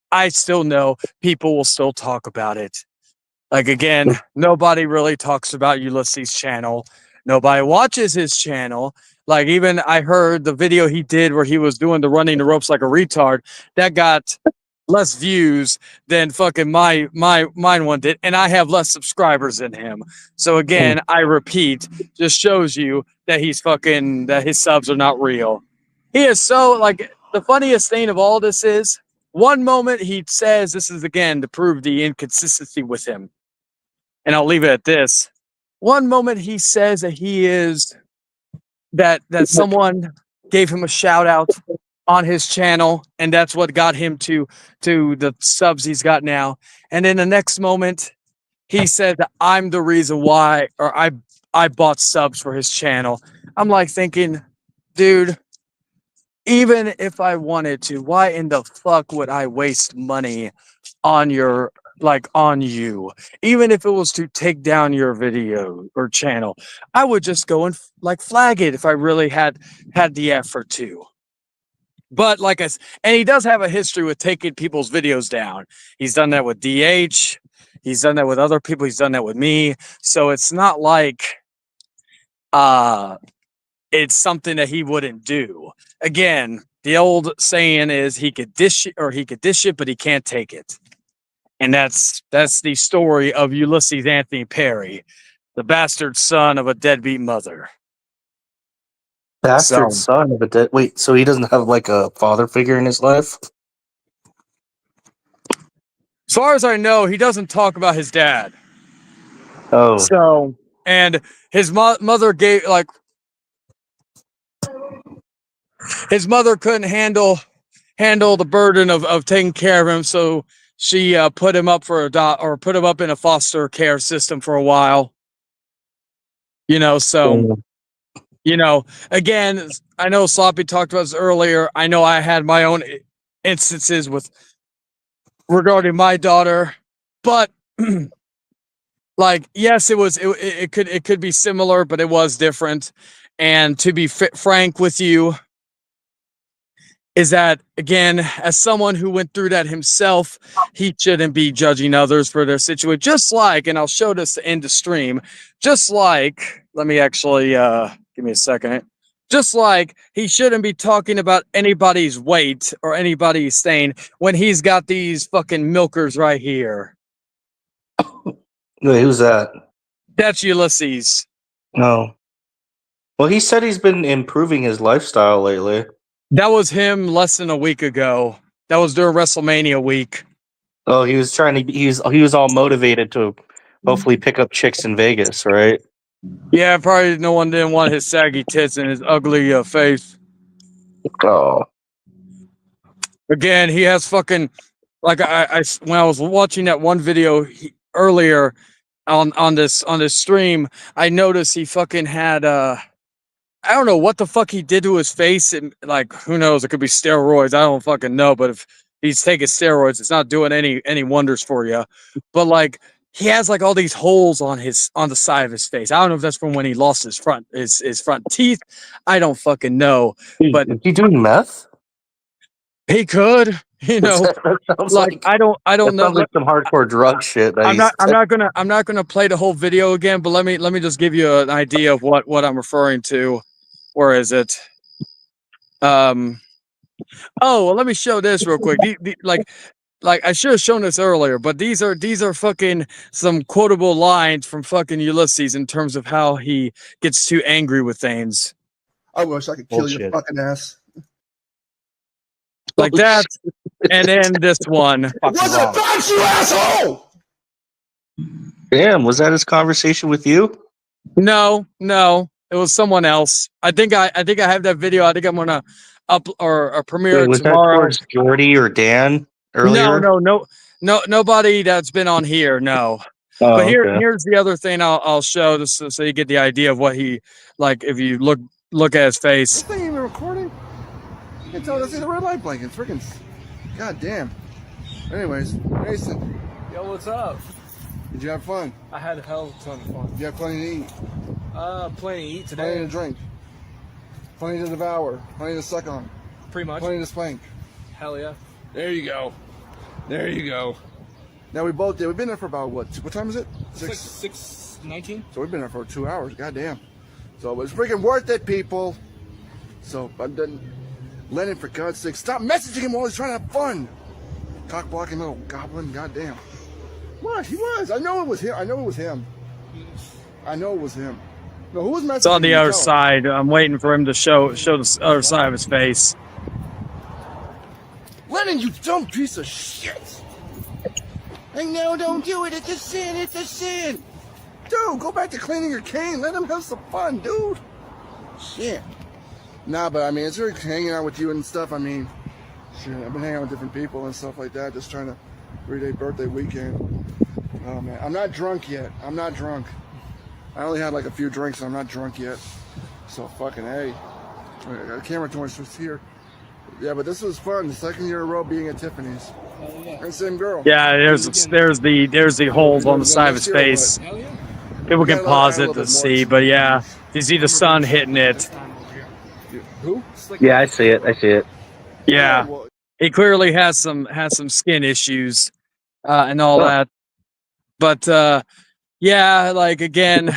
I still know people will still talk about it. Like again, nobody really talks about Ulysses' channel. Nobody watches his channel. Like even I heard the video he did where he was doing the running the ropes like a retard. That got less views than fucking mine one did, and I have less subscribers than him. So again, I repeat, just shows you that that his subs are not real. He is so like the funniest thing of all this is one moment he says this is again to prove the inconsistency with him. And I'll leave it at this. One moment he says that he is that someone gave him a shout out on his channel, and that's what got him to the subs he's got now. And in the next moment, he said that I'm the reason why, or I bought subs for his channel. I'm like thinking, dude, even if I wanted to, why in the fuck would I waste money on on you? Even if it was to take down your video or channel, I would just go and flag it if I really had the effort to. But and he does have a history with taking people's videos down. He's done that with DH. He's done that with other people. He's done that with me. So it's not like it's something that he wouldn't do. Again, the old saying is he could dish it, but he can't take it. And that's the story of Ulysses Anthony Perry, the bastard son of a deadbeat mother. Bastard So, son of a dead. Wait, so he doesn't have like a father figure in his life? as far as I know, he doesn't talk about his dad. Oh, So, and his mother gave his mother couldn't handle the burden of taking care of him, so she put him up for put him up in a foster care system for a while. So again, I know Sloppy talked about this earlier. I know I had my own instances regarding my daughter, but like, yes, it could be similar, but it was different. And to be frank with you, is that, again, as someone who went through that himself, he shouldn't be judging others for their situation. Just like, and I'll show this to end the stream, just like, let me actually, give me a second. Just like he shouldn't be talking about anybody's weight or anybody's stain when he's got these fucking milkers right here. wait, who's that? That's Ulysses. No. Well, he said he's been improving his lifestyle lately. That was him less than a week ago. That was during WrestleMania week. Oh, he was trying to. He was all motivated to hopefully pick up chicks in Vegas, right? Yeah, probably no one didn't want his saggy tits and his ugly face. Oh, Again, he has fucking, like, I when I was watching that one video earlier on this stream, I noticed he fucking had I don't know what the fuck he did to his face, and like, who knows, it could be steroids. I don't fucking know, but if he's taking steroids, it's not doing any wonders for you. But like, he has like all these holes on the side of his face. I don't know if that's from when he lost his front teeth. I don't fucking know. But is he doing meth? he could, That sounds like, I don't that know. sounds like some hardcore drug shit. I'm not gonna play the whole video again, but let me just give you an idea of what I'm referring to. Where is it? Oh, well, let me show this real quick. Like I should have shown this earlier, but these are fucking some quotable lines from fucking Ulysses in terms of how he gets too angry with things. I wish I could kill your Bullshit. fucking ass. Like that, and then this one. Wasn't about you, asshole! Damn, was that his conversation with you? No, it was someone else. I think I have that video. I think I'm gonna up or premiere Wait, it was tomorrow. that towards Jordy or Dan earlier? No, nobody that's been on here. No. Oh, But okay. here's the other thing I'll show this so you get the idea of what he like. If you look at his face. This thing even recording? You can tell that's the red light blinking. Freaking, god damn. Anyways, Mason, Yo, what's up? did you have fun? I had a hell of a ton of fun. Did you have plenty to eat? Plenty to eat Plenty today. to drink? Plenty to devour? Plenty to suck on? Pretty much. Plenty to spank? Hell yeah. There you go. There you go. Now we both did. We've been there for about what time is it? It's like 6:19. So we've been there for 2 hours. God damn. So it was freaking worth it, people. So I'm done. Lennon, for God's sake, stop messaging him while he's trying to have fun. Cock blocking little goblin. God damn. What? He was. I know it was him. I know it was him. No, who was messaging? It's on the him? other Tell him. side. I'm waiting for him to show the other side of his face. Lennon, you dumb piece of shit. I know, don't do it. It's a sin. It's a sin. Dude, go back to cleaning your cane. Let him have some fun, dude. Shit. Nah, but I mean, it's really hanging out with you and stuff. I mean, shit, I've been hanging out with different people and stuff like that, just trying to 3-day birthday weekend. Oh, man. I'm not drunk yet. I'm not drunk. I only had like a few drinks and I'm not drunk yet. So fucking hey. I got a camera torch just here. Yeah, but this was fun. The second year in a row being at Tiffany's. And same girl. Yeah, there's the holes on the side of his face. Hell yeah. People can pause it to see, but yeah, you see the sun hitting it. Who? Yeah, I see it. Yeah, Well, he clearly has some skin issues and all that. But yeah, like again,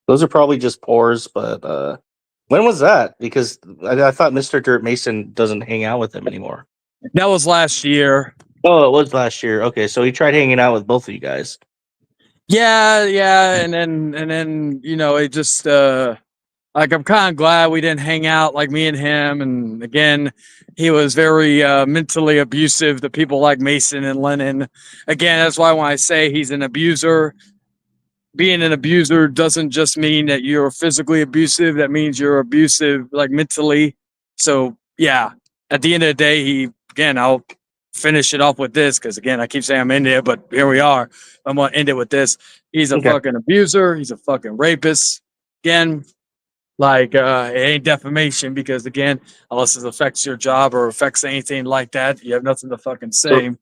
Those are probably just pores, but when was that? Because I thought Mr. Dirt Mason doesn't hang out with him anymore. that was last year. Oh, it was last year. Okay, so he tried hanging out with both of you guys. Yeah, and then it just like I'm kind of glad we didn't hang out like me and him. And again, he was very mentally abusive to people like Mason and Lennon. Again, that's why when I say he's an abuser, being an abuser doesn't just mean that you're physically abusive. That means you're abusive like mentally. So yeah, at the end of the day, I'll finish it off with this because again, I keep saying I'm into it, but here we are. I'm gonna end it with this. He's a fucking abuser. He's a fucking rapist. Again, like it ain't defamation because again, unless it affects your job or affects anything like that, you have nothing to fucking say. So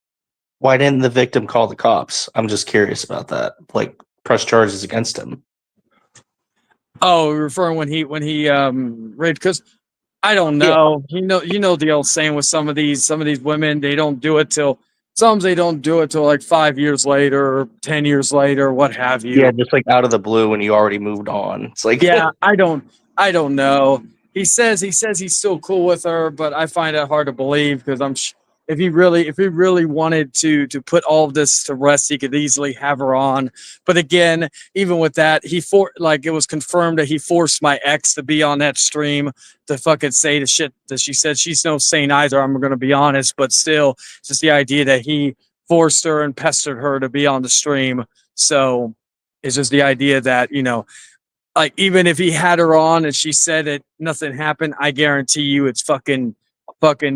why didn't the victim call the cops? I'm just curious about that. Like, press charges against him. Oh, referring when he raped, because I don't know. Yeah. You know the old saying with some of these women, they don't do it till like 5 years later or 10 years later, what have you. Yeah, just like out of the blue when you already moved on. It's like yeah, I don't know. He says he's still cool with her, but I find that hard to believe because if he really wanted to put all of this to rest, he could easily have her on. But again, even with that, it was confirmed that he forced my ex to be on that stream to fucking say the shit that she said. She's no saint either, I'm going to be honest, but still, just the idea that he forced her and pestered her to be on the stream. So it's just the idea that, like even if he had her on and she said that nothing happened, I guarantee you it's fucking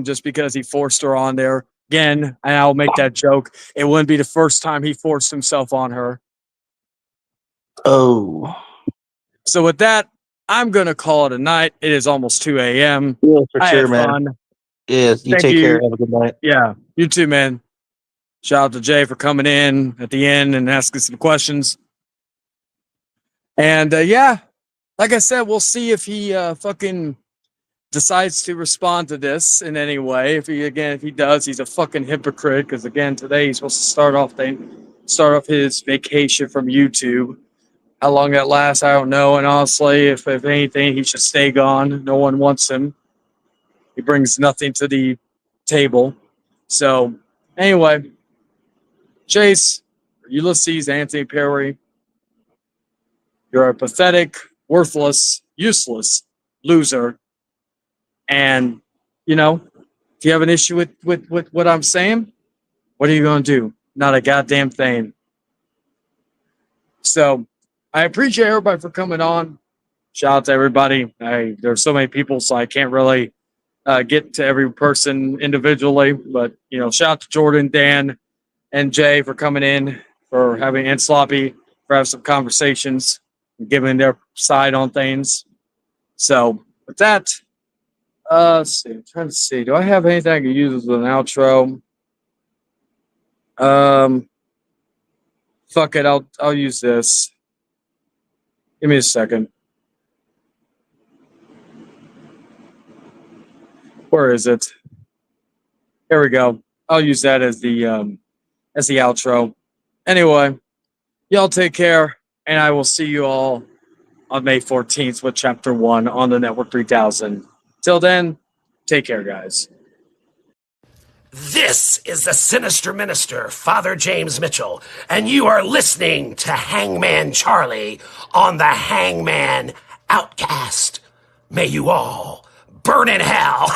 just because he forced her on there. Again, and I'll make that joke. It wouldn't be the first time he forced himself on her. Oh. So with that, I'm gonna call it a night. It is almost 2 a.m. Yeah, for I sure, had man. fun. Yeah, you Thank take you. care. Have a good night. Yeah, you too, man. Shout out to Jay for coming in at the end and asking some questions. And yeah, like I said, we'll see if he fucking decides to respond to this in any way. If he does, he's a fucking hypocrite. Because again, today he's supposed to start off his vacation from YouTube. How long that lasts, I don't know. And honestly, if anything, he should stay gone. No one wants him. He brings nothing to the table. So anyway, Chase, Ulysses, Anthony Perry, you're a pathetic, worthless, useless loser. And, if you have an issue with what I'm saying, what are you going to do? Not a goddamn thing. So I appreciate everybody for coming on. Shout out to everybody. There's so many people, so I can't really get to every person individually. But, shout out to Jordan, Dan, and Jay for coming in, and Sloppy for having some conversations and giving their side on things. So with that, let's see. I'm trying to see. Do I have anything I can use as an outro? Fuck it. I'll use this. Give me a second. Where is it? Here we go. I'll use that as the outro. Anyway, y'all take care, and I will see you all on May 14th with Chapter 1 on the Network 3000. Till then, take care, guys. This is the Sinister Minister, Father James Mitchell, and you are listening to Hangman Charlie on the Hangman Outcast. May you all burn in hell.